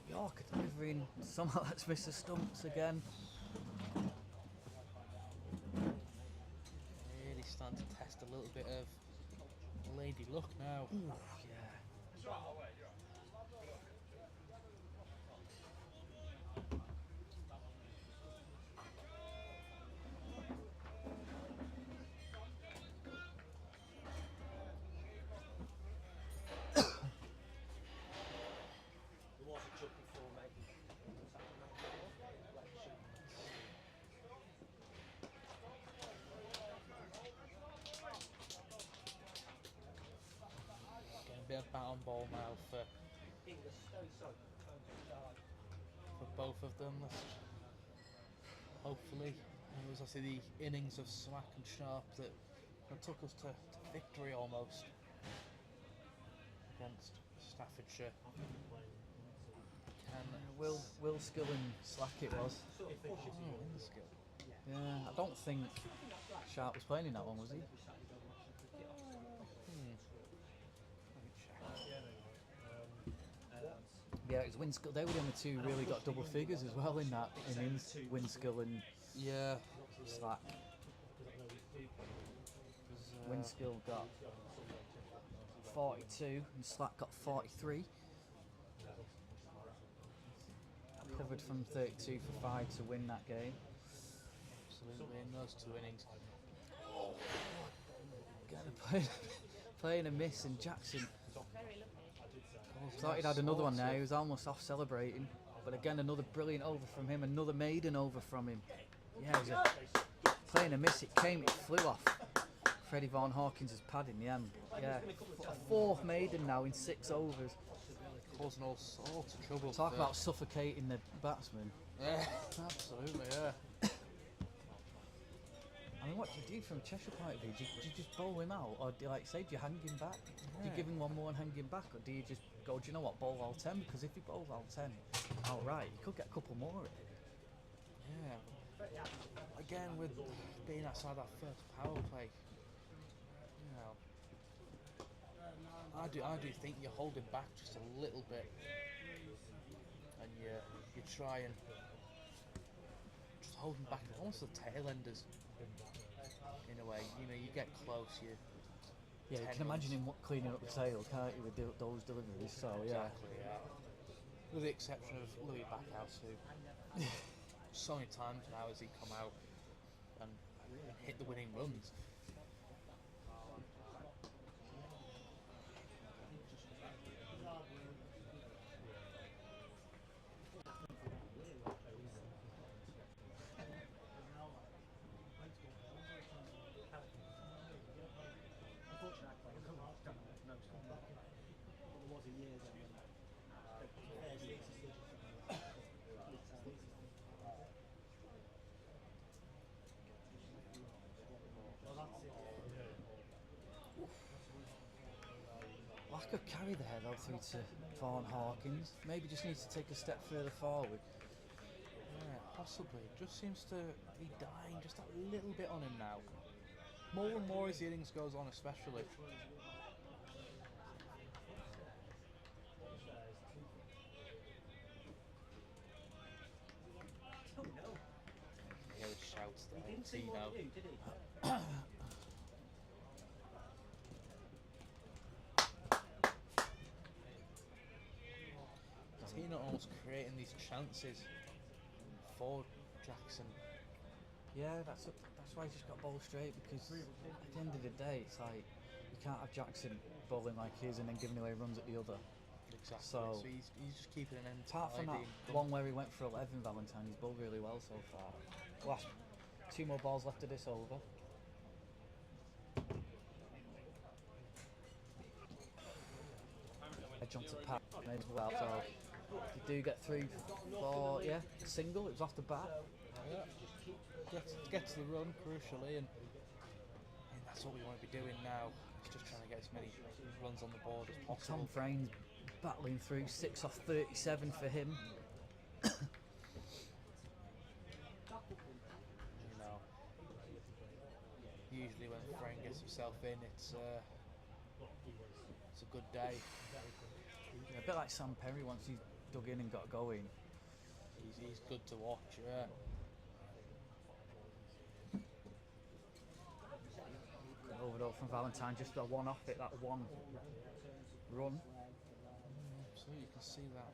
York delivering. Somehow let's miss the stumps again. Really starting to test a little bit of lady luck now. Ooh, yeah. There was a jump before, maybe. Getting a bit of bat on ball now for both of them. Hopefully, it was obviously the innings of Smack and Sharp that took us to victory almost against Staffordshire. Will Skill and Slack it was. Skill. Yeah, I don't think Sharp was playing in that one, was he? Yeah, it was Winskill. They were the only two who really got double figures as well in that innings. Winskill and Yeah. Slack. Winskill got 42 and Slack got 43. Covered from 32 for 5 to win that game. Absolutely, in those two innings. Playing a miss, and Jackson thought he'd had another one there. He was almost off celebrating, but again another brilliant over from him, another maiden over from him. Yeah, it was playing a miss. It flew off Freddie Vaughan Hawkins' pad in the end. Yeah, a fourth maiden now in 6 overs. Causing all sorts of trouble. Talk about suffocating the batsman. Yeah, absolutely, yeah. I mean, what do you do from Cheshire point of view? Do you just bowl him out, or do you, like, say, do you hang him back? Do you give him one more and hang him back, or do you just go, do you know what, bowl all 10? Because if you bowl all 10 outright, you could get a couple more. Yeah. Again, with being outside that first power play, you know, I do think you're holding back just a little bit, and you try and just holding back almost the tail enders in a way. You know, you get close, Yeah, you can imagine him cleaning up the tail, can't you, with those deliveries? So yeah. Exactly, yeah. With the exception of Louis Backhouse, who so many times now has he come out and hit the winning runs. Lack of carry there though through to Vaughan Hawkins. Maybe just needs to take a step further forward. Yeah, possibly. Just seems to be dying just a little bit on him now. More and more as the innings goes on, especially. Yeah, the shouts there. Tino. Tino almost creating these chances for Jackson. Yeah, that's why he's just got bowled straight, because at the end of the day, it's like you can't have Jackson bowling like his and then giving away runs at the other. Exactly. So he's just keeping an end. Apart from that one where he went for 11, Valentine, he's bowled really well so far. Last 2 more balls left of this over. Edge onto Pat, maybe well. So you do get through for single. It was off the bat. Yeah. Get to the run crucially, and that's what we want to be doing now. It's just trying to get as many runs on the board as possible. Tom Frain's battling through 6 off 37 for him. You know, usually when Frain gets himself in, it's a good day. Yeah, a bit like Sam Perry once he's dug in and got going. He's good to watch, yeah. Overdose from Valentine, just the one off it, that one run. So you can see that.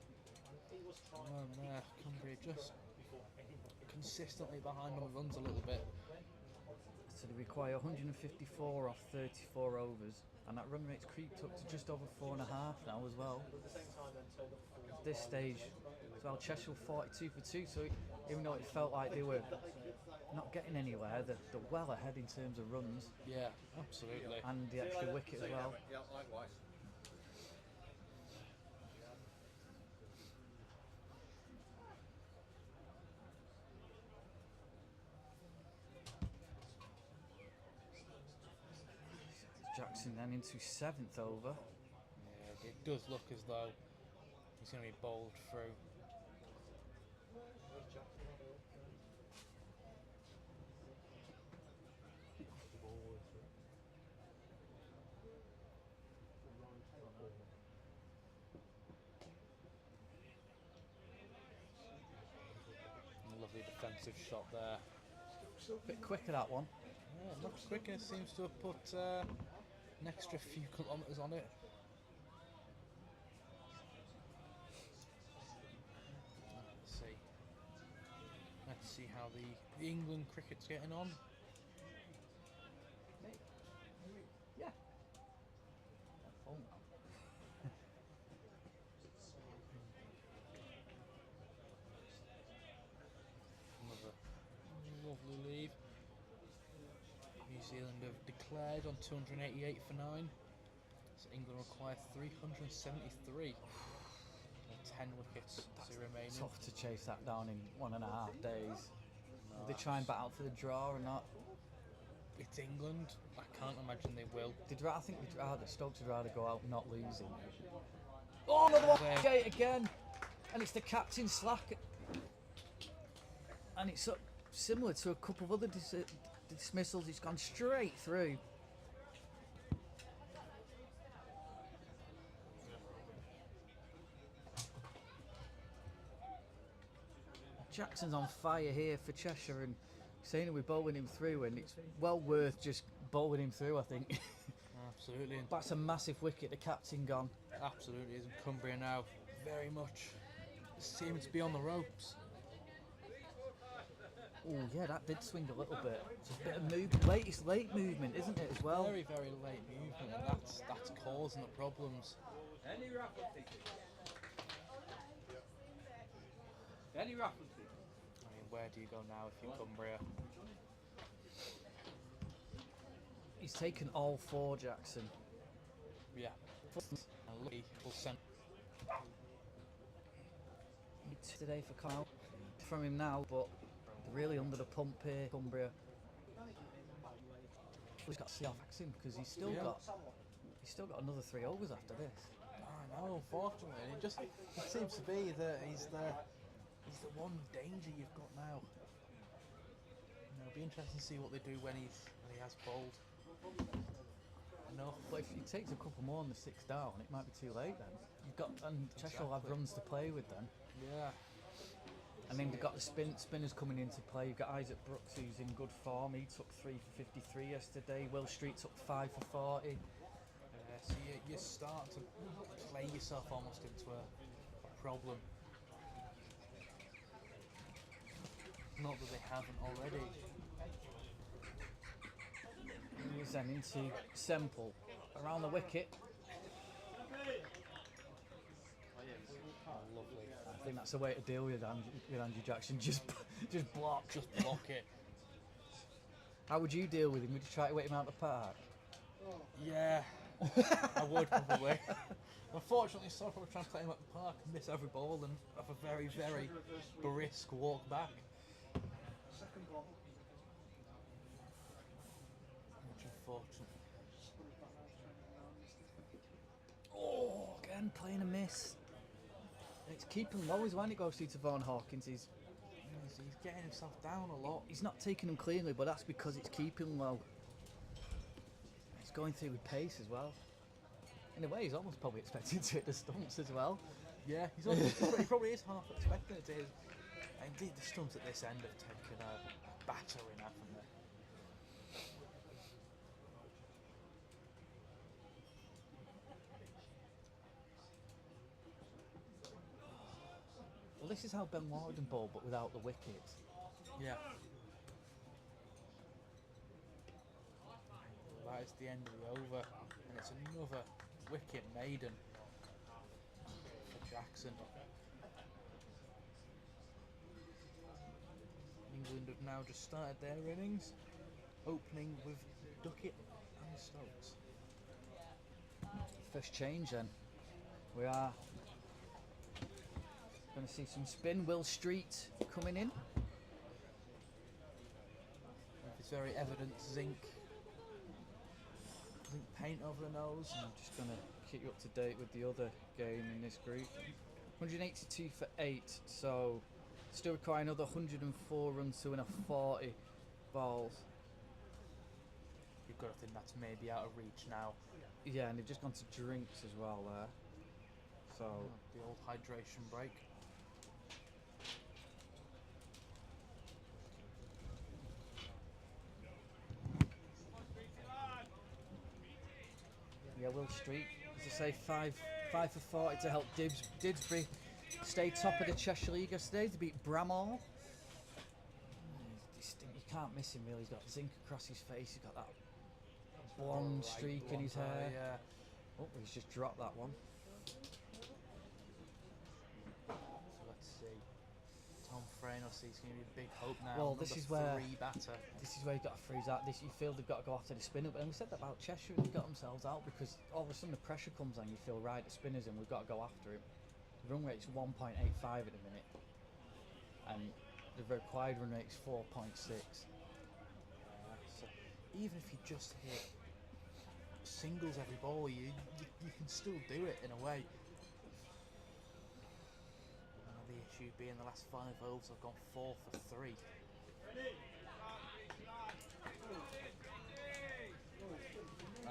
Cumbria just consistently behind on the runs a little bit. So they require 154 off 34 overs, and that run rate's creeped up to just over 4.5 now as well. At this stage, as well, Cheshire 42 for 2, so even though it felt like they were not getting anywhere, they're well ahead in terms of runs. Yeah, absolutely. And the extra wicket as well. Yeah, likewise. Jackson then into 7th over. Yeah, it does look as though he's going to be bowled through. Lovely defensive shot there. A bit quicker that one. Yeah, it looks quicker. Seems to have put an extra few kilometres on it. Let's see how the England cricket's getting on. Yeah. Another lovely lead. New Zealand have declared on 288 for 9. So England require 373. And 10 wickets to remaining. Tough to chase that down in 1.5 days. Will they try and bat out for the draw or not? It's England. I can't imagine they will. I think Stokes would rather go out not losing. Oh, another one gate again, and it's the captain's slack. And it's similar to a couple of other dismissals. It's gone straight through. Jackson's on fire here for Cheshire, and saying we're bowling him through, and it's well worth just bowling him through, I think. Absolutely. That's a massive wicket, the captain gone. Absolutely, isn't Cumbria now very much seeming to be on the ropes. Oh yeah, that did swing a little bit. It's a bit of movement. It's late movement, isn't it, as well? Very, very late movement, and that's causing the problems. Any raffle ticket? Any raffle ticket? I mean, where do you go now if you're Cumbria? He's taken all 4, Jackson. Yeah. And Lee will send Today for Kyle from him now, but they're really under the pump here, Cumbria. He's got to see off Jackson because he's still got another 3 overs after this. I know, unfortunately. It seems to be that he's the one danger you've got now. It'll be interesting to see what they do when he has bowled. No. But if he takes a couple more on the 6 down, it might be too late then. Cheshire will have runs to play with then. Yeah. And then they've got the spinners coming into play. You've got Isaac Brooks, who's in good form. He took 3 for 53 yesterday. Will Street took 5 for 40. So you start to play yourself almost into a problem. Not that they haven't already. He's then into Semple around the wicket. Oh, lovely. I think that's the way to deal with Andrew Jackson. Just block. Just block it. How would you deal with him? Would you try to wait him out the park? Yeah, I would probably. Unfortunately, so I'm trying to play him at the park and miss every ball and have a very, very brisk walk back. Much unfortunate. Oh, again playing a miss. It's keeping low as when it goes through to Vaughan Hawkins. He's getting himself down a lot. He's not taking them cleanly, but that's because it's keeping low. He's going through with pace as well. In a way, he's almost probably expecting to hit the stumps as well. Yeah, he probably is half expecting it to hit. Indeed, the stumps at this end have taken a battering, haven't they? Well, this is how Ben Warden bowled, but without the wicket. Yeah. That is the end of the over, and it's another wicket maiden for Jackson. England have now just started their innings, opening with Duckett and Stokes. First change then. We are going to see some spin. Will Street coming in. It's very evident zinc paint over the nose. I'm just going to keep you up to date with the other game in this group. 182 for 8, so still require another 104 runs to win a 40 balls. You've got to think that's maybe out of reach now. Yeah, and they've just gone to drinks as well there. So The old hydration break. yeah, Will Street, as I say, 5 for 40 to help Didsbury stay top of the Cheshire League yesterday. They beat Bramall. You can't miss him really. He's got zinc across his face. He's got that blonde streak in his hair. Yeah. Oh, he's just dropped that one. So let's see. Tom Franos is going to be a big hope now. Well, this Another is where- 3 batter. This is where you've got to freeze out. You feel they've got to go after the spinner, but then we said that about Cheshire, and they've got themselves out because all of a sudden the pressure comes on. You feel right, the spinner's in, we've got to go after him. The run rate's 1.85 at the minute, and the required run rate's 4.6. So even if you just hit singles every ball, you can still do it in a way. The issue being the last 5 overs have gone 4 for 3.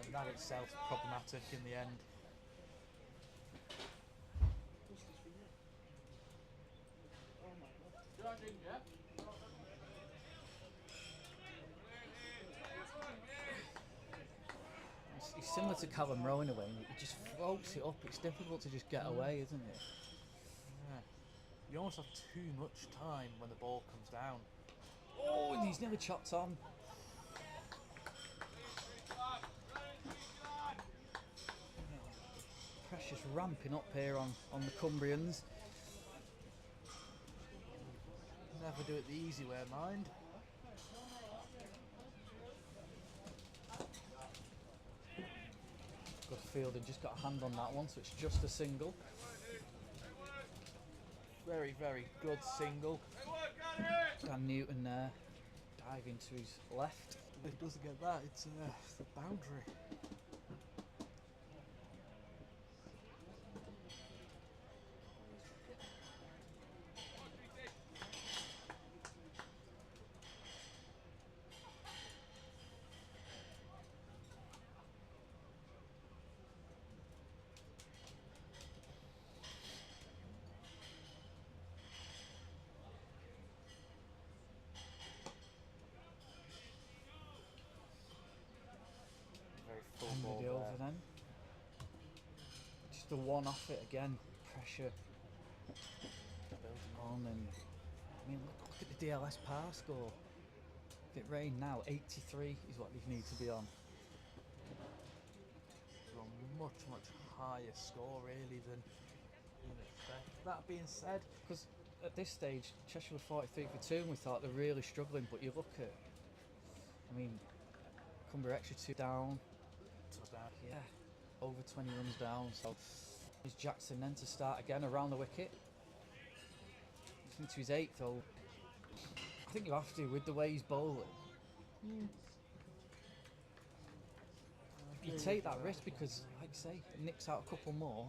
And that itself is problematic in the end. He's similar to Callum Rowe in a way. He just floats it up. It's difficult to just get away, isn't it? Yeah. You almost have too much time when the ball comes down. Oh, and he's never chopped on. Pressure's ramping up here on the Cumbrians. Never do it the easy way, mind. Good fielding, just got a hand on that one, so it's just a single. Very, very good single. Dan Newton there, diving to his left. If it doesn't get that, it's the boundary. Very full End ball of the there. over then. Just the one off it again. Pressure building on, and I mean look at the DLS par score. If it rained now, 83 is what they need to be on. So a much, much higher score really than you'd expect. That being said, Because at this stage, Cheshire were 43 for 2, and we thought they're really struggling. But you look at, I mean, Cumbria extra 2 down. touchdown. Yeah, over 20 runs down. So is Jackson then to start again around the wicket. He's into his 8th though. I think you have to with the way he's bowling. You take that risk because, like I say, nicks out a couple more.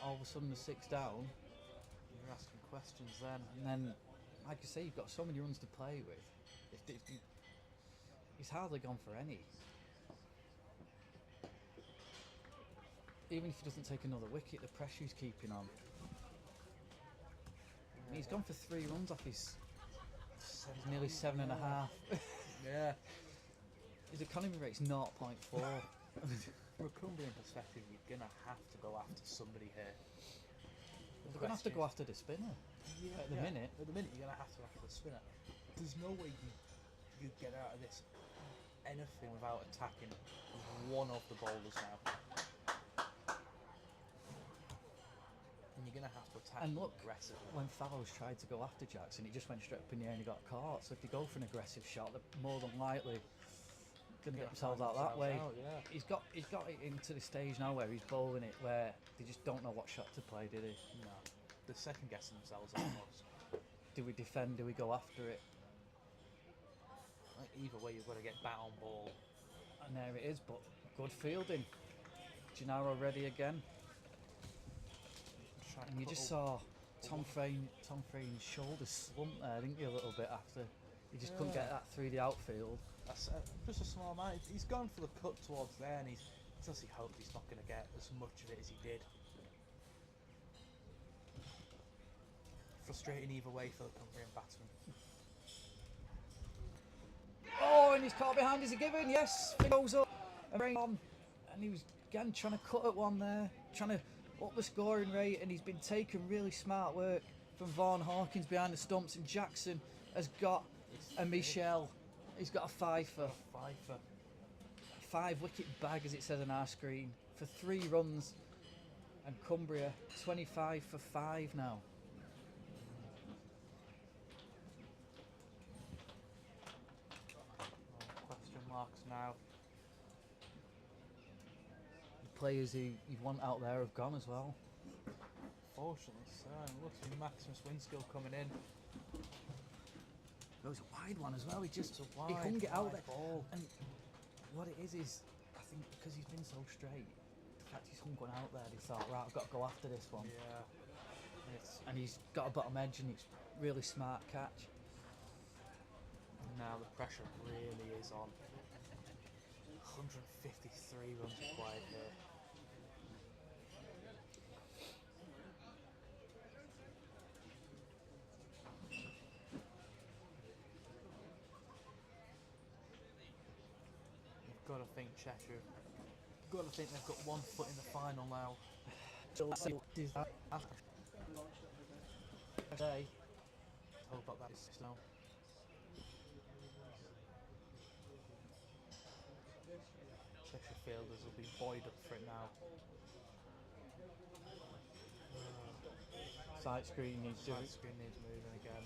All of a sudden, the 6 down. You're asking questions then. And then, like I say, you've got so many runs to play with. He's hardly gone for any. Even if he doesn't take another wicket, the pressure he's keeping on. I mean, he's gone for 3 runs off his nearly 7.5. Yeah. His economy rate's 0.4. From a Cumbrian perspective, you're going to have to go after somebody here. They're going to have to go after the spinner. At the minute. At the minute, you're going to have to after the spinner. There's no way you get out of this anything without attacking one of the bowlers now. And you're going to have to attack And look, aggressively. when Fallows tried to go after Jackson, he just went straight up in the air and he got caught. So if you go for an aggressive shot, they're more than likely going to get themselves out that way. Yeah. He's got it into the stage now where he's bowling it where they just don't know what shot to play, did he? No. They're second guessing themselves almost. Do we defend? Do we go after it? Like, either way, you've got to get bat on ball. And there it is, but good fielding. Gennaro ready again. And you just saw Tom Frane's shoulders slump there, didn't you, a little bit after he just couldn't get that through the outfield. That's just a small amount. He's gone for the cut towards there, and he's obviously hoped he's not going to get as much of it as he did. Frustrating either way for the Cumbrian batsman. Oh, and he's caught behind. Is he given? Yes. He goes up and bring on, and he was again trying to cut at one there, trying to up the scoring rate, and he's been taking really smart work from Vaughan Hawkins behind the stumps, and Jackson has got a Michelle. He's got a fifer. 5-wicket bag, as it says on our screen, for 3 runs, and Cumbria 25 for 5 now. Question marks now. The players who you'd want out there have gone as well. Fortunately, so it looks like Maximus Winskill coming in. It was a wide one as well. He wide, hung it out there. ball. And what it is I think because he's been so straight, the fact he's hung one out there, he thought, right, I've got to go after this one. Yeah. And he's got a bottom edge, and it's really smart catch. Now the pressure really is on. 153 runs required here. You've got to think Cheshire. You've got to think they've got 1 foot in the final now. Today, hope about that is now. Cheshire fielders will be buoyed up for it now. Side screen needs to. Side screen needs moving again.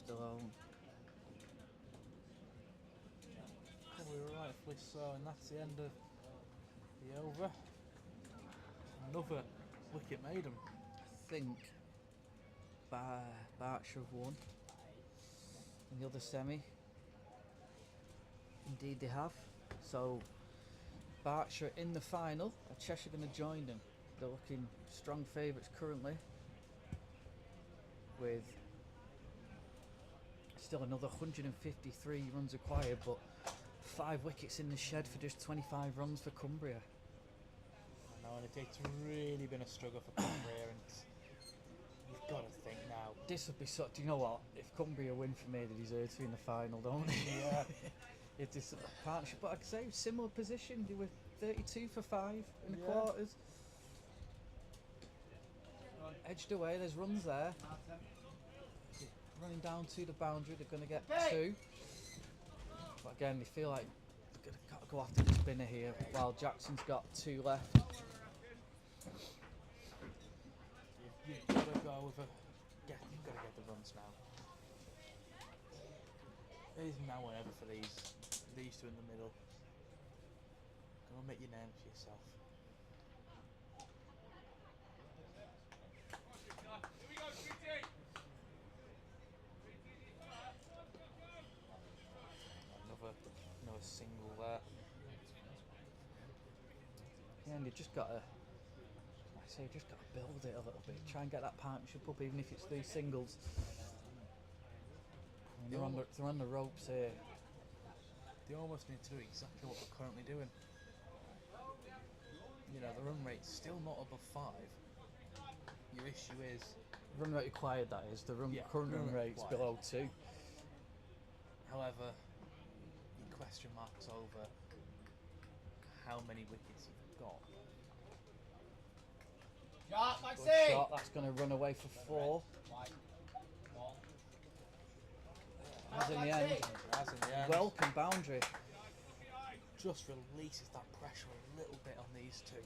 Left alone. Probably rightfully so, and that's the end of the over. Another wicket maiden. I think Berkshire have won in the other semi. Indeed they have. So Berkshire in the final. Are Cheshire going to join them? They're looking strong favourites currently, with still another 153 runs required, but 5 wickets in the shed for just 25 runs for Cumbria. I know, and it's really been a struggle for Cumbria, and you've got to think now. This would be so. Do you know what? If Cumbria win for me, they deserve to be in the final, don't they? Yeah. It is a partnership, but I'd say similar position. They were 32 for 5 in the Yeah. quarters. Edged away. There's runs there. Running down to the boundary. They're going to get 2. But again, they feel like they're going to go after the spinner here. While Jackson's got 2 left. You've got to go with you've got to get the runs now. It is now or never for these two in the middle. Go and make your name for yourself. Another single there. Yeah, and you've just got to, like I say, you've just got to build it a little bit. Try and get that partnership up, even if it's through singles. And they're on the ropes here. They almost need to do exactly what they're currently doing. You know, the run rate's still not above 5. Your issue is Run rate required, that is. The current run rate's required. below 2. However, your question marks over how many wickets you've got. Good shot, that's going to run away for 4. As in the end, welcome boundary. Just releases that pressure a little bit on these two.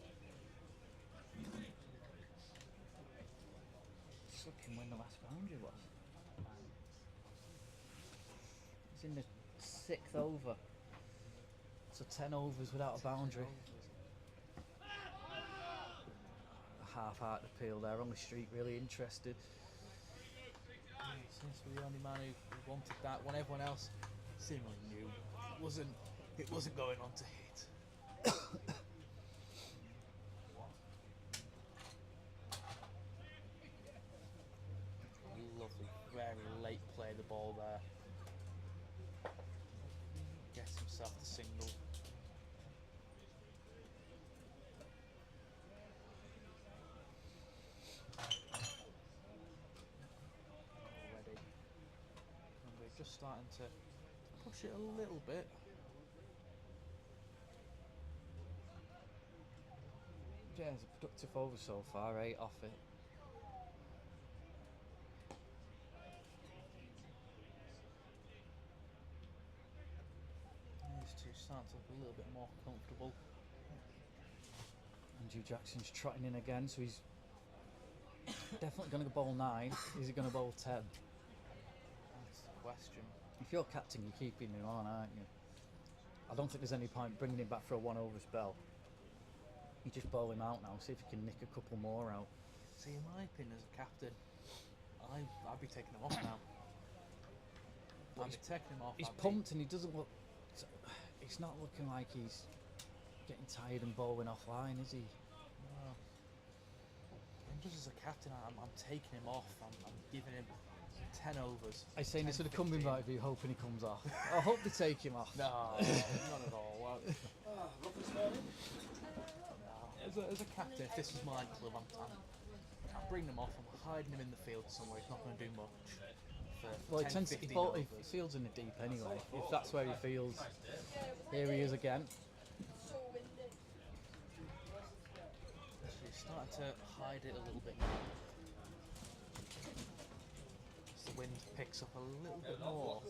Just looking when the last boundary was. It's in the 6th over. So 10 overs without a boundary. A half-heart appeal there on the street, really interested. Seems to be the only man who wanted that when everyone else seemingly knew it wasn't going on to hit. Lovely, very late play the ball there. Gets himself the single. Already. And we're just starting to push it a little bit. Yeah, it's a productive over so far, 8 off it. These two start to look a little bit more comfortable. Andrew Jackson's trotting in again, so he's definitely going to bowl 9. Is he going to bowl 10? That's the question. If you're captain, you're keeping him on, aren't you? I don't think there's any point bringing him back for a 1-over spell. You just bowl him out now, see if you can nick a couple more out. See, in my opinion, as a captain, I'd be taking him off now. I'd be taking him off. He's pumped and he doesn't look... It's not looking like he's getting tired and bowling offline, is he? No. And just as a captain, I'm taking him off. I'm giving him 10 overs. I saying this 10, with a Cumbria 15. point of view, hoping he comes off. I hope they take him off. No, not at all. Well, as a captain, if this was my club, I'm bringing him off. I'm hiding him in the field somewhere. He's not going to do much. For Well, 10, he tends to, 15 he overs. fields in the deep anyway, if that's where he feels. Here he is again. So he's starting to hide it a little bit now. As the wind picks up a little bit more.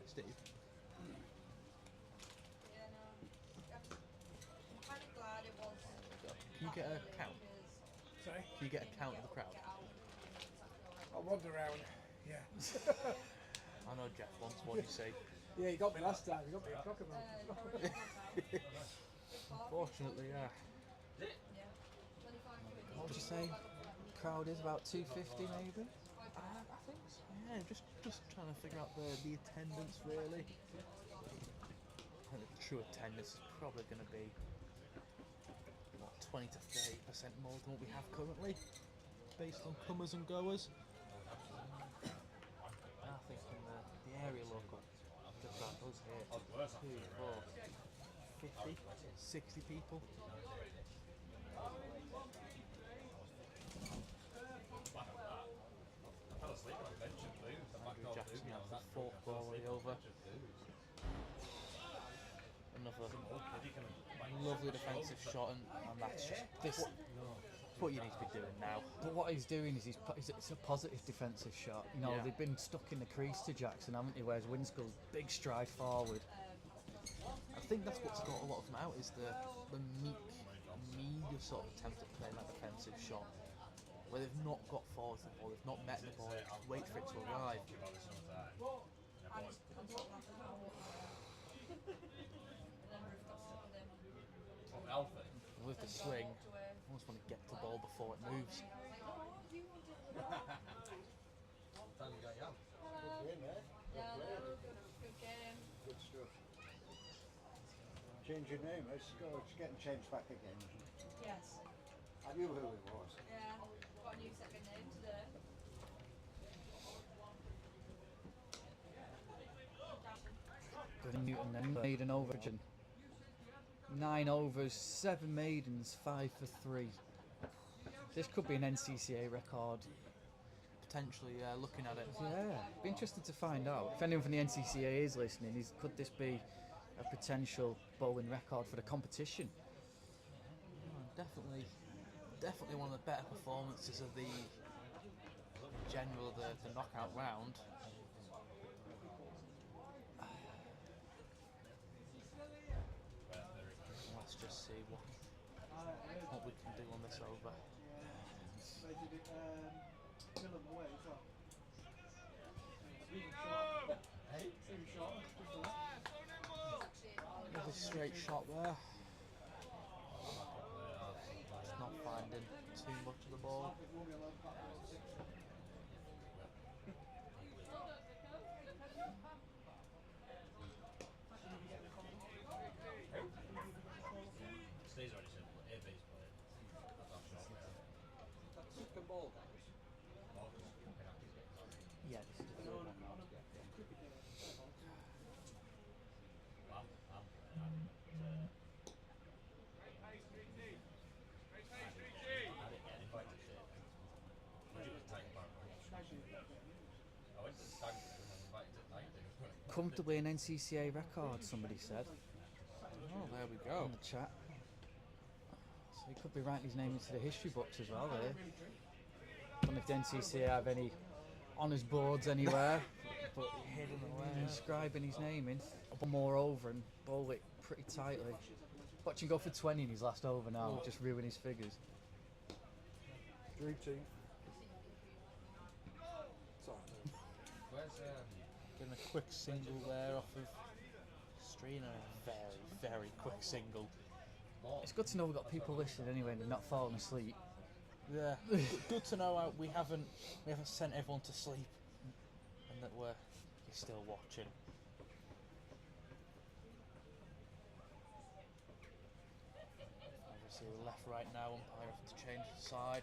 Steve. Can you get a count? Sorry? Can you get a count of the crowd? I'll wander around. Yeah. I know Jeff wants one, you see. Yeah, you got me last time. You got me a cockerel. Unfortunately, yeah. What would you say? crowd is? About 250 maybe? I think so, yeah, just trying to figure out the attendance really. I think the true attendance is probably going to be what, 20 to 30% more than what we have currently, based on comers and goers. I think in the area local, just like us here, 2, 4, 50, 60 people. Andrew Jackson has the fourth ball over. Another lovely defensive shot, and that's just what you need to be doing now. But what he's doing is it's a positive defensive shot. You know, Yeah. they've been stuck in the crease to Jackson, haven't they? Whereas Winskull's big stride forward. I think that's what's got a lot of them out, is the meager sort of attempt at playing that defensive shot, where they've not got forward to the ball, they've not met the ball, just wait for it to arrive. With the swing, I almost want to get the ball before it moves. Good stuff. Change your name, it's getting changed back again. Yes. I knew who it was. Yeah. Got a new second name today. Newton then made an overage. 9 overs, 7 maidens, 5 for 3. This could be an NCCA record. Potentially, looking at it. Yeah, be interested to find out. If anyone from the NCCA is listening, could this be a potential bowling record for the competition? Definitely one of the better performances of the knockout round. Let's just see what we can do on this over. Another straight shot there. Just not finding too much of the ball. Yeah, this is Comfortably an NCCA record, somebody said Oh, there we go. in the chat. So he could be writing his name into the history books as well here. Don't know if the NCCA have any honours boards anywhere, but Hidden away. inscribing his name in. One more over and bowl it pretty tightly. Watch him go for 20 in his last over now, just ruin his figures. Dream team. Getting a quick single there off of Streena. Very, very quick single. It's good to know we've got people listening anyway and they're not falling asleep. Yeah, good to know we haven't sent everyone to sleep, and that you're still watching. Obviously, we're left, right now. Umpire have to change the side.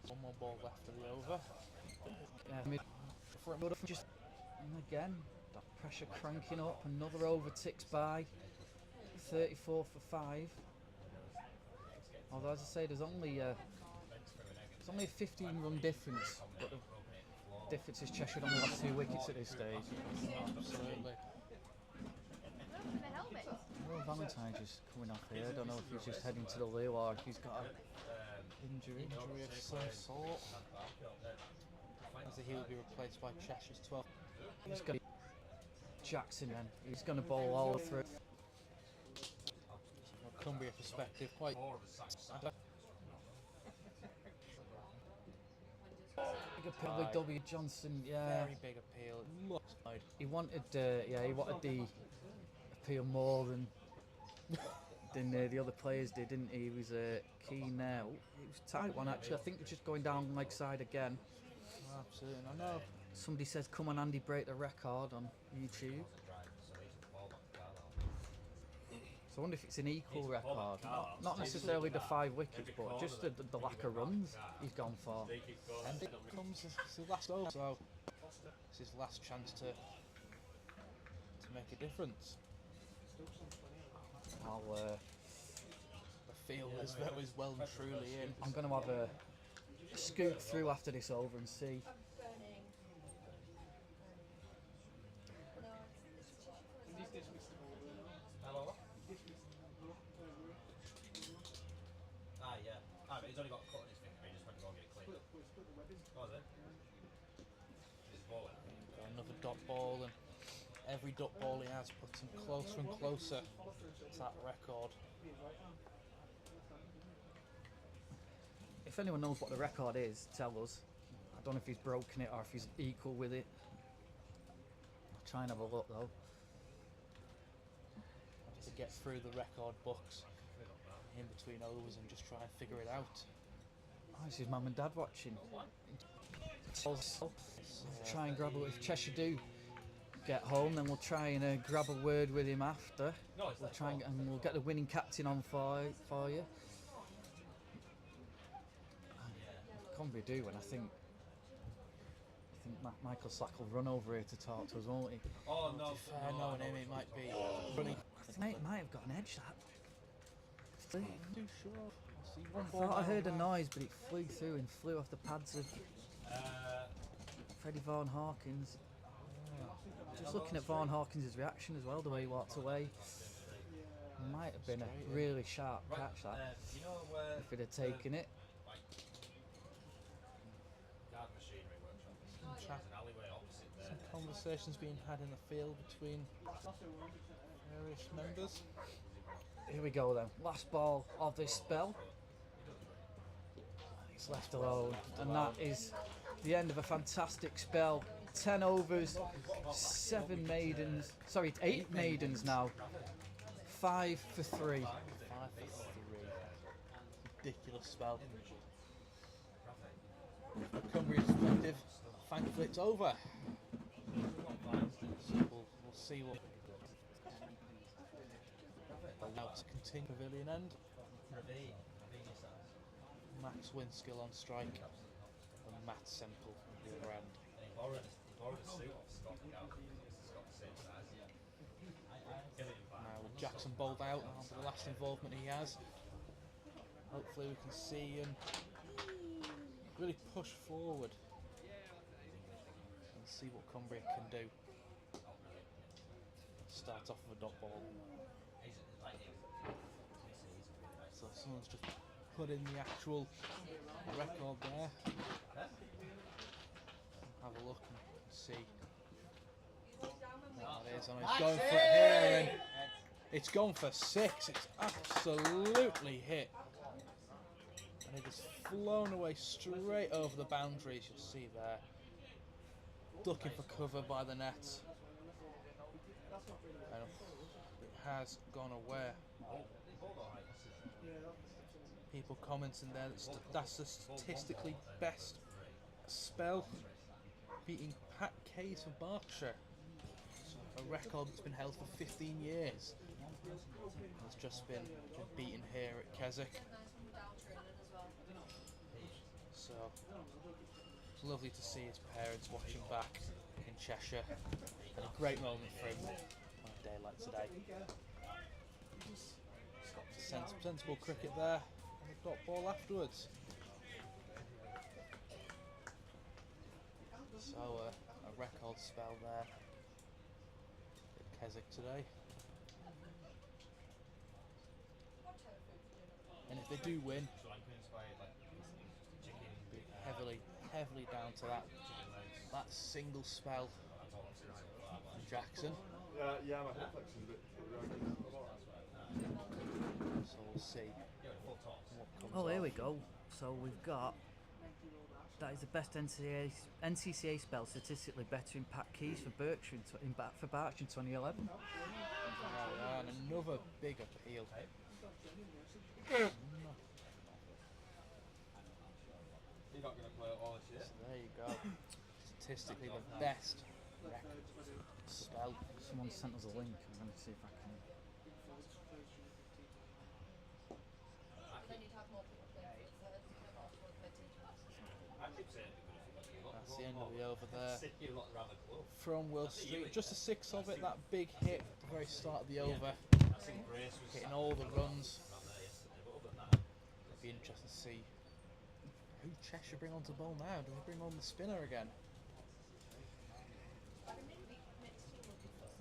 One more ball left of the over. Just and again, that pressure cranking up. Another over ticks by. 34 for 5. Although, as I say, there's only a 15-run difference, but the difference is Cheshire only got 2 wickets at this stage. Absolutely. Well, Valentine's just coming off here. I don't know if he's just heading to the loo or if he's got an injury. Injury of some sort. As he will be replaced by Cheshire's 12. He's going to Jackson then. He's going to bowl all through. From a Cumbria perspective, quite. Big appeal with W. Johnson, yeah. Very big appeal. It looks like He wanted the appeal more than than the other players did, didn't he? He was keen there. It was a tight one actually. I think we're just going down leg side again. Absolutely, I know. Somebody says, "Come on, Andy, break the record" on YouTube. So I wonder if it's an equal record, not necessarily the 5 wickets, but just the lack of runs he's gone for. And it comes as his last over, so it's his last chance to make a difference. The field is well and truly in. I'm going to have a scoot through after this over and see. He's only got a cut on his finger, he just went to go and get it cleaned. Was it? His ball. Another dot ball, and every dot ball he has puts him closer and closer to that record. If anyone knows what the record is, tell us. I don't know if he's broken it or if he's equal with it. I'll try and have a look though. To get through the record books in between overs and just try and figure it out. Oh, this is mum and dad watching. Try and grab a, if Cheshire do get home, then we'll try and grab a word with him after. We'll try and we'll get the winning captain on for you. Cumbria do, and I think Michael Slack will run over here to talk to us, won't he? Oh no! Fair knowing him, it might be running. I think it might have got an edge that. Too sure. See one I ball thought I down heard a there. noise, but it flew through and flew off the pads of Freddie Vaughan Hawkins. Just looking at Vaughan Hawkins' reaction as well, the way he walked away. Might have been a really sharp catch that, if he'd have taken it. Some conversations being had in the field between various members. Here we go then, last ball of this spell. He's left alone, and that is the end of a fantastic spell. 10 overs, 7 maidens, sorry, 8 maidens now. 5 for 3. 5 for 3. Ridiculous spell. Cumbria's perspective, thankfully it's over. So we'll see what. Now to continue pavilion end. Max Winskill on strike and Matt Semple on the other end. Now with Jackson bowled out after the last involvement he has, hopefully we can see him really push forward and see what Cumbria can do. Start off with a dot ball. So someone's just put in the actual record there. Have a look and see what that is. And he's going for it here, and it's gone for 6. It's absolutely hit. And it has flown away straight over the boundaries, you'll see there. Ducking for cover by the net. And it has gone away. People commenting there that's the statistically best spell, beating Pat Case for Berkshire, a record that's been held for 15 years. It's just been beaten here at Keswick. So it's lovely to see his parents watching back in Cheshire, and a great moment for him on a day like today. Sensible cricket there, and a dot ball afterwards. So a record spell there at Keswick today. And if they do win, be heavily down to that single spell from Jackson. Yeah, my hip flex is a bit. So we'll see what comes Oh, here off. we go. So we've got, that is the best NCCA spell statistically better in Pat Keys for Berkshire for Berkshire in 2011. And another big appeal. You're not going to play it all this year. So there you go. Statistically, the best record spell. Someone sent us a link. I'm going to see if I can. Then you'd have more people playing for the third, you don't have to play team passes. I keep saying it'd be good if you got That's the end of the over there. sit you lot around the club. From Will Street, just a 6 of it, that big hit at the very start of the over, I think Grace was hitting all the runs. around there yesterday, but other than that, It'd be interesting to see who Cheshire bring onto bowl now. Do they bring on the spinner again? Like a midweek mixed team would be fun.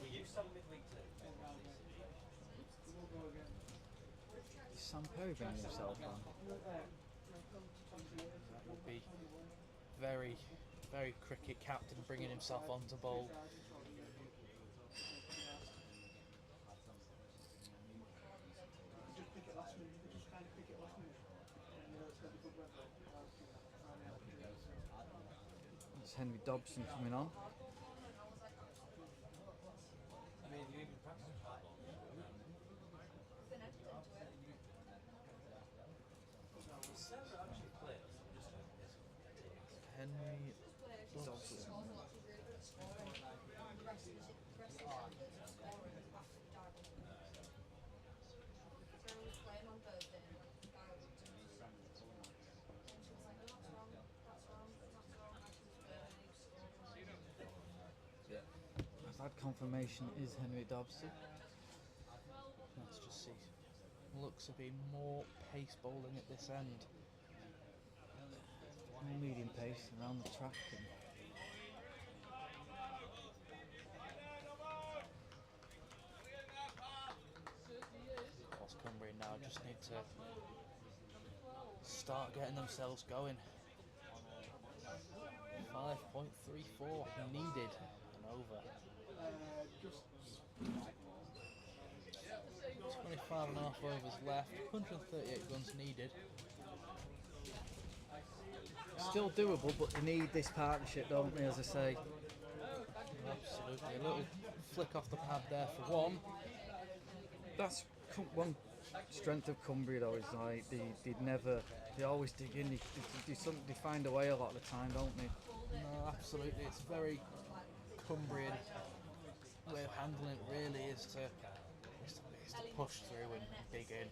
we used to have a midweek too. Is Sam Perry bringing himself on? That would be very, very cricket captain bringing himself onto bowl. It's Henry Dobson coming on. I mean, you even practice quite long. Then Eddie didn't do it. Sarah actually played us, just Henry Just play, she scores a lot, she's really good at scoring. The rest of the champions are scoring absolutely diabolical. Sarah was playing on Thursday and like the guy looked at me and she was like, no, that's wrong, that's wrong, that's wrong. And she was burning, he was scoring. I've had confirmation it is Henry Dobson. Let's just see. Looks to be more pace bowling at this end. More medium pace around the track. And Of course, Cumbria now just need to start getting themselves going. 5.34 needed and over. 25 and a half overs left, 138 runs needed. still doable, but they need this partnership, don't they? As I say, Absolutely, a little flick off the pad there for one. that's one strength of Cumbria, though. Is like they always dig in. They find a way a lot of the time, don't they? No, absolutely, it's very Cumbrian way of handling it. Really is to push through and dig in.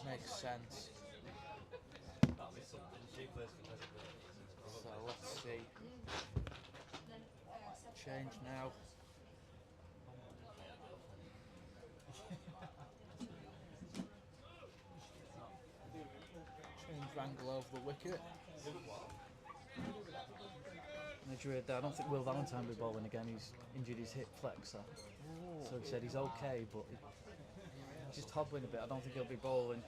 Makes sense. So let's see. Change now. Change angle over the wicket. Madrid, I don't think Will Valentine will be bowling again. He's injured his hip flexor, so he said he's okay, but he's just hobbling a bit. I don't think he'll be bowling.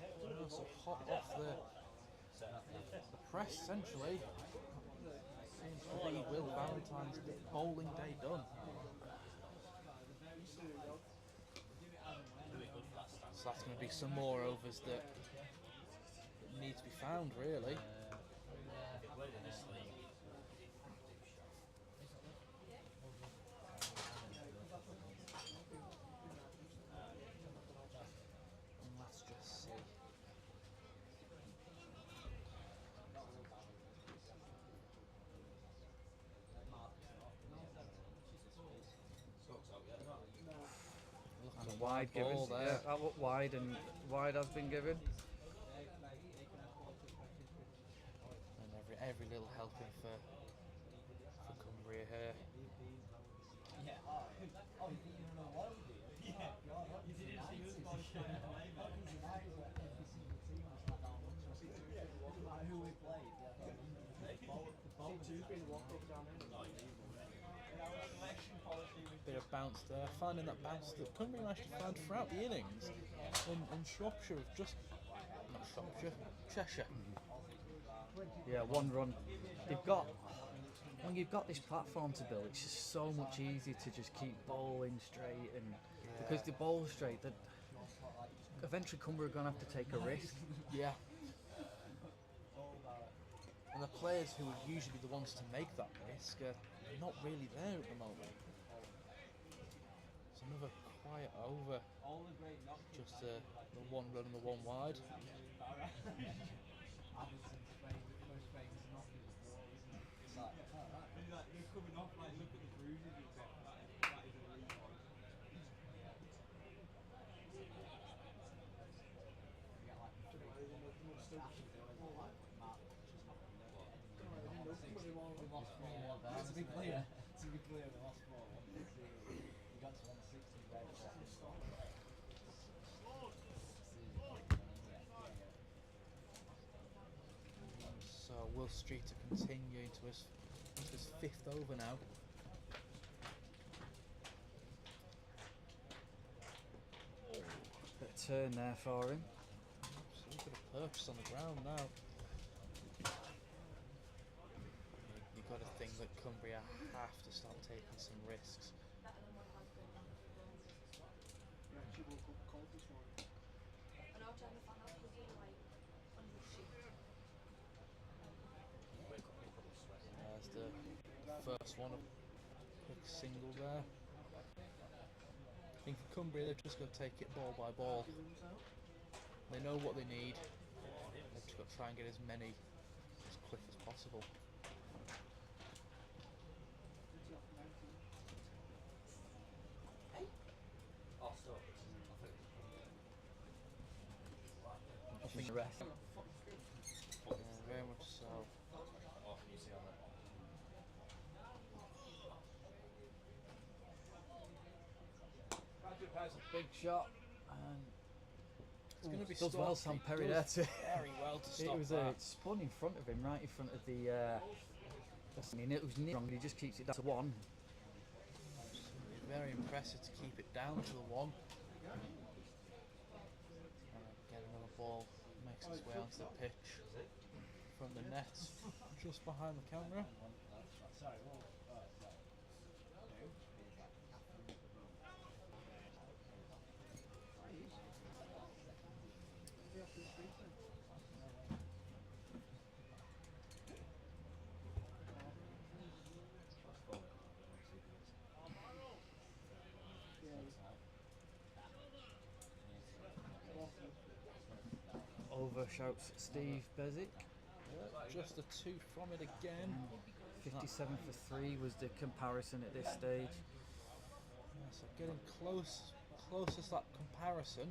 So hot off the press, essentially. Seems to be Will Valentine's bowling day done. So that's going to be some more overs that need to be found, really. And let's just see. And a wide given. ball there. Yeah, that looked wide, and wide has been given. And every little helping for Cumbria here. Bit of bounce there, finding that bounce that Cumbria managed to find throughout the innings in Shropshire, of just not Shropshire, Cheshire. Yeah, one run. When you've got this platform to build, it's just so much easier to just keep bowling straight, and because they bowl straight, that eventually Cumbria are going to have to take a risk. Yeah. And the players who would usually be the ones to make that risk are not really there at the moment. It's another quiet over. Just the one run and the one wide. So Will Streeter continuing to his fifth over now. Bit of turn there for him. So he's got a purchase on the ground now. You've got to think that Cumbria have to start taking some risks. There's the first one, a quick single there. I think for Cumbria, they've just got to take it ball by ball. They know what they need. They've just got to try and get as many as quick as possible. I think the rest. Very much so. Big shot, and It's going to be does well, Sam Perry there too. Very well to stop It was that. it spun in front of him, right in front of the. I mean, it was near wrong, but he just keeps it down to one. Very impressive to keep it down to the one. Get another ball, makes its way onto the pitch from the net, just behind the camera. Over shouts Steve Bezic. Just a two from it again. 57 for 3 was the comparison at this stage. Yeah, so getting closest that comparison.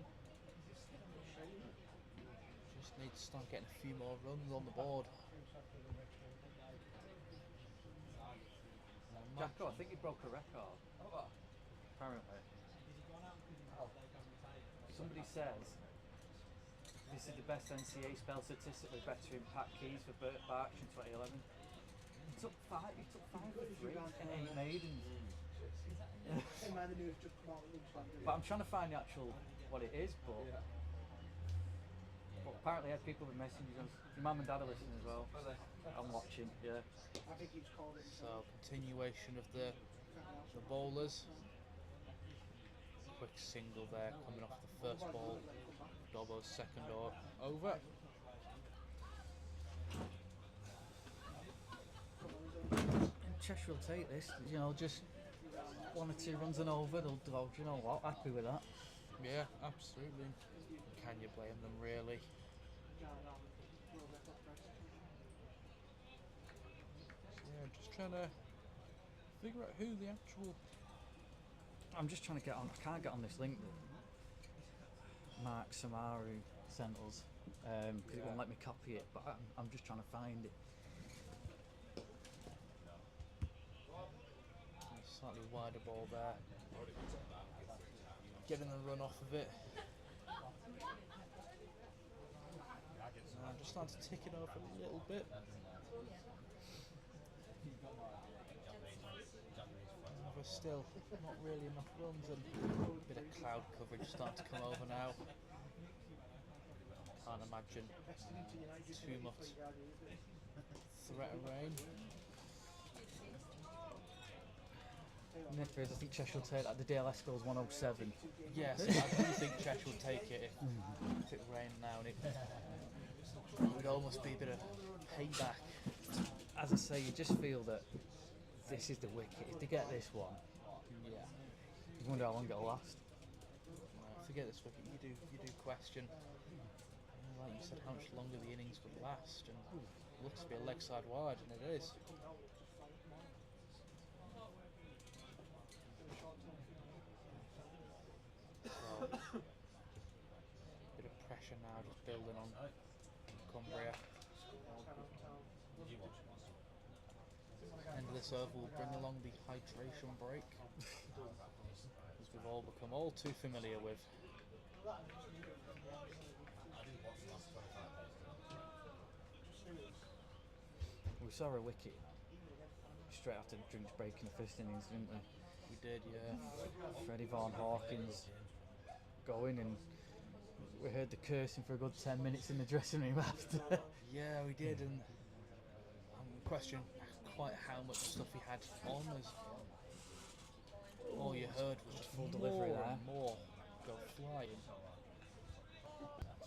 Just need to start getting a few more runs on the board. Jacko, I think he broke a record. Apparently. Somebody says this is the best NCAA spell statistically better impact keys for Bert Barch in 2011. He took five for 3 and 8 maidens. But I'm trying to find the actual what it is, but apparently I had people with messages. Your mum and dad are listening as well. I'm watching, yeah. So continuation of the bowlers. Quick single there coming off the first ball. Dobbo's second over. And Cheshire will take this, you know, just 1 or 2 runs and over. They'll do, you know what, happy with that. Yeah, absolutely. Can you blame them, really? Yeah, just trying to figure out who the actual... I'm just trying to get on. I can't get on this link that Mark Samaru sent us because it won't let me copy it. But I'm just trying to find it. Slightly wider ball there. Getting the run off of it. Just starting to tick it over a little bit. But still not really enough runs, and a bit of cloud coverage starting to come over now. Can't imagine too much threat of rain. Nippers, I think Cheshire will take that. The DLS score's 107. Yes, I do think Cheshire will take it if it rained now, and it would almost be a bit of payback. As I say, you just feel that this is the wicket. If they get this one, Yeah. you wonder how long it'll last. If they get this wicket, you do question, like you said, how much longer the innings could last, and it looks to be a leg side wide, and it is. Well, bit of pressure now, just building on Cumbria. End of this over will bring along the hydration break, as we've all become all too familiar with. We saw a wicket straight after the drinks break in the first innings, didn't we? We did, yeah. Freddie Van Hawkins going, and we heard the cursing for a good 10 minutes in the dressing room after. Yeah, we did, and I'm questioning quite how much stuff he had on us. All you heard was just Full more delivery there. and more go flying.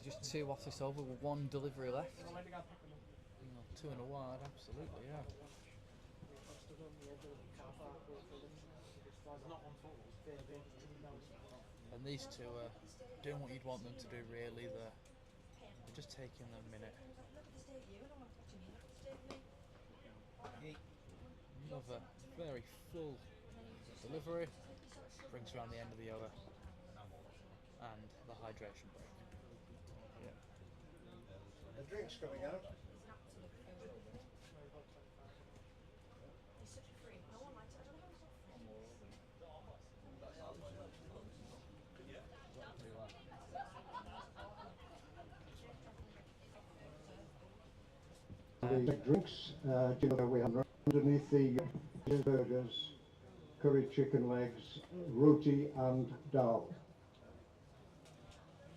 Just 2 off this over with 1 delivery left. You know, 2 and a wide, absolutely, yeah. And these two are doing what you'd want them to do, really. They're just taking a minute. Another very full delivery brings around the end of the over and the hydration break. The drink's coming out. The drinks, you know, we have underneath the burgers, curry chicken legs, roti and dal.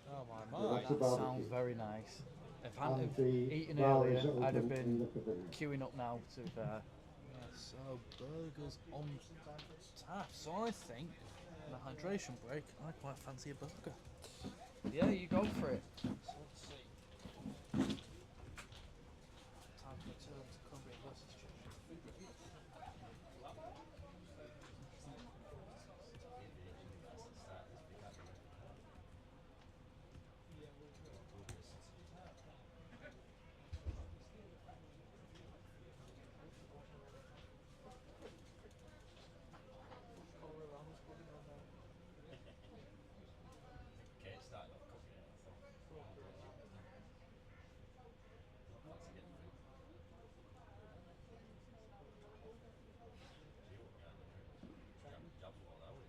Oh my So my! that's That about sounds it. very nice. If I hadn't And have the eaten bar is earlier, I'd have open in been the pavilion. queuing up now to Yes, so burgers on tap. So I think in the hydration break, I quite fancy a burger. yeah, you go for it. So let's see. Time for a turn to Cumbria versus Cheshire. Food review. Kate started off cooking it, I thought. Fancy getting food. She won't get on the jobs what that was.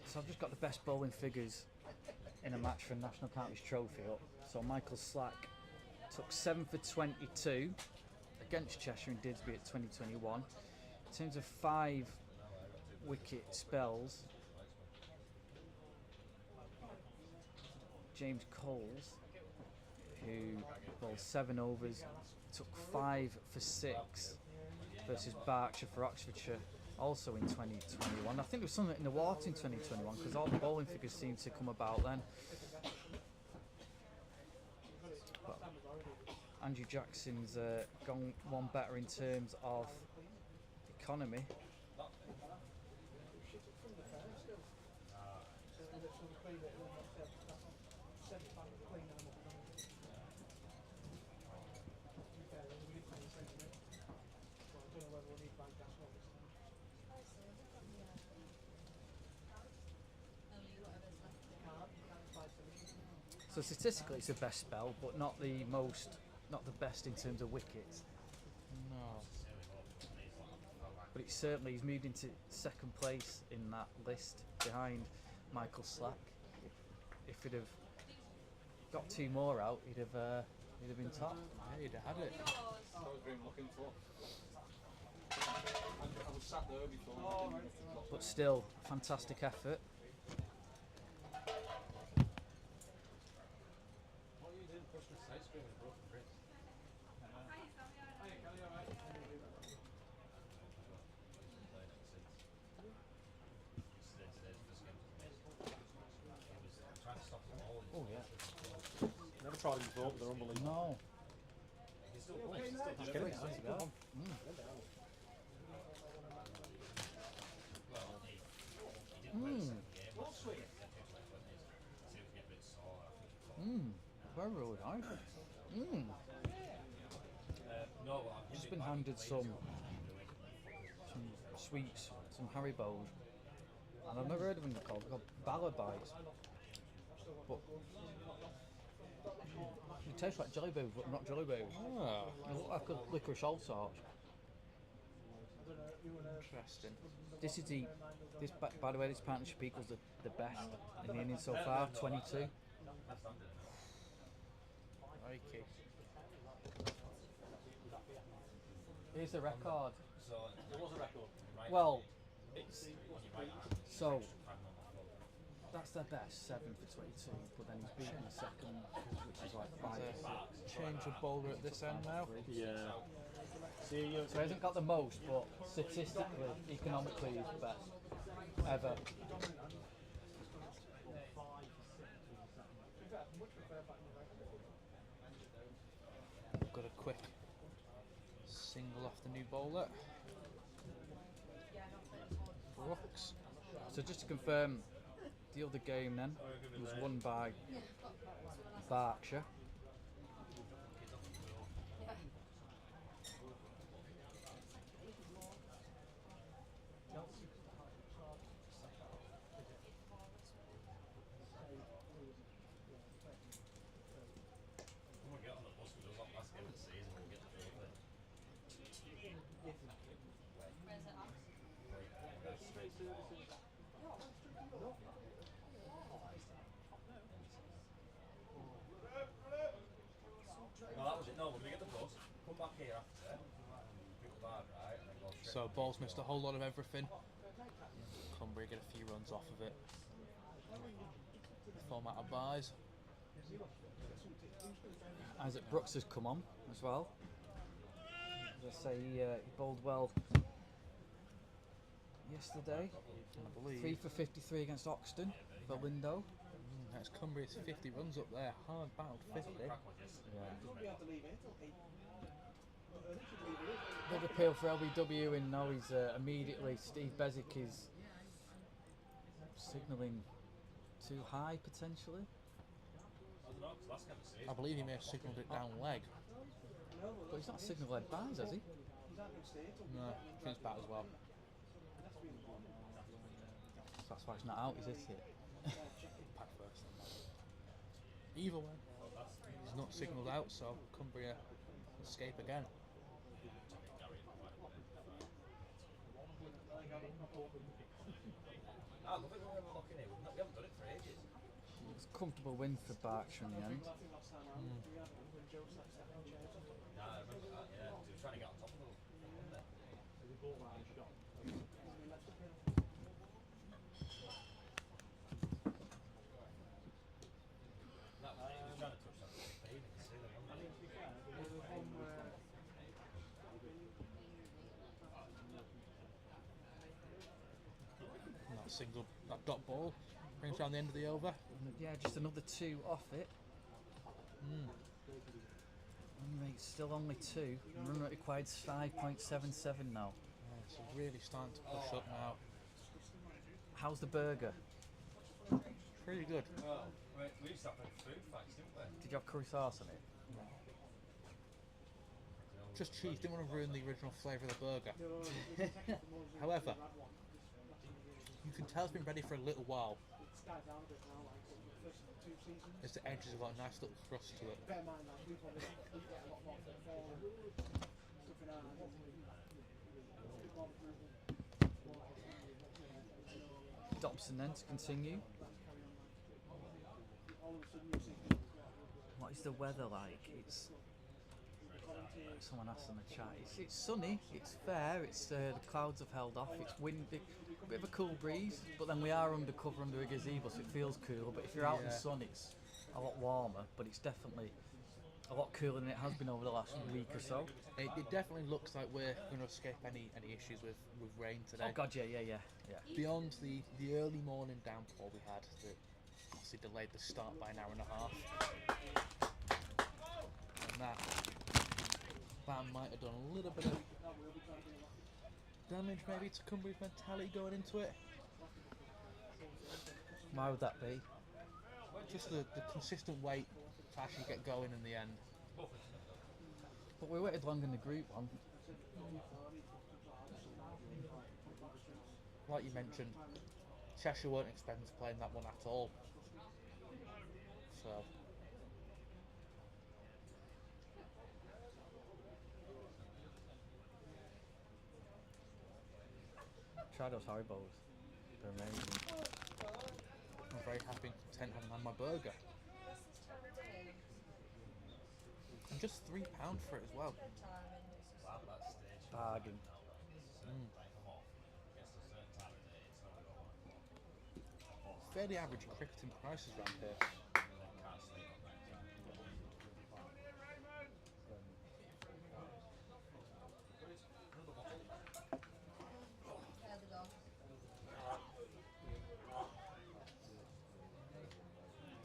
So I've just got the best bowling figures in a match for a National Counties Trophy up. So Michael Slack took 7 for 22 against Cheshire and Didsby at 2021. In terms of 5 wicket spells, James Coles, who bowled 7 overs, took 5 for 6 versus Berkshire for Oxfordshire, also in 2021. I think there was something in the water in 2021 because all the bowling figures seemed to come about then. But Andrew Jackson's gone one better in terms of economy. So statistically it's the best spell, but not the best in terms of wickets. No. But he's moved into second place in that list behind Michael Slack. If he'd have got 2 more out, he'd have been top. Yeah, you'd have had it. was really looking for. I was sat there before. But still, fantastic effort. What are you doing? Pushing a side screen with a broken wrist. Oh yeah. Never tried them before, but they're unbelievable. No. He's still playing. Just get it. Very nice. Just been handed some sweets, some Haribos, and I've never heard of them called. They're called Ballabites. But they taste like jelly beans, but not jelly beans. They look like a licorice all sorts. Interesting. This is by the way, this partnership equals the best in the innings so far, 22. Okay. Here's the record. So there was a record. Right? Well, It's on your right arm. so that's their best, 7 for 22, but then he's beaten the second, which is like 5 for 6. Change of bowler at this end now. Yeah. So he hasn't got the most, but statistically, economically, he's the best ever. Got a quick single off the new bowler. Brooks. So just to confirm, the other game then was won by Berkshire. When we get on the bus, we do that last game of the season, we'll get the trophy. No, that was it. No, we're going to get the bus, come back here after, pick up our right, and then go straight. So ball's missed a whole lot of everything. Cumbria get a few runs off of it. Format of buys. Isaac Brooks has come on as well. As I say, he bowled well yesterday. I believe. 3 for 53 against Oxton for Lindo. That's Cumbria's 50 runs up there. Hard battled 50. Big appeal for LBW, and now he's immediately, Steve Bezic is signalling too high potentially. I believe he may have signalled it down leg. But he's not signal led buys, has he? No, I think it's bad as well. So that's why it's not out, is it? Pack first. Either way, he's not signalled out, so Cumbria escape again. I love it when we're looking here. We haven't done it for ages. It's a comfortable win for Berkshire in the end. Nah, I remember that, yeah. He was trying to get on top of them. That was it. He was trying to touch that big baby. You can see them, wasn't he? And that single, that dot ball brings down the end of the over. Yeah, just another 2 off it. Run rate still only 2. And run rate required 5.77 now. So really starting to push up now. How's the burger? Pretty good. Well, we used to have food facts, didn't we? Did you have curry sauce on it? Just cheese, didn't want to ruin the original flavour of the burger. However, you can tell it's been ready for a little while. As the edges have got a nice little crust to it. Dobson then to continue. What is the weather like? It's Someone asked in the chat. It's sunny. It's fair. It's the clouds have held off. It's windy. A bit of a cool breeze, but then we are undercover under a gazebo, so it feels cool. But if you're out in the sun, it's a lot warmer. But it's definitely a lot cooler than it has been over the last week or so. It definitely looks like we're going to escape any issues with rain today. Oh god, yeah. Beyond the early morning downpour we had, that obviously delayed the start by an hour and a half. And that might have done a little bit of damage maybe to Cumbria's mentality going into it. Why would that be? Just the consistent wait to actually get going in the end. But we waited long in the group one. Like you mentioned, Cheshire weren't expecting to play in that one at all. So Try those Haribos. They're amazing. I'm very happy and content having had my burger. And just £3 for it as well. Bargain. Fairly average cricketing prices around here.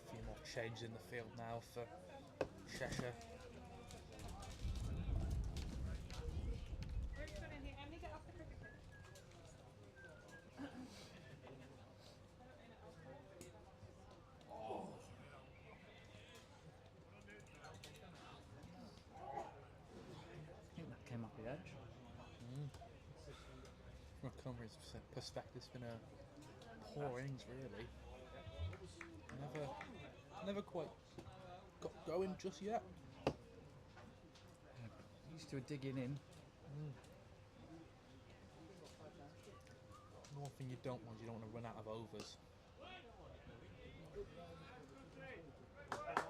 A few more changes in the field now for Cheshire. I think that came off the edge. From a Cumbria's perspective, it's been a poor innings really. Never quite got going just yet. Used to a digging in. The one thing you don't want is you don't want to run out of overs.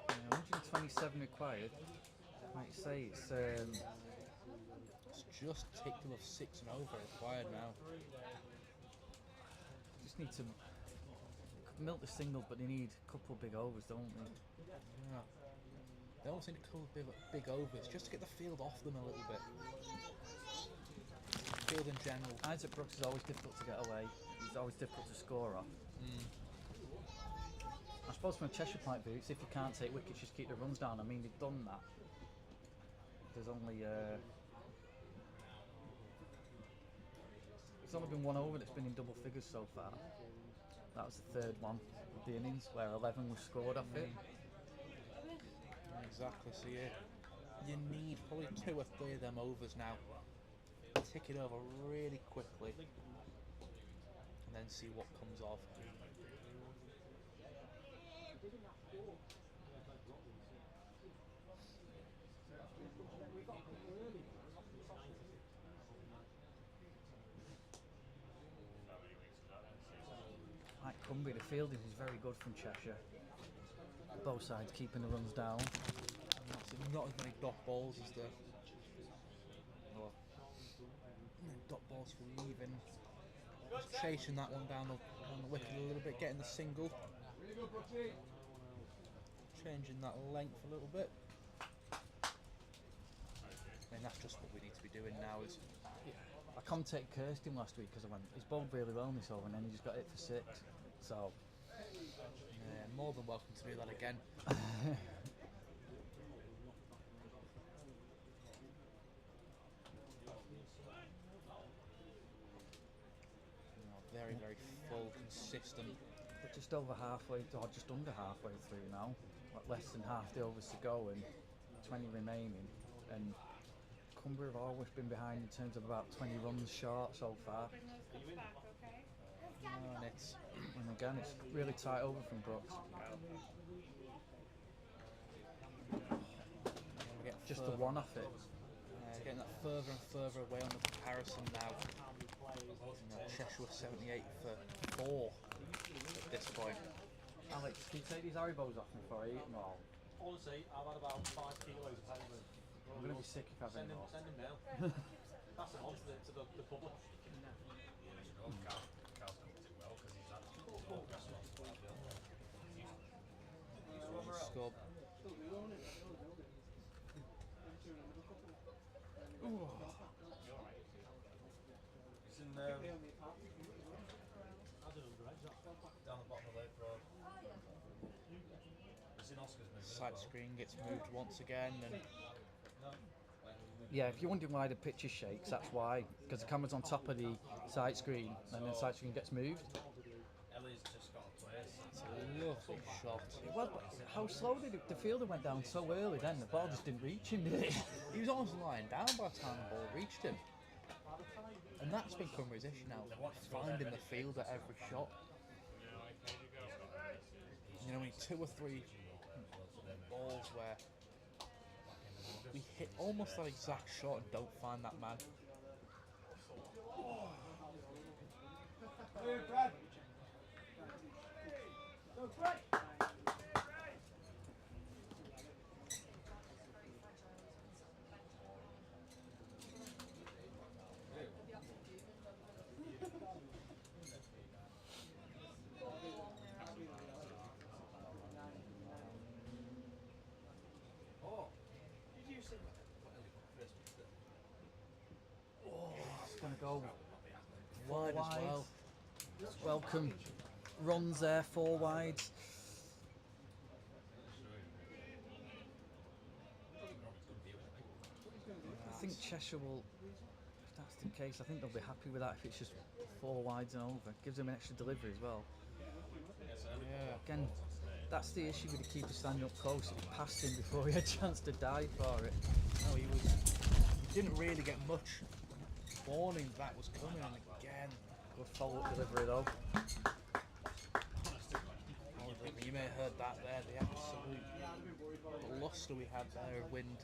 Yeah, 127 required. Like you say, it's just ticked above 6 and over required now. just need to milk the singles, but they need a couple of big overs, don't they? Yeah. They almost need a couple of big overs just to get the field off them a little bit. Field in general. Isaac Brooks is always difficult to get away. He's always difficult to score off. I suppose from a Cheshire point of view, it's if you can't take wickets, just keep the runs down. I mean, they've done that. There's only been one over that's been in double figures so far. That was the third one of the innings where 11 was scored off it. Exactly, so you need probably 2 or 3 of them overs now. Tick it over really quickly and then see what comes of. Like Cumbria, the fielding is very good from Cheshire. Both sides keeping the runs down. Not as many dot balls as the dot balls for leaving. Just chasing that one down the wicket a little bit, getting the single. Changing that length a little bit. I mean, that's just what we need to be doing now. Is I commentated Kirsten last week because I went, he's bowled really well in this over and then he just got hit for 6. So, yeah, more than welcome to do that again. Very, very full, consistent. we're just over halfway, or just under halfway through now. Like less than half the overs to go and 20 remaining. And Cumbria have always been behind in terms of about 20 runs short so far. And again, it's really tight over from Brooks. Just the one off it. Getting that further and further away on the comparison now. Cheshire was 78 for 4 at this point. Alex, can you take these Haribos off me before I eat them all? Honestly, I've had about 5 kilos of paper. I'm going to be sick if I have any more. Send him now. Pass it on to the public. Cal's cooked it well because he's actually Scub. It's in down the bottom of Lake Road. It's in Oscar's movie. Side screen gets moved once again, and Yeah, if you're wondering why the picture shakes, that's why. Because the camera's on top of the side screen, and then the side screen gets moved. Ellie's just got a place. it's a lovely shot. Well, how slow did the fielder went down so early then? The ball just didn't reach him, did it? He was almost lying down by the time the ball reached him. And that's been Cumbria's issue now, finding the field at every shot. You know, 2 or 3 balls where we hit almost that exact shot and don't find that man. It's going to go Wide as wide. well. Welcome. Runs there, 4 wides. I think Cheshire will, if that's the case, I think they'll be happy with that if it's just 4 wides and over. Gives them an extra delivery as well. Yeah. Again, that's the issue with the keeper standing up close. It passed him before he had a chance to dive for it. No, he didn't really get much warning that was coming, and again, Good follow-up delivery though. you may have heard that there, the absolute lustre we had there of wind.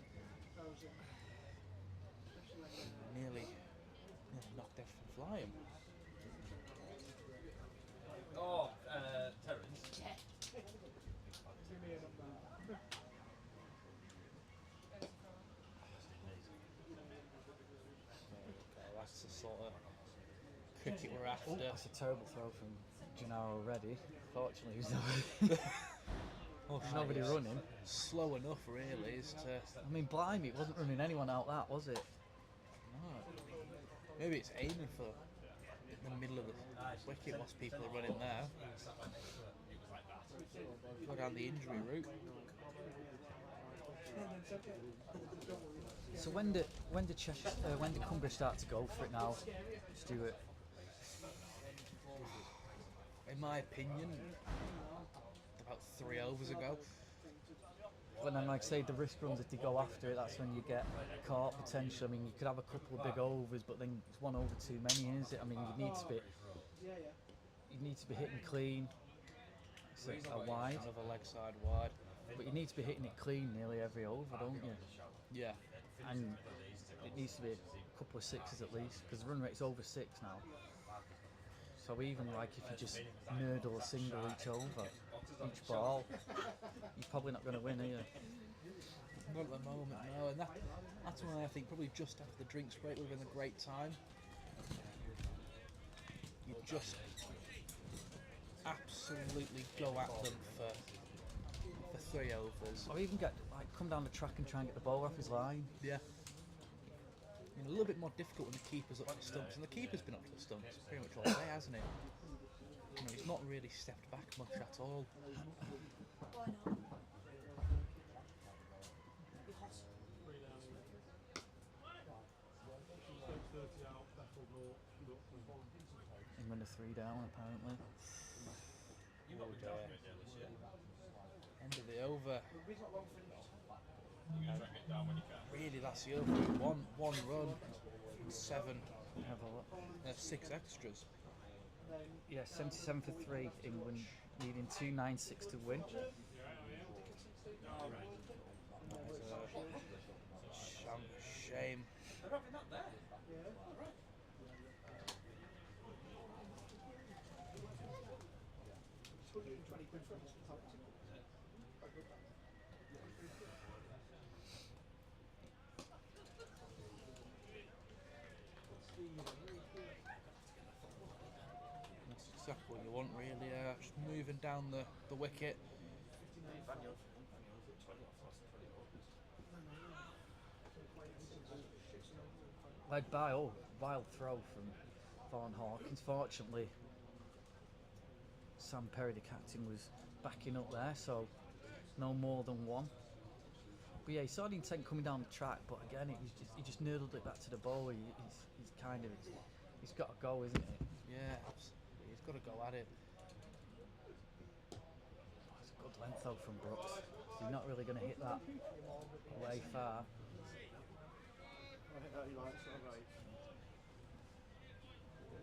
Nearly knocked out from flying. Oh, Terrence. That's the sort of cricket we're after. Oh, that's a terrible throw from Gennaro already. Fortunately, he's nobody running. Slow enough, really, is to. I mean, blimey, it wasn't running anyone out that, was it? No. Maybe it's aiming for the middle of the wicket whilst people are running there. Go down the injury route. So when did Cheshire, when did Cumbria start to go for it now, Stuart? In my opinion, about 3 overs ago. But then, like I say, the risk runs if they go after it, that's when you get caught potentially. I mean, you could have a couple of big overs, but then it's 1 over too many, is it? I mean, you need to be hitting clean. So a wide, Another leg side wide. but you need to be hitting it clean nearly every over, don't you? Yeah. And it needs to be a couple of 6s at least, because the run rate's over 6 now. So even like if you just nurdle a single each over, each ball, you're probably not going to win, are you? Not at the moment, no. And that's why I think probably just after the drinks break we're having a great time. You just absolutely go at them for 3 overs. Or even come down the track and try and get the ball off his line. Yeah. I mean, a little bit more difficult when the keeper's up to the stumps, and the keeper's been up to the stumps pretty much all day, hasn't he? You know, he's not really stepped back much at all. Why not? England are 3 down apparently. End of the over. Really, that's the over. One run, 7, Have a look. 6 extras. Yeah, 77 for 3. England needing 296 to win. Shame. That's exactly what you want, really. Just moving down the wicket. Led by, oh, wild throw from Vaughan Hawkins. Fortunately, Sam Perry, the captain, was backing up there, so no more than one. But yeah, he saw the intent coming down the track, but again, he just noodled it back to the bowler. He's kind of, he's got to go, isn't it? Yeah, he's got to go at it. It's a good length though from Brooks. He's not really going to hit that way far.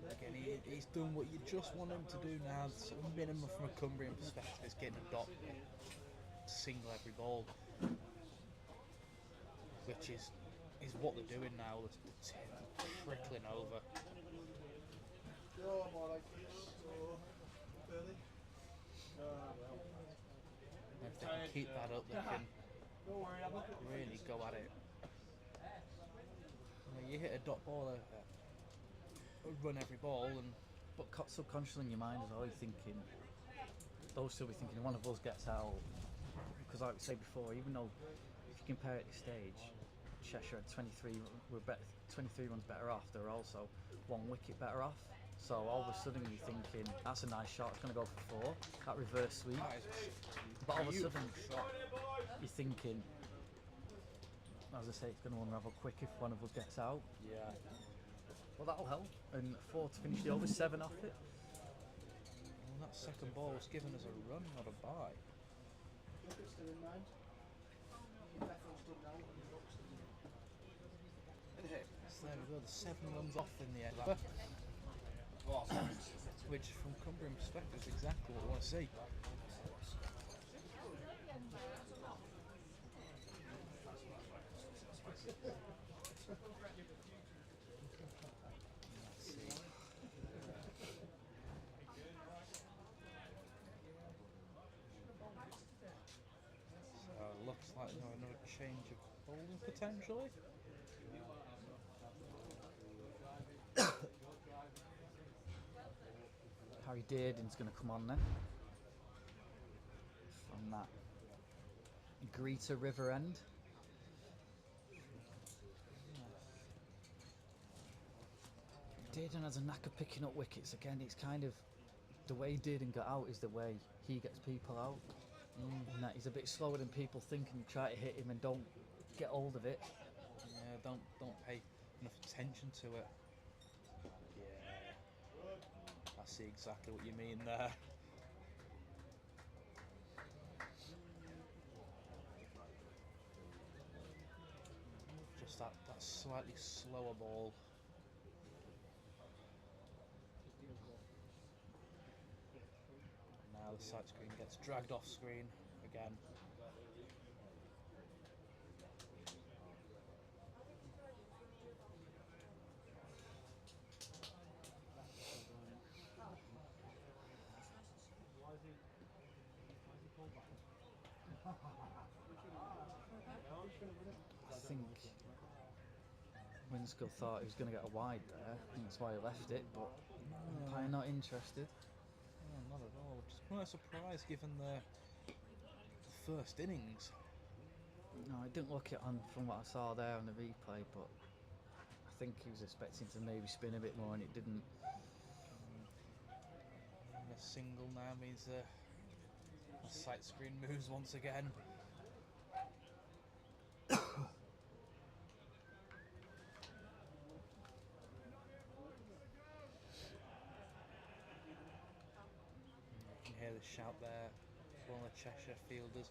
Again, he's done what you just want him to do now. The sort of minimum from a Cumbrian perspective is getting a dot to single every ball, which is what they're doing now. The tin trickling over. If they can keep that up, they can really go at it. You hit a dot ball, run every ball, but subconsciously in your mind is always thinking, they'll still be thinking one of us gets out, because like we said before, even though if you compare at this stage, Cheshire had 23 runs better off, they're also 1 wicket better off, so all of a sudden you're thinking that's a nice shot, it's going to go for 4, that reverse sweep, but all of a sudden you're thinking, as I say, it's going to unravel quick if one of us gets out. yeah. Well, that'll help. And 4 to finish the over, 7 off it. Well, that second ball was given us a run, not a bye. So there we go, the 7 runs off in the end. Which, from Cumbrian perspective, is exactly what we want to see. Looks like another change of bowling potentially. Harry Dearden's going to come on then. From that Greeter River End. Dearden has a knack of picking up wickets. Again, it's kind of the way Dearden got out is the way he gets people out. And that he's a bit slower than people think, and you try to hit him and don't get hold of it. Yeah, don't pay enough attention to it. Yeah, I see exactly what you mean there. Just that slightly slower ball. Now the side screen gets dragged off screen again. I think Winskull thought he was going to get a wide there. I think that's why he left it, but umpire not interested. No, not at all. Just quite a surprise given the first innings. No, I didn't look it on from what I saw there on the replay, but I think he was expecting to maybe spin a bit more and it didn't. And a single now means the sight screen moves once again. You can hear the shout there. One of the Cheshire fielders.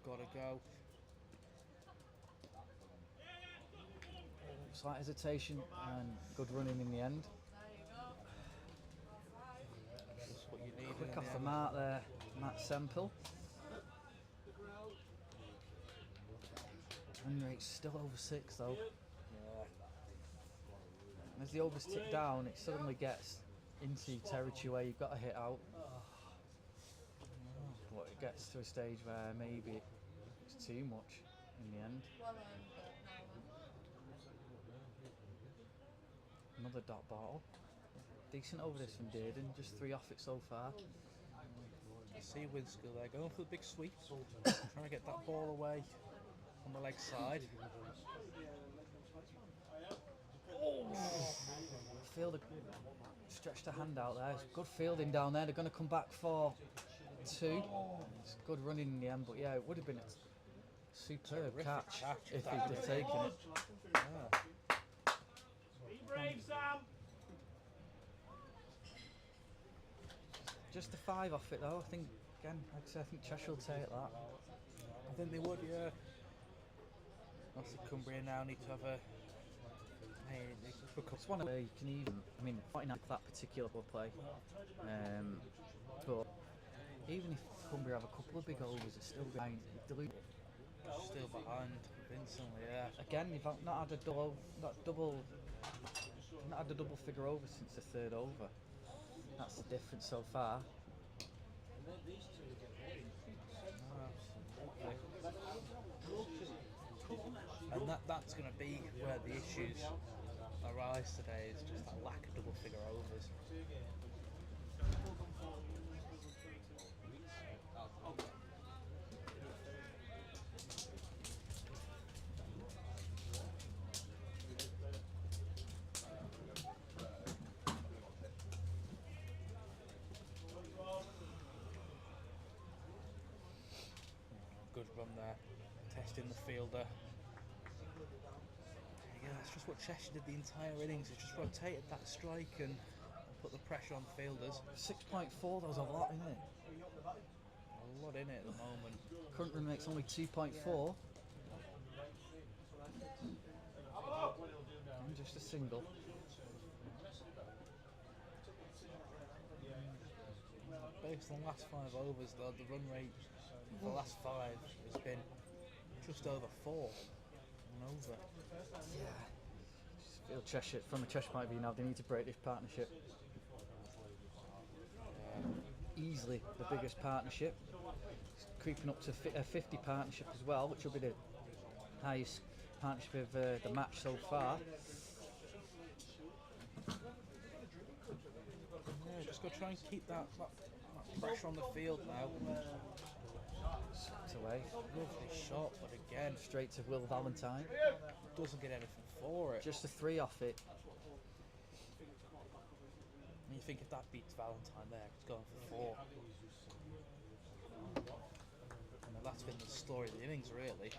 Gotta go. Slight hesitation and good running in the end. Just what you need. Quick off the mark there, Matt Semple. Run rate's still over 6 though. Yeah. And as the overs tick down, it suddenly gets into territory where you've got to hit out. But it gets to a stage where maybe it's too much in the end. another dot ball. Decent over this from Dearden, just 3 off it so far. You see Winskill there going for the big sweep, trying to get that ball away on the leg side. Fielder stretched a hand out there. It's good fielding down there. They're going to come back for 2. It's good running in the end, but yeah, it would have been a superb Terrific catch catch if that he'd have was. taken it. Yeah. Be brave, Sam! Just a 5 off it though. I think again, like I say, I think Cheshire will take that. I think they would, yeah. Obviously, Cumbria now need to have a. It's one of you can even. I mean, fighting out that particular ball play, but even if Cumbria have a couple of big overs, it's still behind. Still behind convincingly, yeah. Again, you've not had a double figure over since the 3rd over. That's the difference so far. And that's going to be where the issues arise today, is just that lack of double figure overs. Good run there, testing the fielder. Yeah, that's just what Cheshire did the entire innings. It's just rotated that strike and put the pressure on the fielders. 6.4, that was a lot, isn't it? A lot in it at the moment. Current run rate's only 2.4. And just a single. Based on the last 5 overs, though, the run rate for the last 5 has been just over 4 and over. Yeah. Just feel Cheshire, from a Cheshire point of view now, they need to break this partnership. Easily the biggest partnership. It's creeping up to a 50 partnership as well, which will be the highest partnership of the match so far. Yeah, just got to try and keep that pressure on the field now. Slipped away. Lovely shot, but again, Straight to Will Valentine. doesn't get anything for it. Just a 3 off it. And you think if that beats Valentine there, it's going for 4. And that's been the story of the innings, really.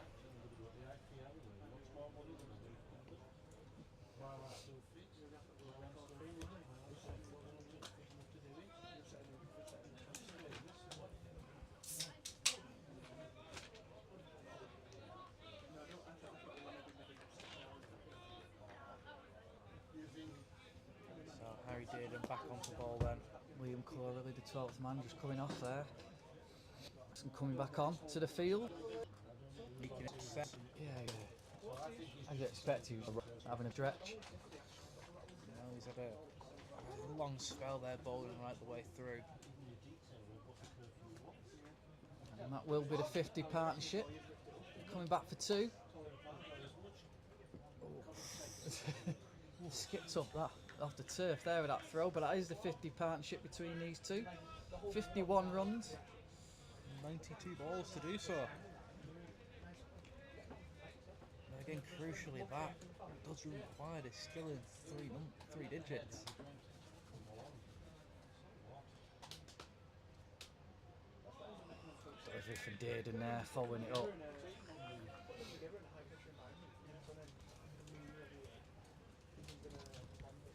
So Harry Dearden back onto ball then. William Clorley, the 12th man, just coming off there. And coming back on to the field. He can accept. Yeah. As you expect, he was having a stretch. Well, he's had a long spell there, bowling right the way through. And that will be the 50 partnership. Coming back for 2. Skipped up that off the turf there with that throw, but that is the 50 partnership between these two. 51 runs. 92 balls to do so. And again, crucially, that does require is still in 3 digits. Delivery for Dearden there, following it up.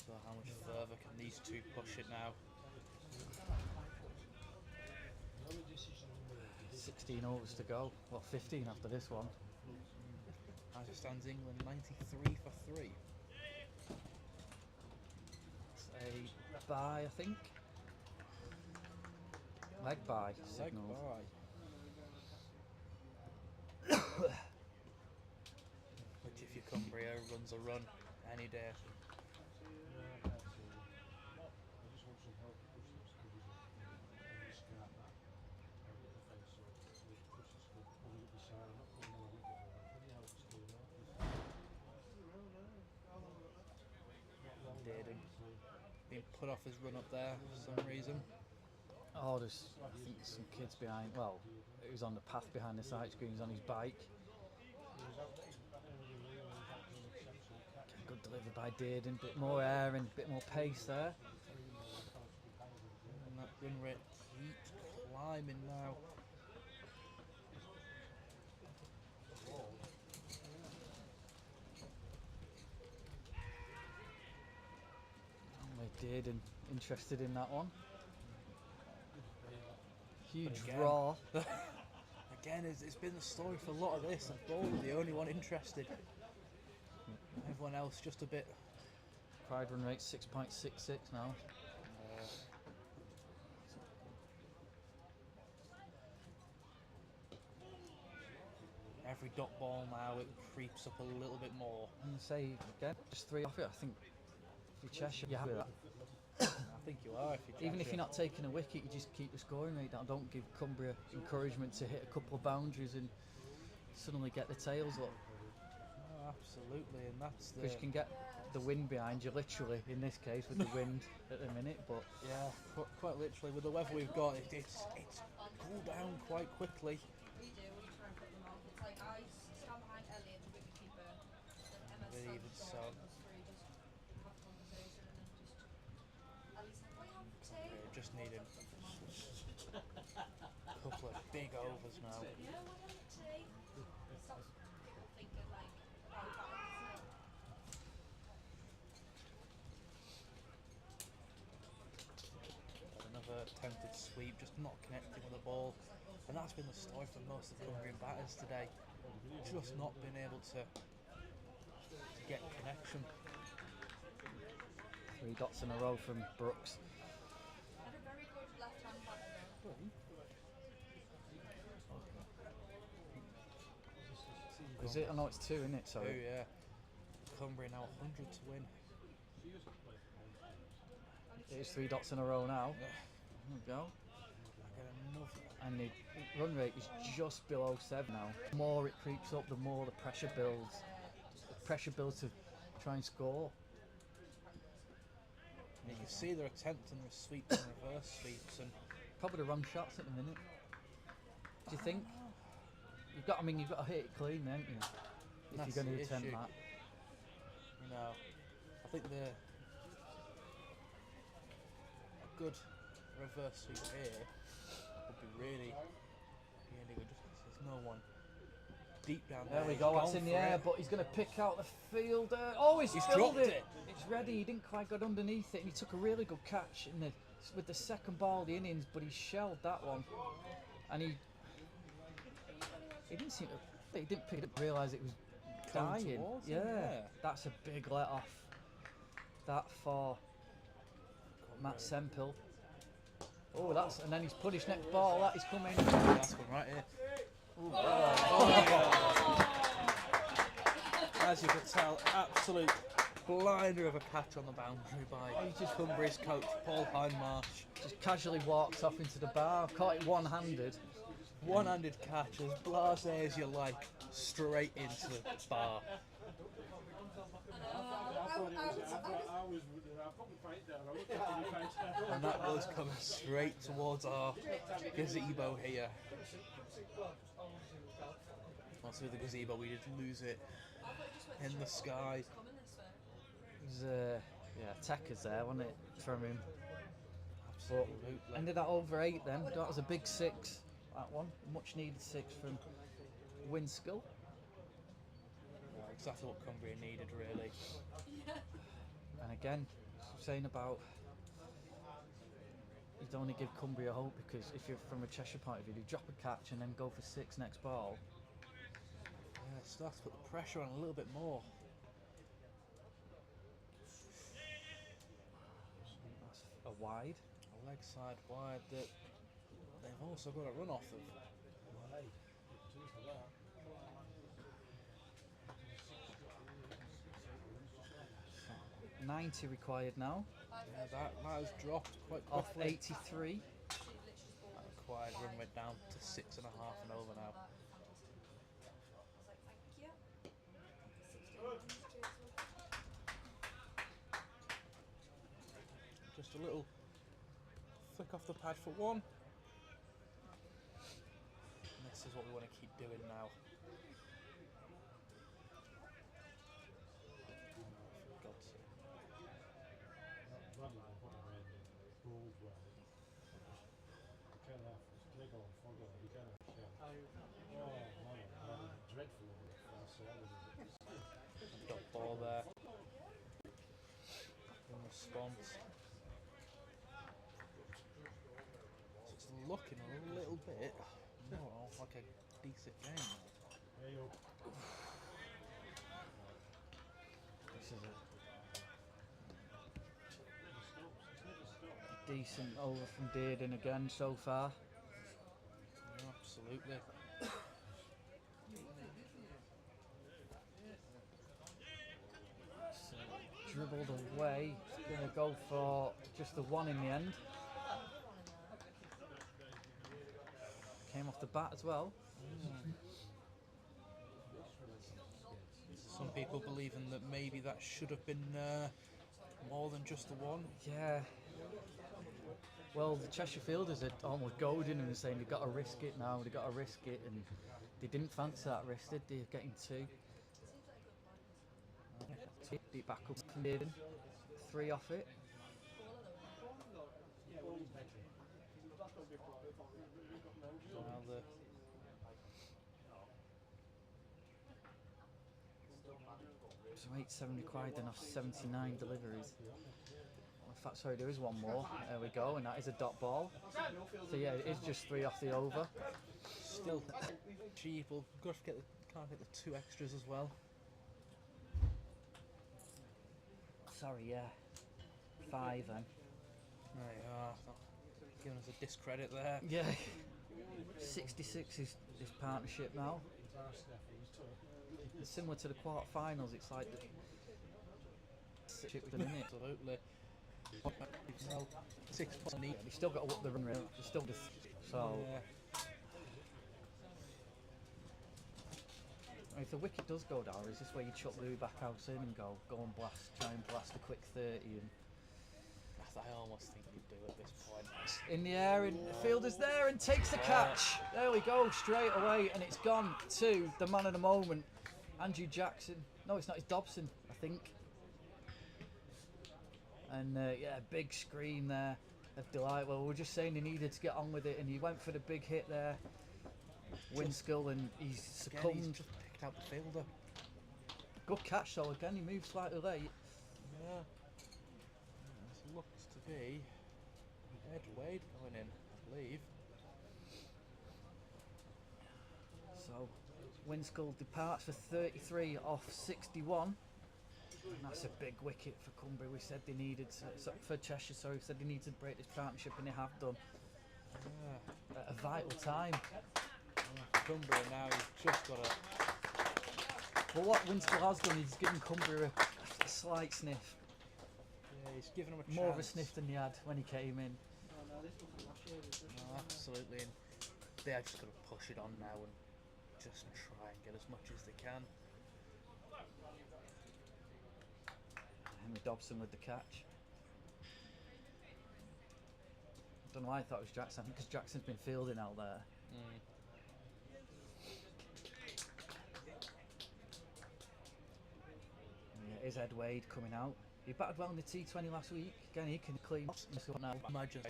So how much further can these two push it now? 16 overs to go. Well, 15 after this one. As it stands, England 93 for 3. It's a bye, I think. Leg bye. Leg Signalled. bye. Which, if you're Cumbria, runs a run any day. been put off his run up there for some reason. Oh, there's, I think some kids behind, well, he was on the path behind the side screens on his bike. Good delivery by Dearden, bit more air and a bit more pace there. And that run rate keeps climbing now. Dearden interested in that one. Huge Again. draw. Again, it's been the story for a lot of this, and Bowler the only one interested. Everyone else just a bit. Pride run rate 6.66 now. Every dot ball now, it creeps up a little bit more. And say again, just 3 off it. I think for Cheshire, you're happy with that. I think you are. Even if you're not taking a wicket, you just keep the scoring rate down. Don't give Cumbria encouragement to hit a couple of boundaries and suddenly get the tails up. Oh, absolutely, and that's the. Because you can get the wind behind you, literally, in this case, with the wind at the minute. But yeah, quite literally, with the weather we've got, it's cooled down quite quickly. We do, we try and put them off. It's like I stand behind Elliot, the wicketkeeper, then Emma But even stands so. on us three, just have a conversation and then just Ellie's like, what have tea? We're just needing a couple of big overs now. Yeah, what have tea? Stops people thinking like, oh, that is Another attempted sweep, just not connecting with the ball. And that's been the story for most of the Cumbrian batters today. Just not been able to get connection. 3 dots in a row from Brooks. had a very good left-hand batter though. Is it? I know it's 2, isn't it? Oh Sorry. yeah. Cumbria now 100 to win. It's 3 dots in a row now. Yeah. There we go. I get another. And the run rate is just below 7 now. The more it creeps up, the more the pressure builds. The pressure builds to try and score. You can see they're attempting the sweeps and reverse sweeps, and Probably the wrong shots at the minute. Do you think? You've got to hit it clean, then, you? If That's you're going the to attempt issue. that. you know, I think a good reverse sweep here would be really good. Just 'cause there's no one deep down there. There we He's go, that's gone in the for air, it. but he's going to pick out the fielder. Oh, he's dropped filled it. It's ready. He didn't quite get underneath it, and he took a really good catch with the second ball of the innings, but he shelled that one. And he didn't seem to. He didn't pick it up, realise it was Coming dying. towards him, yeah. That's a big let off. That for Matt Sempill. Oh, and then he's punished next ball. That is coming. That's one right here. As you can tell, absolute blinder of a catch on the boundary by Cumbria's coach, Paul Hindmarsh. Just casually walked off into the bar, caught it one-handed. One-handed catch, as blasé as you like, straight into the bar. And that was coming straight towards our gazebo here. Also, the gazebo, we did lose it in the sky. It was, attackers there, wasn't it, from him? Absolutely. Ended at over 8 then. That was a big 6, that one. Much needed 6 from Winskill. Exactly what Cumbria needed, really. And again, saying about you don't want to give Cumbria hope, because if you're from a Cheshire point of view, you drop a catch and then go for 6 next ball. Yeah, it starts to put the pressure on a little bit more. That's a wide. A leg side wide that they've also got a run off of. 90 required now. Yeah, that has dropped quite Off quickly. 83. That required run went down to 6.5 and over now. Just a little flick off the pad for one. And this is what we want to keep doing now. For God's sake. Dot ball there. In response. So it's looking a little bit more like a decent game. This is a decent over from Dearden again so far. Yeah, absolutely. So, dribbled away. He's going to go for just the one in the end. Came off the bat as well. Some people believing that maybe that should have been more than just the one. Yeah. Well, the Cheshire fielders are almost goading and saying they've got to risk it now, they've got to risk it, and they didn't fancy that risk, did they? Getting two. Deep back up from Dearden. 3 off it. Now the So 870 quid and off 79 deliveries. In fact, sorry, there is one more. There we go, and that is a dot ball. So yeah, it is just 3 off the over. still cheap. We'll can't get the 2 extras as well. Sorry, yeah. 5 then. There you are. Giving us a discredit there. Yeah. 66 is his partnership now. It's similar to the quarter-finals. It's like the Absolutely. 6 points on each. They still got to up the run rate. They still so. Yeah. If the wicket does go down, is this where you chuck Louis back out in and go and blast, try and blast a quick 30 and I almost think you'd do at this point. in the air, and the fielder's there and takes the catch. There we go, straight away, and it's gone to the man of the moment, Andrew Jackson. No, it's not, it's Dobson, I think. And yeah, big scream there of delight. Well, we were just saying he needed to get on with it, and he went for the big hit there. Winskill, and he's succumbed. He's just picked out the fielder. Good catch though, again, he moved slightly late. Yeah. This looks to be Ed Wade going in, I believe. So, Winskill departs for 33 off 61. And that's a big wicket for Cumbria. We said they needed to, for Cheshire, sorry, we said they needed to break this partnership, and they have done. Yeah. At a vital time. Cumbria now, he's just got a... Well, what Winskill has done, he's given Cumbria a slight sniff. Yeah, he's given him a chance. More of a sniff than he had when he came in. No, absolutely. And they're just going to push it on now and just try and get as much as they can. Henry Dobson with the catch. I don't know why I thought it was Jackson, because Jackson's been fielding out there. Yeah, it is Ed Wade coming out. He batted well in the T20 last week. Again, he can clean now. Imagine the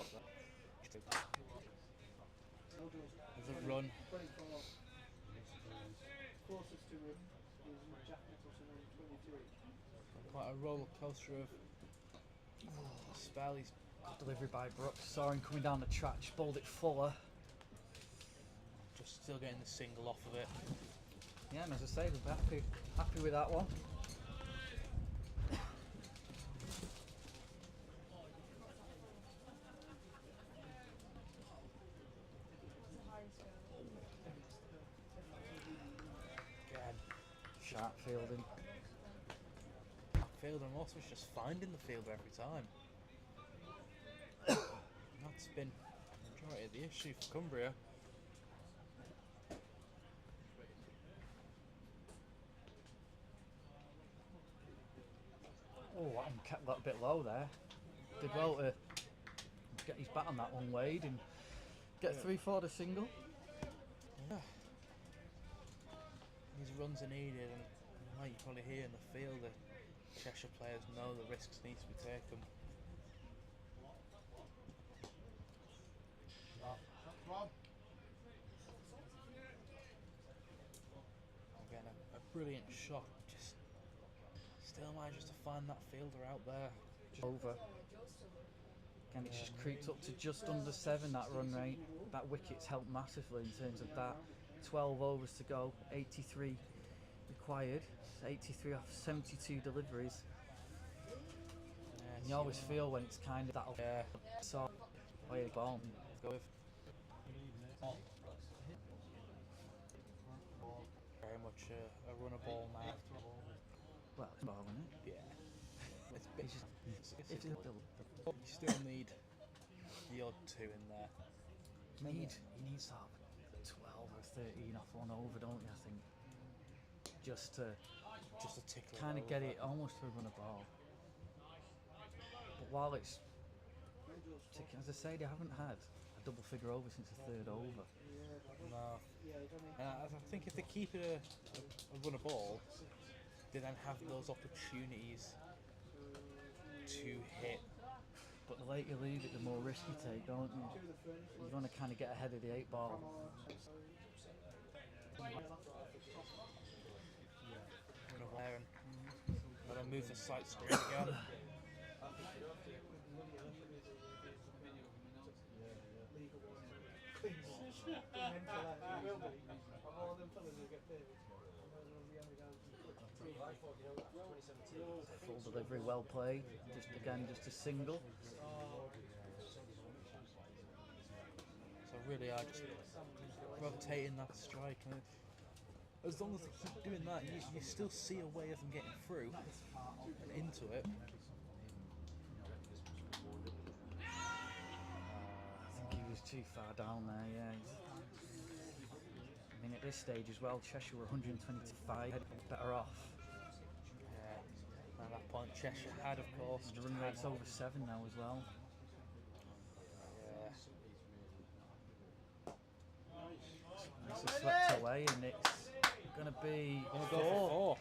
run. Closest to him is Jack Nicholson on 23. Quite a roller coaster of spell. He's Good delivery by Brooks. Saw him coming down the track, just bowled it fuller. just still getting the single off of it. Yeah, and as I say, we're happy with that one. Again, Sharp fielding. fielder and also just finding the fielder every time. That's been the majority of the issue for Cumbria. Oh, I'm kept that a bit low there. Did well to bat on that one, Wade, and get 3 for the single. Yeah. These runs are needed, and like you probably hear in the field, the Cheshire players know the risks need to be taken. Again, a brilliant shot. Just still manages to find that fielder out there. Just over. And it's just creeped up to just under 7, that run rate. That wicket's helped massively in terms of that. 12 overs to go, 83 required. 83 off 72 deliveries. And you always feel when it's kind of that'll so play a ball. Go with. Very much a runner ball now. Well, it's a ball, isn't it? Yeah. You still need the odd 2 in there. You need sort of 12 or 13 off one over, don't you? I think just to tickle kind of it get over. it almost to run a ball. But while it's ticking, as I say, they haven't had a double figure over since the 3rd over. No. And I think if they keep it a run a ball, they then have those opportunities to hit. But the later you leave it, the more risk you take, don't you? You want to kind of get ahead of the 8 ball. There and then move the sight screen again. Full delivery, well played. Just a single. So really are just rotating that strike. And as long as they keep doing that, you still see a way of them getting through and into it. I think he was too far down there, yeah. I mean, at this stage as well, Cheshire were 125, better off. At that point, Cheshire had, of course, The run rate's over 7 now as well. This is swept away, and it's going to be Gonna go for 4.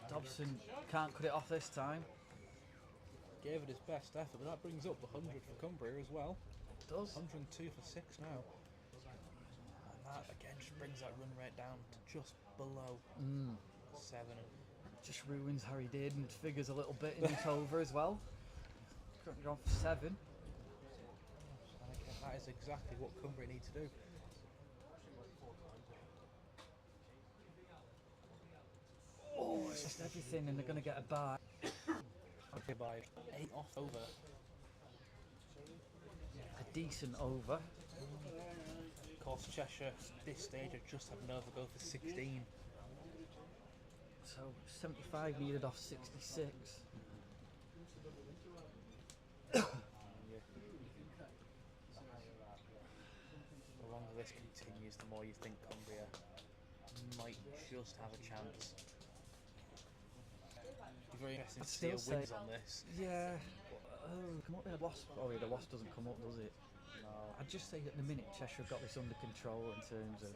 Dobson can't cut it off this time. Gave it his best effort, but that brings up the 100 for Cumbria as well. It does. 102 for 6 now. And that again just brings that run rate down to just below 7. Just ruins Harry Dearden's figures a little bit in this over as well. Currently gone for 7. And again, that is exactly what Cumbria need to do. Oh, it's just everything, and they're going to get a bye. Okay, by 8 off over. A decent over. Of course, Cheshire, this stage, have just had an over go for 16. So 75 needed off 66. The longer this continues, the more you think Cumbria might just have a chance. Be very interesting to see a wins on this. Yeah. Oh, come up with a wasp. Oh, yeah, the wasp doesn't come up, does it? No. I'd just say that in a minute Cheshire have got this under control in terms of,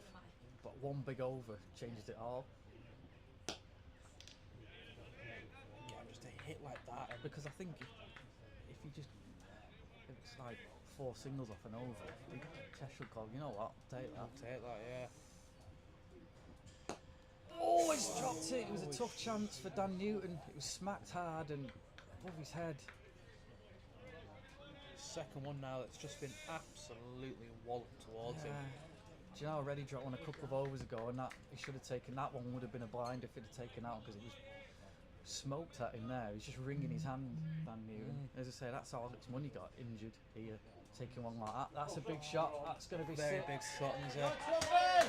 but one big over changes it all. Yeah, just a hit like that. Because I think if it's like 4 singles off an over, Cheshire will go, you know what, take that. I'll take that, yeah. Oh, he's dropped it. It was a tough chance for Dan Newton. It was smacked hard and above his head. Second one now that's just been absolutely walloped towards him. Do you know, I already dropped one a couple of overs ago, and that he should have taken that one. Would have been a blind if he'd have taken out, because it was smoked at him there. He's just wringing his hand, Dan Newton. As I say, that's Alex Money got injured here, taking one like that. That's a big shot. That's going to be Very sick. big shot, and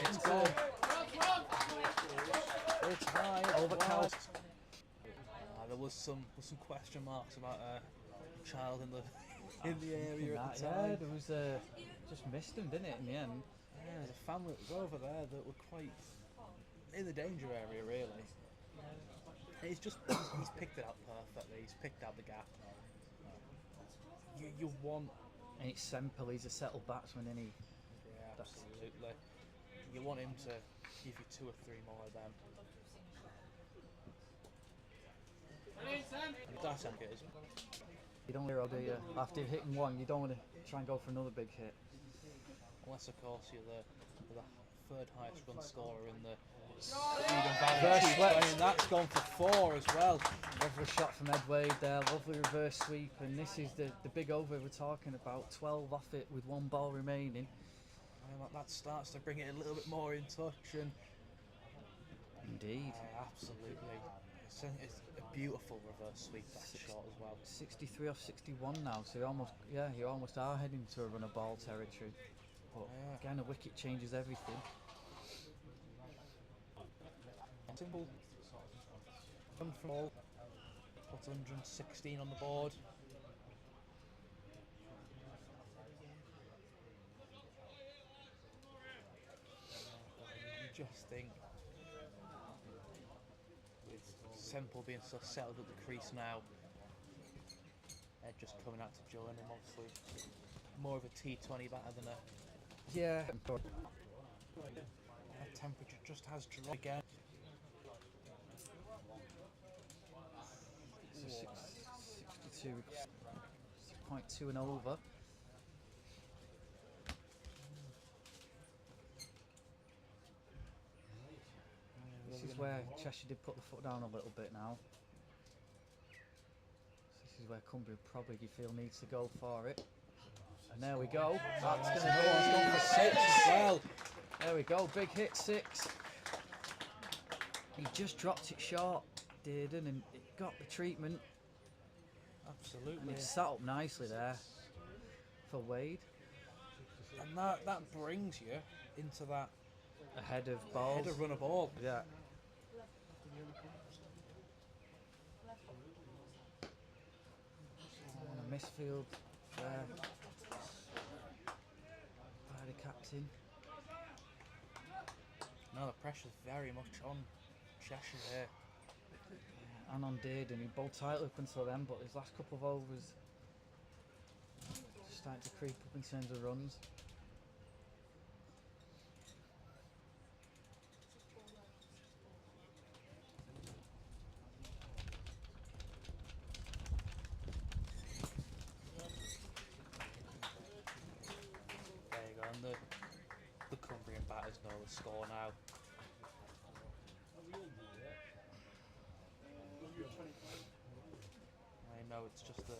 It's good. It's high. Over Wow. Cal. There was some question marks about a child in the area at the Yeah, time. there was just missed him, didn't it, in the end? Yeah, there's a family that was over there that were quite in the danger area, really. And he's picked it out perfectly. He's picked out the gap. You want And it's Semple, he's a settled batsman, isn't he? Yeah, absolutely. You want him to give you 2 or 3 more of them. And that's how it is. You don't hear, do you? After hitting one, you don't want to try and go for another big hit. Unless, of course, you're the 3rd highest run scorer in the Reverse swept. and that's gone for 4 as well. Lovely shot from Ed Wade there, lovely reverse sweep, and this is the big over we're talking about, 12 off it with 1 ball remaining. And that starts to bring it a little bit more in touch, and Indeed. absolutely, it's a beautiful reverse sweep, that shot as well. 63 off 61 now, so you almost are heading to a run of ball territory. But again, a wicket changes everything. Simple. Run from all. Put 116 on the board. You just think, with Semple being so settled at the crease now, Ed just coming out to join him, obviously. More of a T20 batter than a... Yeah. That temperature just has dropped again. So 62, 6.2 and over. This is where Cheshire did put the foot down a little bit now. This is where Cumbria probably, you feel, needs to go for it. And there we go. That's going to go. It's gone for 6 as well. There we go. Big hit, 6. He just dropped it short, didn't, and it got the treatment. Absolutely. And it sat up nicely there for Wade. And that brings you into that Ahead of balls. head of run of ball. Yeah. On a misfield there by the captain. Now the pressure's very much on Cheshire here. And on Dearden, he bowled tightly up until then, but his last couple of overs starting to creep up in terms of runs. There you go, and the Cumbrian batters know the score now. I know it's just the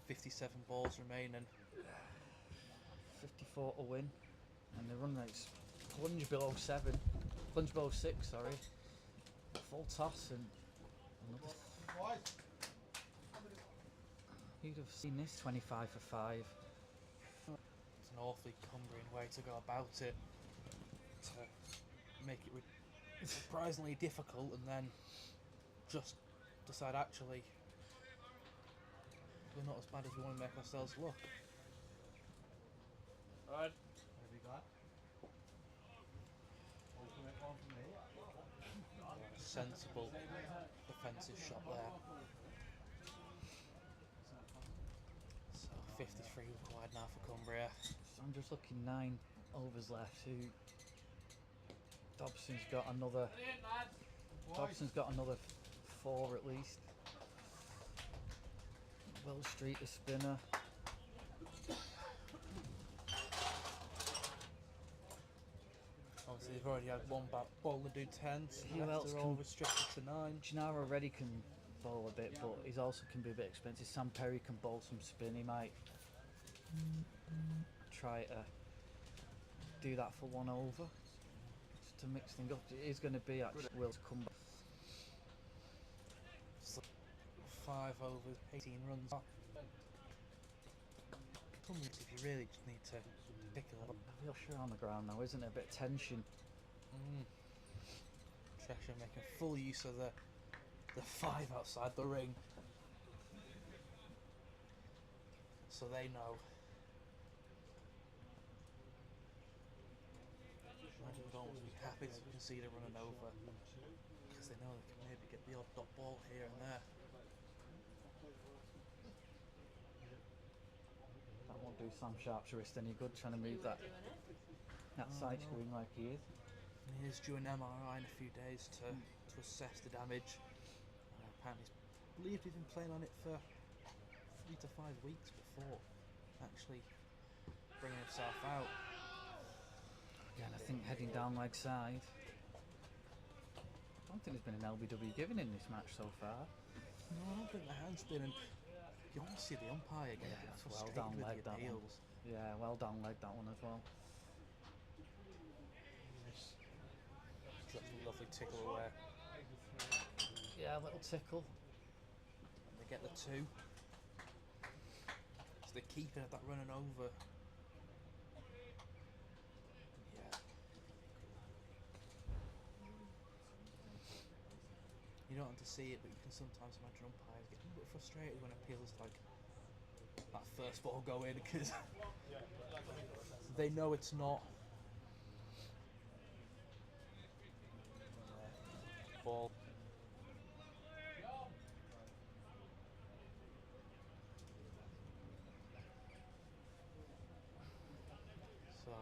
57 balls remaining. 54 to win, and the run rate's plunge below 6, sorry. Full toss and another. You'd have seen this 25 for 5. It's an awfully Cumbrian way to go about it, to make it surprisingly difficult and then just decide actually we're not as bad as we want to make ourselves look. Alright. What have you got? Sensible defensive shot there. So 53 required now for Cumbria. So I'm just looking 9 overs left. Dobson's got another 4 at least. Will Street, the spinner. Obviously they've already had one bat ball and do 10, so Who else they're can- all restricted to 9. Gennaro already can bowl a bit, but he also can be a bit expensive. Sam Perry can bowl some spin. He might try to do that for 1 over, just to mix things up. It is going to be actually Will's comeback. 5 overs, 18 runs. Cumbria, if you really just need to pick it up. Real sure on the ground now, isn't it? A bit of tension. Cheshire making full use of the 5 outside the ring. So they know. Imagine would almost be happy to concede a running over, because they know they can maybe get the odd dot ball here and there. That one won't do Sam Sharp's wrist any good trying to move that side screen like he is. He is due an MRI in a few days to assess the damage. Apparently, he's believed he's been playing on it for 3 to 5 weeks before actually bringing himself out. Again, I think heading down leg side. I don't think there's been an LBW given in this match so far. No, I don't think there has been. And you almost see the umpire getting Yeah, well frustrated down with leg the that one. appeals. Yeah, well down leg that one as well. That's a lovely tickle away. Yeah, a little tickle. And they get the 2. So they're keeping at that running over. Yeah. You don't have to see it, but you can sometimes imagine umpires get a little bit frustrated when appeals like that first ball go in because they know it's not. Ball. So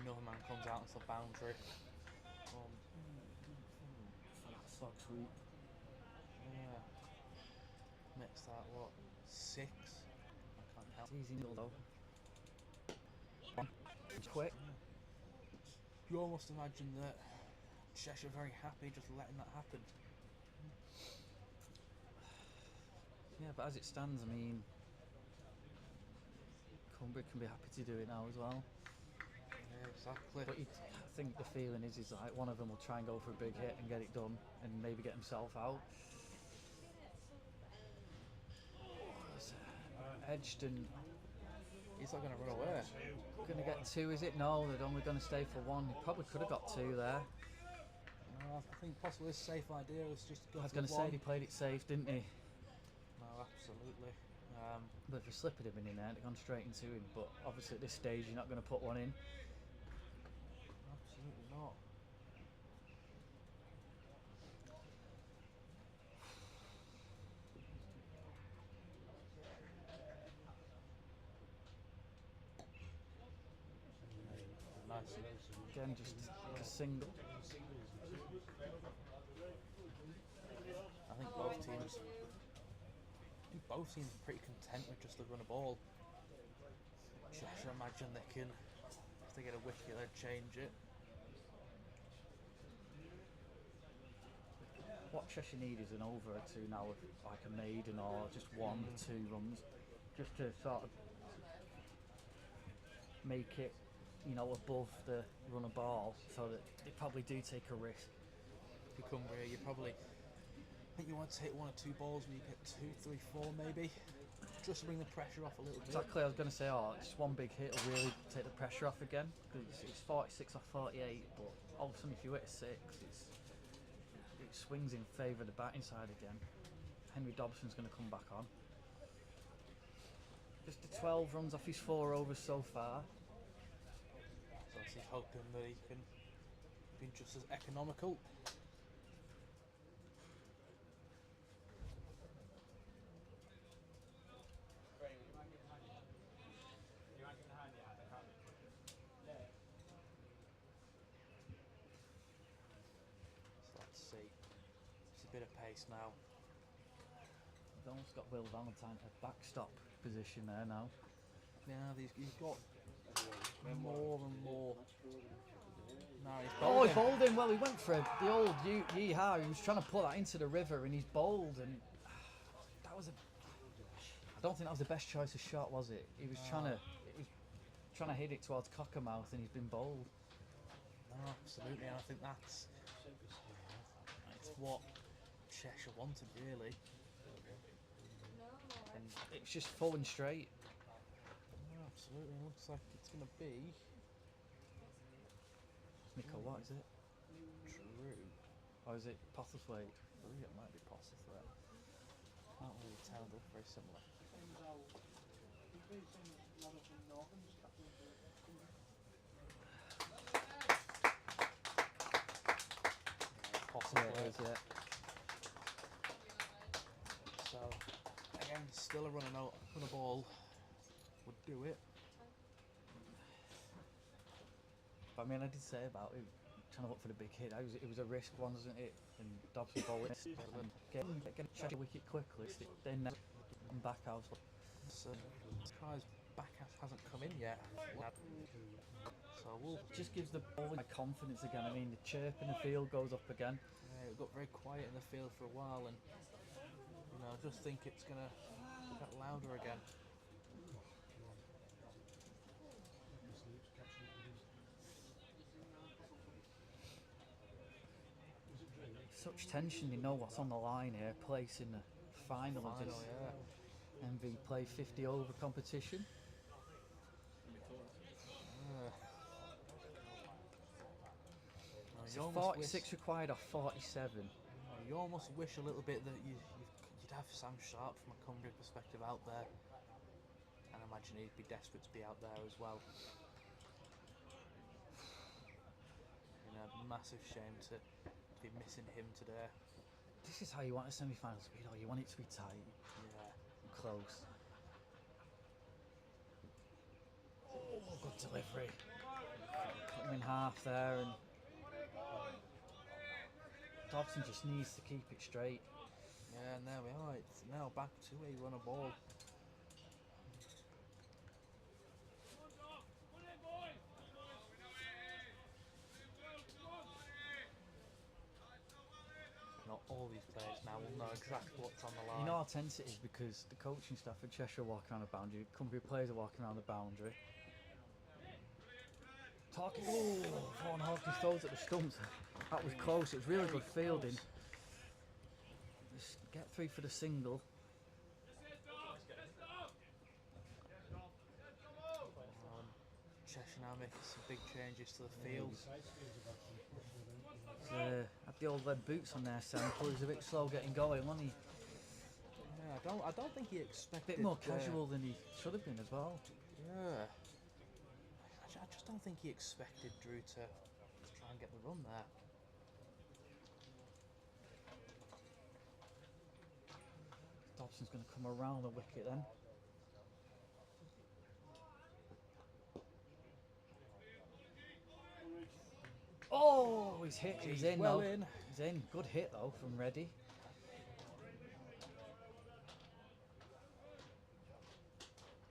another man comes out into the boundary. Slog sweep. Yeah. Makes that what? 6? I can't help. It's easy though. It's quick. You almost imagine that Cheshire very happy just letting that happen. Yeah, but as it stands, I mean, Cumbria can be happy to do it now as well. Yeah, exactly. But I think the feeling is like one of them will try and go for a big hit and get it done and maybe get himself out. Edged and he's not going to run away. Going to get 2, is it? No, they're only going to stay for 1. He probably could have got 2 there. No, I think possibly his safe idea was just to go I was for going to 1. say he played it safe, didn't he? No, absolutely. But if a slip had been in there, it'd gone straight into him. But obviously at this stage, you're not going to put one in. Absolutely not. Nice. Again, just a single. I think both teams are pretty content with just the run of ball. Cheshire imagine they can, if they get a wicket, they'd change it. What Cheshire need is an over or 2 now, of like a maiden or just 1 or 2 runs, just to sort of make it, you know, above the run of ball, so that they probably do take a risk. If you Cumbria, you probably, I think you want to take 1 or 2 balls where you get 2, 3, 4 maybe, just to bring the pressure off a little bit. Exactly, I was going to say, just 1 big hit will really take the pressure off again, because it's 46 or 48, but all of a sudden if you hit a 6, it swings in favour of the batting side again. Henry Dobson's going to come back on. Just the 12 runs off his 4 overs so far. So he's hoping that he can be just as economical. So let's see. It's a bit of pace now. He's almost got Will Valentine at backstop position there now. Now he's got more and more. Now he's Oh, he bowled him. Well, he went for the old yee-haw. He was trying to put that into the river, and he's bowled, and that was I don't think that was the best choice of shot, was it? He was trying to hit it towards Cockermouth, and he's been bowled. No, absolutely, and I think that's what Cheshire wanted, really. And it's just full and straight. No, absolutely, looks like it's going to be Nico, what is it? True. Or is it Postlethwaite? I believe it might be Postlethwaite. Can't really tell, they're very similar. Yeah, it is, yeah. So, again, still a run a ball. do it. But I mean, I did say about it, trying to look for the big hit. It was a risk one, wasn't it? And Dobson ball missed. And get a Cheshire wicket quickly. Then and back out. So, tries back hasn't come in yet. So we'll Just gives the ball my confidence again. I mean, the chirp in the field goes up again. it got very quiet in the field for a while, and I just think it's gonna get louder again. Such tension, you know what's on the line here. Place in the final of this NV Play 50 over competition. So 46 required off 47. You almost wish a little bit that you'd have Sam Sharp from a Cumbria perspective out there, and I imagine he'd be desperate to be out there as well. Massive shame to be missing him today. This is how you want a semi-final to be, though. You want it to be tight, and close. Oh, good delivery. Put him in half there, and Dobson just needs to keep it straight. Yeah, and there we are. It's now back to a run of ball. Not all these players now will know exactly what's on the line. You know how tense it is because the coaching staff at Cheshire are walking around the boundary, Cumbria players are walking around the boundary. Vaughan Hawkins throws at the stumps. That was close, it was really good fielding. Just get through for the single. Cheshire now making some big changes to the field. Had the old red boots on their sample. He was a bit slow getting going, wasn't he? Yeah, I don't think he expected. A bit more casual than he should have been as well. Yeah. I just don't think he expected Drew to try and get the run there. Dobson's going to come around the wicket then. Oh, he's hit. He's in well though. in. He's in. Good hit though from Reddy.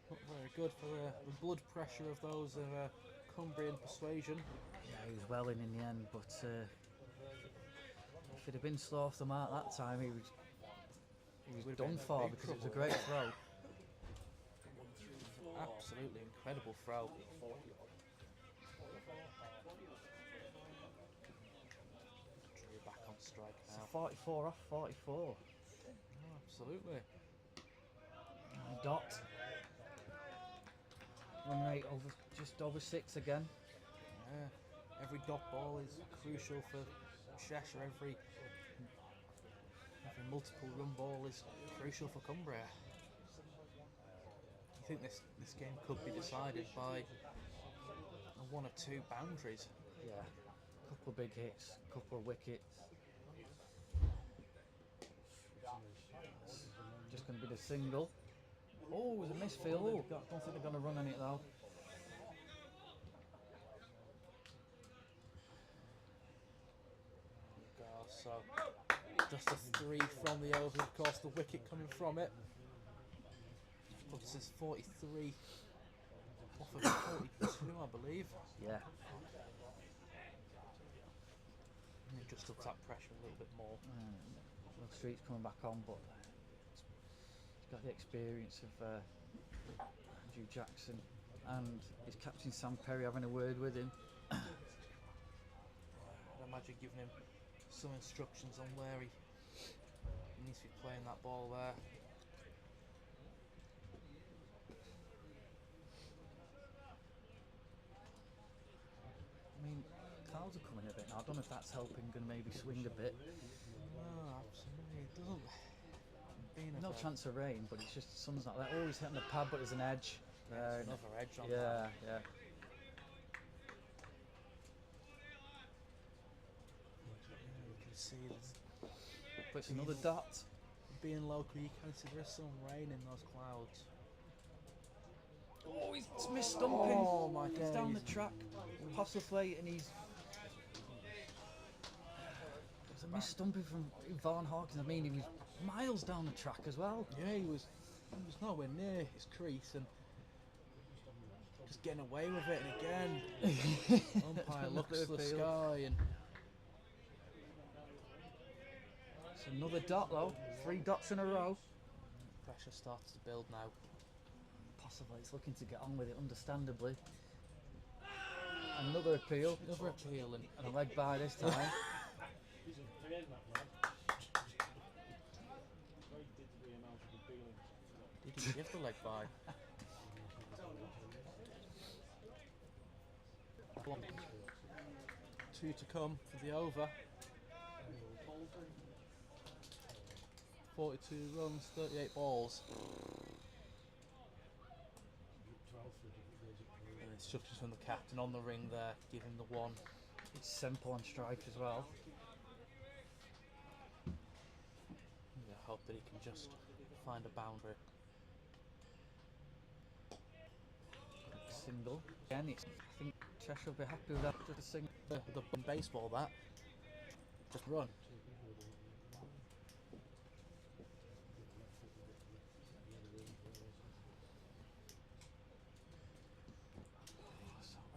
Not very good for the blood pressure of those of Cumbrian persuasion. Yeah, he was well in the end, but if it had been slow off the mark that time, he was done for because it was a great throw. Absolutely incredible throw. Drew back on strike now. So 44 off 44. Oh, absolutely. And Dot. Run rate just over 6 again. Yeah, every dot ball is crucial for Cheshire. Every multiple run ball is crucial for Cumbria. I think this game could be decided by 1 or 2 boundaries. Yeah, a couple of big hits, a couple of wickets. Just going to be the single. Oh, it was a misfield. Don't think they're going to run on it though. So, just a 3 from the over, of course, the wicket coming from it. Puts us 43 off of 42, I believe. Yeah. And it just ups that pressure a little bit more. Will Street's coming back on, but he's got the experience of Andrew Jackson and his captain Sam Perry having a word with him. I'd imagine giving him some instructions on where he needs to be playing that ball there. I mean, clouds are coming a bit now. I don't know if that's helping and maybe swing a bit. No, absolutely. It doesn't. No chance of rain, but it's just the sun's not there. Oh, he's hitting the pad, but there's an edge. Another edge on that. Yeah. You can see this. But it's another dot. Being local, you can see there's some rain in those clouds. Oh, he's missed stumping. Oh my He's days. down the track, possibly, and he's. It was a missed stumping from Van Hawkins. I mean, he was miles down the track as well. Yeah, he was nowhere near his crease and just getting away with it. And again, umpire looks to the sky and it's another dot though. 3 dots in a row. pressure starts to build now. Possibly, it's looking to get on with it, understandably. Another appeal. Another appeal and And a leg by this time. did he give the leg by? 2 to come for the over. 42 runs, 38 balls. And instructions from the captain on the ring there, giving the 1. It's simple on strike as well. I hope that he can just find a boundary. Single. Again, I think Cheshire will be happy with that. Just a single. The baseball that. Just run.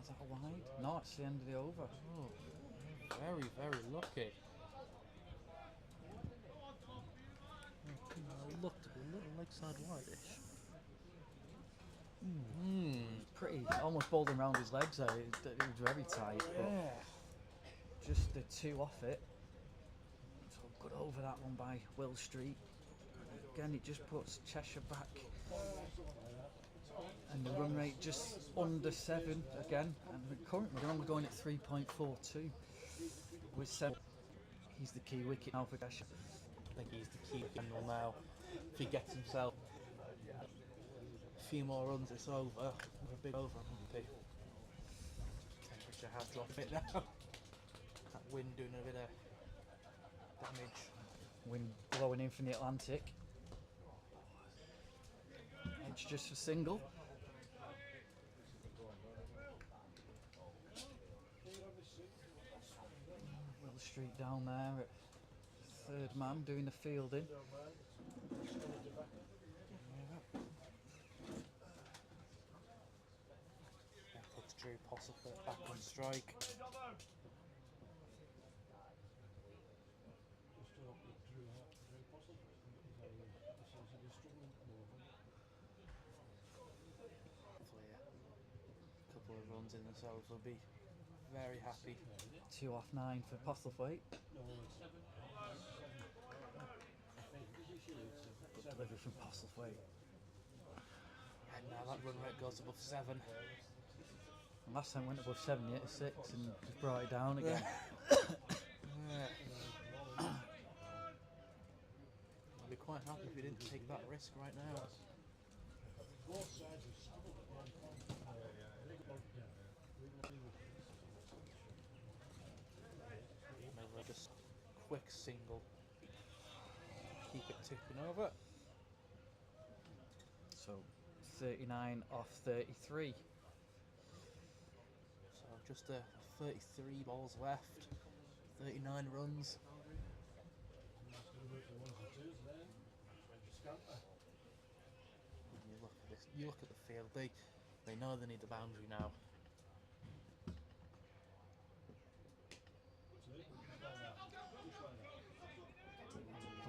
Is that a wide? No, it's the end of the over. Oh, very, very lucky. Looked a little leg side wide-ish. Pretty, almost bowled him round his legs there. It was very tight. Yeah. But just the 2 off it. So good over that one by Will Street. Again, it just puts Cheshire back. And the run rate just under 7 again. And currently they're only going at 3.42. With 7. He's the key wicket now for Cheshire. I think he's the key general now. If he gets himself a few more runs, it's over. With a big over, I'm happy. Temperature has dropped a bit now. That wind doing a bit of damage. Wind blowing in from the Atlantic. Edge just for single. Will Street down there at 3rd man doing the fielding. That puts Drew possibly back on strike. Hopefully a couple of runs in this over will be very happy. 2 off 9 for Postlethwaite. Good delivery from Postlethwaite. And now that run rate goes above 7. And last time went above 7 yet, 6, and just brought it down again. I'd be quite happy if we didn't take that risk right now. Another just quick single. Keep it tipping over. So 39 off 33. So just 33 balls left. 39 runs. And you look at this. You look at the field. They know they need the boundary now.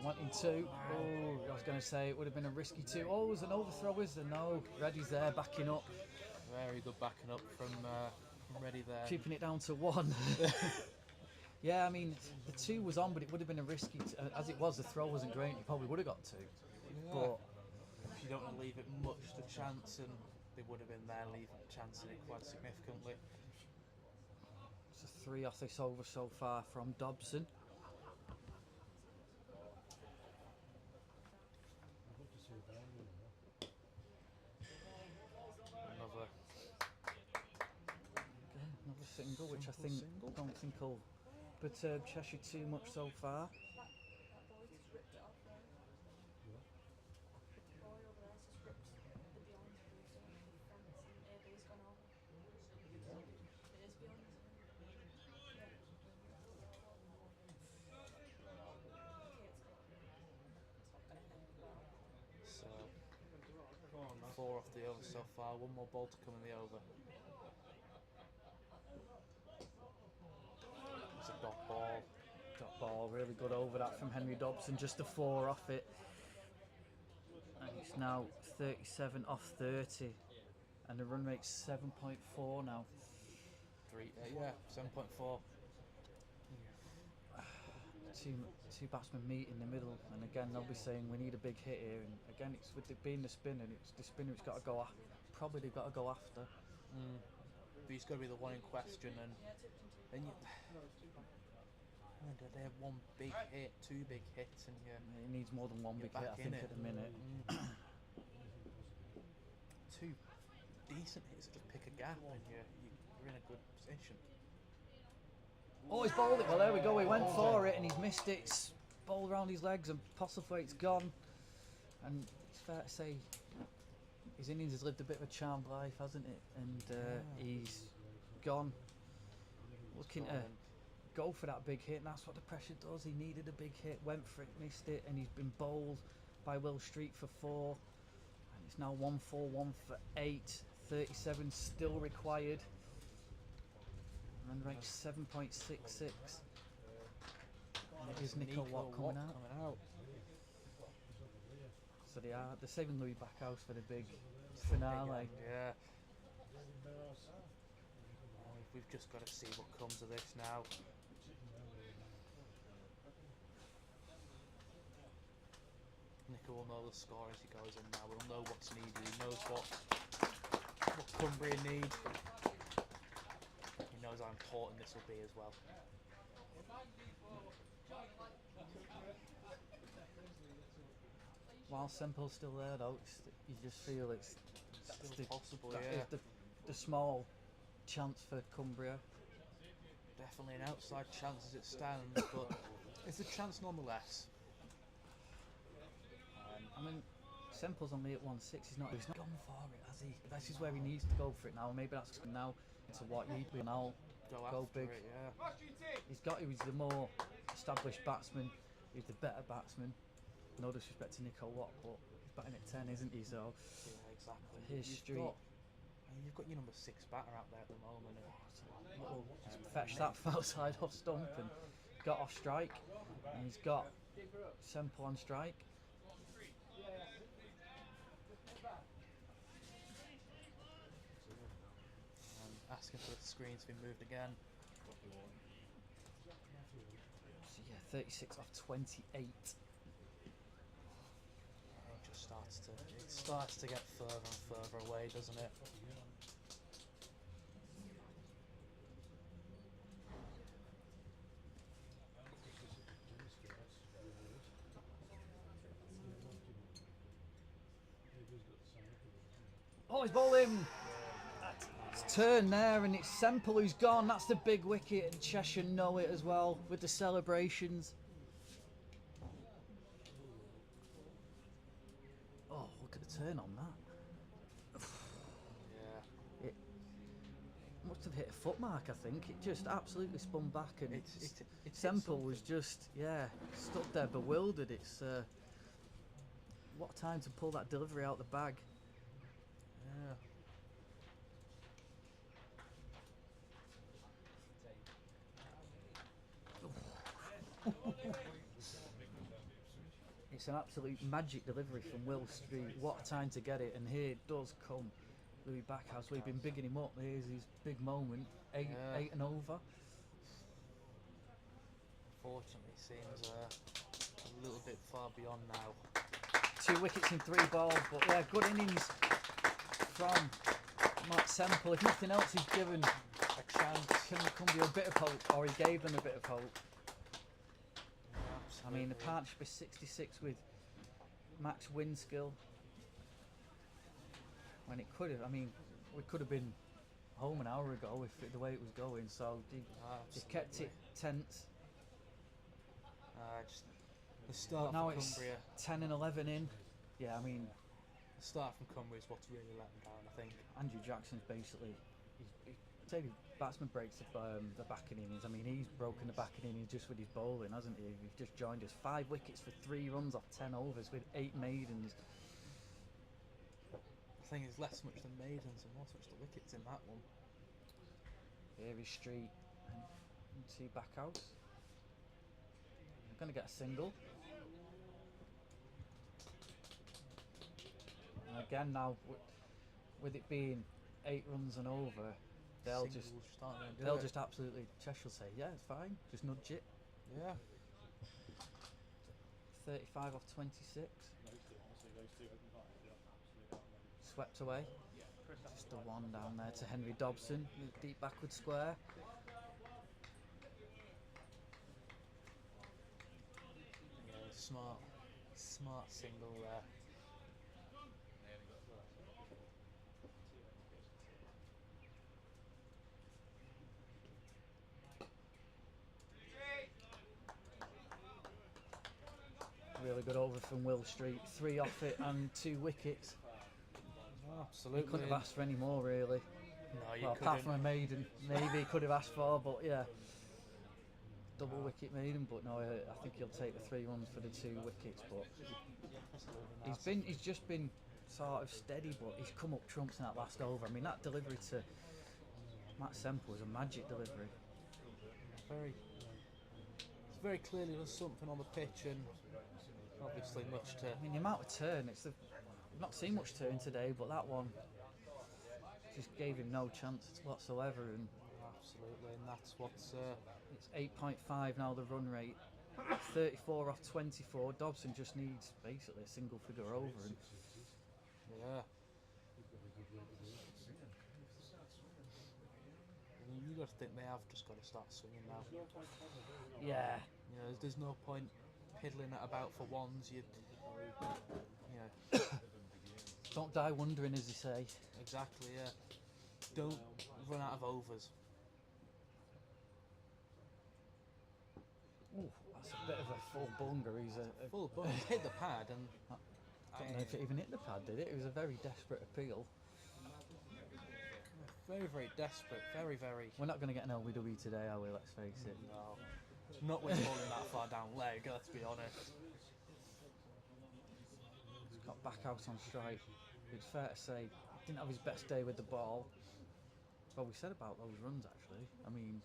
Wanting 2. Oh, I was going to say it would have been a risky 2. Oh, it was an overthrow, is there? No. Reddy's there, backing up. Very good backing up from Reddy there. Keeping it down to 1. Yeah, I mean, the 2 was on, but it would have been a risky... as it was, the throw wasn't great. You probably would have got 2. Yeah. But you don't want to leave it much to chance, and they would have been there leaving chancing it quite significantly. it's a 3 off this over so far from Dobson. Another single, which I think don't think will perturb Cheshire too much so far. That boy just ripped it off there. The boy over there just ripped the beyond through the fence. the over so far. One more ball to come in the over. It's a dot ball. Dot ball, really good over that from Henry Dobson, just a 4 off it. And it's now 37 off 30. And the run rate's 7.4 now. Yeah, 7.4. Two batsmen meet in the middle, and again they'll be saying we need a big hit here. And again, it's with it being the spinner, it's the spinner who's got to go. Probably they've got to go after. But he's got to be the one in question, and then they have one big hit, 2 big hits, and It needs more than one big hit, I think, at the minute. 2 decent hits that just pick a gap, and you're in a good position. Oh, he's bowled it. Well, there we go. He went for it and he's missed it. It's bowled around his legs and Postlethwaite's gone. And it's fair to say his innings has lived a bit of a charmed life, hasn't it? And he's gone. Looking to go for that big hit, and that's what the pressure does. He needed a big hit, went for it, missed it, and he's been bowled by Will Street for 4. And it's now 1 4, 1 for 8. 37 still required. Run rate 7.66. And it is Nico Watt coming out. So they're saving Louis Backhouse for the big finale. Yeah. We've just got to see what comes of this now. Nico will know the score as he goes in now. We'll know what's needed. He knows what Cumbria need. He knows how important this will be as well. While Semple's still there though, you just feel it's still possible, yeah. The small chance for Cumbria. Definitely an outside chance as it stands, but it's a chance nonetheless. I mean, Semple's only at 1-6. He's not gone for it, has he? This is where he needs to go for it now. Maybe that's now into what he'd be now. Go big. It, yeah. He's the more established batsman. He's the better batsman. No disrespect to Nico Watt, but he's batting at 10, isn't he? So yeah, exactly. Here's Street. You've got your number 6 batter out there at the moment. Just fetched that foul side off stump and got off strike. And he's got Semple on strike. Asking for the screen to be moved again. So yeah, 36 off 28. It starts to get further and further away, doesn't it? Oh, he's bowling! It's turn there, and it's Semple who's gone. That's the big wicket, and Cheshire know it as well with the celebrations. Oh, look at the turn on that. Yeah. It must have hit a foot mark, I think. It just absolutely spun back, and Semple was just, stood there bewildered. It's what a time to pull that delivery out the bag. Yeah. It's an absolute magic delivery from Will Street. What a time to get it, and here it does come. Louis Backhouse, we've been bigging him up. Here's his big moment, 8 and over. Unfortunately, seems a little bit far beyond now. 2 wickets in 3 balls, but yeah, good innings from Matt Semple. If nothing else, he's given a chance. Cumbria a bit of hope, or he gave them a bit of hope. I mean, the partnership is 66 with Max Winskill. When it could have, I mean, we could have been home an hour ago if the way it was going. So they kept it tense. Just the start now from it's Cumbria. 10 and 11 in. Yeah, I mean, the start from Cumbria is what's really let them down, I think. Andrew Jackson's basically, say the batsman breaks the backing innings. I mean, he's broken the backing innings just with his bowling, hasn't he? He's just joined us. 5 wickets for 3 runs off 10 overs with 8 maidens. think it's less so much the maidens and more so much the wickets in that one. Erie Street and two back outs. We're going to get a single. And again now, with it being 8 runs and over, they'll Singles aren't gonna do they'll it. just absolutely, Cheshire will say, yeah, it's fine, just nudge it. Yeah. 35 off 26. Swept away. Just the one down there to Henry Dobson, deep backward square. Yeah, smart single there. Really good over from Will Street. 3 off it and 2 wickets. Absolutely. He couldn't have asked for any more, really. No, you Well, couldn't. apart from a maiden, maybe he could have asked for, but yeah. Double wicket maiden, but no, I think he'll take the 3 runs for the 2 wickets. But he's just been sort of steady, but he's come up trumps in that last over. I mean, that delivery to Matt Semple was a magic delivery. It's very clearly there's something on the pitch, and obviously much to. I mean, the amount of turn, we've not seen much turn today, but that one just gave him no chance whatsoever. And Absolutely, and that's what's. It's 8.5 now, the run rate. 34 off 24. Dobson just needs basically a single figure over. And Yeah. You got to think they have just got to start swinging now. yeah, You know, there's no point piddling it about for ones. You know, don't die wondering, as you say. exactly. Yeah. Don't run out of overs. Ooh, that's a bit of a full bunger. He's a Full ball. Hit the pad, and I don't know if it even hit the pad, did it? It was a very desperate appeal. very, very desperate. Very, very. We're not going to get an LBW today, are we? Let's face it. No. Not with bowling that far down leg. Let's be honest. He's got back out on strike. It's fair to say, didn't have his best day with the ball. Well, we said about those runs actually. I mean,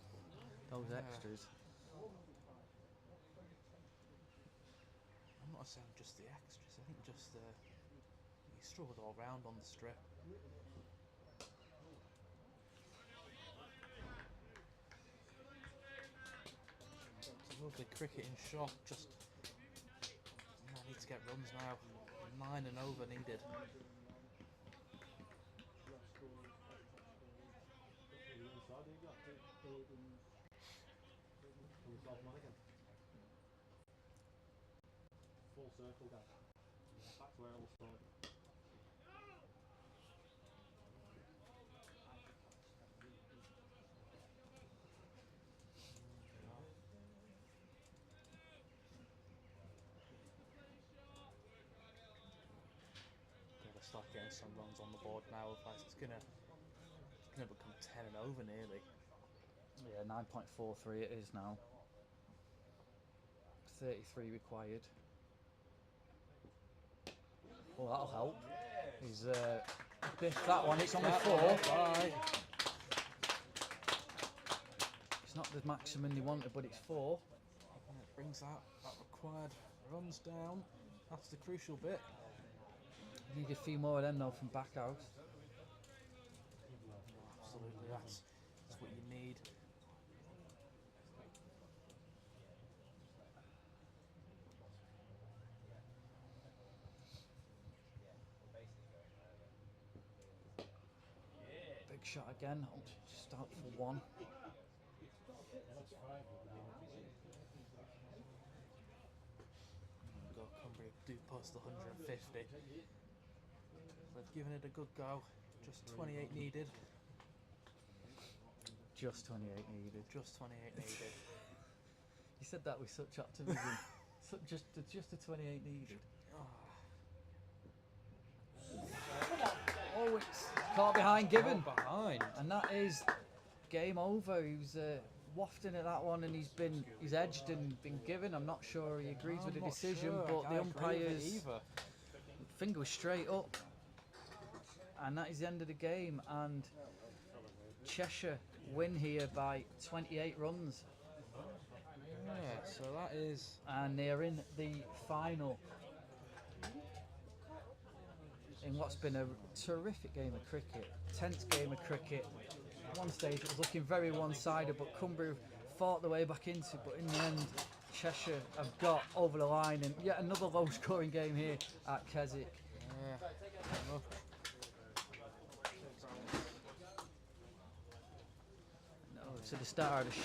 those extras. I'm not saying just the extras. I think just he struggled all round on the strip. It's a lovely cricketing shot. Just I need to get runs now. 9 and over needed. Full circle, guys. Back to where I was started. Gotta start getting some runs on the board now. Otherwise, it's gonna become 10 and over nearly. Yeah, 9.43 it is now. 33 required. Well, that'll help. He's biffed that one. It's only 4. Bye. It's not the maximum they wanted, but it's 4. And it brings that required runs down. That's the crucial bit. Need a few more of them though from back out. Absolutely, that's what you need. Big shot again. Just out for 1. Go Cumbria do post the 150. They've given it a good go. Just 28 needed. Just 28 needed. Just 28 needed. You said that with such optimism. just a 28 needed. Oh, it's caught behind Gibbon. Caught behind. And that is game over. He was wafting at that one, and he's edged and been given. I'm not sure he agrees with the decision, but the umpires finger was straight up. And that is the end of the game. And Cheshire win here by 28 runs. Yeah, so that is. And they're in the final in what's been a terrific game of cricket. Tense game of cricket. At one stage it was looking very one-sided, but Cumbria fought their way back into it. But in the end, Cheshire have got over the line, and yet another low-scoring game here at Keswick. Yeah. No, to the start of the show.